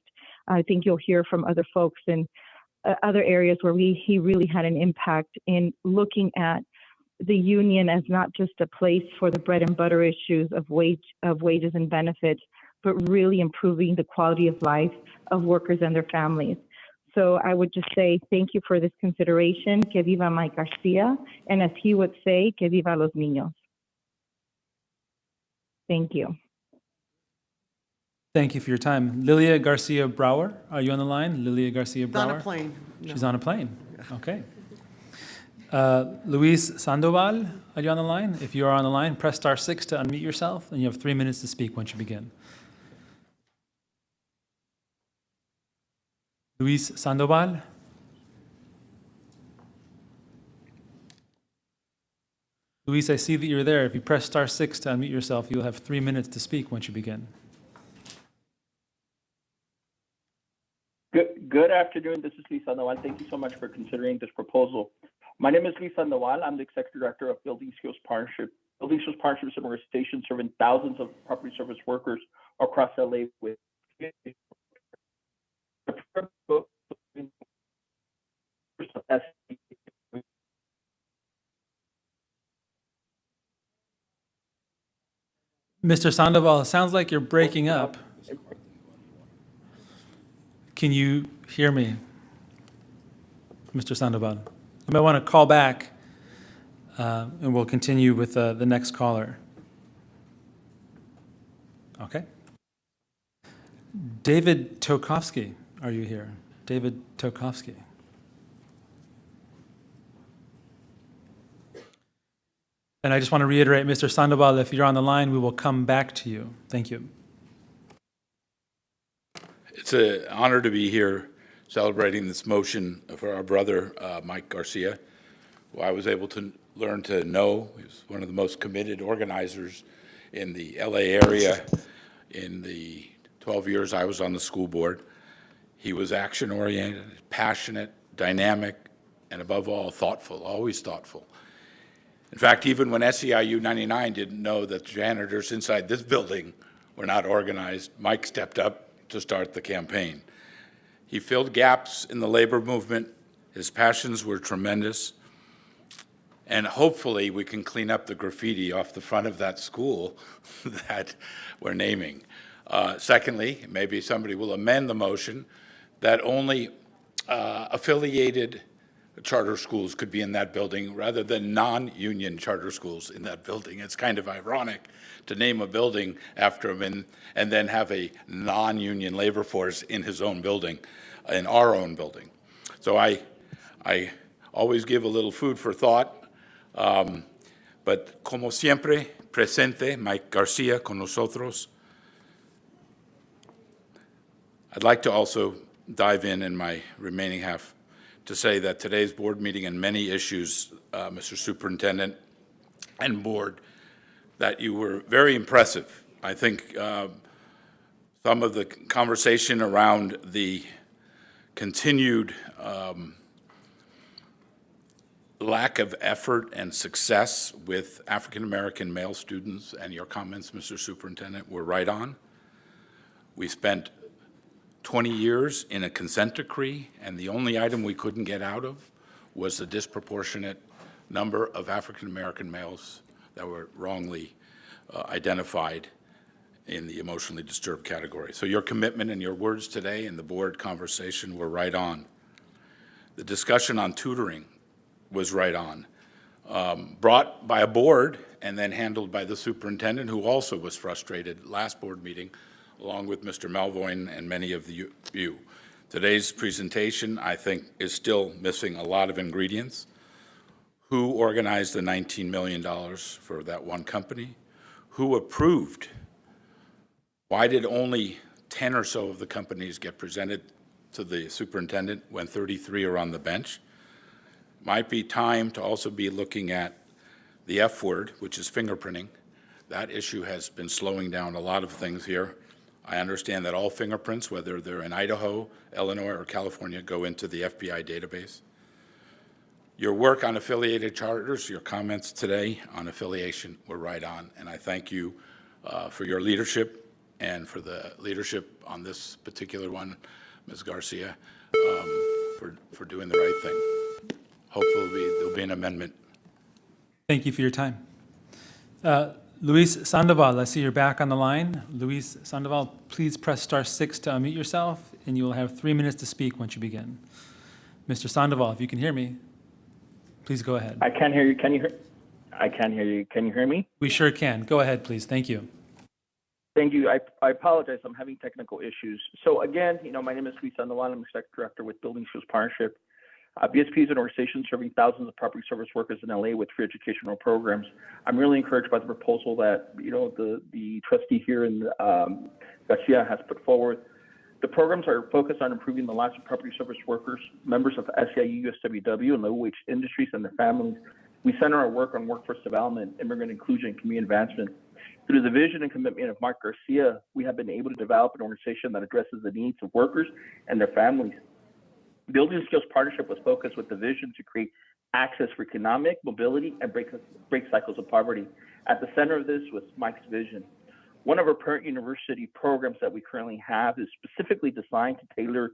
I think you'll hear from other folks in other areas where he really had an impact in looking at the union as not just a place for the bread and butter issues of wages and benefits, but really improving the quality of life of workers and their families. So I would just say thank you for this consideration. Que viva Mike Garcia, and as he would say, que viva los niños. Thank you. Thank you for your time. Lilia Garcia Brower, are you on the line? Lilia Garcia She's Brower? on a plane. No. She's on a plane. Okay. Luis Sandoval, are you on the line? If you are on the line, press *6 to unmute yourself, and you have 3 minutes to speak once you begin. Luis Sandoval? Luis, I see that you're there. If you press *6 to unmute yourself, you'll have 3 minutes to speak once you begin. Good afternoon. This is Luis Sandoval. Thank you so much for considering this proposal. My name is Luis Sandoval. I'm the Executive Director of Building Skills Partnership. Building Skills Partnership is an organization serving thousands of property service workers across LA with Mr. Sandoval, it sounds like you're breaking up. Can you hear me, Mr. Sandoval? You might want to call back, and we'll continue with the next caller. Okay. David Tokovsky, are you here? David Tokovsky. And I just want to reiterate, Mr. Sandoval, if you're on the line, we will come back to you. Thank you. It's an honor to be here celebrating this motion for our brother, Mike Garcia, who I was able to learn to know. He was one of the most committed organizers in the LA area in the 12 years I was on the school board. He was action-oriented, passionate, dynamic, and above all, thoughtful, always thoughtful. In fact, even when SEIU 99 didn't know that janitors inside this building were not organized, Mike stepped up to start the campaign. He filled gaps in the labor movement. His passions were tremendous. And hopefully we can clean up the graffiti off the front of that school that we're naming. Secondly, maybe somebody will amend the motion that only affiliated charter schools could be in that building rather than non-union charter schools in that building. It's kind of ironic to name a building after him and then have a non-union labor force in his own building, in our own building. So I always give a little food for thought, but como siempre, presente, Mike Garcia con nosotros. I'd like to also dive in my remaining half to say that today's board meeting and many issues, Mr. Superintendent and board, that you were very impressive. I think some of the conversation around the continued lack of effort and success with African-American male students and your comments, Mr. Superintendent, were right on. We spent 20 years in a consent decree, and the only item we couldn't get out of was the disproportionate number of African-American males that were wrongly identified in the emotionally disturbed category. So your commitment and your words today in the board conversation were right on. The discussion on tutoring was right on. Brought by a board and then handled by the superintendent, who also was frustrated last board meeting, along with Mr. Malvoin and many of you. Today's presentation, I think, is still missing a lot of ingredients. Who organized the $19 million for that one company? Who approved? Why did only 10 or so of the companies get presented to the superintendent when 33 are on the bench? Might be time to also be looking at the F word, which is fingerprinting. That issue has been slowing down a lot of things here. I understand that all fingerprints, whether they're in Idaho, Illinois, or California, go into the FBI database. Your work on affiliated charters, your comments today on affiliation were right on, and I thank you for your leadership and for the leadership on this particular one, Ms. Garcia, for doing the right thing. Hopefully there'll be an amendment. Thank you for your time. Luis Sandoval, I see you're back on the line. Luis Sandoval, please press *6 to unmute yourself, and you will have 3 minutes to speak once you begin. Mr. Sandoval, if you can hear me, please go ahead. I can't hear you. Can you hear? I can't hear you. Can you hear me? We sure can. Go ahead, please. Thank you. Thank you. I apologize. I'm having technical issues. So again, my name is Luis Sandoval. I'm Executive Director with Building Schools Partnership. BSP is an organization serving thousands of property service workers in LA with free educational programs. I'm really encouraged by the proposal that the trustee here in Garcia has put forward. The programs are focused on improving the lives of property service workers, members of SEIU, USWW, and low-wage industries and their families. We center our work on workforce development, immigrant inclusion, and community advancement. Through the vision and commitment of Mark Garcia, we have been able to develop an organization that addresses the needs of workers and their families. Building Skills Partnership was focused with the vision to create access for economic mobility and break cycles of poverty. At the center of this was Mike's vision. One of our parent university programs that we currently have is specifically designed to tailor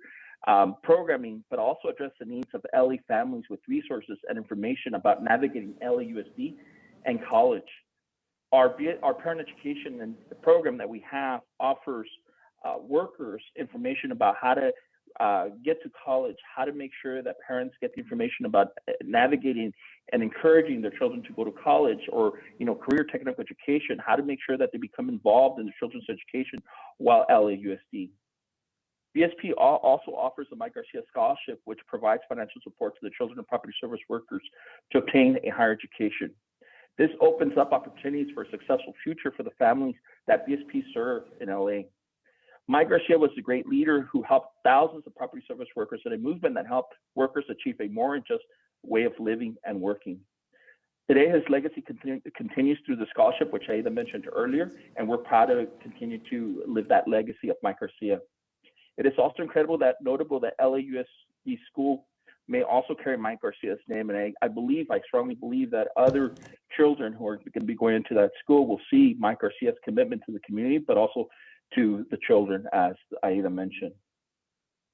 programming, but also address the needs of LA families with resources and information about navigating LAUSD and college. Our parent education and the program that we have offers workers information about how to get to college, how to make sure that parents get the information about navigating and encouraging their children to go to college or, career technical education, how to make sure that they become involved in the children's education while LAUSD. BSP also offers the Mike Garcia Scholarship, which provides financial support to the children of property service workers to obtain a higher education. This opens up opportunities for a successful future for the families that BSP serve in LA. Mike Garcia was a great leader who helped thousands of property service workers in a movement that helped workers achieve a more just way of living and working. Today, his legacy continues through the scholarship, which Aida mentioned earlier, and we're proud to continue to live that legacy of Mike Garcia. It is also notable that LAUSD School may also carry Mike Garcia's name, and I strongly believe that other children who are going to be going into that school will see Mike Garcia's commitment to the community, but also to the children, as Aida mentioned.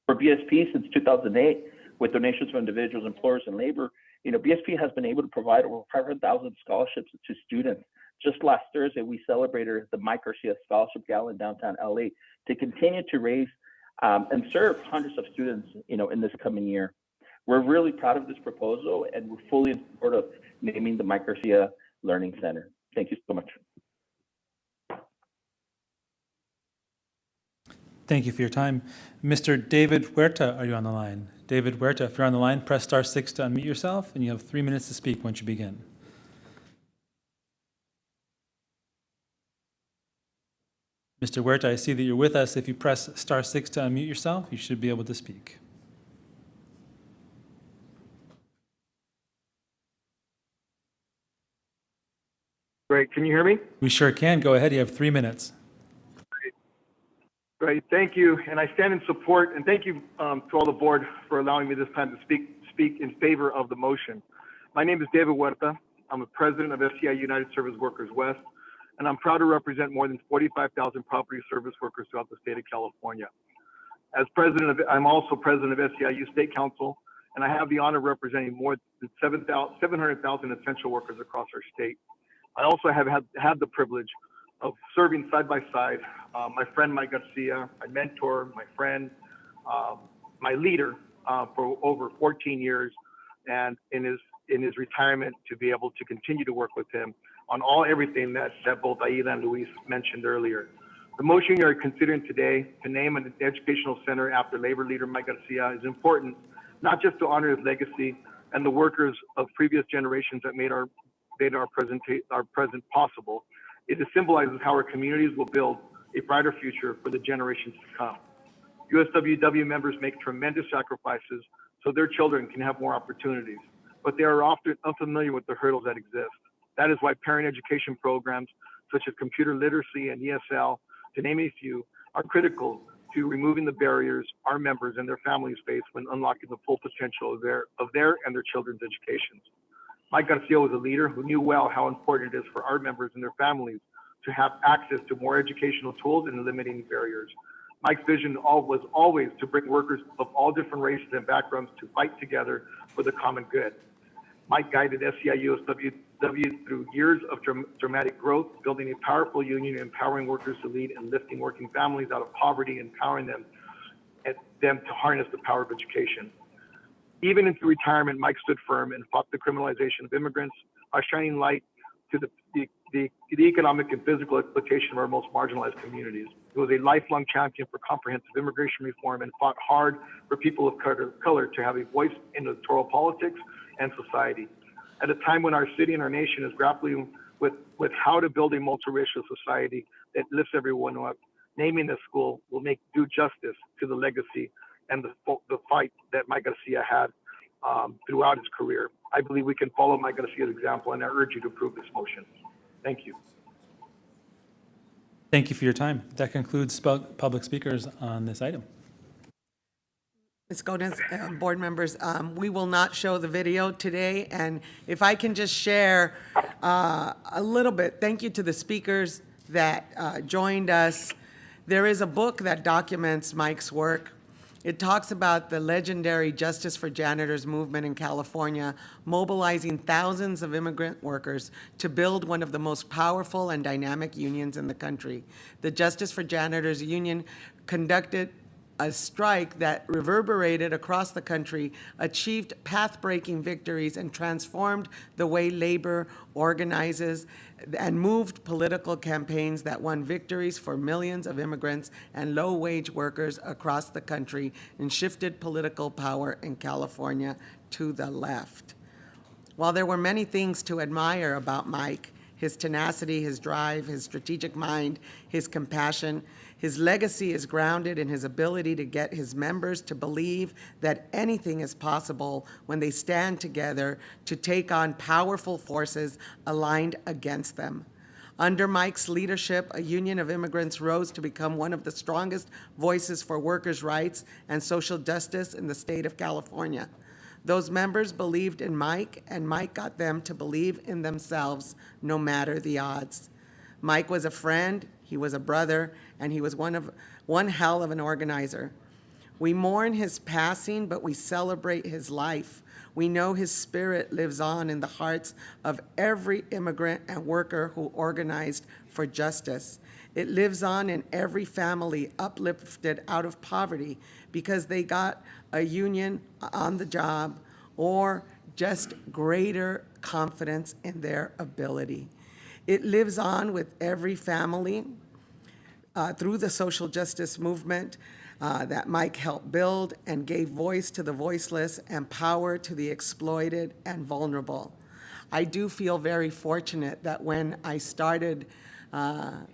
For BSP, since 2008, with donations from individuals, employers, and labor, BSP has been able to provide over 500,000 scholarships to students. Just last Thursday, we celebrated the Mike Garcia Scholarship Gala in downtown LA to continue to raise and serve hundreds of students, in this coming year. We're really proud of this proposal, and we're fully in support of naming the Mike Garcia Learning Center. Thank you so much. Thank you for your time. Mr. David Huerta, are you on the line? David Huerta, if you're on the line, press *6 to unmute yourself, and you have 3 minutes to speak once you begin. Mr. Huerta, I see that you're with us. If you press *6 to unmute yourself, you should be able to speak. Great. Can you hear me? We sure can. Go ahead. You have 3 minutes. Great. Thank you. And I stand in support, and thank you to all the board for allowing me this time to speak in favor of the motion. My name is David Huerta. I'm the president of SEIU United Service Workers West, and I'm proud to represent more than 45,000 property service workers throughout the state of California. I'm also president of SEIU State Council, and I have the honor of representing more than 700,000 essential workers across our state. I also have had the privilege of serving side by side my friend Mike Garcia, my mentor, my friend, my leader for over 14 years, and in his retirement to be able to continue to work with him on everything that both Aida and Luis mentioned earlier. The motion you are considering today to name an educational center after labor leader Mike Garcia is important, not just to honor his legacy and the workers of previous generations that made our present possible. It symbolizes how our communities will build a brighter future for the generations to come. USWW members make tremendous sacrifices so their children can have more opportunities, but they are often unfamiliar with the hurdles that exist. That is why parent education programs such as computer literacy and ESL, to name a few, are critical to removing the barriers our members and their families face when unlocking the full potential of their and their children's educations. Mike Garcia was a leader who knew well how important it is for our members and their families to have access to more educational tools and eliminating barriers. Mike's vision was always to bring workers of all different races and backgrounds to fight together for the common good. Mike guided SCI-USWW through years of dramatic growth, building a powerful union, empowering workers to lead and lifting working families out of poverty, empowering them to harness the power of education. Even into retirement, Mike stood firm and fought the criminalization of immigrants by shining light to the economic and physical exploitation of our most marginalized communities. He was a lifelong champion for comprehensive immigration reform and fought hard for people of color to have a voice in electoral politics and society. At a time when our city and our nation is grappling with how to build a multiracial society that lifts everyone up, naming this school will make due justice to the legacy and the fight that Mike Garcia had throughout his career. I believe we can follow Mike Garcia's example, and I urge you to approve this motion. Thank you. Thank you for your time. That concludes public speakers on this item. Ms. Godinez, board members, we will not show the video today, and if I can just share a little bit, thank you to the speakers that joined us. There is a book that documents Mike's work. It talks about the legendary Justice for Janitors movement in California, mobilizing thousands of immigrant workers to build one of the most powerful and dynamic unions in the country. The Justice for Janitors Union conducted a strike that reverberated across the country, achieved path-breaking victories, and transformed the way labor organizes and moved political campaigns that won victories for millions of immigrants and low-wage workers across the country and shifted political power in California to the left. While there were many things to admire about Mike, his tenacity, his drive, his strategic mind, his compassion, his legacy is grounded in his ability to get his members to believe that anything is possible when they stand together to take on powerful forces aligned against them. Under Mike's leadership, a union of immigrants rose to become one of the strongest voices for workers' rights and social justice in the state of California. Those members believed in Mike, and Mike got them to believe in themselves no matter the odds. Mike was a friend, he was a brother, and he was one hell of an organizer. We mourn his passing, but we celebrate his life. We know his spirit lives on in the hearts of every immigrant and worker who organized for justice. It lives on in every family uplifted out of poverty because they got a union on the job or just greater confidence in their ability. It lives on with every family through the social justice movement that Mike helped build and gave voice to the voiceless and power to the exploited and vulnerable. I do feel very fortunate that when I started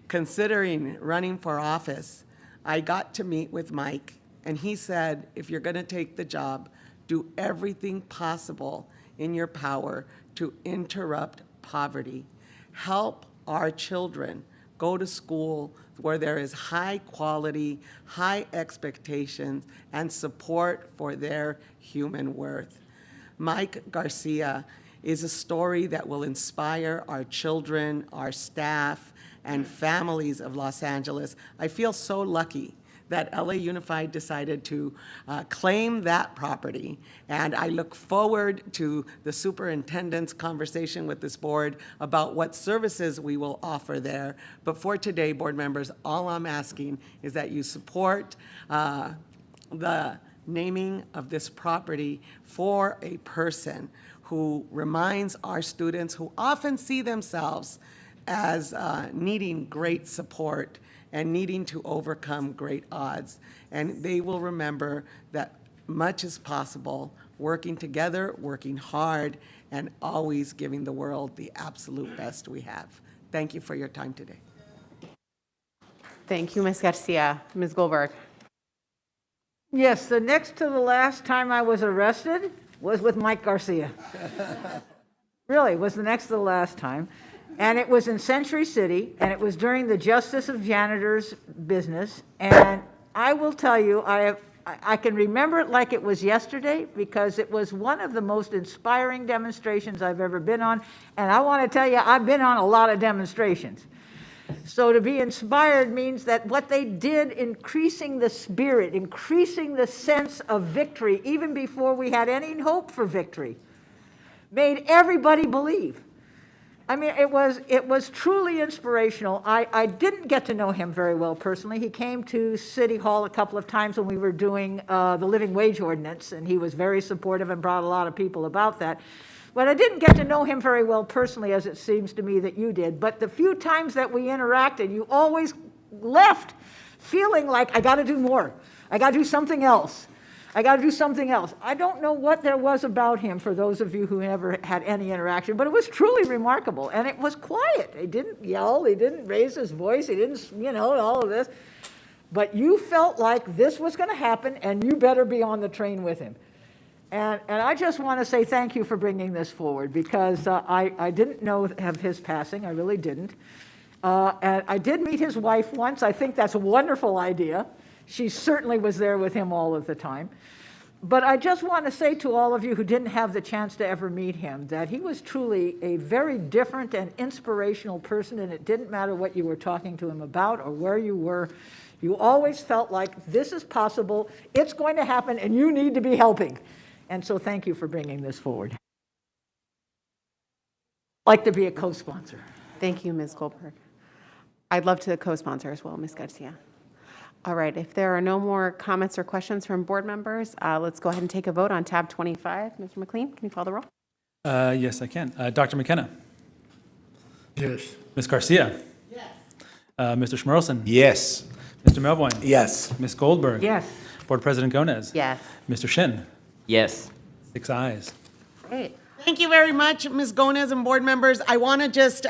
considering running for office, I got to meet with Mike, and he said, if you're going to take the job, do everything possible in your power to interrupt poverty. Help our children go to school where there is high quality, high expectations, and support for their human worth. Mike Garcia is a story that will inspire our children, our staff, and families of Los Angeles. I feel so lucky that LA Unified decided to claim that property. And I look forward to the superintendent's conversation with this board about what services we will offer there. But for today, board members, all I'm asking is that you support the naming of this property for a person who reminds our students who often see themselves as needing great support and needing to overcome great odds. And they will remember that much is possible, working together, working hard, and always giving the world the absolute best we have. Thank you for your time today. Thank you, Ms. Garcia. Ms. Goldberg. Yes, the next to the last time I was arrested was with Mike Garcia. Really, was the next to the last time. And it was in Century City, and it was during the Justice of Janitors business. And I will tell you, I can remember it like it was yesterday because it was one of the most inspiring demonstrations I've ever been on. And I want to tell you, I've been on a lot of demonstrations. So to be inspired means that what they did, increasing the spirit, increasing the sense of victory, even before we had any hope for victory, made everybody believe. I mean, it was truly inspirational. I didn't get to know him very well personally. He came to City Hall a couple of times when we were doing the living wage ordinance, and he was very supportive and brought a lot of people about that. But I didn't get to know him very well personally, as it seems to me that you did. But the few times that we interacted, you always left feeling like, I got to do more. I got to do something else. I got to do something else. I don't know what there was about him, for those of you who never had any interaction, but it was truly remarkable. And it was quiet. He didn't yell. He didn't raise his voice. He didn't, all of this. But you felt like this was going to happen, and you better be on the train with him. And I just want to say thank you for bringing this forward, because I didn't know of his passing. I really didn't. And I did meet his wife once. I think that's a wonderful idea. She certainly was there with him all of the time. But I just want to say to all of you who didn't have the chance to ever meet him that he was truly a very different and inspirational person, and it didn't matter what you were talking to him about or where you were. You always felt like this is possible, it's going to happen, and you need to be helping. And so thank you for bringing this forward. I'd like to be a co-sponsor. Thank you, Ms. Goldberg. I'd love to co-sponsor as well, Ms. Garcia. All right, if there are no more comments or questions from board members, let's go ahead and take a vote on tab 25. Mr. McLean, can you call the roll? Yes, I can. Dr. McKenna? Yes. Ms. Garcia? Yes. Mr. Schmerlson? Yes. Mr. Melvoin? Yes. Ms. Goldberg? Yes. Board President Gomez? Yes. Mr. Shin? Yes. 6 ayes. Great. Thank you very much, Ms. Gomez and board members. I want to just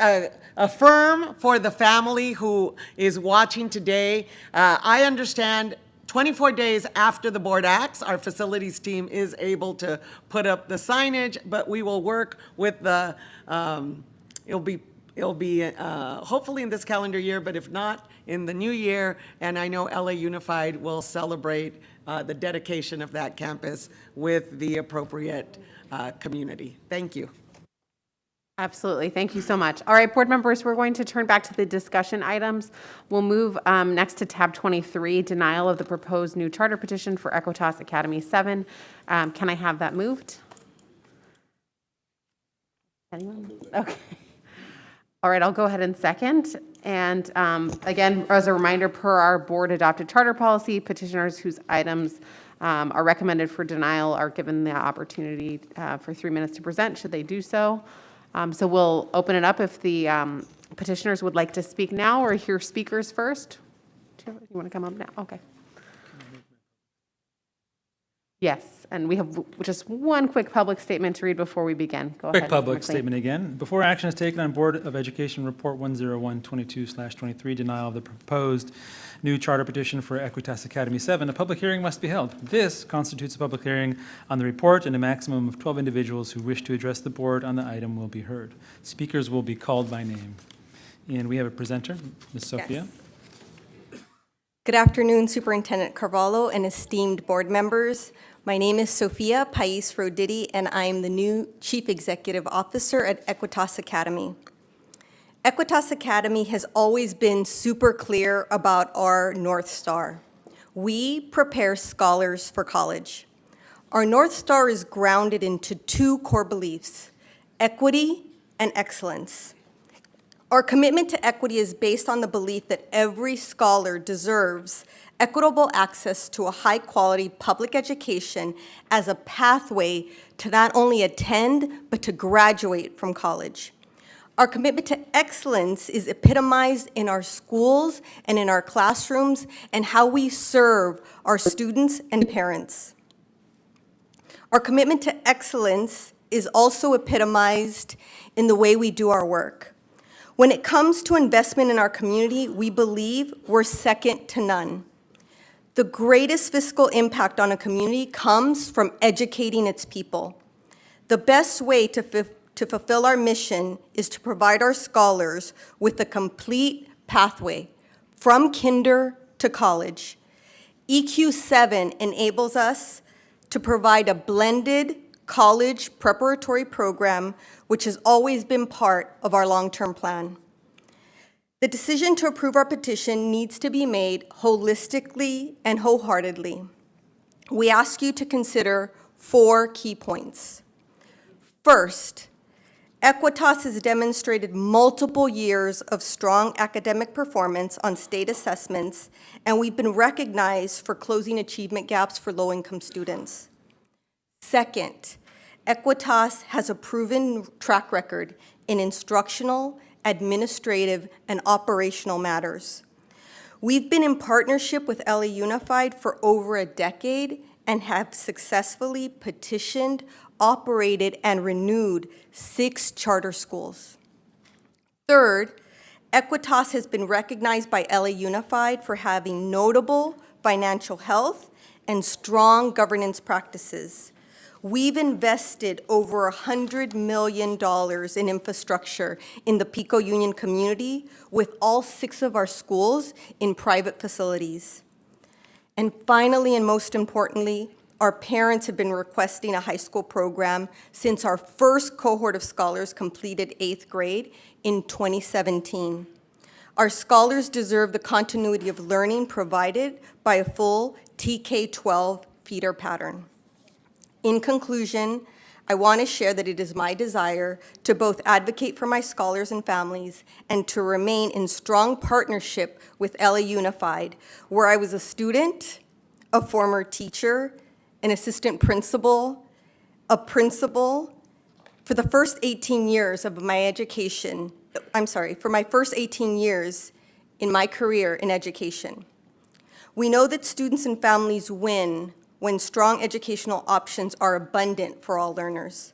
affirm for the family who is watching today. I understand 24 days after the board acts, our facilities team is able to put up the signage, but we will work with the, it'll be hopefully in this calendar year, but if not, in the new year. And I know LA Unified will celebrate the dedication of that campus with the appropriate community. Thank you. Absolutely. Thank you so much. All right, board members, we're going to turn back to the discussion items. We'll move next to tab 23, denial of the proposed new charter petition for Equitas Academy 7. Can I have that moved? Anyone? Okay. All right, I'll go ahead and second. And again, as a reminder, per our board adopted charter policy, petitioners whose items are recommended for denial are given the opportunity for 3 minutes to present, should they do so. So we'll open it up if the petitioners would like to speak now or hear speakers first. You want to come up now? Okay. Yes, and we have just one quick public statement to read before we begin. Go ahead. Quick public statement again. Before action is taken on Board of Education Report 10122/23, denial of the proposed new charter petition for Equitas Academy 7, a public hearing must be held. This constitutes a public hearing on the report, and a maximum of 12 individuals who wish to address the board on the item will be heard. Speakers will be called by name. And we have a presenter, Ms. Sophia. Yes. Good afternoon, Superintendent Carvalho and esteemed board members. My name is Sophia Pais Roditi, and I am the new Chief Executive Officer at Equitas Academy. Equitas Academy has always been super clear about our North Star. We prepare scholars for college. Our North Star is grounded into two core beliefs: equity and excellence. Our commitment to equity is based on the belief that every scholar deserves equitable access to a high-quality public education as a pathway to not only attend, but to graduate from college. Our commitment to excellence is epitomized in our schools and in our classrooms and how we serve our students and parents. Our commitment to excellence is also epitomized in the way we do our work. When it comes to investment in our community, we believe we're second to none. The greatest fiscal impact on a community comes from educating its people. The best way to fulfill our mission is to provide our scholars with a complete pathway from kinder to college. EQ7 enables us to provide a blended college preparatory program, which has always been part of our long-term plan. The decision to approve our petition needs to be made holistically and wholeheartedly. We ask you to consider 4 key points. First, Equitas has demonstrated multiple years of strong academic performance on state assessments, and we've been recognized for closing achievement gaps for low-income students. Second, Equitas has a proven track record in instructional, administrative, and operational matters. We've been in partnership with LA Unified for over a decade and have successfully petitioned, operated, and renewed 6 charter schools. Third, Equitas has been recognized by LA Unified for having notable financial health and strong governance practices. We've invested over $100 million in infrastructure in the Pico Union community, with all 6 of our schools in private facilities. And finally, and most importantly, our parents have been requesting a high school program since our first cohort of scholars completed 8th grade in 2017. Our scholars deserve the continuity of learning provided by a full TK-12 feeder pattern. In conclusion, I want to share that it is my desire to both advocate for my scholars and families and to remain in strong partnership with LA Unified, where I was a student, a former teacher, an assistant principal, a principal for the first 18 years of my education. For my first 18 years in my career in education. We know that students and families win when strong educational options are abundant for all learners.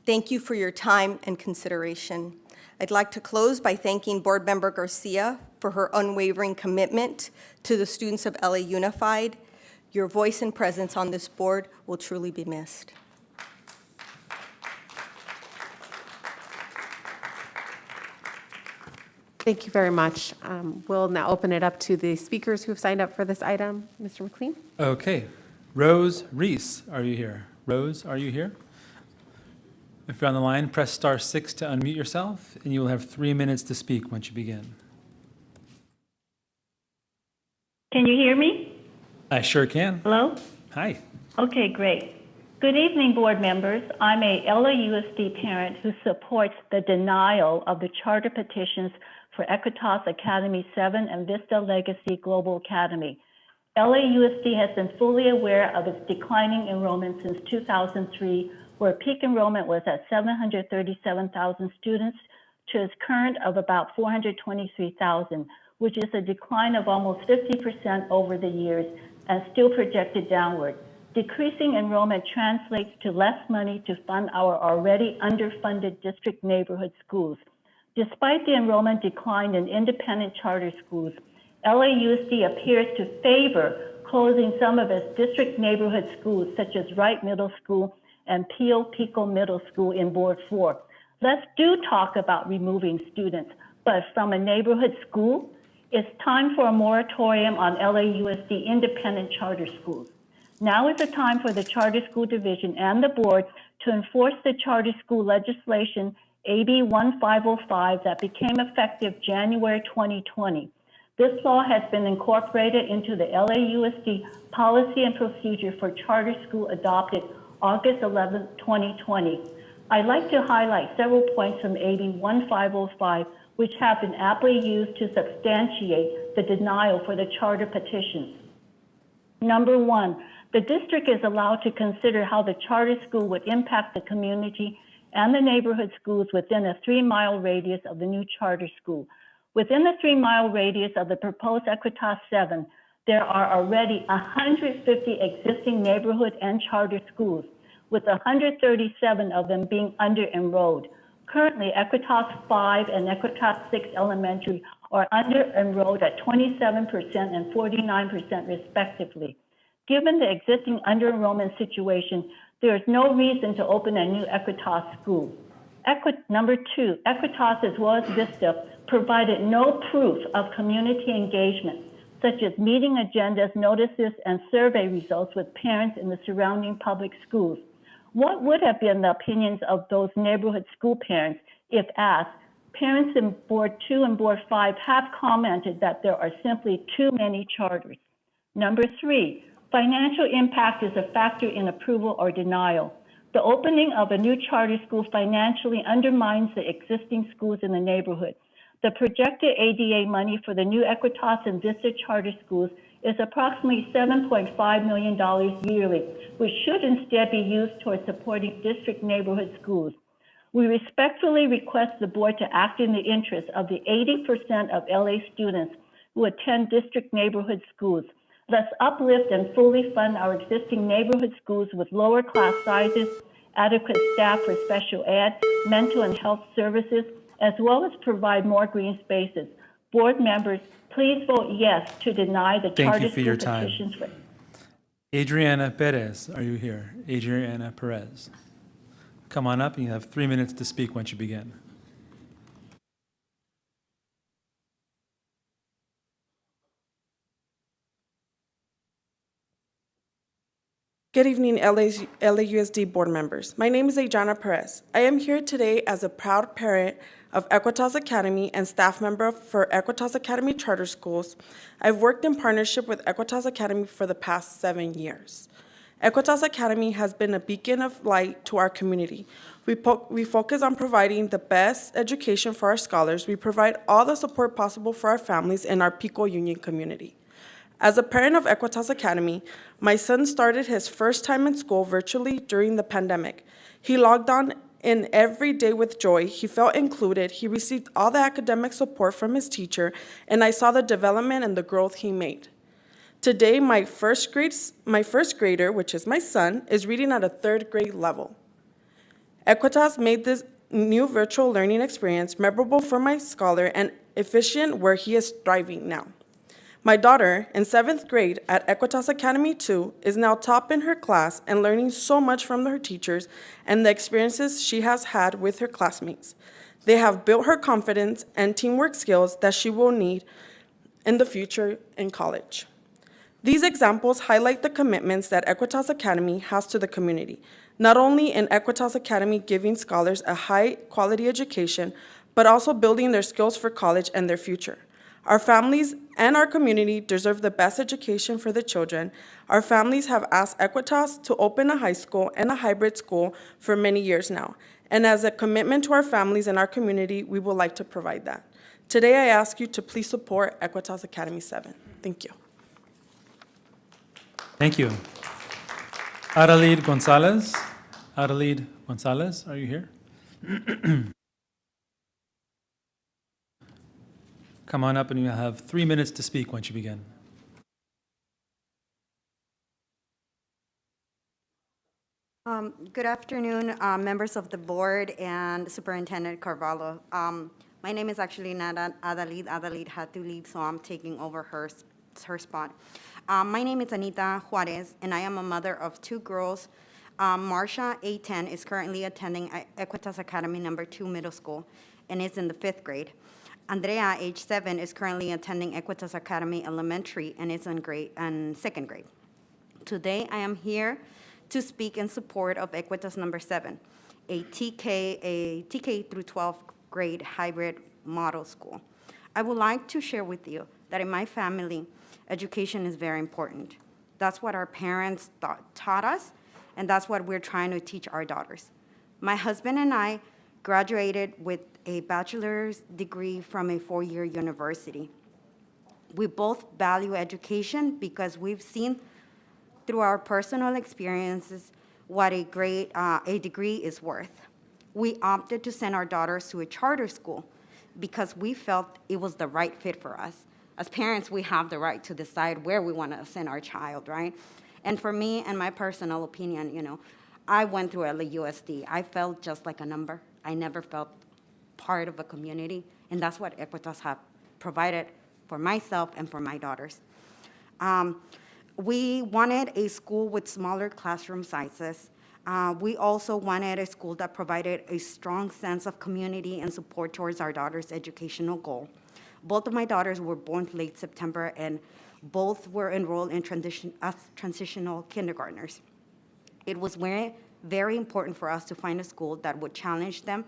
Thank you for your time and consideration. I'd like to close by thanking Board Member Garcia for her unwavering commitment to the students of LA Unified. Your voice and presence on this board will truly be missed. Thank you very much. We'll now open it up to the speakers who have signed up for this item. Mr. McLean? Okay. Rose Reese, are you here? Rose, are you here? If you're on the line, press *6 to unmute yourself, and you will have 3 minutes to speak once you begin. Can you hear me? I sure can. Hello? Hi. Okay, great. Good evening, board members. I'm a LAUSD parent who supports the denial of the charter petitions for Equitas Academy 7 and Vista Legacy Global Academy. LAUSD has been fully aware of its declining enrollment since 2003, where peak enrollment was at 737,000 students to its current of about 423,000, which is a decline of almost 50% over the years and still projected downward. Decreasing enrollment translates to less money to fund our already underfunded district neighborhood schools. Despite the enrollment decline in independent charter schools, LAUSD appears to favor closing some of its district neighborhood schools, such as Wright Middle School and Pio Pico Middle School in Board 4. Let's do talk about removing students, but from a neighborhood school, it's time for a moratorium on LAUSD independent charter schools. Now is the time for the Charter School Division and the board to enforce the charter school legislation AB 1505 that became effective January 2020. This law has been incorporated into the LAUSD policy and procedure for charter school adopted August 11, 2020. I'd like to highlight several points from AB 1505, which have been aptly used to substantiate the denial for the charter petitions. Number one, the district is allowed to consider how the charter school would impact the community and the neighborhood schools within a 3-mile radius of the new charter school. Within the 3-mile radius of the proposed Equitas 7, there are already 150 existing neighborhood and charter schools, with 137 of them being under-enrolled. Currently, Equitas 5 and Equitas 6 Elementary are under-enrolled at 27% and 49% respectively. Given the existing under-enrollment situation, there is no reason to open a new Equitas school. Number two, Equitas as well as Vista provided no proof of community engagement, such as meeting agendas, notices, and survey results with parents in the surrounding public schools. What would have been the opinions of those neighborhood school parents if asked? Parents in Board 2 and Board 5 have commented that there are simply too many charters. Number three, financial impact is a factor in approval or denial. The opening of a new charter school financially undermines the existing schools in the neighborhood. The projected ADA money for the new Equitas and Vista charter schools is approximately $7.5 million yearly, which should instead be used towards supporting district neighborhood schools. We respectfully request the board to act in the interest of the 80% of LA students who attend district neighborhood schools. Let's uplift and fully fund our existing neighborhood schools with lower class sizes, adequate staff for special ed, mental and health services, as well as provide more green spaces. Board members, please vote yes to deny the charter school petitions. Adriana Perez, are you here? Adriana Perez. Come on up, and you have 3 minutes to speak once you begin. Good evening, LAUSD board members. My name is Adriana Perez. I am here today as a proud parent of Equitas Academy and staff member for Equitas Academy Charter Schools. I've worked in partnership with Equitas Academy for the past 7 years. Equitas Academy has been a beacon of light to our community. We focus on providing the best education for our scholars. We provide all the support possible for our families in our Pico Union community. As a parent of Equitas Academy, my son started his first time in school virtually during the pandemic. He logged on in every day with joy. He felt included. He received all the academic support from his teacher, and I saw the development and the growth he made. Today, my first grader, which is my son, is reading at a 3rd grade level. Equitas made this new virtual learning experience memorable for my scholar and efficient where he is thriving now. My daughter, in 7th grade at Equitas Academy 2, is now top in her class and learning so much from her teachers and the experiences she has had with her classmates. They have built her confidence and teamwork skills that she will need in the future in college. These examples highlight the commitments that Equitas Academy has to the community, not only in Equitas Academy giving scholars a high-quality education, but also building their skills for college and their future. Our families and our community deserve the best education for the children. Our families have asked Equitas to open a high school and a hybrid school for many years now. And as a commitment to our families and our community, we would like to provide that. Today, I ask you to please support Equitas Academy 7. Thank you. Thank you. Adelaide Gonzalez. Adelaide Gonzalez, are you here? Come on up, and you have 3 minutes to speak once you begin. Good afternoon, members of the board and Superintendent Carvalho. My name is actually not Adelaide. Adelaide had to leave, so I'm taking over her spot. My name is Anita Juarez, and I am a mother of 2 girls. Marsha, age 10, is currently attending Equitas Academy No. 2 Middle School and is in the 5th grade. Andrea, age 7, is currently attending Equitas Academy Elementary and is in 2nd grade. Today, I am here to speak in support of Equitas No. 7, a TK through 12th grade hybrid model school. I would like to share with you that in my family, education is very important. That's what our parents taught us, and that's what we're trying to teach our daughters. My husband and I graduated with a bachelor's degree from a four-year university. We both value education because we've seen through our personal experiences what a degree is worth. We opted to send our daughters to a charter school because we felt it was the right fit for us. As parents, we have the right to decide where we want to send our child, right? And for me, and my personal opinion, you know, I went through LAUSD. I felt just like a number. I never felt part of a community, and that's what Equitas have provided for myself and for my daughters. We wanted a school with smaller classroom sizes. We also wanted a school that provided a strong sense of community and support towards our daughter's educational goal. Both of my daughters were born late September, and both were enrolled in transitional kindergartners. It was very, very important for us to find a school that would challenge them,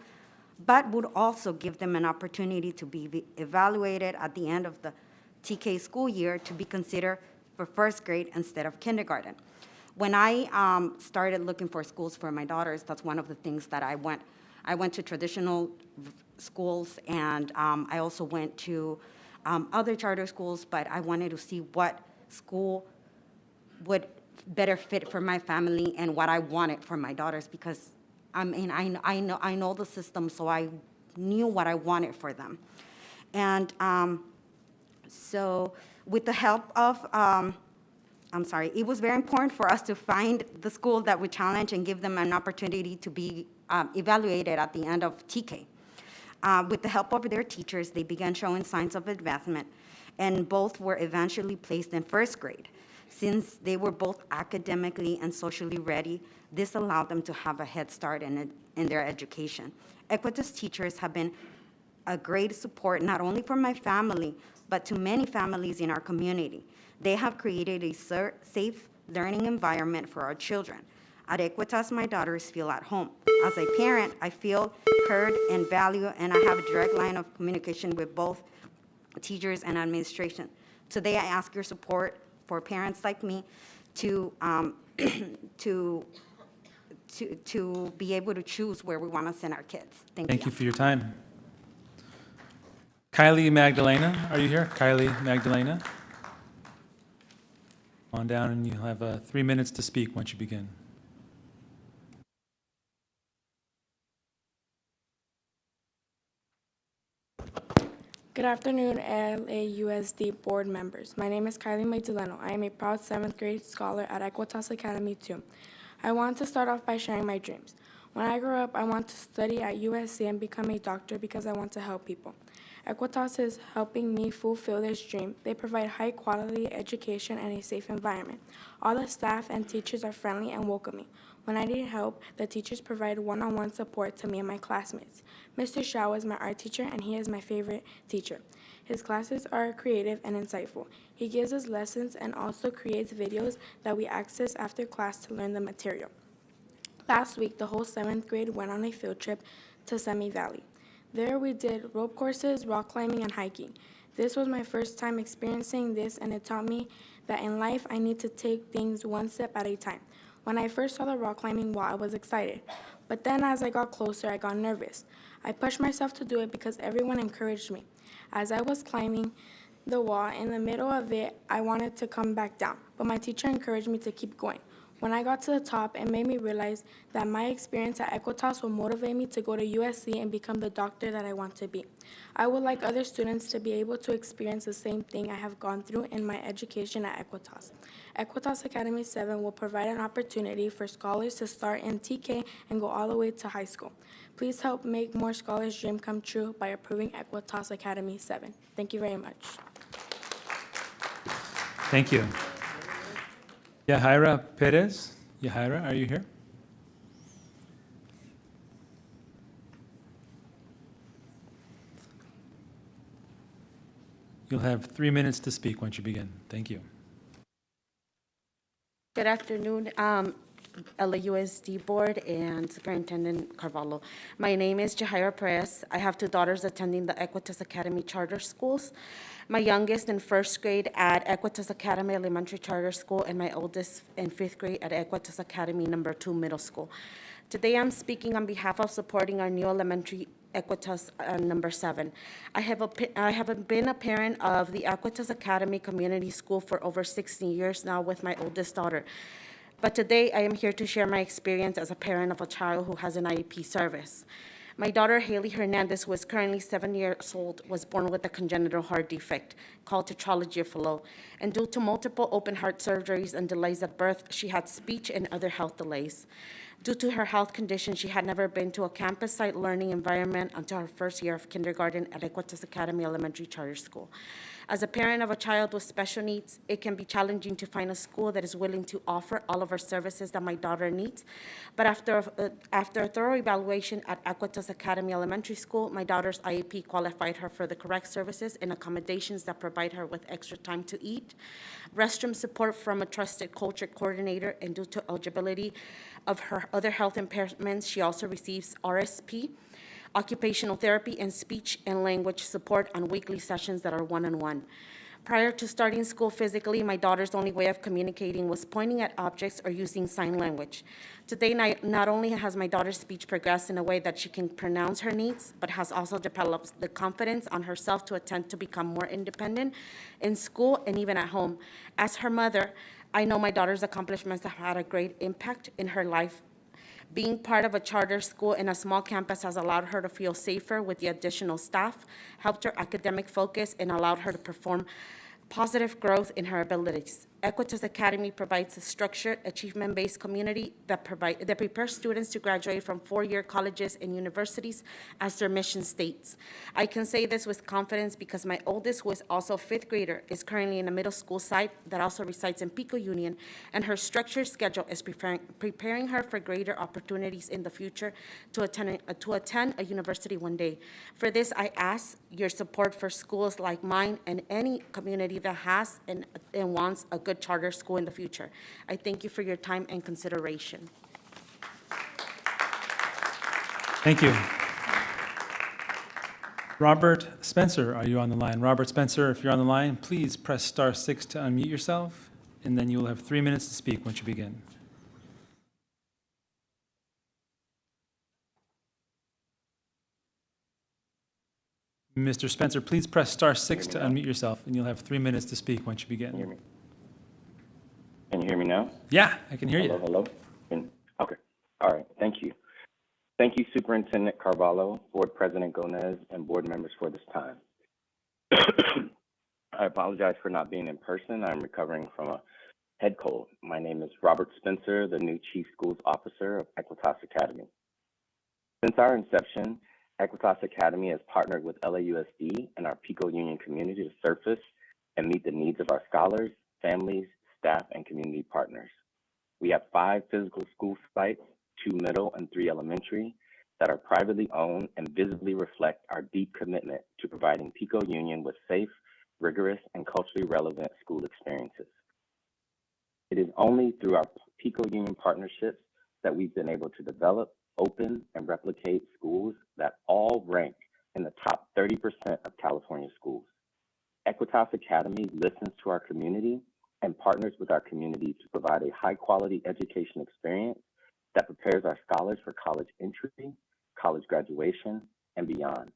but would also give them an opportunity to be evaluated at the end of the TK school year to be considered for first grade instead of kindergarten. When I started looking for schools for my daughters, that's one of the things that I went. I went to traditional schools, and I also went to other charter schools, but I wanted to see what school would better fit for my family and what I wanted for my daughters, because I mean, I know the system, so I knew what I wanted for them. And so with the help of, it was very important for us to find the school that would challenge and give them an opportunity to be evaluated at the end of TK. With the help of their teachers, they began showing signs of advancement, and both were eventually placed in first grade. Since they were both academically and socially ready, this allowed them to have a head start in their education. Equitas teachers have been a great support not only for my family, but to many families in our community. They have created a safe learning environment for our children. At Equitas, my daughters feel at home. As a parent, I feel heard and valued, and I have a direct line of communication with both teachers and administration. Today, I ask your support for parents like me to be able to choose where we want to send our kids. Thank you for your time. Kylie Magdalena, are you here? Kylie Magdalena? Come on down, and you'll have 3 minutes to speak once you begin. Good afternoon, LAUSD board members. My name is Kylie Magdaleno. I am a proud 7th grade scholar at Equitas Academy 2. I want to start off by sharing my dreams. When I grow up, I want to study at USC and become a doctor because I want to help people. Equitas is helping me fulfill this dream. They provide high-quality education and a safe environment. All the staff and teachers are friendly and welcoming. When I need help, the teachers provide one-on-one support to me and my classmates. Mr. Shao is my art teacher, and he is my favorite teacher. His classes are creative and insightful. He gives us lessons and also creates videos that we access after class to learn the material. Last week, the whole 7th grade went on a field trip to Semi Valley. There we did rope courses, rock climbing, and hiking. This was my first time experiencing this, and it taught me that in life I need to take things one step at a time. When I first saw the rock climbing wall, I was excited. But then as I got closer, I got nervous. I pushed myself to do it because everyone encouraged me. As I was climbing the wall, in the middle of it, I wanted to come back down, but my teacher encouraged me to keep going. When I got to the top, it made me realize that my experience at Equitas will motivate me to go to USC and become the doctor that I want to be. I would like other students to be able to experience the same thing I have gone through in my education at Equitas. Equitas Academy 7 will provide an opportunity for scholars to start in TK and go all the way to high school. Please help make more scholars' dream come true by approving Equitas Academy 7. Thank you very much. Thank you. Yahaira Perez. Yahaira, are you here? You'll have 3 minutes to speak once you begin. Thank you. Good afternoon. LAUSD Board and Superintendent Carvalho. My name is Jahaira Perez. I have two daughters attending the Equitas Academy Charter Schools. My youngest in first grade at Equitas Academy Elementary Charter School, and my oldest in fifth grade at Equitas Academy No. 2 Middle School. Today I'm speaking on behalf of supporting our new elementary Equitas No. 7. I have been a parent of the Equitas Academy Community School for over 16 years now with my oldest daughter. But today I am here to share my experience as a parent of a child who has an IEP service. My daughter, Haley Hernandez, who is currently 7 years old, was born with a congenital heart defect called tetralogy of Fallot. And due to multiple open heart surgeries and delays at birth, she had speech and other health delays. Due to her health condition, she had never been to a campus site learning environment until her first year of kindergarten at Equitas Academy Elementary Charter School. As a parent of a child with special needs, it can be challenging to find a school that is willing to offer all of our services that my daughter needs. But after a thorough evaluation at Equitas Academy Elementary School, my daughter's IEP qualified her for the correct services and accommodations that provide her with extra time to eat, restroom support from a trusted culture coordinator, and due to eligibility of her other health impairments, she also receives RSP, occupational therapy, and speech and language support on weekly sessions that are one-on-one. Prior to starting school physically, my daughter's only way of communicating was pointing at objects or using sign language. Today, not only has my daughter's speech progressed in a way that she can pronounce her needs, but has also developed the confidence on herself to attempt to become more independent in school and even at home. As her mother, I know my daughter's accomplishments have had a great impact in her life. Being part of a charter school in a small campus has allowed her to feel safer with the additional staff, helped her academic focus, and allowed her to perform positive growth in her abilities. Equitas Academy provides a structured, achievement-based community that prepares students to graduate from four-year colleges and universities as their mission states. I can say this with confidence because my oldest, who is also a fifth grader, is currently in a middle school site that also resides in Pico Union, and her structured schedule is preparing her for greater opportunities in the future to attend a university one day. For this, I ask your support for schools like mine and any community that has and wants a good charter school in the future. I thank you for your time and consideration. Thank you. Robert Spencer, are you on the line? Robert Spencer, if you're on the line, please press *6 to unmute yourself, and then you'll have 3 minutes to speak once you begin. Mr. Spencer, please press *6 to unmute yourself, and you'll have 3 minutes to speak once you begin. Can you hear me now? Yeah, I can hear you. Hello? Okay. All right. Thank you. Thank you, Superintendent Carvalho, Board President Gomez, and board members for this time. I apologize for not being in person. I'm recovering from a head cold. My name is Robert Spencer, the new Chief Schools Officer of Equitas Academy. Since our inception, Equitas Academy has partnered with LAUSD and our Pico Union community to surface and meet the needs of our scholars, families, staff, and community partners. We have 5 physical school sites, 2 middle and 3 elementary, that are privately owned and visibly reflect our deep commitment to providing Pico Union with safe, rigorous, and culturally relevant school experiences. It is only through our Pico Union partnerships that we've been able to develop, open, and replicate schools that all rank in the top 30% of California schools. Equitas Academy listens to our community and partners with our community to provide a high-quality education experience that prepares our scholars for college entry, college graduation, and beyond.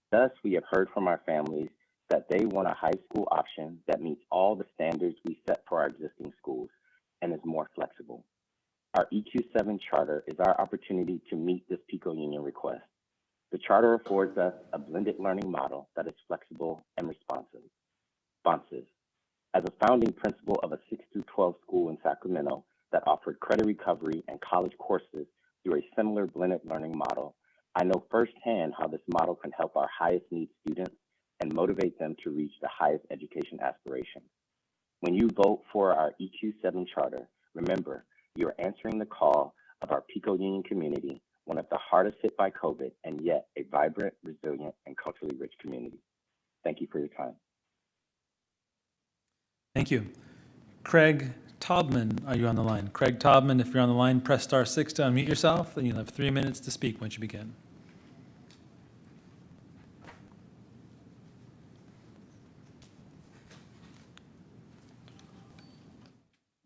Thus, we have heard from our families that they want a high school option that meets all the standards we set for our existing schools and is more flexible. Our EQ7 charter is our opportunity to meet this Pico Union request. The charter affords us a blended learning model that is flexible and responsive. As a founding principal of a 6 through 12 school in Sacramento that offered credit recovery and college courses through a similar blended learning model, I know firsthand how this model can help our highest need students and motivate them to reach the highest education aspirations. When you vote for our EQ7 charter, remember, you are answering the call of our Pico Union community, one of the hardest hit by COVID, and yet a vibrant, resilient, and culturally rich community. Thank you for your time. Thank you. Craig Taubman, are you on the line? Craig Taubman, if you're on the line, press star 6 to unmute yourself, and you'll have 3 minutes to speak once you begin.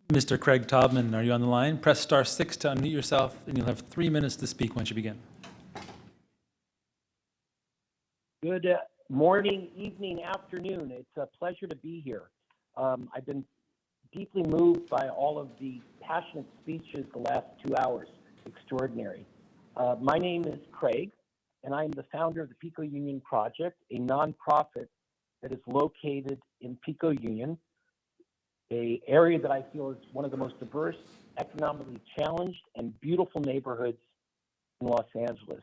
Mr. Craig Taubman, are you on the line? Press star 6 to unmute yourself, and you'll have 3 minutes to speak once you begin. Good morning, evening, afternoon. It's a pleasure to be here. I've been deeply moved by all of the passionate speeches the last 2 hours. Extraordinary. My name is Craig, and I'm the founder of the Pico Union Project, a nonprofit that is located in Pico Union, an area that I feel is one of the most diverse, economically challenged, and beautiful neighborhoods in Los Angeles.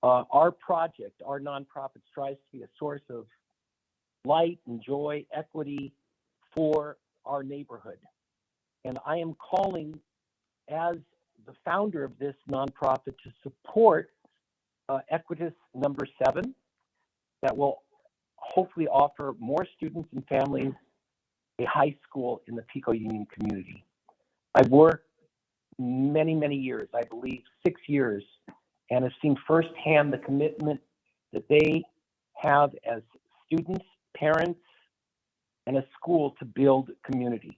Our project, our nonprofit, strives to be a source of light and joy, equity for our neighborhood. And I am calling, as the founder of this nonprofit, to support Equitas number 7, that will hopefully offer more students and families a high school in the Pico Union community. I've worked many, many years, I believe 6 years, and have seen firsthand the commitment that they have as students, parents, and a school to build community.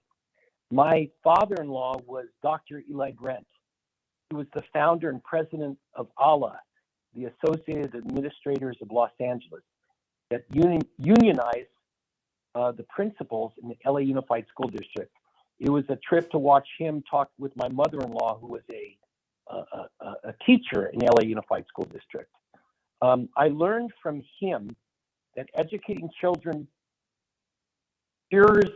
My father-in-law was Dr. Eli Brent. He was the founder and president of ALA, the Associated Administrators of Los Angeles, that unionized the principals in the LA Unified School District. It was a trip to watch him talk with my mother-in-law, who was a teacher in LA Unified School District. I learned from him that educating children ensures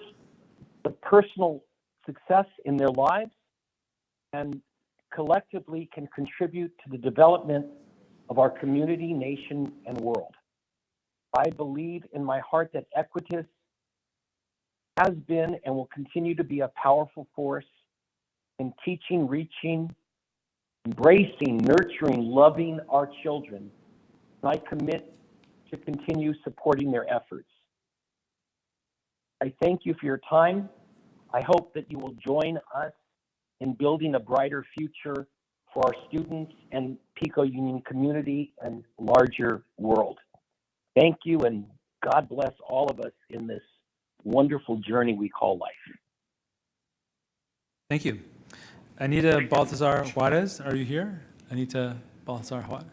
the personal success in their lives and collectively can contribute to the development of our community, nation, and world. I believe in my heart that Equitas has been and will continue to be a powerful force in teaching, reaching, embracing, nurturing, loving our children. And I commit to continue supporting their efforts. I thank you for your time. I hope that you will join us in building a brighter future for our students and Pico Union community and larger world. Thank you, and God bless all of us in this wonderful journey we call life. Thank you. Anita Baltazar Juarez, are you here? Anita Baltazar Juarez.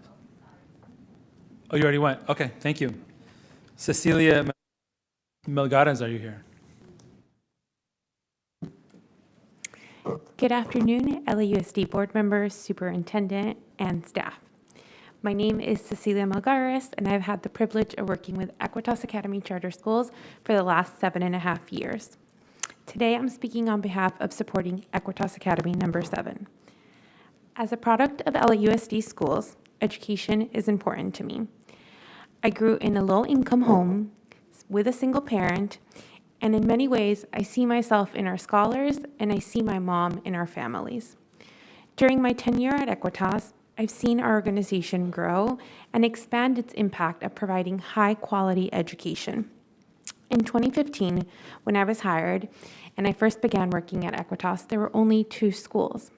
Oh, you already went. Okay, thank you. Cecilia Melgares, are you here? Good afternoon, LAUSD board members, superintendent, and staff. My name is Cecilia Melgares, and I've had the privilege of working with Equitas Academy Charter Schools for the last 7.5 years. Today, I'm speaking on behalf of supporting Equitas Academy number 7. As a product of LAUSD schools, education is important to me. I grew in a low-income home with a single parent, and in many ways, I see myself in our scholars, and I see my mom in our families. During my tenure at Equitas, I've seen our organization grow and expand its impact of providing high-quality education. In 2015, when I was hired and I first began working at Equitas, there were only 2 schools.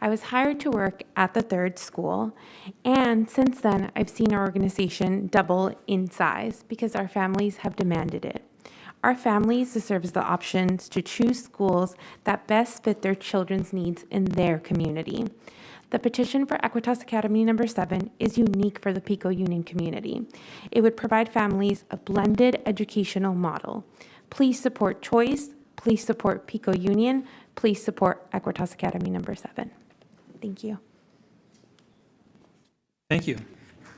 I was hired to work at the 3rd school, and since then, I've seen our organization double in size because our families have demanded it. Our families deserve the options to choose schools that best fit their children's needs in their community. The petition for Equitas Academy number 7 is unique for the Pico Union community. It would provide families a blended educational model. Please support choice. Please support Pico Union. Please support Equitas Academy number 7. Thank you. Thank you.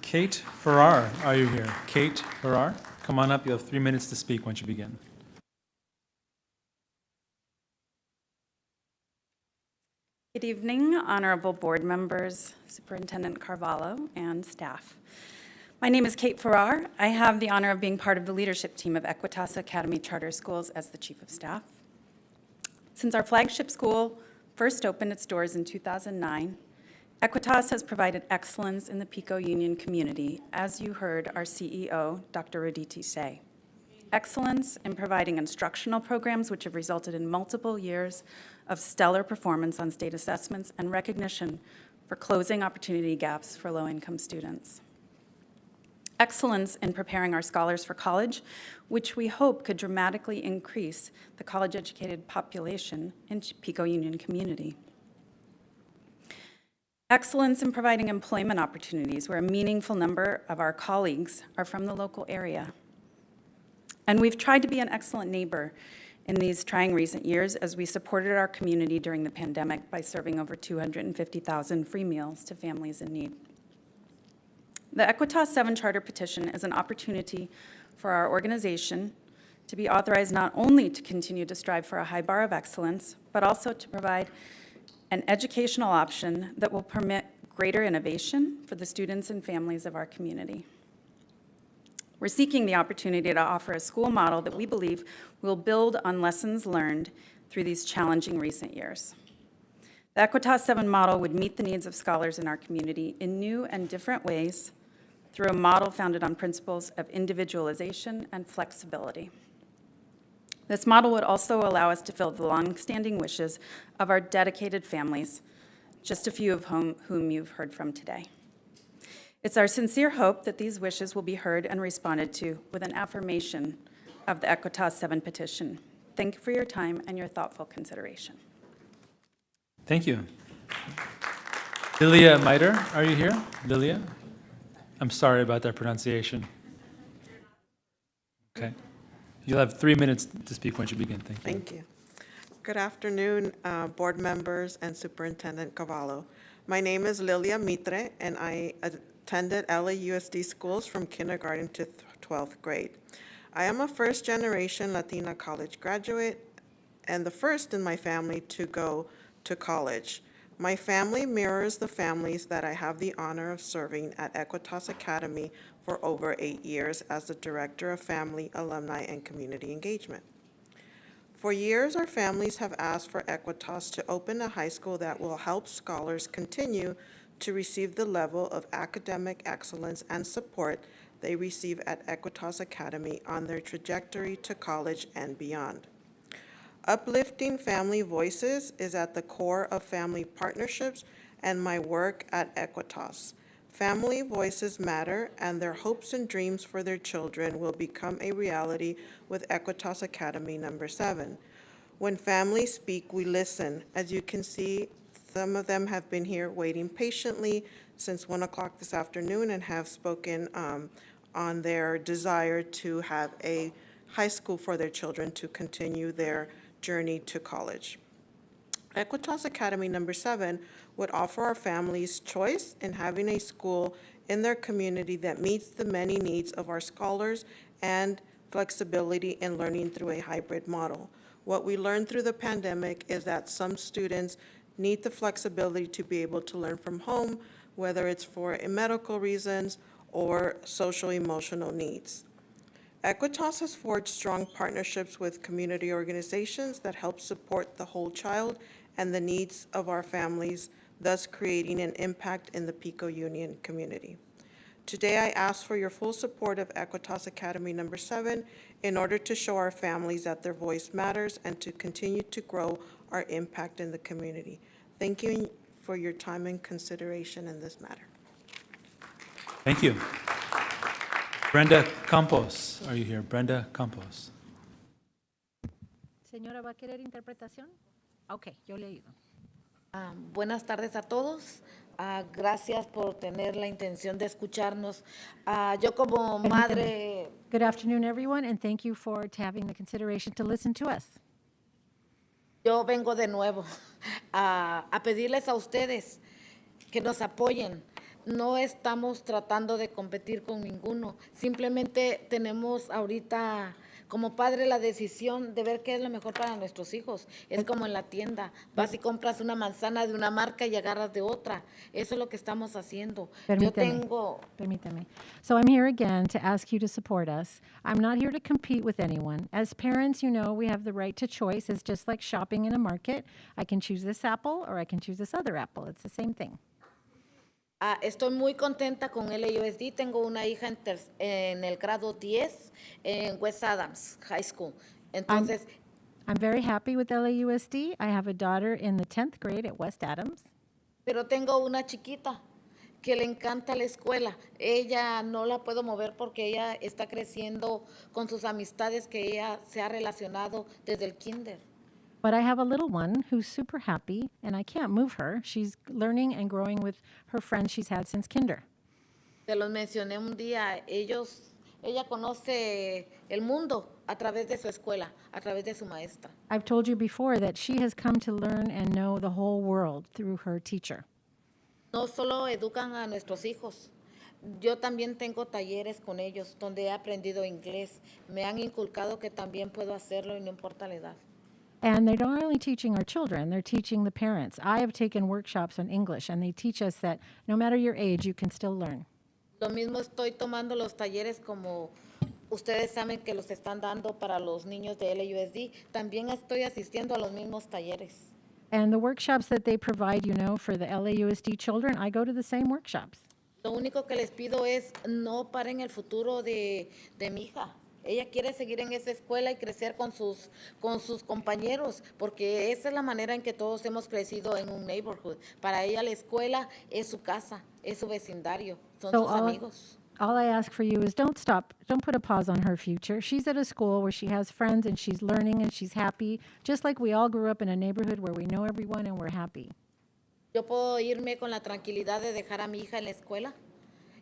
Kate Farrar, are you here? Kate Farrar, come on up. You have 3 minutes to speak once you begin. Good evening, honorable board members, Superintendent Carvalho, and staff. My name is Kate Farrar. I have the honor of being part of the leadership team of Equitas Academy Charter Schools as the Chief of Staff. Since our flagship school first opened its doors in 2009, Equitas has provided excellence in the Pico Union community, as you heard our CEO, Dr. Roditi, say. excellence in providing instructional programs which have resulted in multiple years of stellar performance on state assessments and recognition for closing opportunity gaps for low-income students. Excellence in preparing our scholars for college, which we hope could dramatically increase the college-educated population in Pico Union community. Excellence in providing employment opportunities where a meaningful number of our colleagues are from the local area. And we've tried to be an excellent neighbor in these trying recent years as we supported our community during the pandemic by serving over 250,000 free meals to families in need. The Equitas 7 Charter Petition is an opportunity for our organization to be authorized not only to continue to strive for a high bar of excellence, but also to provide an educational option that will permit greater innovation for the students and families of our community. We're seeking the opportunity to offer a school model that we believe will build on lessons learned through these challenging recent years. The Equitas 7 model would meet the needs of scholars in our community in new and different ways through a model founded on principles of individualization and flexibility. This model would also allow us to fill the longstanding wishes of our dedicated families, just a few of whom you've heard from today. It's our sincere hope that these wishes will be heard and responded to with an affirmation of the Equitas 7 petition. Thank you for your time and your thoughtful consideration. Thank you. Lilia Miter, are you here? Lilia? I'm sorry about that pronunciation. Okay. You'll have 3 minutes to speak once you begin. Thank you. Thank you. Good afternoon, board members and Superintendent Carvalho. My name is Lilia Mitre, and I attended LAUSD schools from kindergarten to 12th grade. I am a first-generation Latina college graduate and the first in my family to go to college. My family mirrors the families that I have the honor of serving at Equitas Academy for over 8 years as the Director of Family, Alumni, and Community Engagement. For years, our families have asked for Equitas to open a high school that will help scholars continue to receive the level of academic excellence and support they receive at Equitas Academy on their trajectory to college and beyond. Uplifting family voices is at the core of family partnerships and my work at Equitas. Family voices matter, and their hopes and dreams for their children will become a reality with Equitas Academy number 7. When families speak, we listen. As you can see, some of them have been here waiting patiently since 1 o'clock this afternoon and have spoken on their desire to have a high school for their children to continue their journey to college. Equitas Academy number 7 would offer our families choice in having a school in their community that meets the many needs of our scholars and flexibility in learning through a hybrid model. What we learned through the pandemic is that some students need the flexibility to be able to learn from home, whether it's for medical reasons or social emotional needs. Equitas has forged strong partnerships with community organizations that help support the whole child and the needs of our families, thus creating an impact in the Pico Union community. Today, I ask for your full support of Equitas Academy number 7 in order to show our families that their voice matters and to continue to grow our impact in the community. Thank you for your time and consideration in this matter. Thank you. Brenda Campos, are you here? Brenda Campos. Señora, ¿va a querer interpretación? Ok, yo le ayudo. Buenas tardes a todos. Gracias por tener la intención de escucharnos. Yo como madre... Good afternoon, everyone, and thank you for having the consideration to listen to us. Yo vengo de nuevo a pedirles a ustedes que nos apoyen. No estamos tratando de competir con ninguno. Simplemente tenemos ahorita como padre la decisión de ver qué es lo mejor para nuestros hijos. Es como en la tienda. Vas y compras una manzana de una marca y agarras de otra. Eso es lo que estamos haciendo. Permítame. So I'm here again to ask you to support us. I'm not here to compete with anyone. As parents, you know, we have the right to choice. It's just like shopping in a market. I can choose this apple or I can choose this other apple. It's the same thing. Estoy muy contenta con LAUSD. Tengo una hija en el grado 10 en West Adams High School. Entonces, I'm very happy with LAUSD. I have a daughter in the 10th grade at West Adams. pero tengo una chiquita que le encanta la escuela. Ella no la puedo mover porque ella está creciendo con sus amistades que ella se ha relacionado desde el kinder. But I have a little one who's super happy, and I can't move her. She's learning and growing with her friends she's had since kinder. Te los mencioné un día. Ella conoce el mundo a través de su escuela, a través de su maestra. I've told you before that she has come to learn and know the whole world through her teacher. No solo educan a nuestros hijos. Yo también tengo talleres con ellos donde he aprendido inglés. Me han inculcado que también puedo hacerlo y no importa la edad. And they're not only teaching our children, they're teaching the parents. I have taken workshops on English, and they teach us that no matter your age, you can still learn. Lo mismo estoy tomando los talleres como ustedes saben que los están dando para los niños de LAUSD. También estoy asistiendo a los mismos talleres. And the workshops that they provide, you know, for the LAUSD children, I go to the same workshops. Lo único que les pido es no paren el futuro de mi hija. Ella quiere seguir en esa escuela y crecer con sus compañeros, porque esa es la manera en que todos hemos crecido en un neighborhood. Para ella la escuela es su casa, es su vecindario, son So sus amigos. all I ask for you is don't stop, don't put a pause on her future. She's at a school where she has friends and she's learning and she's happy, just like we all grew up in a neighborhood where we know everyone and we're happy. Yo puedo irme con la tranquilidad de dejar a mi hija en la escuela,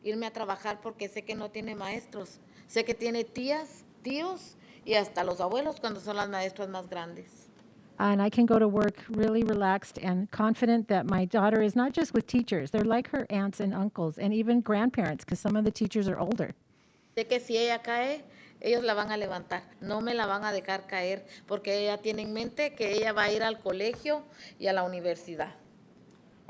irme a trabajar porque sé que no tiene maestros. Sé que tiene tías, tíos y hasta los abuelos cuando son las maestras más grandes. And I can go to work really relaxed and confident that my daughter is not just with teachers. They're like her aunts and uncles and even grandparents because some of the teachers are older. Sé que si ella cae, ellos la van a levantar. No me la van a dejar caer porque ella tiene en mente que ella va a ir al colegio y a la universidad.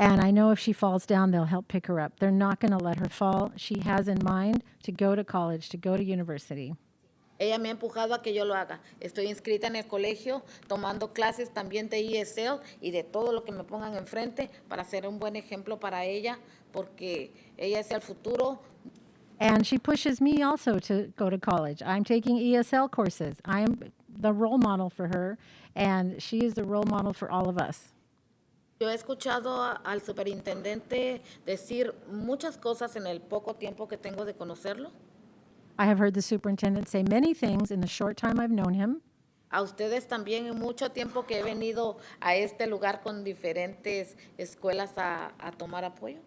And I know if she falls down, they'll help pick her up. They're not going to let her fall. She has in mind to go to college, to go to university. Ella me ha empujado a que yo lo haga. Estoy inscrita en el colegio, tomando clases también de ESL y de todo lo que me pongan enfrente para ser un buen ejemplo para ella, porque ella es el futuro. And she pushes me also to go to college. I'm taking ESL courses. I am the role model for her, and she is the role model for all of us. Yo he escuchado al superintendente decir muchas cosas en el poco tiempo que tengo de conocerlo. I have heard the superintendent say many things in the short time I've known him. A ustedes también en mucho tiempo que he venido a este lugar con diferentes escuelas a tomar apoyo.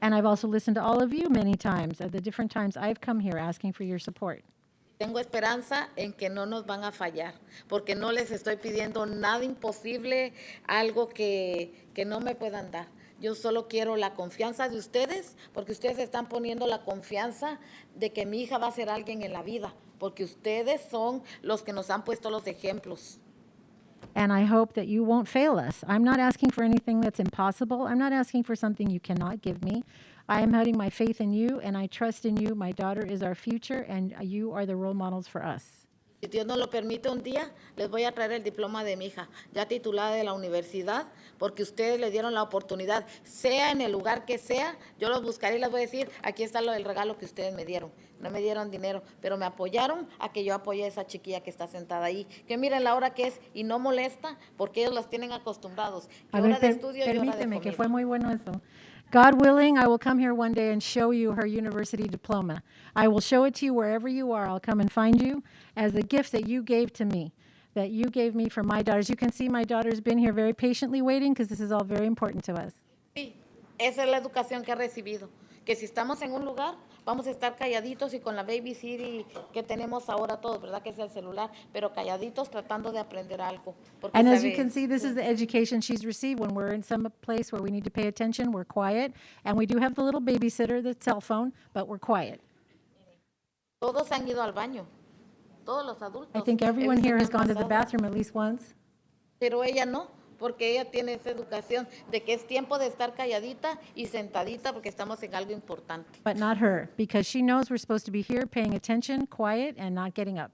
And I've also listened to all of you many times at the different times I've come here asking for your support. Tengo esperanza en que no nos van a fallar, porque no les estoy pidiendo nada imposible, algo que no me puedan dar. Yo solo quiero la confianza de ustedes, porque ustedes están poniendo la confianza de que mi hija va a ser alguien en la vida, porque ustedes son los que nos han puesto los ejemplos. And I hope that you won't fail us. I'm not asking for anything that's impossible. I'm not asking for something you cannot give me. I am putting my faith in you, and I trust in you. My daughter is our future, and you are the role models for us. Si Dios nos lo permite un día, les voy a traer el diploma de mi hija, ya titulada de la universidad, porque ustedes le dieron la oportunidad, sea en el lugar que sea, yo los buscaré y les voy a decir, aquí está el regalo que ustedes me dieron. No me dieron dinero, pero me apoyaron a que yo apoye a esa chiquilla que está sentada ahí. Que miren la hora que es y no molesta, porque ellos los tienen acostumbrados. Que A hora ver, de estudio y hora de permíteme, que comida. fue muy bueno eso. God willing, I will come here one day and show you her university diploma. I will show it to you wherever you are. I'll come and find you as a gift that you gave to me, that you gave me for my daughters. You can see my daughter's been here very patiently waiting because this is all very important to us. Sí, esa es la educación que ha recibido. Que si estamos en un lugar, vamos a estar calladitos y con la Baby City que tenemos ahora todos, ¿verdad? Que es el celular, pero calladitos tratando de aprender algo. Porque And as you sabe- can see, this is the education she's received. When we're in some place where we need to pay attention, we're quiet. And we do have the little babysitter, the cell phone, but we're quiet. Todos han ido al baño, todos los adultos. I think He everyone visto here que has han gone to the pasado. bathroom at least once. Pero ella no, porque ella tiene esa educación de que es tiempo de estar calladita y sentadita porque estamos en algo importante. But not her, because she knows we're supposed to be here paying attention, quiet, and not getting up.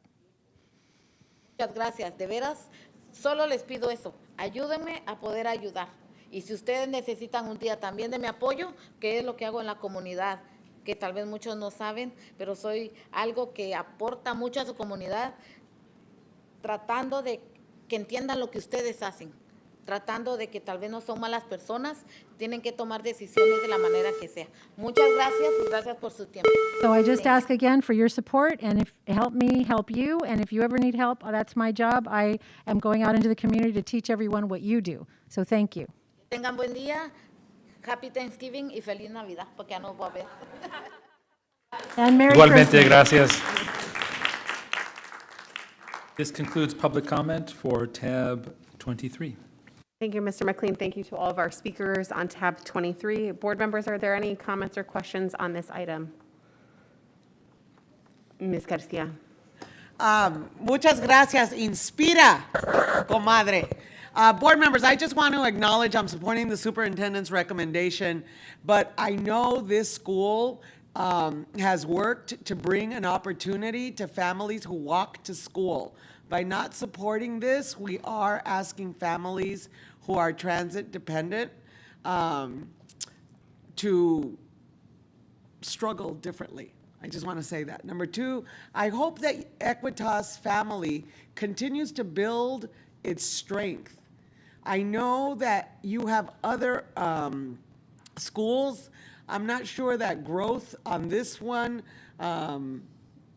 Muchas gracias, de veras, solo les pido eso, ayúdenme a poder ayudar. Y si ustedes necesitan un día también de mi apoyo, que es lo que hago en la comunidad, que tal vez muchos no saben, pero soy algo que aporta mucho a su comunidad, tratando de que entiendan lo que ustedes hacen, tratando de que tal vez no son malas personas, tienen que tomar decisiones de la manera que sea. Muchas gracias y gracias por su tiempo. So I just ask again for your support, and if help me help you, and if you ever need help, that's my job. I am going out into the community to teach everyone what you do. So thank you. Tengan buen día, Happy Thanksgiving y Feliz Navidad, porque ya no voy a ver. And Merry Igualmente, Christmas. gracias. This concludes public comment for tab 23. Thank you, Mr. McLean. Thank you to all of our speakers on tab 23. Board members, are there any comments or questions on this item? Ms. Garcia. Muchas gracias. Inspira, comadre. Board members, I just want to acknowledge I'm supporting the superintendent's recommendation, but I know this school has worked to bring an opportunity to families who walk to school. By not supporting this, we are asking families who are transit dependent to struggle differently. I just want to say that. Number two, I hope that Equitas family continues to build its strength. I know that you have other schools. I'm not sure that growth on this one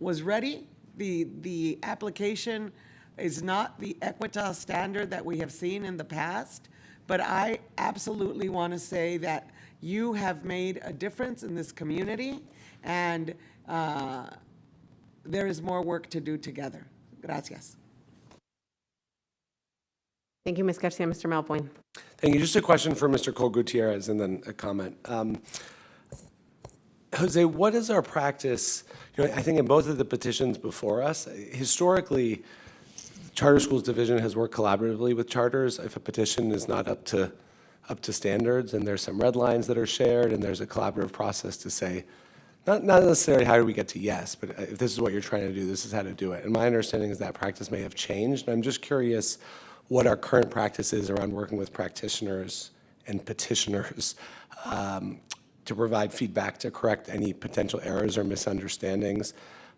was ready. The application is not the Equitas standard that we have seen in the past, but I absolutely want to say that you have made a difference in this community, and there is more work to do together. Gracias. Thank you, Ms. Garcia. Mr. Melvoin. Thank you. Just a question for Mr. Cole Gutierrez and then a comment. Jose, what is our practice? You know, I think in both of the petitions before us, historically, Charter Schools Division has worked collaboratively with charters. If a petition is not up to standards, and there's some red lines that are shared, and there's a collaborative process to say, not necessarily how do we get to yes, but if this is what you're trying to do, this is how to do it. And my understanding is that practice may have changed. And I'm just curious what our current practice is around working with practitioners and petitioners to provide feedback to correct any potential errors or misunderstandings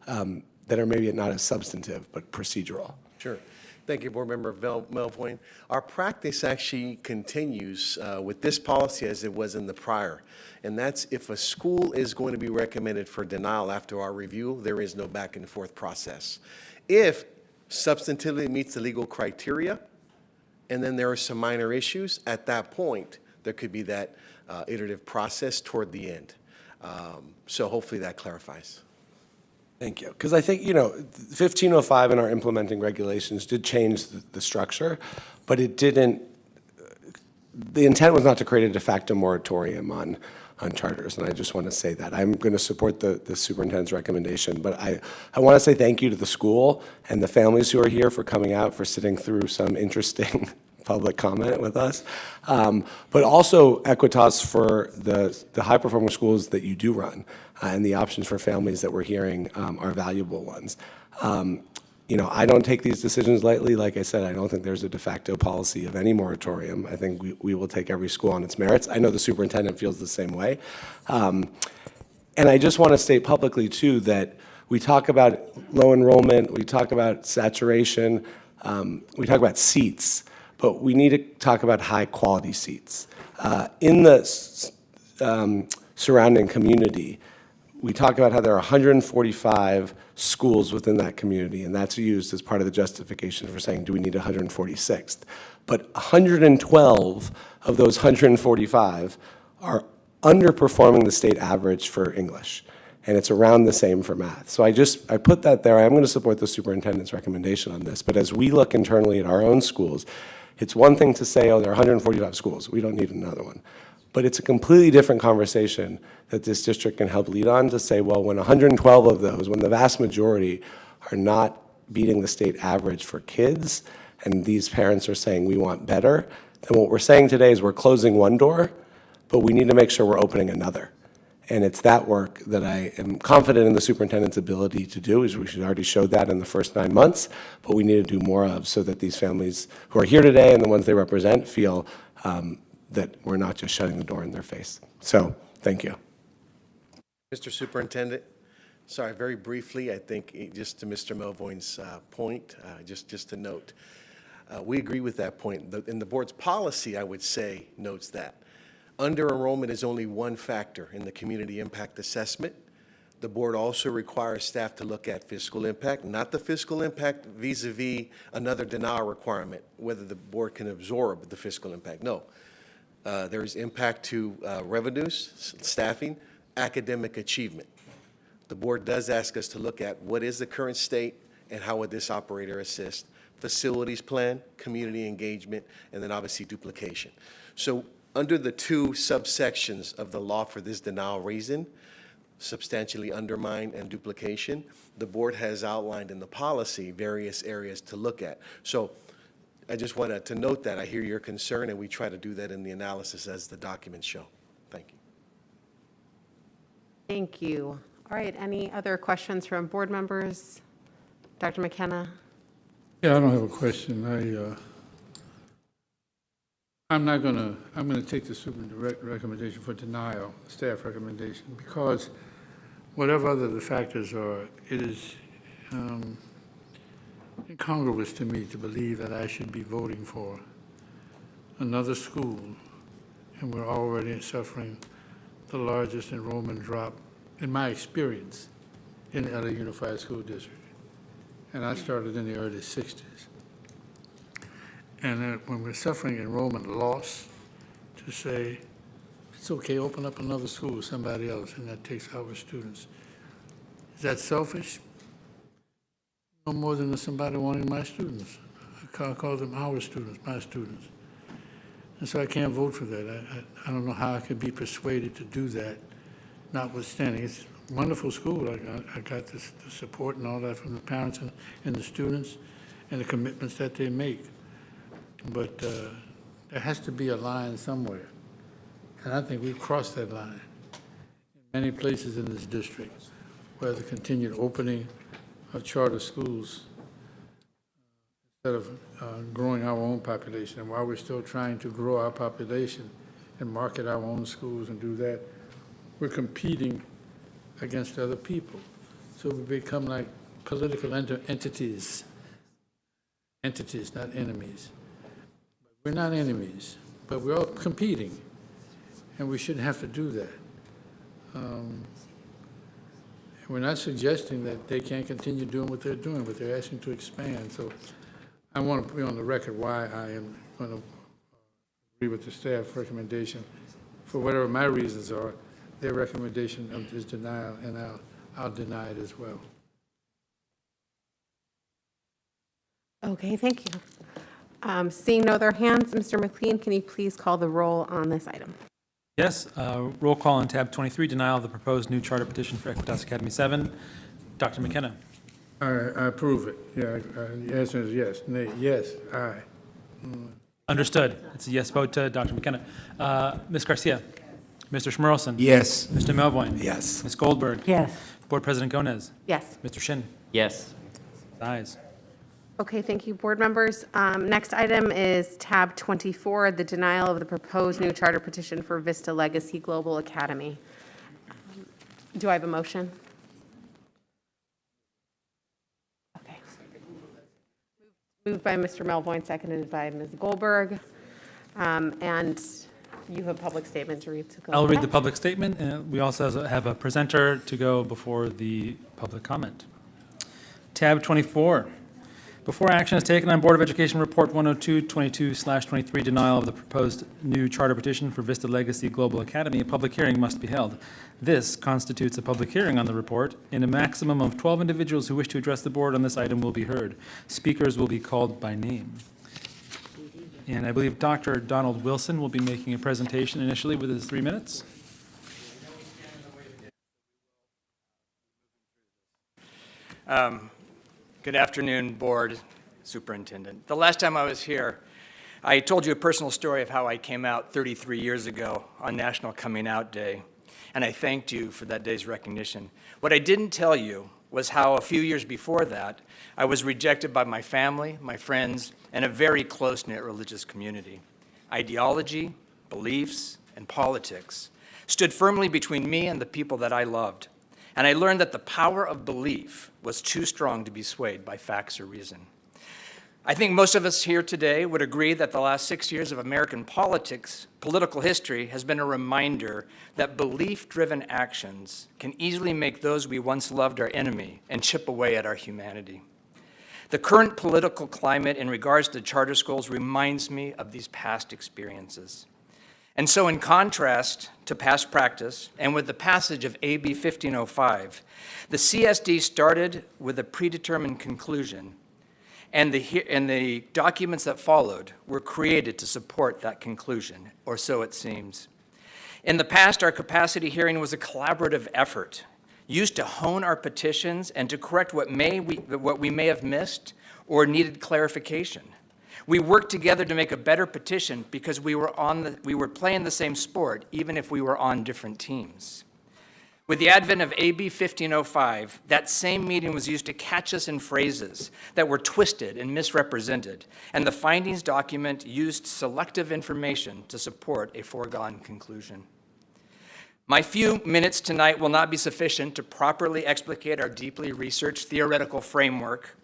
that are maybe not as substantive but procedural. Sure. Thank you, Board Member Melvoin. Our practice actually continues with this policy as it was in the prior, and that's if a school is going to be recommended for denial after our review, there is no back and forth process. If substantively meets the legal criteria, and then there are some minor issues, at that point, there could be that iterative process toward the end. So hopefully that clarifies. Thank you. Because I think, you know, 1505 in our implementing regulations did change the structure, but it didn't, the intent was not to create a de facto moratorium on charters, and I just want to say that. I'm going to support the superintendent's recommendation, but I want to say thank you to the school and the families who are here for coming out, for sitting through some interesting public comment with us, but also Equitas for the high-performing schools that you do run, and the options for families that we're hearing are valuable ones. You know, I don't take these decisions lightly. Like I said, I don't think there's a de facto policy of any moratorium. I think we will take every school on its merits. I know the superintendent feels the same way. And I just want to state publicly, too, that we talk about low enrollment, we talk about saturation, we talk about seats, but we need to talk about high-quality seats. In the surrounding community, we talk about how there are 145 schools within that community, and that's used as part of the justification for saying, do we need 146th? But 112 of those 145 are underperforming the state average for English, and it's around the same for math. So I put that there. I'm going to support the superintendent's recommendation on this, but as we look internally at our own schools, it's one thing to say, oh, there are 145 schools, we don't need another one. But it's a completely different conversation that this district can help lead on to say, well, when 112 of those, when the vast majority are not beating the state average for kids, and these parents are saying we want better, then what we're saying today is we're closing one door, but we need to make sure we're opening another. And it's that work that I am confident in the superintendent's ability to do, is we should already showed that in the first 9 months, but we need to do more of so that these families who are here today and the ones they represent feel that we're not just shutting the door in their face. So, thank you. Mr. Superintendent, sorry, very briefly, I think just to Mr. Melvoin's point, just to note, we agree with that point. And the board's policy, I would say, notes that. Under-enrollment is only one factor in the community impact assessment. The board also requires staff to look at fiscal impact, not the fiscal impact vis-a-vis another denial requirement, whether the board can absorb the fiscal impact. No. There's impact to revenues, staffing, academic achievement. The board does ask us to look at what is the current state and how would this operator assist, facilities plan, community engagement, and then obviously duplication. So under the two subsections of the law for this denial reason, substantially undermine and duplication, the board has outlined in the policy various areas to look at. So I just wanted to note that. I hear your concern, and we try to do that in the analysis as the documents show. Thank you. Thank you. All right, any other questions from board members? Dr. McKenna? Yeah, I don't have a question. I'm gonna take the superintendent recommendation for denial, staff recommendation, because whatever other the factors are, it is incongruous to me to believe that I should be voting for another school, and we're already suffering the largest enrollment drop in my experience in the LA Unified School District. And I started in the early 60s. And when we're suffering enrollment loss, to say, it's okay, open up another school with somebody else, and that takes our students. Is that selfish? No more than somebody wanting my students. I call them our students, my students. And so I can't vote for that. I don't know how I could be persuaded to do that, notwithstanding. It's a wonderful school. I got the support and all that from the parents and the students and the commitments that they make. But there has to be a line somewhere. And I think we've crossed that line in many places in this district, where the continued opening of charter schools instead of growing our own population. And while we're still trying to grow our population and market our own schools and do that, we're competing against other people. So we become like political entities, not enemies. We're not enemies, but we're all competing, and we shouldn't have to do that. We're not suggesting that they can't continue doing what they're doing, but they're asking to expand. So I want to put on the record why I am going to agree with the staff recommendation. For whatever my reasons are, their recommendation is denial, and I'll deny it as well. Okay, thank you. Seeing no other hands, Mr. McLean, can you please call the roll on this item? Yes, roll call on tab 23, denial of the proposed new charter petition for Equitas Academy 7. Dr. McKenna. I approve it. Yeah, the answer is yes. Nay, yes, aye. Understood. It's a yes vote to Dr. McKenna. Ms. Garcia. Mr. Schmerelson. Yes. Mr. Melvoin. Yes. Ms. Goldberg. Yes. Board President Gomez. Yes. Mr. Shin. Yes. Ayes. Okay, thank you, board members. Next item is tab 24, the denial of the proposed new charter petition for Vista Legacy Global Academy. Do I have a motion? Okay. Moved by Mr. Melvoin, seconded by Ms. Goldberg. And you have a public statement to read. To go I'll read ahead. the public statement, and we also have a presenter to go before the public comment. Tab 24. Before action is taken on Board of Education Report 102-22/23, denial of the proposed new charter petition for Vista Legacy Global Academy, a public hearing must be held. This constitutes a public hearing on the report, and a maximum of 12 individuals who wish to address the board on this item will be heard. Speakers will be called by name. And I believe Dr. Donald Wilson will be making a presentation initially with his 3 minutes. Good afternoon, Board, Superintendent. The last time I was here, I told you a personal story of how I came out 33 years ago on National Coming Out Day, and I thanked you for that day's recognition. What I didn't tell you was how a few years before that, I was rejected by my family, my friends, and a very close-knit religious community. Ideology, beliefs, and politics stood firmly between me and the people that I loved. And I learned that the power of belief was too strong to be swayed by facts or reason. I think most of us here today would agree that the last 6 years of American political history, has been a reminder that belief-driven actions can easily make those we once loved our enemy and chip away at our humanity. The current political climate in regards to charter schools reminds me of these past experiences. And so in contrast to past practice, and with the passage of AB 1505, the CSD started with a predetermined conclusion, and the documents that followed were created to support that conclusion, or so it seems. In the past, our capacity hearing was a collaborative effort used to hone our petitions and to correct what we may have missed or needed clarification. We worked together to make a better petition because we were playing the same sport, even if we were on different teams. With the advent of AB 1505, that same meeting was used to catch us in phrases that were twisted and misrepresented, and the findings document used selective information to support a foregone conclusion. My few minutes tonight will not be sufficient to properly explicate our deeply researched theoretical framework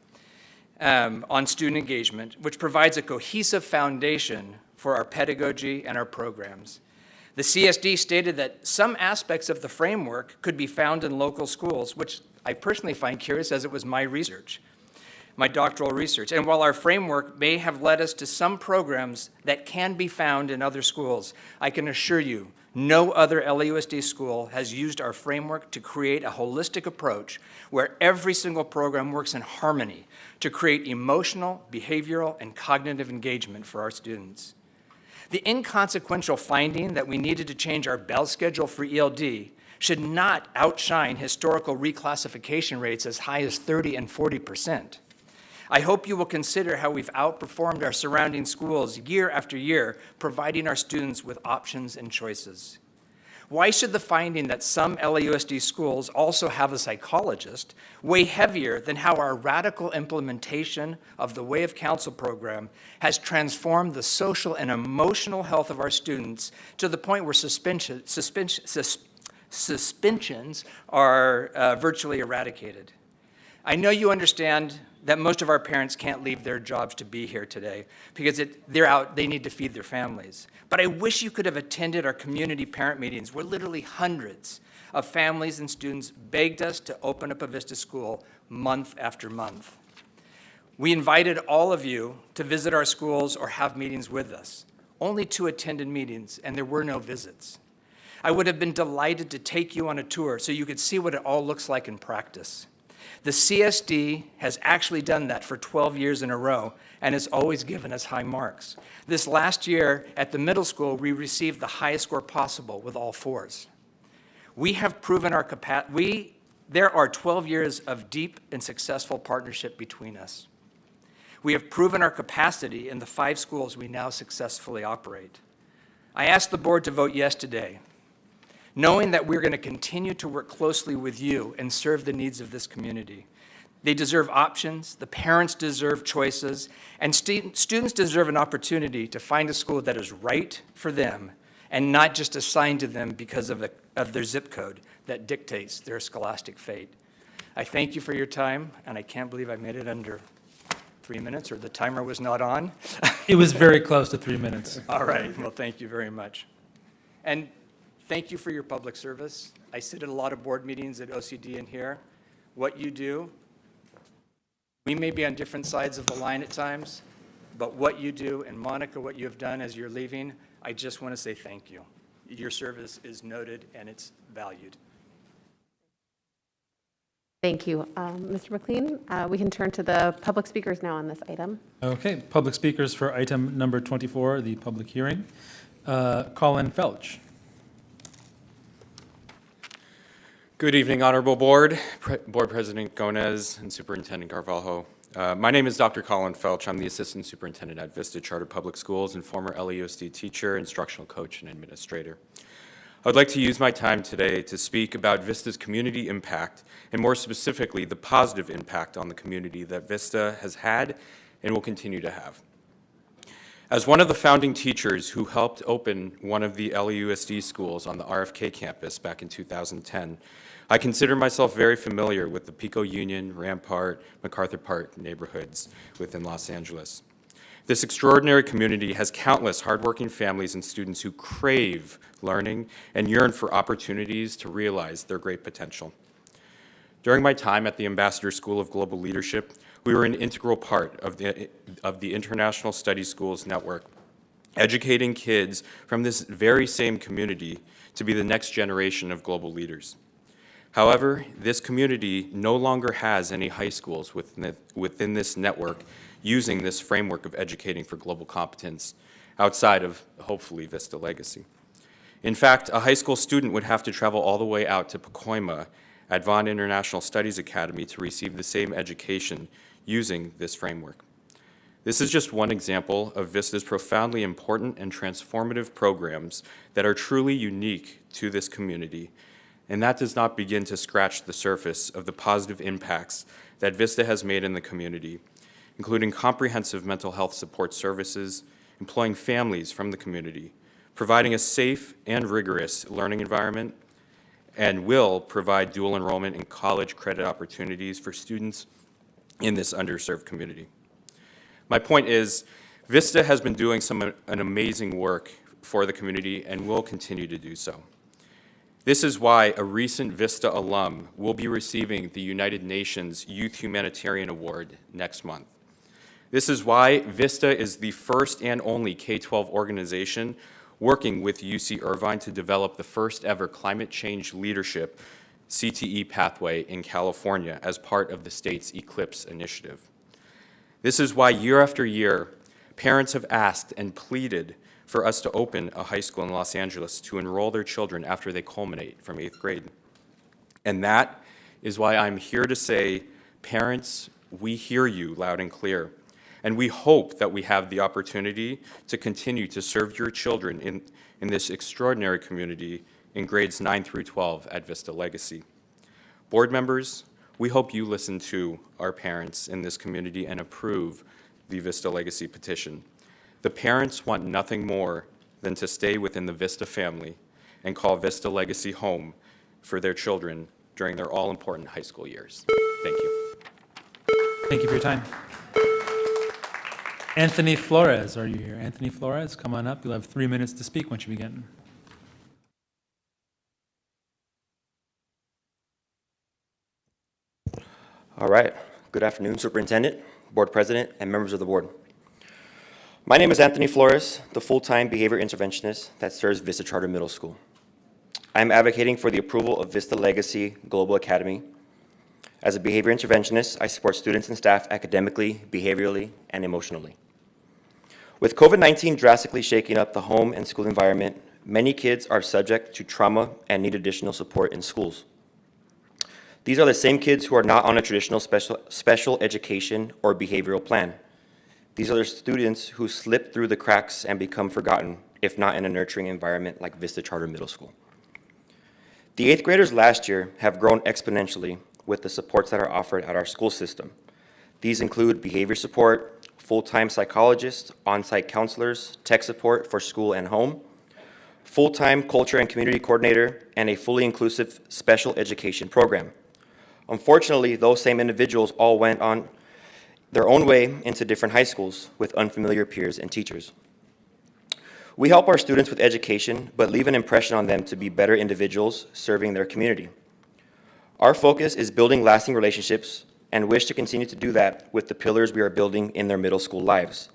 on student engagement, which provides a cohesive foundation for our pedagogy and our programs. The CSD stated that some aspects of the framework could be found in local schools, which I personally find curious as it was my research, my doctoral research. And while our framework may have led us to some programs that can be found in other schools, I can assure you, no other LAUSD school has used our framework to create a holistic approach where every single program works in harmony to create emotional, behavioral, and cognitive engagement for our students. The inconsequential finding that we needed to change our bell schedule for ELD should not outshine historical reclassification rates as high as 30 and 40%. I hope you will consider how we've outperformed our surrounding schools year after year, providing our students with options and choices. Why should the finding that some LAUSD schools also have a psychologist weigh heavier than how our radical implementation of the Way of Counsel program has transformed the social and emotional health of our students to the point where suspensions are virtually eradicated? I know you understand that most of our parents can't leave their jobs to be here today because they're out, they need to feed their families. But I wish you could have attended our community parent meetings where literally hundreds of families and students begged us to open up a Vista school month after month. We invited all of you to visit our schools or have meetings with us. Only 2 attended meetings, and there were no visits. I would have been delighted to take you on a tour so you could see what it all looks like in practice. The CSD has actually done that for 12 years in a row and has always given us high marks. This last year at the middle school, we received the highest score possible with all 4s. We have proven our capacity. There are 12 years of deep and successful partnership between us. We have proven our capacity in the 5 schools we now successfully operate. I asked the board to vote yes today, knowing that we're going to continue to work closely with you and serve the needs of this community. They deserve options, the parents deserve choices, and students deserve an opportunity to find a school that is right for them and not just assigned to them because of their zip code that dictates their scholastic fate. I thank you for your time, and I can't believe I made it under 3 minutes, or the timer was not on. It was very close to 3 minutes. All right, well, thank you very much. And thank you for your public service. I sit at a lot of board meetings at OCD and here. What you do, we may be on different sides of the line at times, but what you do, and Monica, what you have done as you're leaving, I just want to say thank you. Your service is noted and it's valued. Thank you. Mr. McLean, we can turn to the public speakers now on this item. Okay, public speakers for item number 24, the public hearing. Colin Felch. Good evening, Honorable Board, Board President Gomez, and Superintendent Carvalho. My name is Dr. Colin Felch. I'm the Assistant Superintendent at Vista Charter Public Schools and former LAUSD teacher, instructional coach, and administrator. I would like to use my time today to speak about Vista's community impact, and more specifically, the positive impact on the community that Vista has had and will continue to have. As one of the founding teachers who helped open one of the LAUSD schools on the RFK campus back in 2010, I consider myself very familiar with the Pico Union, Rampart, MacArthur Park neighborhoods within Los Angeles. This extraordinary community has countless hardworking families and students who crave learning and yearn for opportunities to realize their great potential. During my time at the Ambassador School of Global Leadership, we were an integral part of the International Study Schools Network, educating kids from this very same community to be the next generation of global leaders. However, this community no longer has any high schools within this network using this framework of educating for global competence outside of, hopefully, Vista Legacy. In fact, a high school student would have to travel all the way out to Pacoima at Vaughn International Studies Academy to receive the same education using this framework. This is just one example of Vista's profoundly important and transformative programs that are truly unique to this community, and that does not begin to scratch the surface of the positive impacts that Vista has made in the community, including comprehensive mental health support services, employing families from the community, providing a safe and rigorous learning environment, and will provide dual enrollment and college credit opportunities for students in this underserved community. My point is, Vista has been doing an amazing work for the community and will continue to do so. This is why a recent Vista alum will be receiving the United Nations Youth Humanitarian Award next month. This is why Vista is the first and only K-12 organization working with UC Irvine to develop the first ever climate change leadership CTE pathway in California as part of the state's Eclipse initiative. This is why year after year, parents have asked and pleaded for us to open a high school in Los Angeles to enroll their children after they culminate from 8th grade. And that is why I'm here to say, parents, we hear you loud and clear. And we hope that we have the opportunity to continue to serve your children in this extraordinary community in grades 9 through 12 at Vista Legacy. Board members, we hope you listen to our parents in this community and approve the Vista Legacy petition. The parents want nothing more than to stay within the Vista family and call Vista Legacy home for their children during their all-important high school years. Thank you. Thank you for your time. Anthony Flores, are you here? Anthony Flores, come on up. You'll have 3 minutes to speak once you begin. All right. Good afternoon, Superintendent, Board President, and members of the board. My name is Anthony Flores, the full-time behavior interventionist that serves Vista Charter Middle School. I am advocating for the approval of Vista Legacy Global Academy. As a behavior interventionist, I support students and staff academically, behaviorally, and emotionally. With COVID-19 drastically shaking up the home and school environment, many kids are subject to trauma and need additional support in schools. These are the same kids who are not on a traditional special education or behavioral plan. These are the students who slip through the cracks and become forgotten, if not in a nurturing environment like Vista Charter Middle School. The 8th graders last year have grown exponentially with the supports that are offered at our school system. These include behavior support, full-time psychologists, on-site counselors, tech support for school and home, full-time culture and community coordinator, and a fully inclusive special education program. Unfortunately, those same individuals all went on their own way into different high schools with unfamiliar peers and teachers. We help our students with education, but leave an impression on them to be better individuals serving their community. Our focus is building lasting relationships and wish to continue to do that with the pillars we are building in their middle school lives.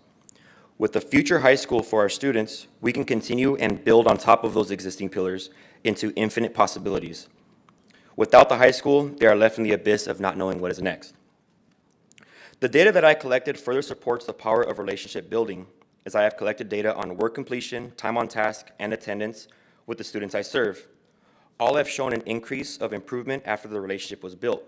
With the future high school for our students, we can continue and build on top of those existing pillars into infinite possibilities. Without the high school, they are left in the abyss of not knowing what is next. The data that I collected further supports the power of relationship building, as I have collected data on work completion, time on task, and attendance with the students I serve. All have shown an increase of improvement after the relationship was built.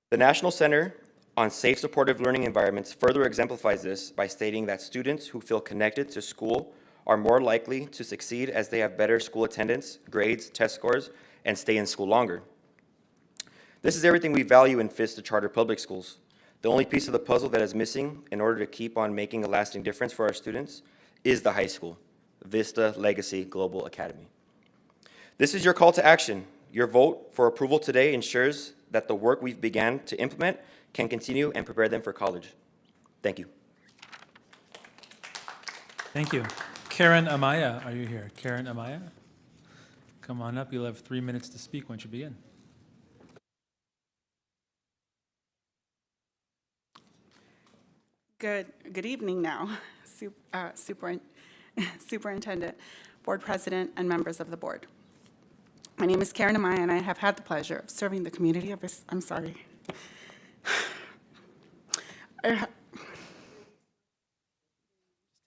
The National Center on Safe Supportive Learning Environments further exemplifies this by stating that students who feel connected to school are more likely to succeed as they have better school attendance, grades, test scores, and stay in school longer. This is everything we value in Vista Charter Public Schools. The only piece of the puzzle that is missing in order to keep on making a lasting difference for our students is the high school, Vista Legacy Global Academy. This is your call to action. Your vote for approval today ensures that the work we've began to implement can continue and prepare them for college. Thank you. Thank you. Karen Amaya, are you here? Karen Amaya? Come on up. You'll have 3 minutes to speak once you begin. Good evening now, Superintendent, Board President, and members of the board. My name is Karen Amaya, and I have had the pleasure of serving the community of this, I'm sorry.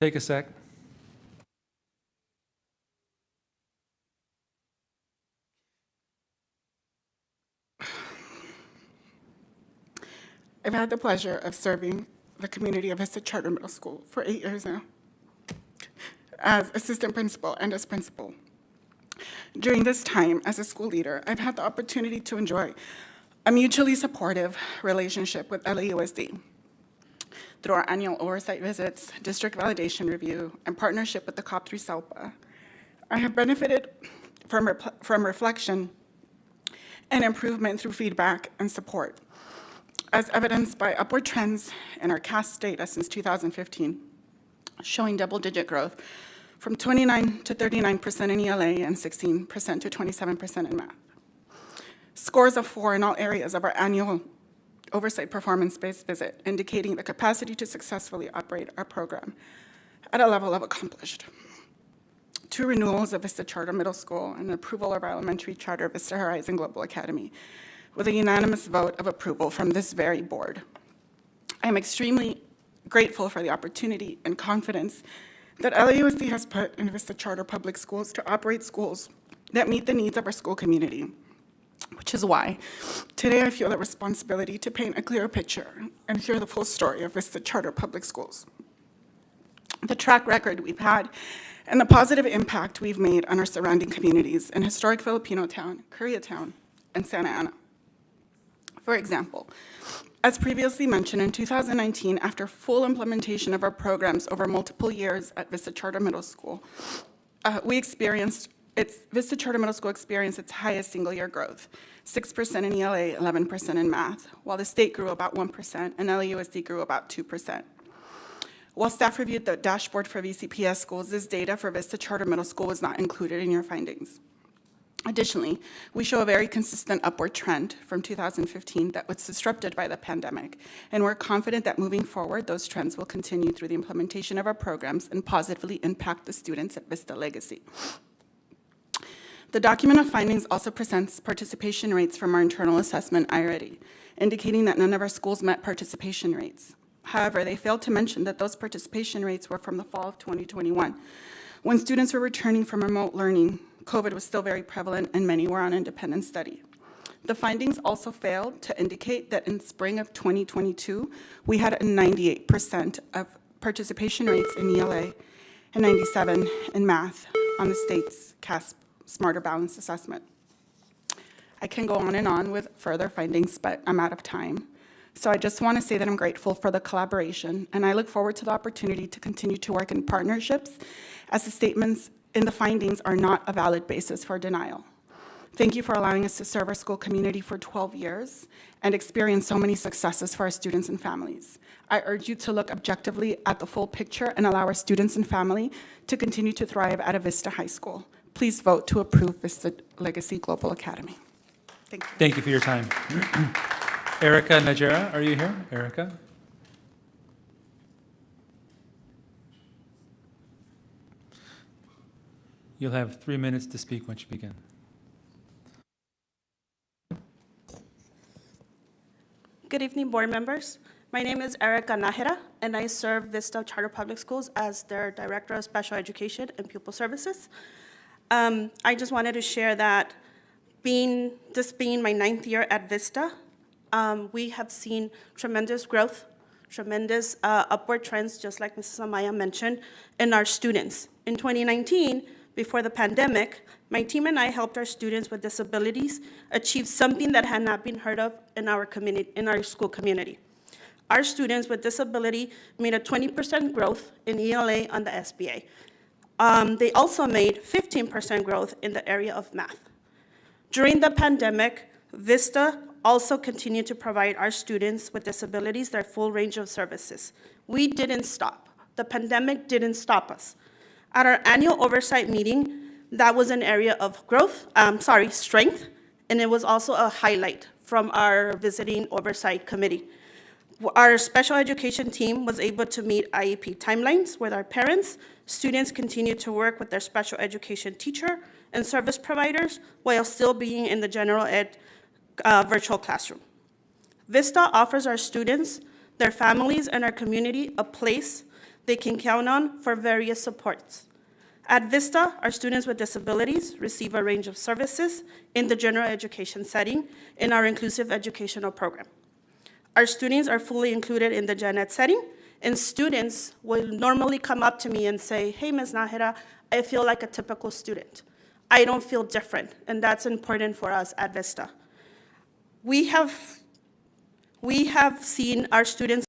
Take a sec. I've had the pleasure of serving the community of Vista Charter Middle School for 8 years now, as assistant principal and as principal. During this time as a school leader, I've had the opportunity to enjoy a mutually supportive relationship with LAUSD through our annual oversight visits, district validation review, and partnership with the COP3 SELPA. I have benefited from reflection and improvement through feedback and support, as evidenced by upward trends in our CAST data since 2015, showing double-digit growth from 29 to 39% in ELA and 16% to 27% in math. Scores of 4 in all areas of our annual oversight performance-based visit, indicating the capacity to successfully operate our program at a level of accomplished. 2 renewals of Vista Charter Middle School and approval of our elementary charter, Vista Horizon Global Academy, with a unanimous vote of approval from this very board. I am extremely grateful for the opportunity and confidence that LAUSD has put in Vista Charter Public Schools to operate schools that meet the needs of our school community, which is why today I feel the responsibility to paint a clear picture and share the full story of Vista Charter Public Schools. The track record we've had and the positive impact we've made on our surrounding communities in historic Filipino town, Koreatown, and Santa Ana. For example, as previously mentioned, in 2019, after full implementation of our programs over multiple years at Vista Charter Middle School, Vista Charter Middle School experienced its highest single-year growth, 6% in ELA, 11% in math, while the state grew about 1% and LAUSD grew about 2%. While staff reviewed the dashboard for VCPS schools, this data for Vista Charter Middle School was not included in your findings. Additionally, we show a very consistent upward trend from 2015 that was disrupted by the pandemic, and we're confident that moving forward, those trends will continue through the implementation of our programs and positively impact the students at Vista Legacy. The document of findings also presents participation rates from our internal assessment, iReady, indicating that none of our schools met participation rates. However, they failed to mention that those participation rates were from the fall of 2021, when students were returning from remote learning. COVID was still very prevalent and many were on independent study. The findings also failed to indicate that in spring of 2022, we had a 98% of participation rates in ELA and 97% in math on the state's CASP Smarter Balanced Assessment. I can go on and on with further findings, but I'm out of time. So I just want to say that I'm grateful for the collaboration, and I look forward to the opportunity to continue to work in partnerships, as the statements in the findings are not a valid basis for denial. Thank you for allowing us to serve our school community for 12 years and experience so many successes for our students and families. I urge you to look objectively at the full picture and allow our students and family to continue to thrive at a Vista High School. Please vote to approve Vista Legacy Global Academy. Thank you. Thank you for your time. Erica Najera, are you here? Erica? You'll have 3 minutes to speak once you begin. Good evening, board members. My name is Erica Najera, and I serve Vista Charter Public Schools as their Director of Special Education and Pupil Services. I just wanted to share that this being my 9th year at Vista, we have seen tremendous growth, tremendous upward trends, just like Mrs. Amaya mentioned, in our students. In 2019, before the pandemic, my team and I helped our students with disabilities achieve something that had not been heard of in our community, in our school community. our students with disability made a 20% growth in ELA on the SBA. They also made 15% growth in the area of math. During the pandemic, Vista also continued to provide our students with disabilities their full range of services. We didn't stop. The pandemic didn't stop us. At our annual oversight meeting, that was an area of strength, and it was also a highlight from our visiting oversight committee. Our special education team was able to meet IEP timelines with our parents. Students continued to work with their special education teacher and service providers while still being in the general ed virtual classroom. Vista offers our students, their families, and our community a place they can count on for various supports. At Vista, our students with disabilities receive a range of services in the general education setting in our inclusive educational program. Our students are fully included in the gen ed setting, and students will normally come up to me and say, hey, Ms. Nahera, I feel like a typical student. I don't feel different, and that's important for us at Vista. We have seen our students